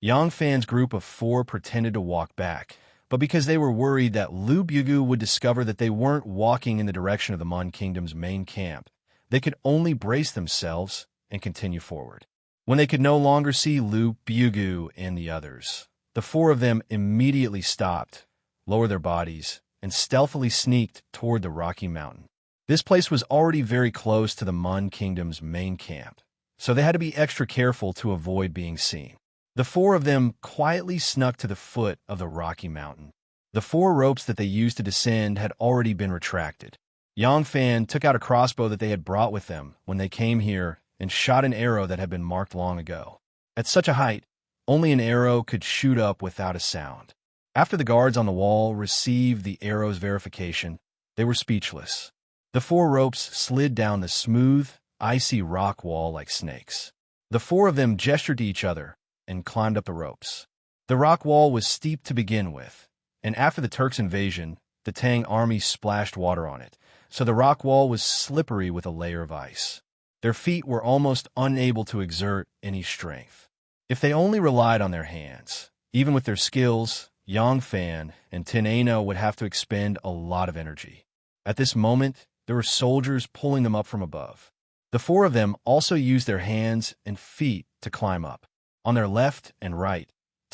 Yang Fan's group of 4 pretended to walk back, but because they were worried that Lu Bugu would discover that they weren't walking in the direction of the Mon Kingdom's main camp, they could only brace themselves and continue forward. When they could no longer see Lu Bugu and the others, the 4 of them immediately stopped, lowered their bodies, and stealthily sneaked toward the rocky mountain. This place was already very close to the Mon Kingdom's main camp, so they had to be extra careful to avoid being seen. The 4 of them quietly snuck to the foot of the rocky mountain. The 4 ropes that they used to descend had already been retracted. Yang Fan took out a crossbow that they had brought with them when they came here and shot an arrow that had been marked long ago. At such a height, only an arrow could shoot up without a sound. After the guards on the wall received the arrow's verification, they were speechless. The 4 ropes slid down the smooth, icy rock wall like snakes. The 4 of them gestured to each other and climbed up the ropes. The rock wall was steep to begin with, and after the Turks' invasion, the Tang army splashed water on it, so the rock wall was slippery with a layer of ice. Their feet were almost unable to exert any strength. If they only relied on their hands, even with their skills, Yang Fan and Tin Ano would have to expend a lot of energy. At this moment, there were soldiers pulling them up from above. The 4 of them also used their hands and feet to climb up. On their left and right,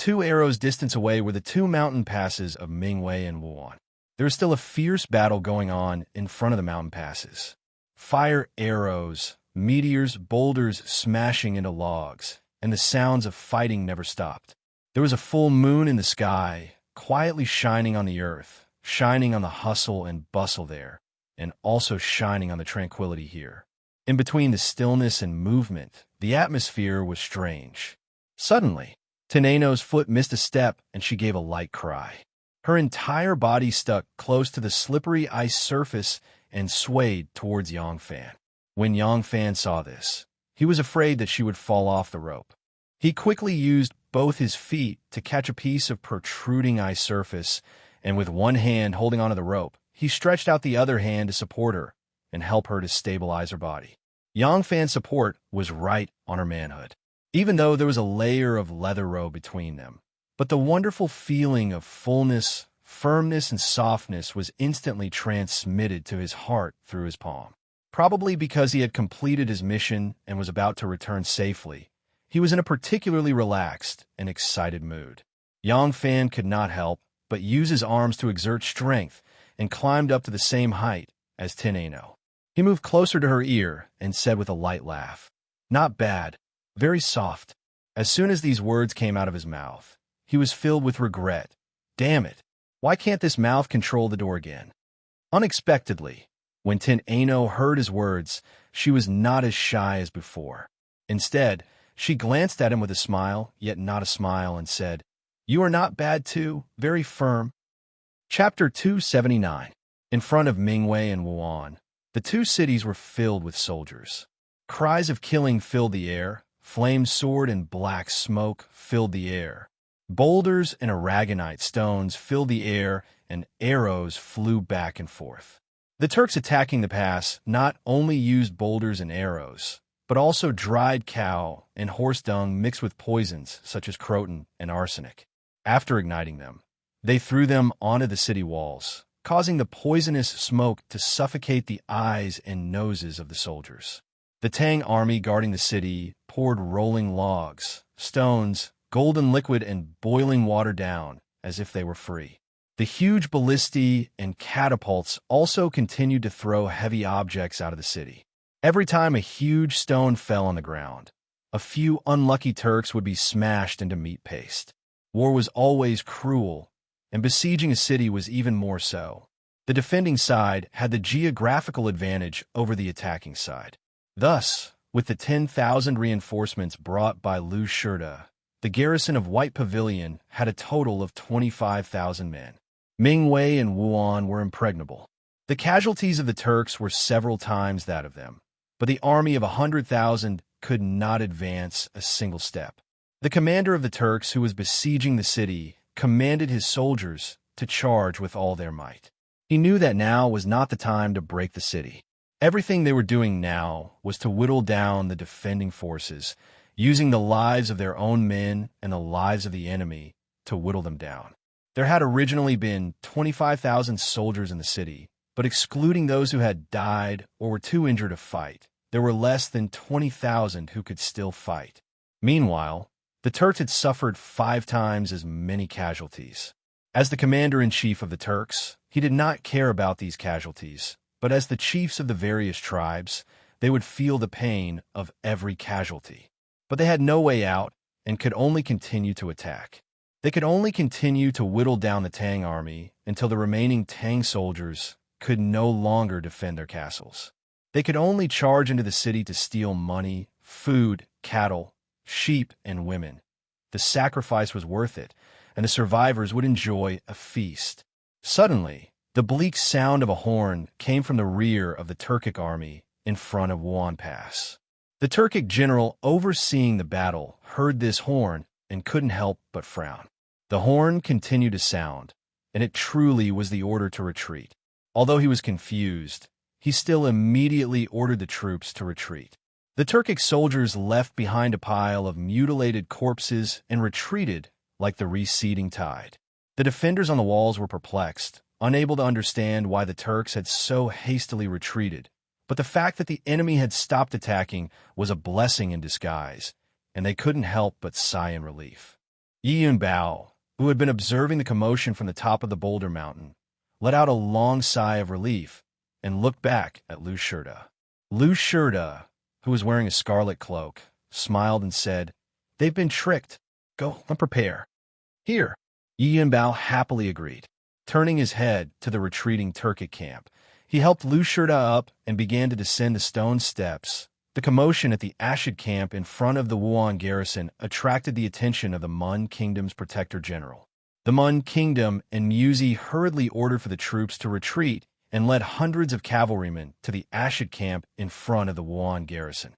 2 arrows distance away were the 2 mountain passes of Mingwei and Wuan. There is still a fierce battle going on in front of the mountain passes. Fire arrows, meteors, boulders smashing into logs, and the sounds of fighting never stopped. There was a full moon in the sky, quietly shining on the earth, shining on the hustle and bustle there, and also shining on the tranquility here. In between the stillness and movement, the atmosphere was strange. Suddenly, Teneno's foot missed a step and she gave a light cry. Her entire body stuck close to the slippery ice surface and swayed towards Yongfan. When Yongfan saw this, he was afraid that she would fall off the rope. He quickly used both his feet to catch a piece of protruding ice surface, and with one hand holding onto the rope, he stretched out the other hand to support her and help her to stabilize her body. Yongfan's support was right on her manhood, even though there was a layer of leather robe between them. But the wonderful feeling of fullness, firmness, and softness was instantly transmitted to his heart through his palm. Probably because he had completed his mission and was about to return safely, he was in a particularly relaxed and excited mood. Yongfan could not help but use his arms to exert strength and climbed up to the same height as Teneno. He moved closer to her ear and said with a light laugh, "Not bad, very soft." As soon as these words came out of his mouth, he was filled with regret. Damn it, why can't this mouth control the door again? Unexpectedly, when Teneno heard his words, she was not as shy as before. Instead, she glanced at him with a smile, yet not a smile, and said, "You are not bad too, very firm." Chapter 279. In front of Mingwei and Wuan, the 2 cities were filled with soldiers. Cries of killing filled the air, flamed sword and black smoke filled the air. Boulders and aragonite stones filled the air, and arrows flew back and forth. The Turks attacking the pass not only used boulders and arrows, but also dried cow and horse dung mixed with poisons such as croton and arsenic. After igniting them, they threw them onto the city walls, causing the poisonous smoke to suffocate the eyes and noses of the soldiers. The Tang army guarding the city poured rolling logs, stones, golden liquid, and boiling water down as if they were free. The huge ballistae and catapults also continued to throw heavy objects out of the city. Every time a huge stone fell on the ground, a few unlucky Turks would be smashed into meat paste. War was always cruel, and besieging a city was even more so. The defending side had the geographical advantage over the attacking side. Thus, with the 10,000 reinforcements brought by Lu Shurda, the garrison of White Pavilion had a total of 25,000 men. Mingwei and Wuan were impregnable. The casualties of the Turks were several times that of them, but the army of 100,000 could not advance a single step. The commander of the Turks, who was besieging the city, commanded his soldiers to charge with all their might. He knew that now was not the time to break the city. Everything they were doing now was to whittle down the defending forces, using the lives of their own men and the lives of the enemy to whittle them down. There had originally been 25,000 soldiers in the city, but excluding those who had died or were too injured to fight, there were less than 20,000 who could still fight. Meanwhile, the Turks had suffered 5 times as many casualties. As the commander-in-chief of the Turks, he did not care about these casualties, but as the chiefs of the various tribes, they would feel the pain of every casualty. But they had no way out and could only continue to attack. They could only continue to whittle down the Tang army until the remaining Tang soldiers could no longer defend their castles. They could only charge into the city to steal money, food, cattle, sheep, and women. The sacrifice was worth it, and the survivors would enjoy a feast. Suddenly, the bleak sound of a horn came from the rear of the Turkic army in front of Wuan Pass. The Turkic general overseeing the battle heard this horn and couldn't help but frown. The horn continued to sound, and it truly was the order to retreat. Although he was confused, he still immediately ordered the troops to retreat. The Turkic soldiers left behind a pile of mutilated corpses and retreated like the receding tide. The defenders on the walls were perplexed, unable to understand why the Turks had so hastily retreated, but the fact that the enemy had stopped attacking was a blessing in disguise, and they couldn't help but sigh in relief. Yun Bao, who had been observing the commotion from the top of the boulder mountain, let out a long sigh of relief and looked back at Lu Shirda. Lu Shirda, who was wearing a scarlet cloak, smiled and said, "They've been tricked. Go and prepare." "Here." Yun Bao happily agreed. Turning his head to the retreating Turkic camp, he helped Lu Shirda up and began to descend the stone steps. The commotion at the Ashid camp in front of the Wuan garrison attracted the attention of the Mun Kingdom's protector general. The Mun Kingdom and Muzi hurriedly ordered for the troops to retreat and led hundreds of cavalrymen to the Ashid camp in front of the Wuan garrison.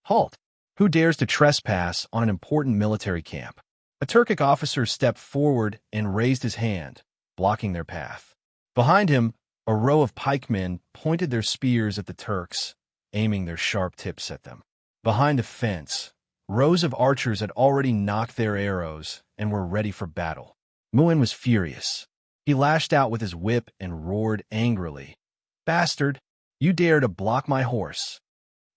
"Halt! Who dares to trespass on an important military camp?" A Turkic officer stepped forward and raised his hand, blocking their path. Behind him, a row of pikemen pointed their spears at the Turks, aiming their sharp tips at them. Behind the fence, rows of archers had already knocked their arrows and were ready for battle. Muin was furious. He lashed out with his whip and roared angrily, "Bastard, you dare to block my horse!"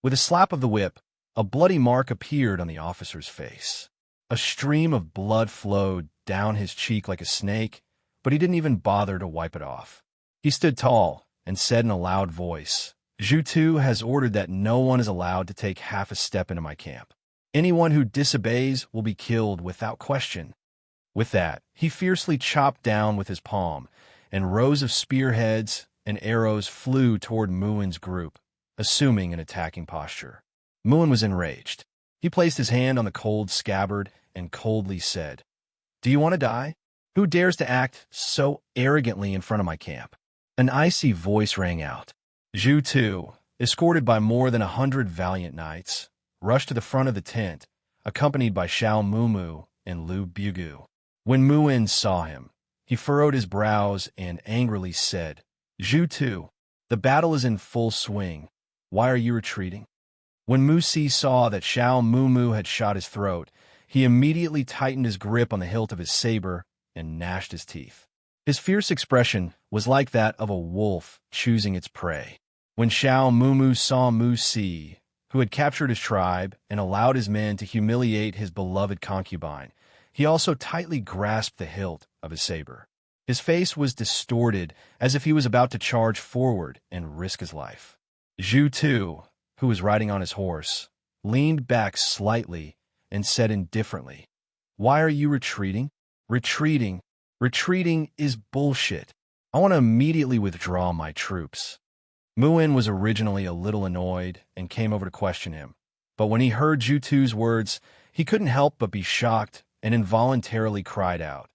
With a slap of the whip, a bloody mark appeared on the officer's face. A stream of blood flowed down his cheek like a snake, but he didn't even bother to wipe it off. He stood tall and said in a loud voice, "Zhu Tu has ordered that no one is allowed to take half a step into my camp. Anyone who disobeys will be killed without question." With that, he fiercely chopped down with his palm, and rows of spearheads and arrows flew toward Muin's group, assuming an attacking posture. Muin was enraged. He placed his hand on the cold scabbard and coldly said, "Do you want to die? Who dares to act so arrogantly in front of my camp?" An icy voice rang out. Zhu Tu, escorted by more than 100 valiant knights, rushed to the front of the tent, accompanied by Xiao Mumu and Lu Bugu. When Muin saw him, he furrowed his brows and angrily said, "Zhu Tu, the battle is in full swing. Why are you retreating?" When Musi saw that Xiao Mumu had shot his throat, he immediately tightened his grip on the hilt of his saber and gnashed his teeth. His fierce expression was like that of a wolf choosing its prey. When Xiao Mumu saw Musi, who had captured his tribe and allowed his men to humiliate his beloved concubine, he also tightly grasped the hilt of his saber. His face was distorted as if he was about to charge forward and risk his life. Zhu Tu, who was riding on his horse, leaned back slightly and said indifferently, "Why are you retreating?" "Retreating? Retreating is bullshit. I want to immediately withdraw my troops." Muin was originally a little annoyed and came over to question him, but when he heard Zhu Tu's words, he couldn't help but be shocked and involuntarily cried out,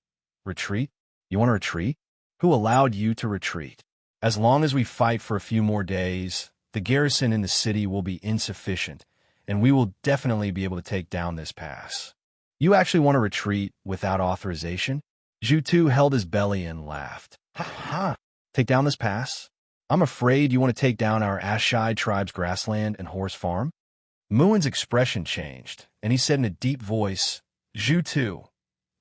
"Retreat? You want to retreat? Who allowed you to retreat? As long as we fight for a few more days, the garrison in the city will be insufficient, and we will definitely be able to take down this pass. You actually want to retreat without authorization?" Zhu Tu held his belly and laughed. "Ha ha! Take down this pass? I'm afraid you want to take down our Ashide tribe's grassland and horse farm?" Muin's expression changed, and he said in a deep voice, "Zhu Tu,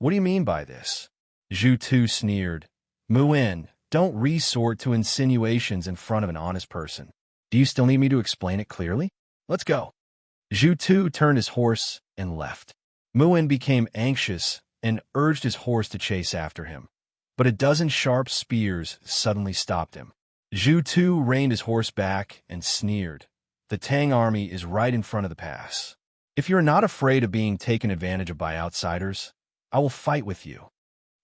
what do you mean by this?" Zhu Tu sneered, "Muin, don't resort to insinuations in front of an honest person. Do you still need me to explain it clearly? Let's go." Zhu Tu turned his horse and left. Muin became anxious and urged his horse to chase after him, but a dozen sharp spears suddenly stopped him. Zhu Tu reined his horse back and sneered, "The Tang army is right in front of the pass. If you're not afraid of being taken advantage of by outsiders, I will fight with you."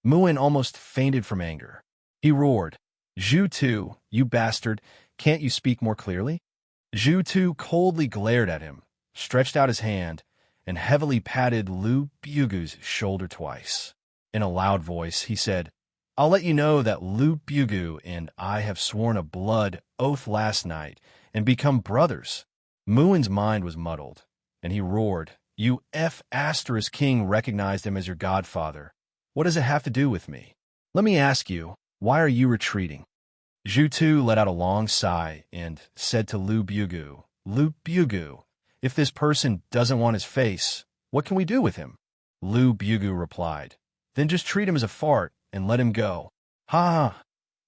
Muin almost fainted from anger. He roared, "Zhu Tu, you bastard, can't you speak more clearly?" Zhu Tu coldly glared at him, stretched out his hand, and heavily patted Lu Bugu's shoulder twice. In a loud voice, he said, "I'll let you know that Lu Bugu and I have sworn a blood oath last night and become brothers." Muin's mind was muddled, and he roared, "You F*** king recognized him as your godfather. What does it have to do with me? Let me ask you, why are you retreating?" Zhu Tu let out a long sigh and said to Lu Bugu, "Lu Bugu, if this person doesn't want his face, what can we do with him?" Lu Bugu replied, "Then just treat him as a fart and let him go." Ha ha!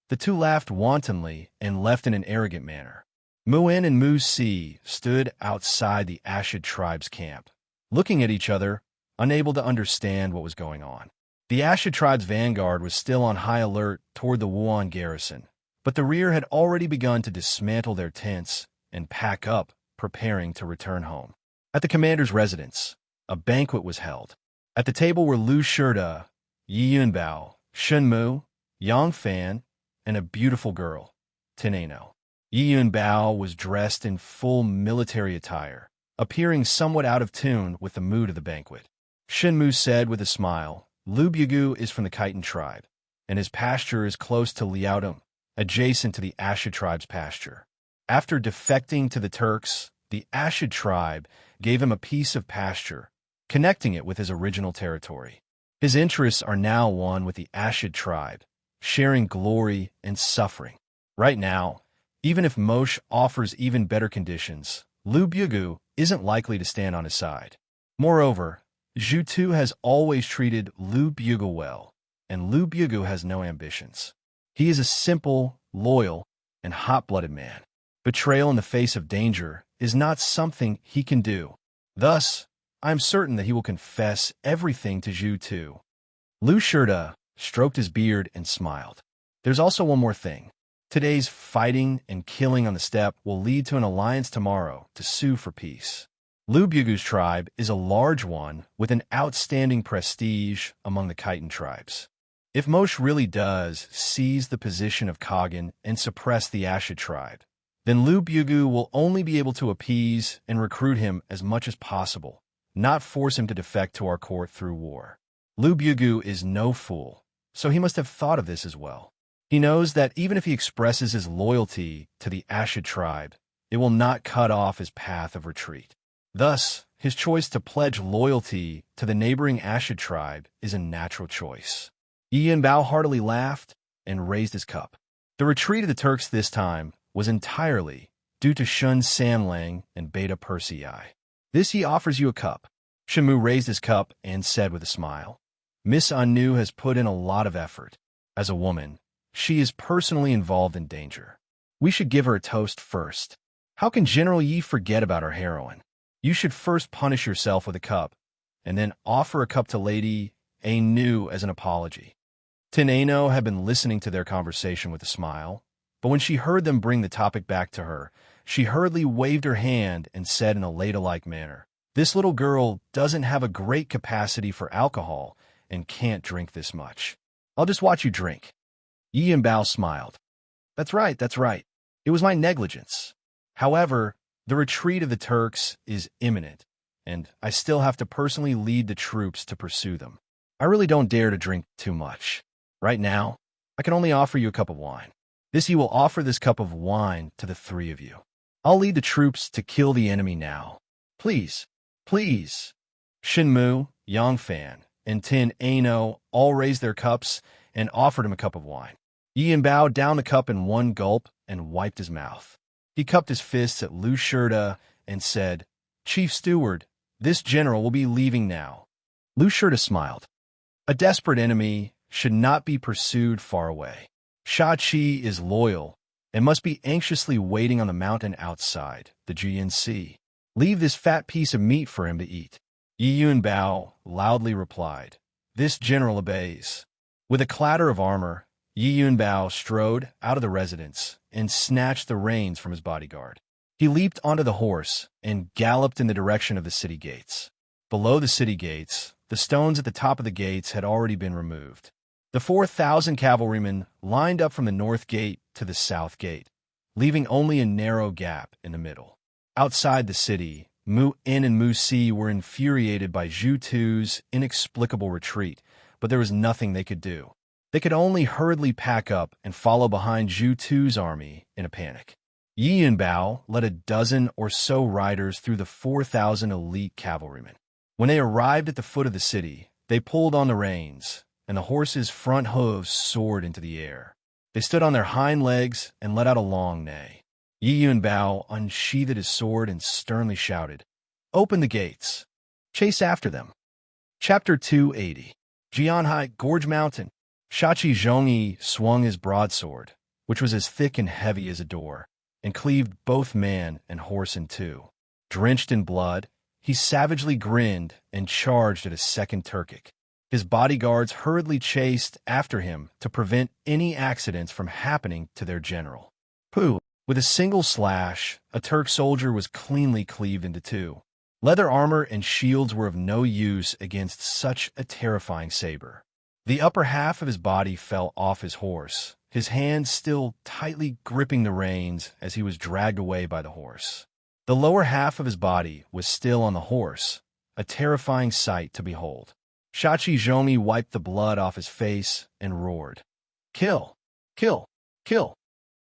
The two laughed wantonly and left in an arrogant manner. Muin and Mu Si stood outside the Ashid tribe's camp. Looking at each other, unable to understand what was going on. The Ashid tribe's vanguard was still on high alert toward the Wuan garrison, but the rear had already begun to dismantle their tents and pack up, preparing to return home. At the commander's residence, a banquet was held. At the table were Lu Shida, Yi Yunbao, Shen Mu, Yang Fan, and a beautiful girl, Tineno. Yi Yunbao was dressed in full military attire, appearing somewhat out of tune with the mood of the banquet. Shen Mu said with a smile, Lu Bugu is from the Khitan tribe, and his pasture is close to Liaodong, adjacent to the Ashid tribe's pasture. After defecting to the Turks, the Ashid tribe gave him a piece of pasture, connecting it with his original territory. His interests are now one with the Ashid tribe, sharing glory and suffering. Right now, even if Moshe offers even better conditions, Lu Bugu isn't likely to stand on his side. Moreover, Zhu Tu has always treated Lu Bugu well, and Lu Bugu has no ambitions. He is a simple, loyal, and hot-blooded man. Betrayal in the face of danger is not something he can do. Thus, I am certain that he will confess everything to Zhu Tu. Lu Shida stroked his beard and smiled. There's also one more thing. Today's fighting and killing on the steppe will lead to an alliance tomorrow to sue for peace. Lu Bugu's tribe is a large one with an outstanding prestige among the Khitan tribes. If Moshe really does seize the position of Kagan and suppress the Ashid tribe, then Lu Bugu will only be able to appease and recruit him as much as possible, not force him to defect to our court through war. Lu Bugu is no fool, so he must have thought of this as well. He knows that even if he expresses his loyalty to the Ashid tribe, it will not cut off his path of retreat. Thus, his choice to pledge loyalty to the neighboring Ashid tribe is a natural choice. Yi Yunbao heartily laughed and raised his cup. The retreat of the Turks this time was entirely due to Shun Sanlang and Beta Persei. This he offers you a cup. Shen Mu raised his cup and said with a smile, Miss Anu has put in a lot of effort. As a woman, she is personally involved in danger. We should give her a toast first. How can General Yi forget about our heroine? You should first punish yourself with a cup, and then offer a cup to Lady Anu as an apology. Tineno had been listening to their conversation with a smile, but when she heard them bring the topic back to her, she hurriedly waved her hand and said in a ladylike manner, This little girl doesn't have a great capacity for alcohol and can't drink this much. I'll just watch you drink. Yi Yunbao smiled. That's right. It was my negligence. However, the retreat of the Turks is imminent, and I still have to personally lead the troops to pursue them. I really don't dare to drink too much. Right now, I can only offer you a cup of wine. He will offer this cup of wine to the three of you. I'll lead the troops to kill the enemy now. Please. Shen Mu, Yang Fan, and Tin Ano all raised their cups and offered him a cup of wine. Yi Yunbao downed the cup in one gulp and wiped his mouth. He cupped his fists at Lu Shida and said, Chief Steward, this general will be leaving now. Lu Shida smiled. A desperate enemy should not be pursued far away. Shachi is loyal and must be anxiously waiting on the mountain outside, the Jian Sea. Leave this fat piece of meat for him to eat. Yi Yunbao loudly replied, This general obeys. With a clatter of armor, Yi Yunbao strode out of the residence and snatched the reins from his bodyguard. He leaped onto the horse and galloped in the direction of the city gates. Below the city gates, the stones at the top of the gates had already been removed. The 4,000 cavalrymen lined up from the north gate to the south gate, leaving only a narrow gap in the middle. Outside the city, Mu In and Mu Si were infuriated by Zhu Tu's inexplicable retreat, but there was nothing they could do. They could only hurriedly pack up and follow behind Zhu Tu's army in a panic. Yi Yunbao led a dozen or so riders through the 4,000 elite cavalrymen. When they arrived at the foot of the city, they pulled on the reins, and the horses' front hooves soared into the air. They stood on their hind legs and let out a long neigh. Yi Yunbao unsheathed his sword and sternly shouted, Open the gates! Chase after them! Chapter 280. Jianhai Gorge Mountain. Shachi Zhongyi swung his broadsword, which was as thick and heavy as a door, and cleaved both man and horse in two. Drenched in blood, he savagely grinned and charged at a second Turkic. His bodyguards hurriedly chased after him to prevent any accidents from happening to their general. Pooh! With a single slash, a Turk soldier was cleanly cleaved into two. Leather armor and shields were of no use against such a terrifying saber. The upper half of his body fell off his horse, his hands still tightly gripping the reins as he was dragged away by the horse. The lower half of his body was still on the horse, a terrifying sight to behold. Shachi Zhomi wiped the blood off his face and roared, "Kill! Kill! Kill!"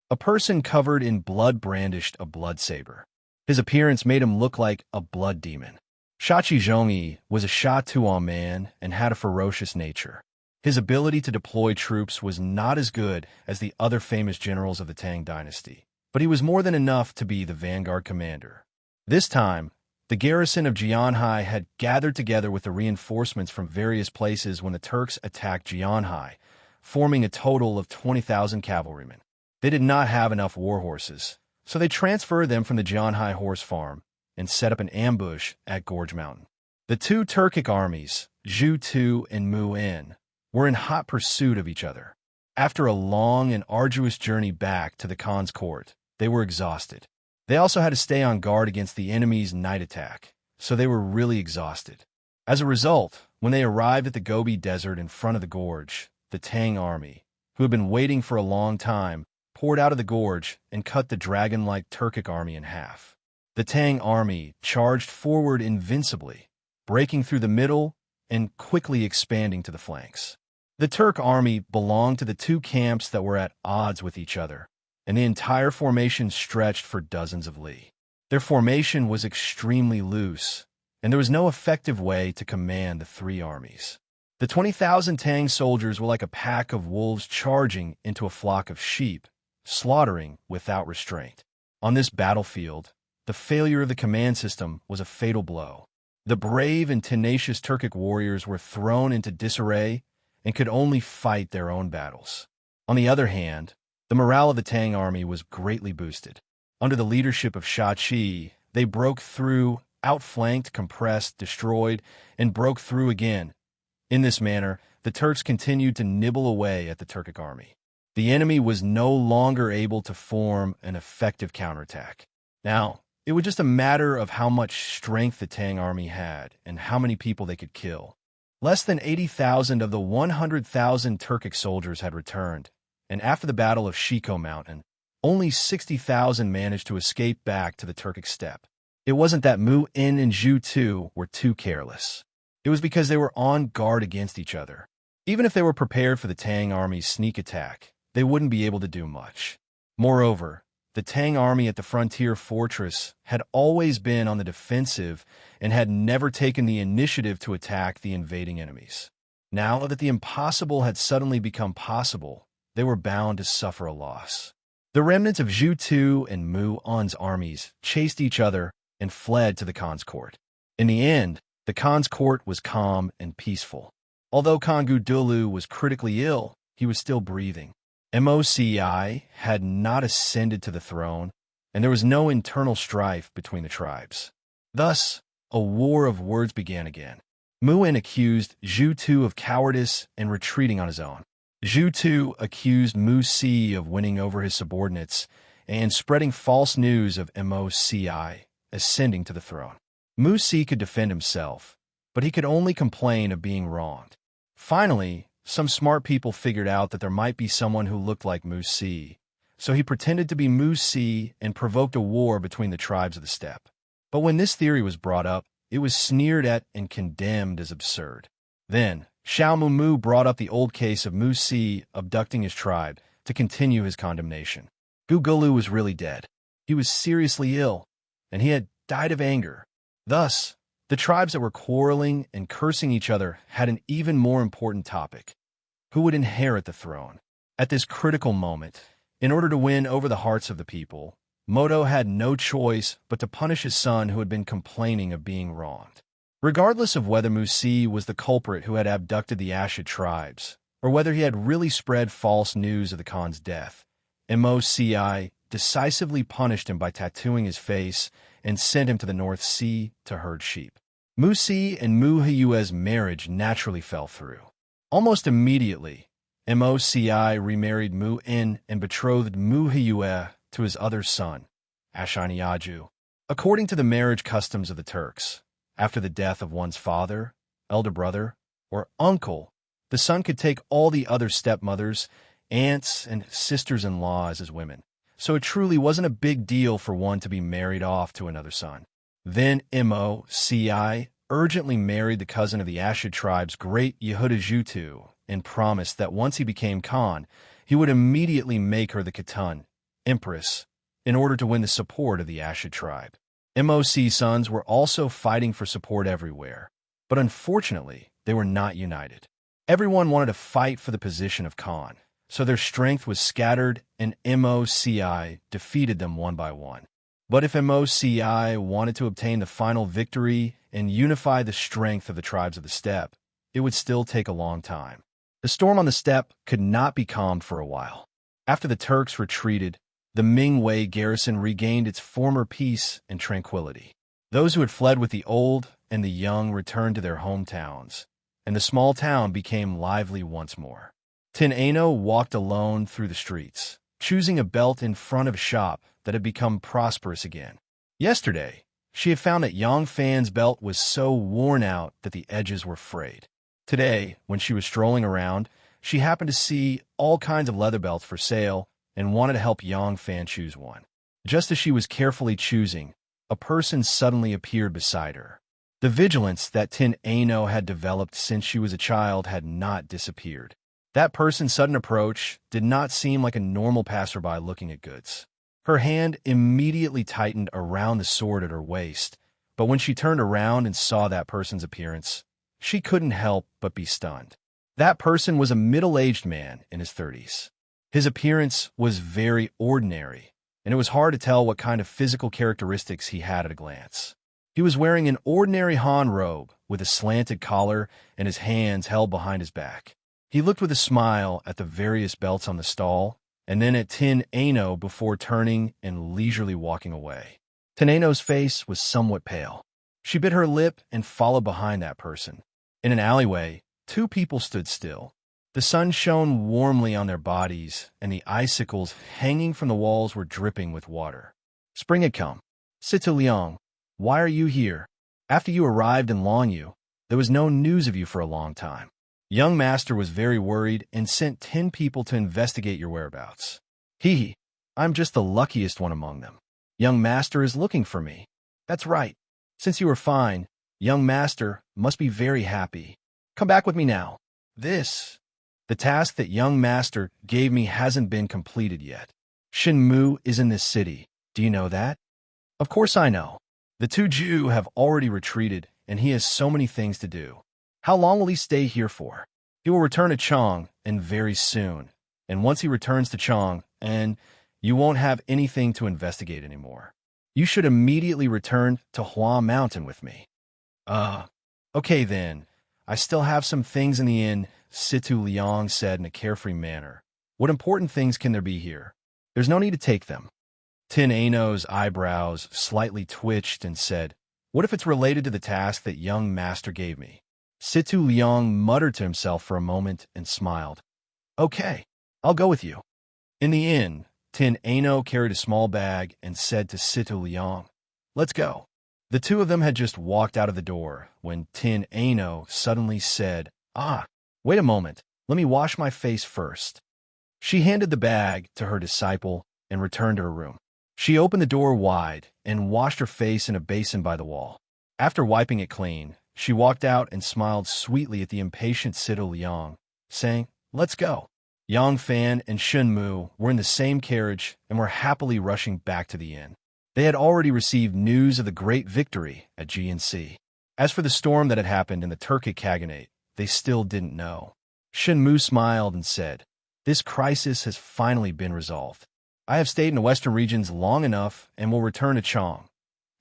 A person covered in blood brandished a blood saber. His appearance made him look like a blood demon. Shachi Zhomi was a Sha-Tuan man and had a ferocious nature. His ability to deploy troops was not as good as the other famous generals of the Tang dynasty, but he was more than enough to be the vanguard commander. This time, the garrison of Jianhai had gathered together with the reinforcements from various places when the Turks attacked Jianhai, forming a total of 20,000 cavalrymen. They did not have enough war horses, so they transferred them from the Jianhai horse farm and set up an ambush at Gorge Mountain. The two Turkic armies, Zhu Tu and Mu En, were in hot pursuit of each other. After a long and arduous journey back to the Khan's court, they were exhausted. They also had to stay on guard against the enemy's night attack, so they were really exhausted. As a result, when they arrived at the Gobi Desert in front of the gorge, the Tang army, who had been waiting for a long time, poured out of the gorge and cut the dragon-like Turkic army in half. The Tang army charged forward invincibly, breaking through the middle and quickly expanding to the flanks. The Turk army belonged to the two camps that were at odds with each other, and the entire formation stretched for dozens of li. Their formation was extremely loose, and there was no effective way to command the three armies. The 20,000 Tang soldiers were like a pack of wolves charging into a flock of sheep, slaughtering without restraint. On this battlefield, the failure of the command system was a fatal blow. The brave and tenacious Turkic warriors were thrown into disarray and could only fight their own battles. On the other hand, the morale of the Tang army was greatly boosted. Under the leadership of Sha Qi, they broke through, outflanked, compressed, destroyed, and broke through again. In this manner, the Turks continued to nibble away at the Turkic army. The enemy was no longer able to form an effective counterattack. Now, it was just a matter of how much strength the Tang army had and how many people they could kill. Less than 80,000 of the 100,000 Turkic soldiers had returned, and after the Battle of Shiko Mountain, only 60,000 managed to escape back to the Turkic steppe. It wasn't that Mu En and Zhu Tu were too careless. It was because they were on guard against each other. Even if they were prepared for the Tang army's sneak attack, they wouldn't be able to do much. Moreover, the Tang army at the frontier fortress had always been on the defensive and had never taken the initiative to attack the invading enemies. Now that the impossible had suddenly become possible, they were bound to suffer a loss. The remnants of Zhu Tu and Mu En's armies chased each other and fled to the Khan's court. In the end, the Khan's court was calm and peaceful. Although Khan Gudulu was critically ill, he was still breathing. Moci had not ascended to the throne, and there was no internal strife between the tribes. Thus, a war of words began again. Mu En accused Zhu Tu of cowardice and retreating on his own. Zhu Tu accused Mu Si of winning over his subordinates and spreading false news of Moci ascending to the throne. Mu Si could defend himself, but he could only complain of being wronged. Finally, some smart people figured out that there might be someone who looked like Mu Si, so he pretended to be Mu Si and provoked a war between the tribes of the steppe. But when this theory was brought up, it was sneered at and condemned as absurd. Then, Xiao Mumu brought up the old case of Mu Si abducting his tribe to continue his condemnation. Gugulu was really dead. He was seriously ill, and he had died of anger. Thus, the tribes that were quarreling and cursing each other had an even more important topic: who would inherit the throne? At this critical moment, in order to win over the hearts of the people, Moto had no choice but to punish his son who had been complaining of being wronged. Regardless of whether Mu Si was the culprit who had abducted the Ashid tribes, or whether he had really spread false news of the Khan's death, Moci decisively punished him by tattooing his face and sent him to the North Sea to herd sheep. Musi and Muhiyue's marriage naturally fell through. Almost immediately, Moci remarried Mu-In and betrothed Muhiyue to his other son, Ashaniaju. According to the marriage customs of the Turks, after the death of one's father, elder brother, or uncle, the son could take all the other stepmothers, aunts, and sisters-in-law as his women. So it truly wasn't a big deal for one to be married off to another son. Then Moci urgently married the cousin of the Ashid tribe's great Yehuda Jutu and promised that once he became Khan, he would immediately make her the Khatan, empress, in order to win the support of the Ashid tribe. Moc's sons were also fighting for support everywhere, but unfortunately, they were not united. Everyone wanted to fight for the position of Khan, so their strength was scattered and Moci defeated them one by one. But if Moci wanted to obtain the final victory and unify the strength of the tribes of the steppe, it would still take a long time. The storm on the steppe could not be calmed for a while. After the Turks retreated, the Mingwei garrison regained its former peace and tranquility. Those who had fled with the old and the young returned to their hometowns, and the small town became lively once more. Tin Ano walked alone through the streets, choosing a belt in front of a shop that had become prosperous again. Yesterday, she had found that Yang Fan's belt was so worn out that the edges were frayed. Today, when she was strolling around, she happened to see all kinds of leather belts for sale and wanted to help Yang Fan choose one. Just as she was carefully choosing, a person suddenly appeared beside her. The vigilance that Tin Ano had developed since she was a child had not disappeared. That person's sudden approach did not seem like a normal passerby looking at goods. Her hand immediately tightened around the sword at her waist, but when she turned around and saw that person's appearance, she couldn't help but be stunned. That person was a middle-aged man in his 30s. His appearance was very ordinary, and it was hard to tell what kind of physical characteristics he had at a glance. He was wearing an ordinary Han robe with a slanted collar and his hands held behind his back. He looked with a smile at the various belts on the stall, and then at Tin Ano before turning and leisurely walking away. Tin Ano's face was somewhat pale. She bit her lip and followed behind that person. In an alleyway, two people stood still. The sun shone warmly on their bodies, and the icicles hanging from the walls were dripping with water. Spring had come. Situ Liang, why are you here? After you arrived in Longyu, there was no news of you for a long time. Young Master was very worried and sent 10 people to investigate your whereabouts. I'm just the luckiest one among them. Young Master is looking for me. That's right. Since you are fine, Young Master must be very happy. Come back with me now. The task that Young Master gave me hasn't been completed yet. Shinmu is in this city. Do you know that? Of course I know. The two Jew have already retreated, and he has so many things to do. How long will he stay here for? He will return to Chong, and very soon. And once he returns to Chong, you won't have anything to investigate anymore. You should immediately return to Hua Mountain with me. Okay then. I still have some things in the inn, Situ Liang said in a carefree manner. What important things can there be here? There's no need to take them. Tin Ano's eyebrows slightly twitched and said, What if it's related to the task that Young Master gave me? Situ Liang muttered to himself for a moment and smiled. Okay, I'll go with you. In the inn, Tin Ano carried a small bag and said to Situ Liang, Let's go. The two of them had just walked out of the door when Tin Ano suddenly said, Wait a moment, let me wash my face first. She handed the bag to her disciple and returned to her room. She opened the door wide and washed her face in a basin by the wall. After wiping it clean, she walked out and smiled sweetly at the impatient Situ Liang, saying, Let's go. Yang Fan and Shunmu were in the same carriage and were happily rushing back to the inn. They had already received news of the great victory at GNC. As for the storm that had happened in the Turkic Khaganate, they still didn't know. Shunmu smiled and said, This crisis has finally been resolved. I have stayed in the western regions long enough and will return to Chong,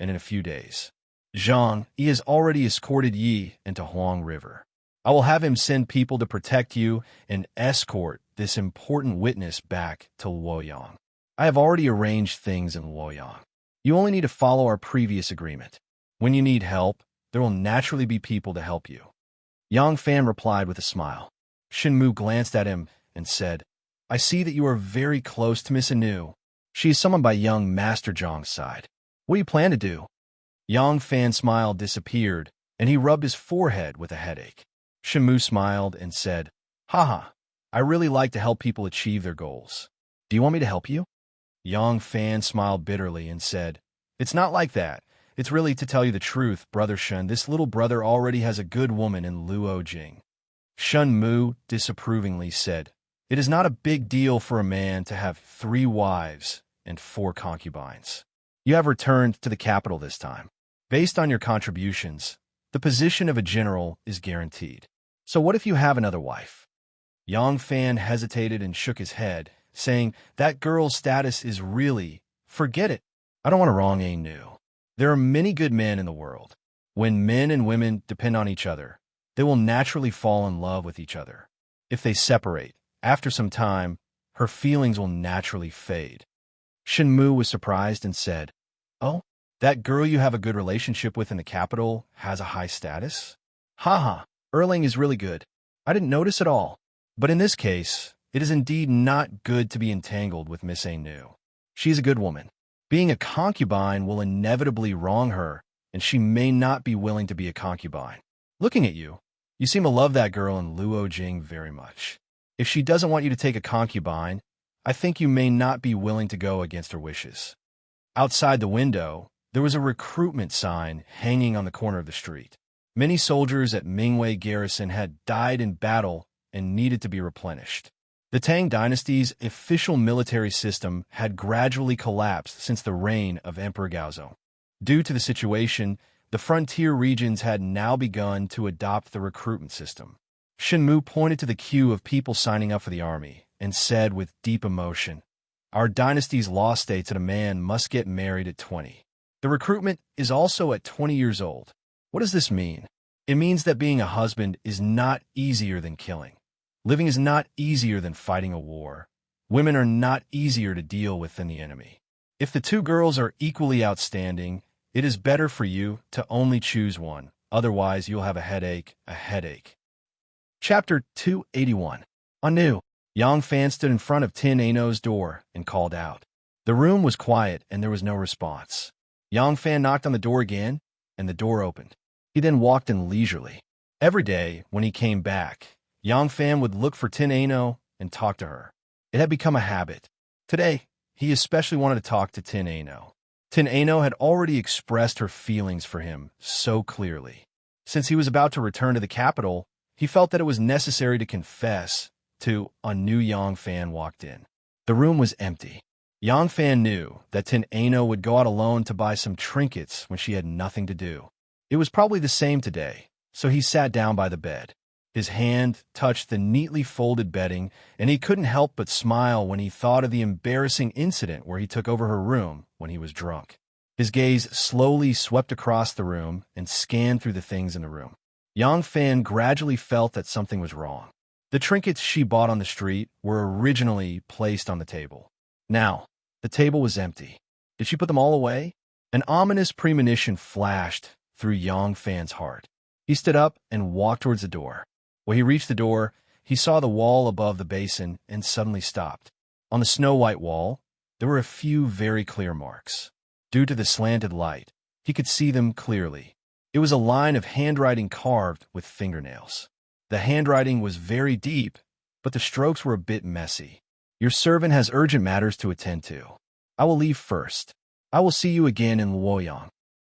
and in a few days. Zhang, he has already escorted Yi into Huang River. I will have him send people to protect you and escort this important witness back to Luoyang. I have already arranged things in Luoyang. You only need to follow our previous agreement. When you need help, there will naturally be people to help you. Yang Fan replied with a smile. Shinmu glanced at him and said, I see that you are very close to Miss Anu. She is summoned by young Master Zhang's side. What do you plan to do? Yang Fan's smile disappeared, and he rubbed his forehead with a headache. Shinmu smiled and said, Haha, I really like to help people achieve their goals. Do you want me to help you? Yang Fan smiled bitterly and said, It's not like that. It's really, to tell you the truth, Brother Shun, this little brother already has a good woman in Luo Jing. Shun Mu disapprovingly said, It is not a big deal for a man to have 3 wives and 4 concubines. You have returned to the capital this time. Based on your contributions, the position of a general is guaranteed. So what if you have another wife? Yang Fan hesitated and shook his head, saying, That girl's status is really, forget it. I don't want to wrong Anu. There are many good men in the world. When men and women depend on each other, they will naturally fall in love with each other. If they separate, after some time, her feelings will naturally fade. Shinmu was surprised and said, Oh, that girl you have a good relationship with in the capital has a high status? Haha, Erling is really good. I didn't notice at all. But in this case, it is indeed not good to be entangled with Miss Anu. She is a good woman. Being a concubine will inevitably wrong her, and she may not be willing to be a concubine. Looking at you, you seem to love that girl in Luo Jing very much. If she doesn't want you to take a concubine, I think you may not be willing to go against her wishes. Outside the window, there was a recruitment sign hanging on the corner of the street. Many soldiers at Mingwei Garrison had died in battle and needed to be replenished. The Tang dynasty's official military system had gradually collapsed since the reign of Emperor Gaozong. Due to the situation, the frontier regions had now begun to adopt the recruitment system. Shinmu pointed to the queue of people signing up for the army and said with deep emotion, Our dynasty's law states that a man must get married at 20. The recruitment is also at 20 years old. What does this mean? It means that being a husband is not easier than killing. Living is not easier than fighting a war. Women are not easier to deal with than the enemy. If the 2 girls are equally outstanding, it is better for you to only choose one. Otherwise, you'll have a headache. Chapter 281. Anu. Yang Fan stood in front of Tin Ano's door and called out. The room was quiet and there was no response. Yang Fan knocked on the door again, and the door opened. He then walked in leisurely. Every day, when he came back, Yang Fan would look for Tin Ano and talk to her. It had become a habit. Today, he especially wanted to talk to Tin Ano. Tin Ano had already expressed her feelings for him so clearly. Since he was about to return to the capital, he felt that it was necessary to confess to Anu. Yang Fan walked in. The room was empty. Yang Fan knew that Tin Ano would go out alone to buy some trinkets when she had nothing to do. It was probably the same today, so he sat down by the bed. His hand touched the neatly folded bedding, and he couldn't help but smile when he thought of the embarrassing incident where he took over her room when he was drunk. His gaze slowly swept across the room and scanned through the things in the room. Yang Fan gradually felt that something was wrong. The trinkets she bought on the street were originally placed on the table. Now, the table was empty. Did she put them all away? An ominous premonition flashed through Yang Fan's heart. He stood up and walked towards the door. When he reached the door, he saw the wall above the basin and suddenly stopped. On the snow-white wall, there were a few very clear marks. Due to the slanted light, he could see them clearly. It was a line of handwriting carved with fingernails. The handwriting was very deep, but the strokes were a bit messy. Your servant has urgent matters to attend to. I will leave first. I will see you again in Luoyang.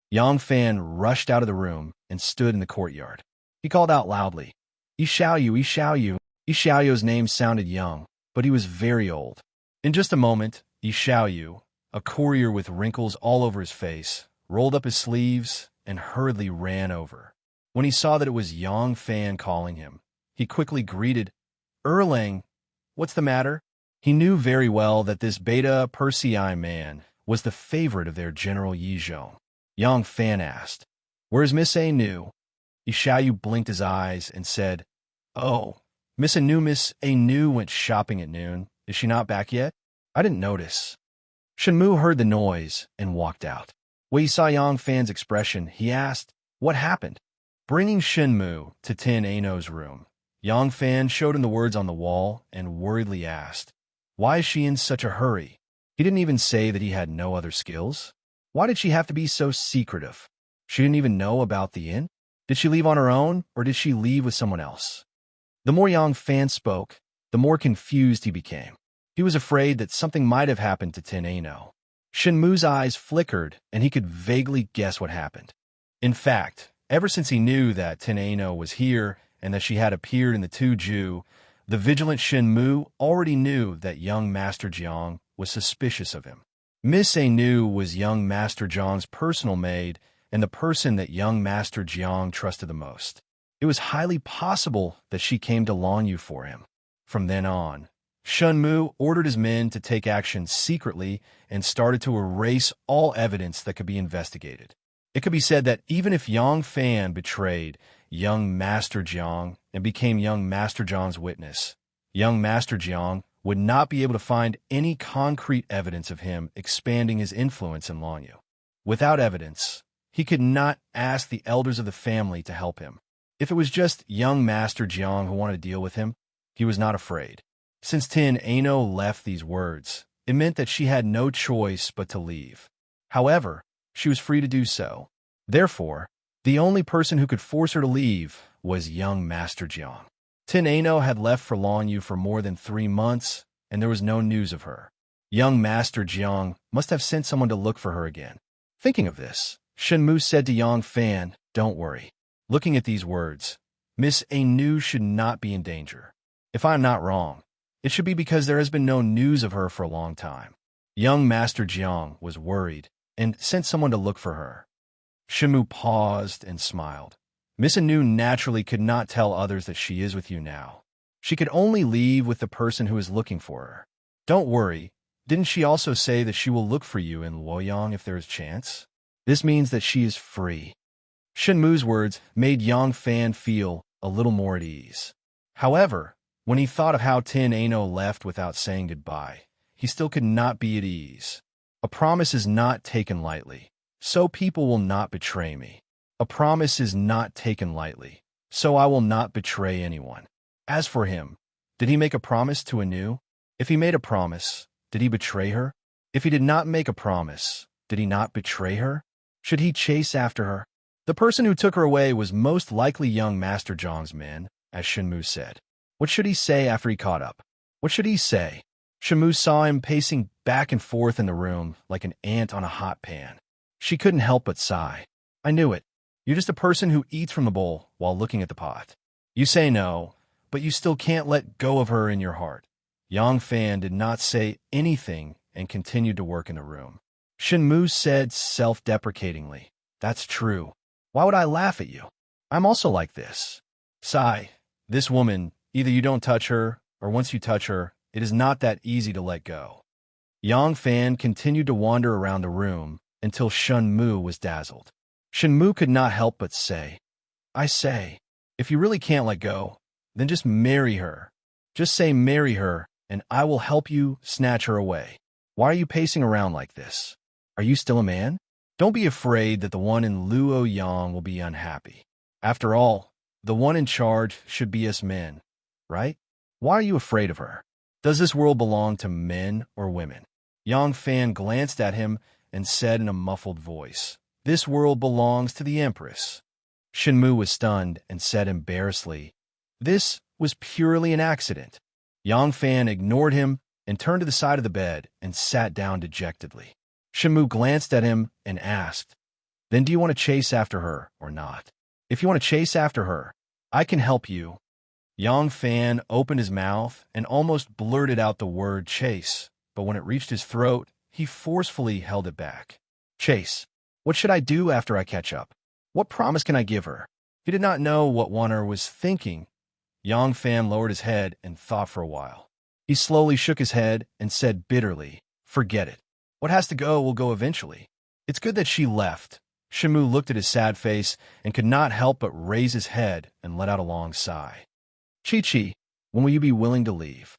Yang Fan rushed out of the room and stood in the courtyard. He called out loudly, Yi Xiaoyu, Yi Xiaoyu. Yi Xiaoyu's name sounded young, but he was very old. In just a moment, Yi Xiaoyu, a courier with wrinkles all over his face, rolled up his sleeves and hurriedly ran over. When he saw that it was Yang Fan calling him, he quickly greeted, Erlang, what's the matter? He knew very well that this Beta Persei man was the favorite of their General Yi Zhong. Yang Fan asked, Where's Miss Anu? Yi Xiaoyu blinked his eyes and said, Oh, Miss Anu went shopping at noon. Is she not back yet? I didn't notice. Shenmu heard the noise and walked out. When he saw Yang Fan's expression, he asked, "What happened?" Bringing Shenmu to Tin Ano's room, Yang Fan showed him the words on the wall and worriedly asked, "Why is she in such a hurry?" He didn't even say that he had no other skills. Why did she have to be so secretive? She didn't even know about the inn? Did she leave on her own, or did she leave with someone else? The more Yang Fan spoke, the more confused he became. He was afraid that something might have happened to Tin Ano. Shenmu's eyes flickered, and he could vaguely guess what happened. In fact, ever since he knew that Tin Ano was here and that she had appeared in the Tuju, the vigilant Shenmu already knew that young Master Jiang was suspicious of him. Miss Anu was young Master Jiang's personal maid and the person that young Master Jiang trusted the most. It was highly possible that she came to Lanyu for him. From then on, Shenmu ordered his men to take action secretly and started to erase all evidence that could be investigated. It could be said that even if Yang Fan betrayed young Master Jiang and became young Master Jiang's witness, young Master Jiang would not be able to find any concrete evidence of him expanding his influence in Lanyu. Without evidence, he could not ask the elders of the family to help him. If it was just young Master Jiang who wanted to deal with him, he was not afraid. Since Tin Ano left these words, it meant that she had no choice but to leave. However, she was free to do so. Therefore, the only person who could force her to leave was young Master Jiang. Tin Ano had left for Lanyu for more than 3 months, and there was no news of her. Young Master Jiang must have sent someone to look for her again. Thinking of this, Shenmu said to Yang Fan, "Don't worry." Looking at these words, Miss Anu should not be in danger. If I am not wrong, it should be because there has been no news of her for a long time. Young Master Jiang was worried and sent someone to look for her. Shenmu paused and smiled. Miss Anu naturally could not tell others that she is with you now. She could only leave with the person who is looking for her. Don't worry, didn't she also say that she will look for you in Luoyang if there is chance? This means that she is free. Shenmu's words made Yang Fan feel a little more at ease. However, when he thought of how Tin Ano left without saying goodbye, he still could not be at ease. A promise is not taken lightly, so people will not betray me. A promise is not taken lightly, so I will not betray anyone. As for him, did he make a promise to Anu? If he made a promise, did he betray her? If he did not make a promise, did he not betray her? Should he chase after her? The person who took her away was most likely young Master Jiang's men, as Shenmu said. What should he say after he caught up? What should he say? Shenmu saw him pacing back and forth in the room like an ant on a hot pan. She couldn't help but sigh. I knew it. You're just a person who eats from the bowl while looking at the pot. You say no, but you still can't let go of her in your heart. Yang Fan did not say anything and continued to work in the room. Shenmu said self-deprecatingly, "That's true. Why would I laugh at you? I'm also like this." Sigh. This woman, either you don't touch her, or once you touch her, it is not that easy to let go. Yang Fan continued to wander around the room until Shenmu was dazzled. Shenmu could not help but say, I say, if you really can't let go, then just marry her. Just say marry her, and I will help you snatch her away. Why are you pacing around like this? Are you still a man? Don't be afraid that the one in Luoyang will be unhappy. After all, the one in charge should be us men, right? Why are you afraid of her? Does this world belong to men or women? Yang Fan glanced at him and said in a muffled voice, This world belongs to the Empress. Shenmu was stunned and said embarrassedly, This was purely an accident. Yang Fan ignored him and turned to the side of the bed and sat down dejectedly. Shenmu glanced at him and asked, Then do you want to chase after her or not? If you want to chase after her, I can help you. Yang Fan opened his mouth and almost blurted out the word chase, but when it reached his throat, he forcefully held it back. Chase. What should I do after I catch up? What promise can I give her? He did not know what Wanner was thinking. Yang Fan lowered his head and thought for a while. He slowly shook his head and said bitterly, Forget it. What has to go will go eventually. It's good that she left. Shenmu looked at his sad face and could not help but raise his head and let out a long sigh. Chi-Chi, when will you be willing to leave?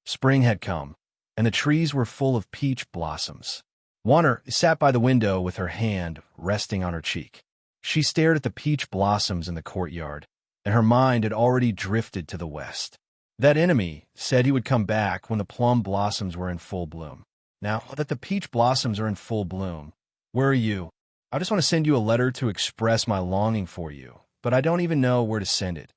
Spring had come. and the trees were full of peach blossoms. Warner sat by the window with her hand resting on her cheek. She stared at the peach blossoms in the courtyard, and her mind had already drifted to the west. That enemy said he would come back when the plum blossoms were in full bloom. Now that the peach blossoms are in full bloom, where are you? I just want to send you a letter to express my longing for you, but I don't even know where to send it.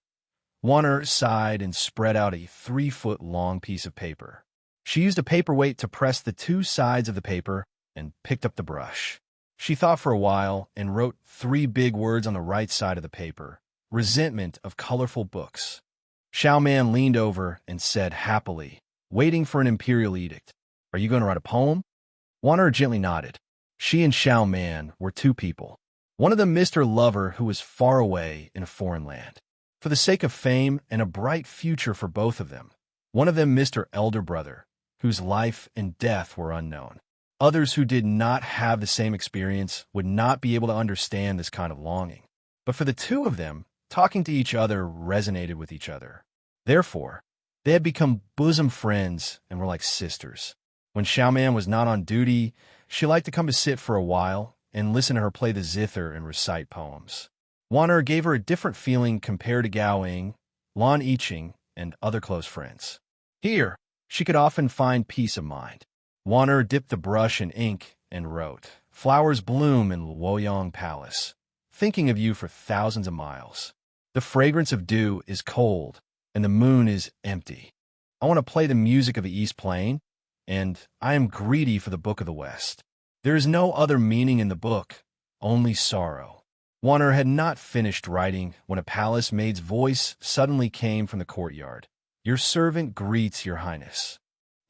Warner sighed and spread out a 3-foot-long piece of paper. She used a paperweight to press the two sides of the paper and picked up the brush. She thought for a while and wrote 3 big words on the right side of the paper: resentment of colorful books. Xiao Man leaned over and said happily, waiting for an imperial edict, "Are you going to write a poem?" Warner gently nodded. She and Xiao Man were 2 people. One of them missed her lover who was far away in a foreign land. For the sake of fame and a bright future for both of them, one of them missed her elder brother, whose life and death were unknown. Others who did not have the same experience would not be able to understand this kind of longing. But for the 2 of them, talking to each other resonated with each other. Therefore, they had become bosom friends and were like sisters. When Xiao Man was not on duty, she liked to come to sit for a while and listen to her play the zither and recite poems. Warner gave her a different feeling compared to Gao Ying, Lan Yiqing, and other close friends. Here, she could often find peace of mind. Warner dipped the brush in ink and wrote, "Flowers bloom in Luoyang Palace, thinking of you for thousands of miles. The fragrance of dew is cold, and the moon is empty. I want to play the music of the East Plain, and I am greedy for the book of the West. There is no other meaning in the book, only sorrow." Warner had not finished writing when a palace maid's voice suddenly came from the courtyard. "Your servant greets your highness."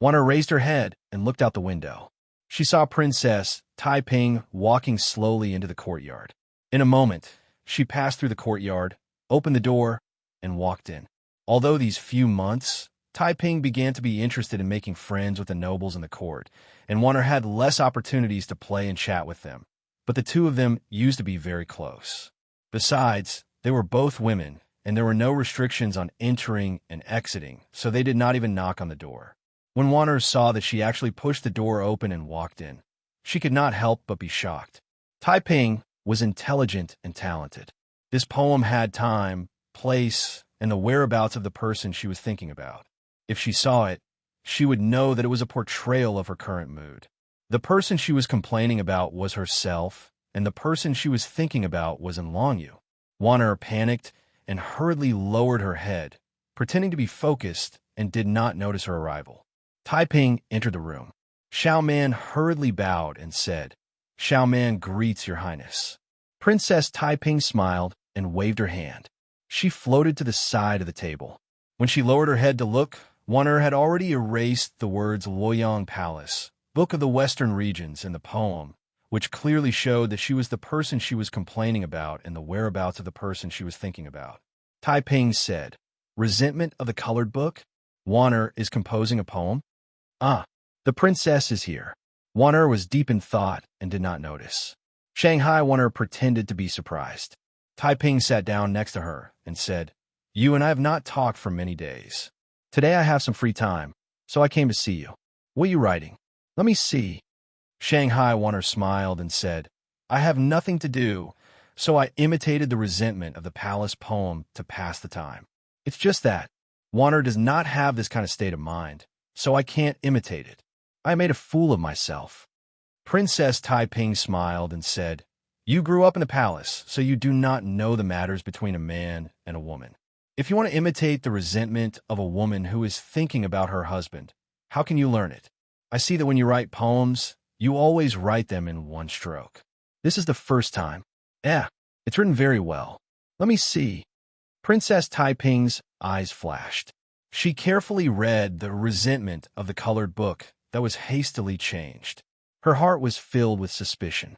Warner raised her head and looked out the window. She saw Princess Taiping walking slowly into the courtyard. In a moment, she passed through the courtyard, opened the door, and walked in. Although these few months, Taiping began to be interested in making friends with the nobles in the court, and Warner had less opportunities to play and chat with them. But the 2 of them used to be very close. Besides, they were both women, and there were no restrictions on entering and exiting, so they did not even knock on the door. When Warner saw that she actually pushed the door open and walked in, she could not help but be shocked. Taiping was intelligent and talented. This poem had time, place, and the whereabouts of the person she was thinking about. If she saw it, she would know that it was a portrayal of her current mood. The person she was complaining about was herself, and the person she was thinking about was in Longyu. Warner panicked and hurriedly lowered her head, pretending to be focused, and did not notice her arrival. Taiping entered the room. Xiao Man hurriedly bowed and said, "Xiao Man greets your highness." Princess Taiping smiled and waved her hand. She floated to the side of the table. When she lowered her head to look, Warner had already erased the words Luoyang Palace, Book of the Western Regions, in the poem, which clearly showed that she was the person she was complaining about and the whereabouts of the person she was thinking about. Taiping said, "Resentment of the Colored Book? Warner is composing a poem?" "Ah, the princess is here." Warner was deep in thought and did not notice. Shanghai Warner pretended to be surprised. Taiping sat down next to her and said, "You and I have not talked for many days. Today I have some free time, so I came to see you. What are you writing? Let me see." Shanghai Warner smiled and said, "I have nothing to do, so I imitated the resentment of the palace poem to pass the time. It's just that Warner does not have this kind of state of mind, so I can't imitate it. I made a fool of myself." Princess Taiping smiled and said, "You grew up in the palace, so you do not know the matters between a man and a woman. If you want to imitate the resentment of a woman who is thinking about her husband, how can you learn it? I see that when you write poems, you always write them in one stroke. This is the first time. It's written very well. Let me see." Princess Taiping's eyes flashed. She carefully read the resentment of the colored book that was hastily changed. Her heart was filled with suspicion.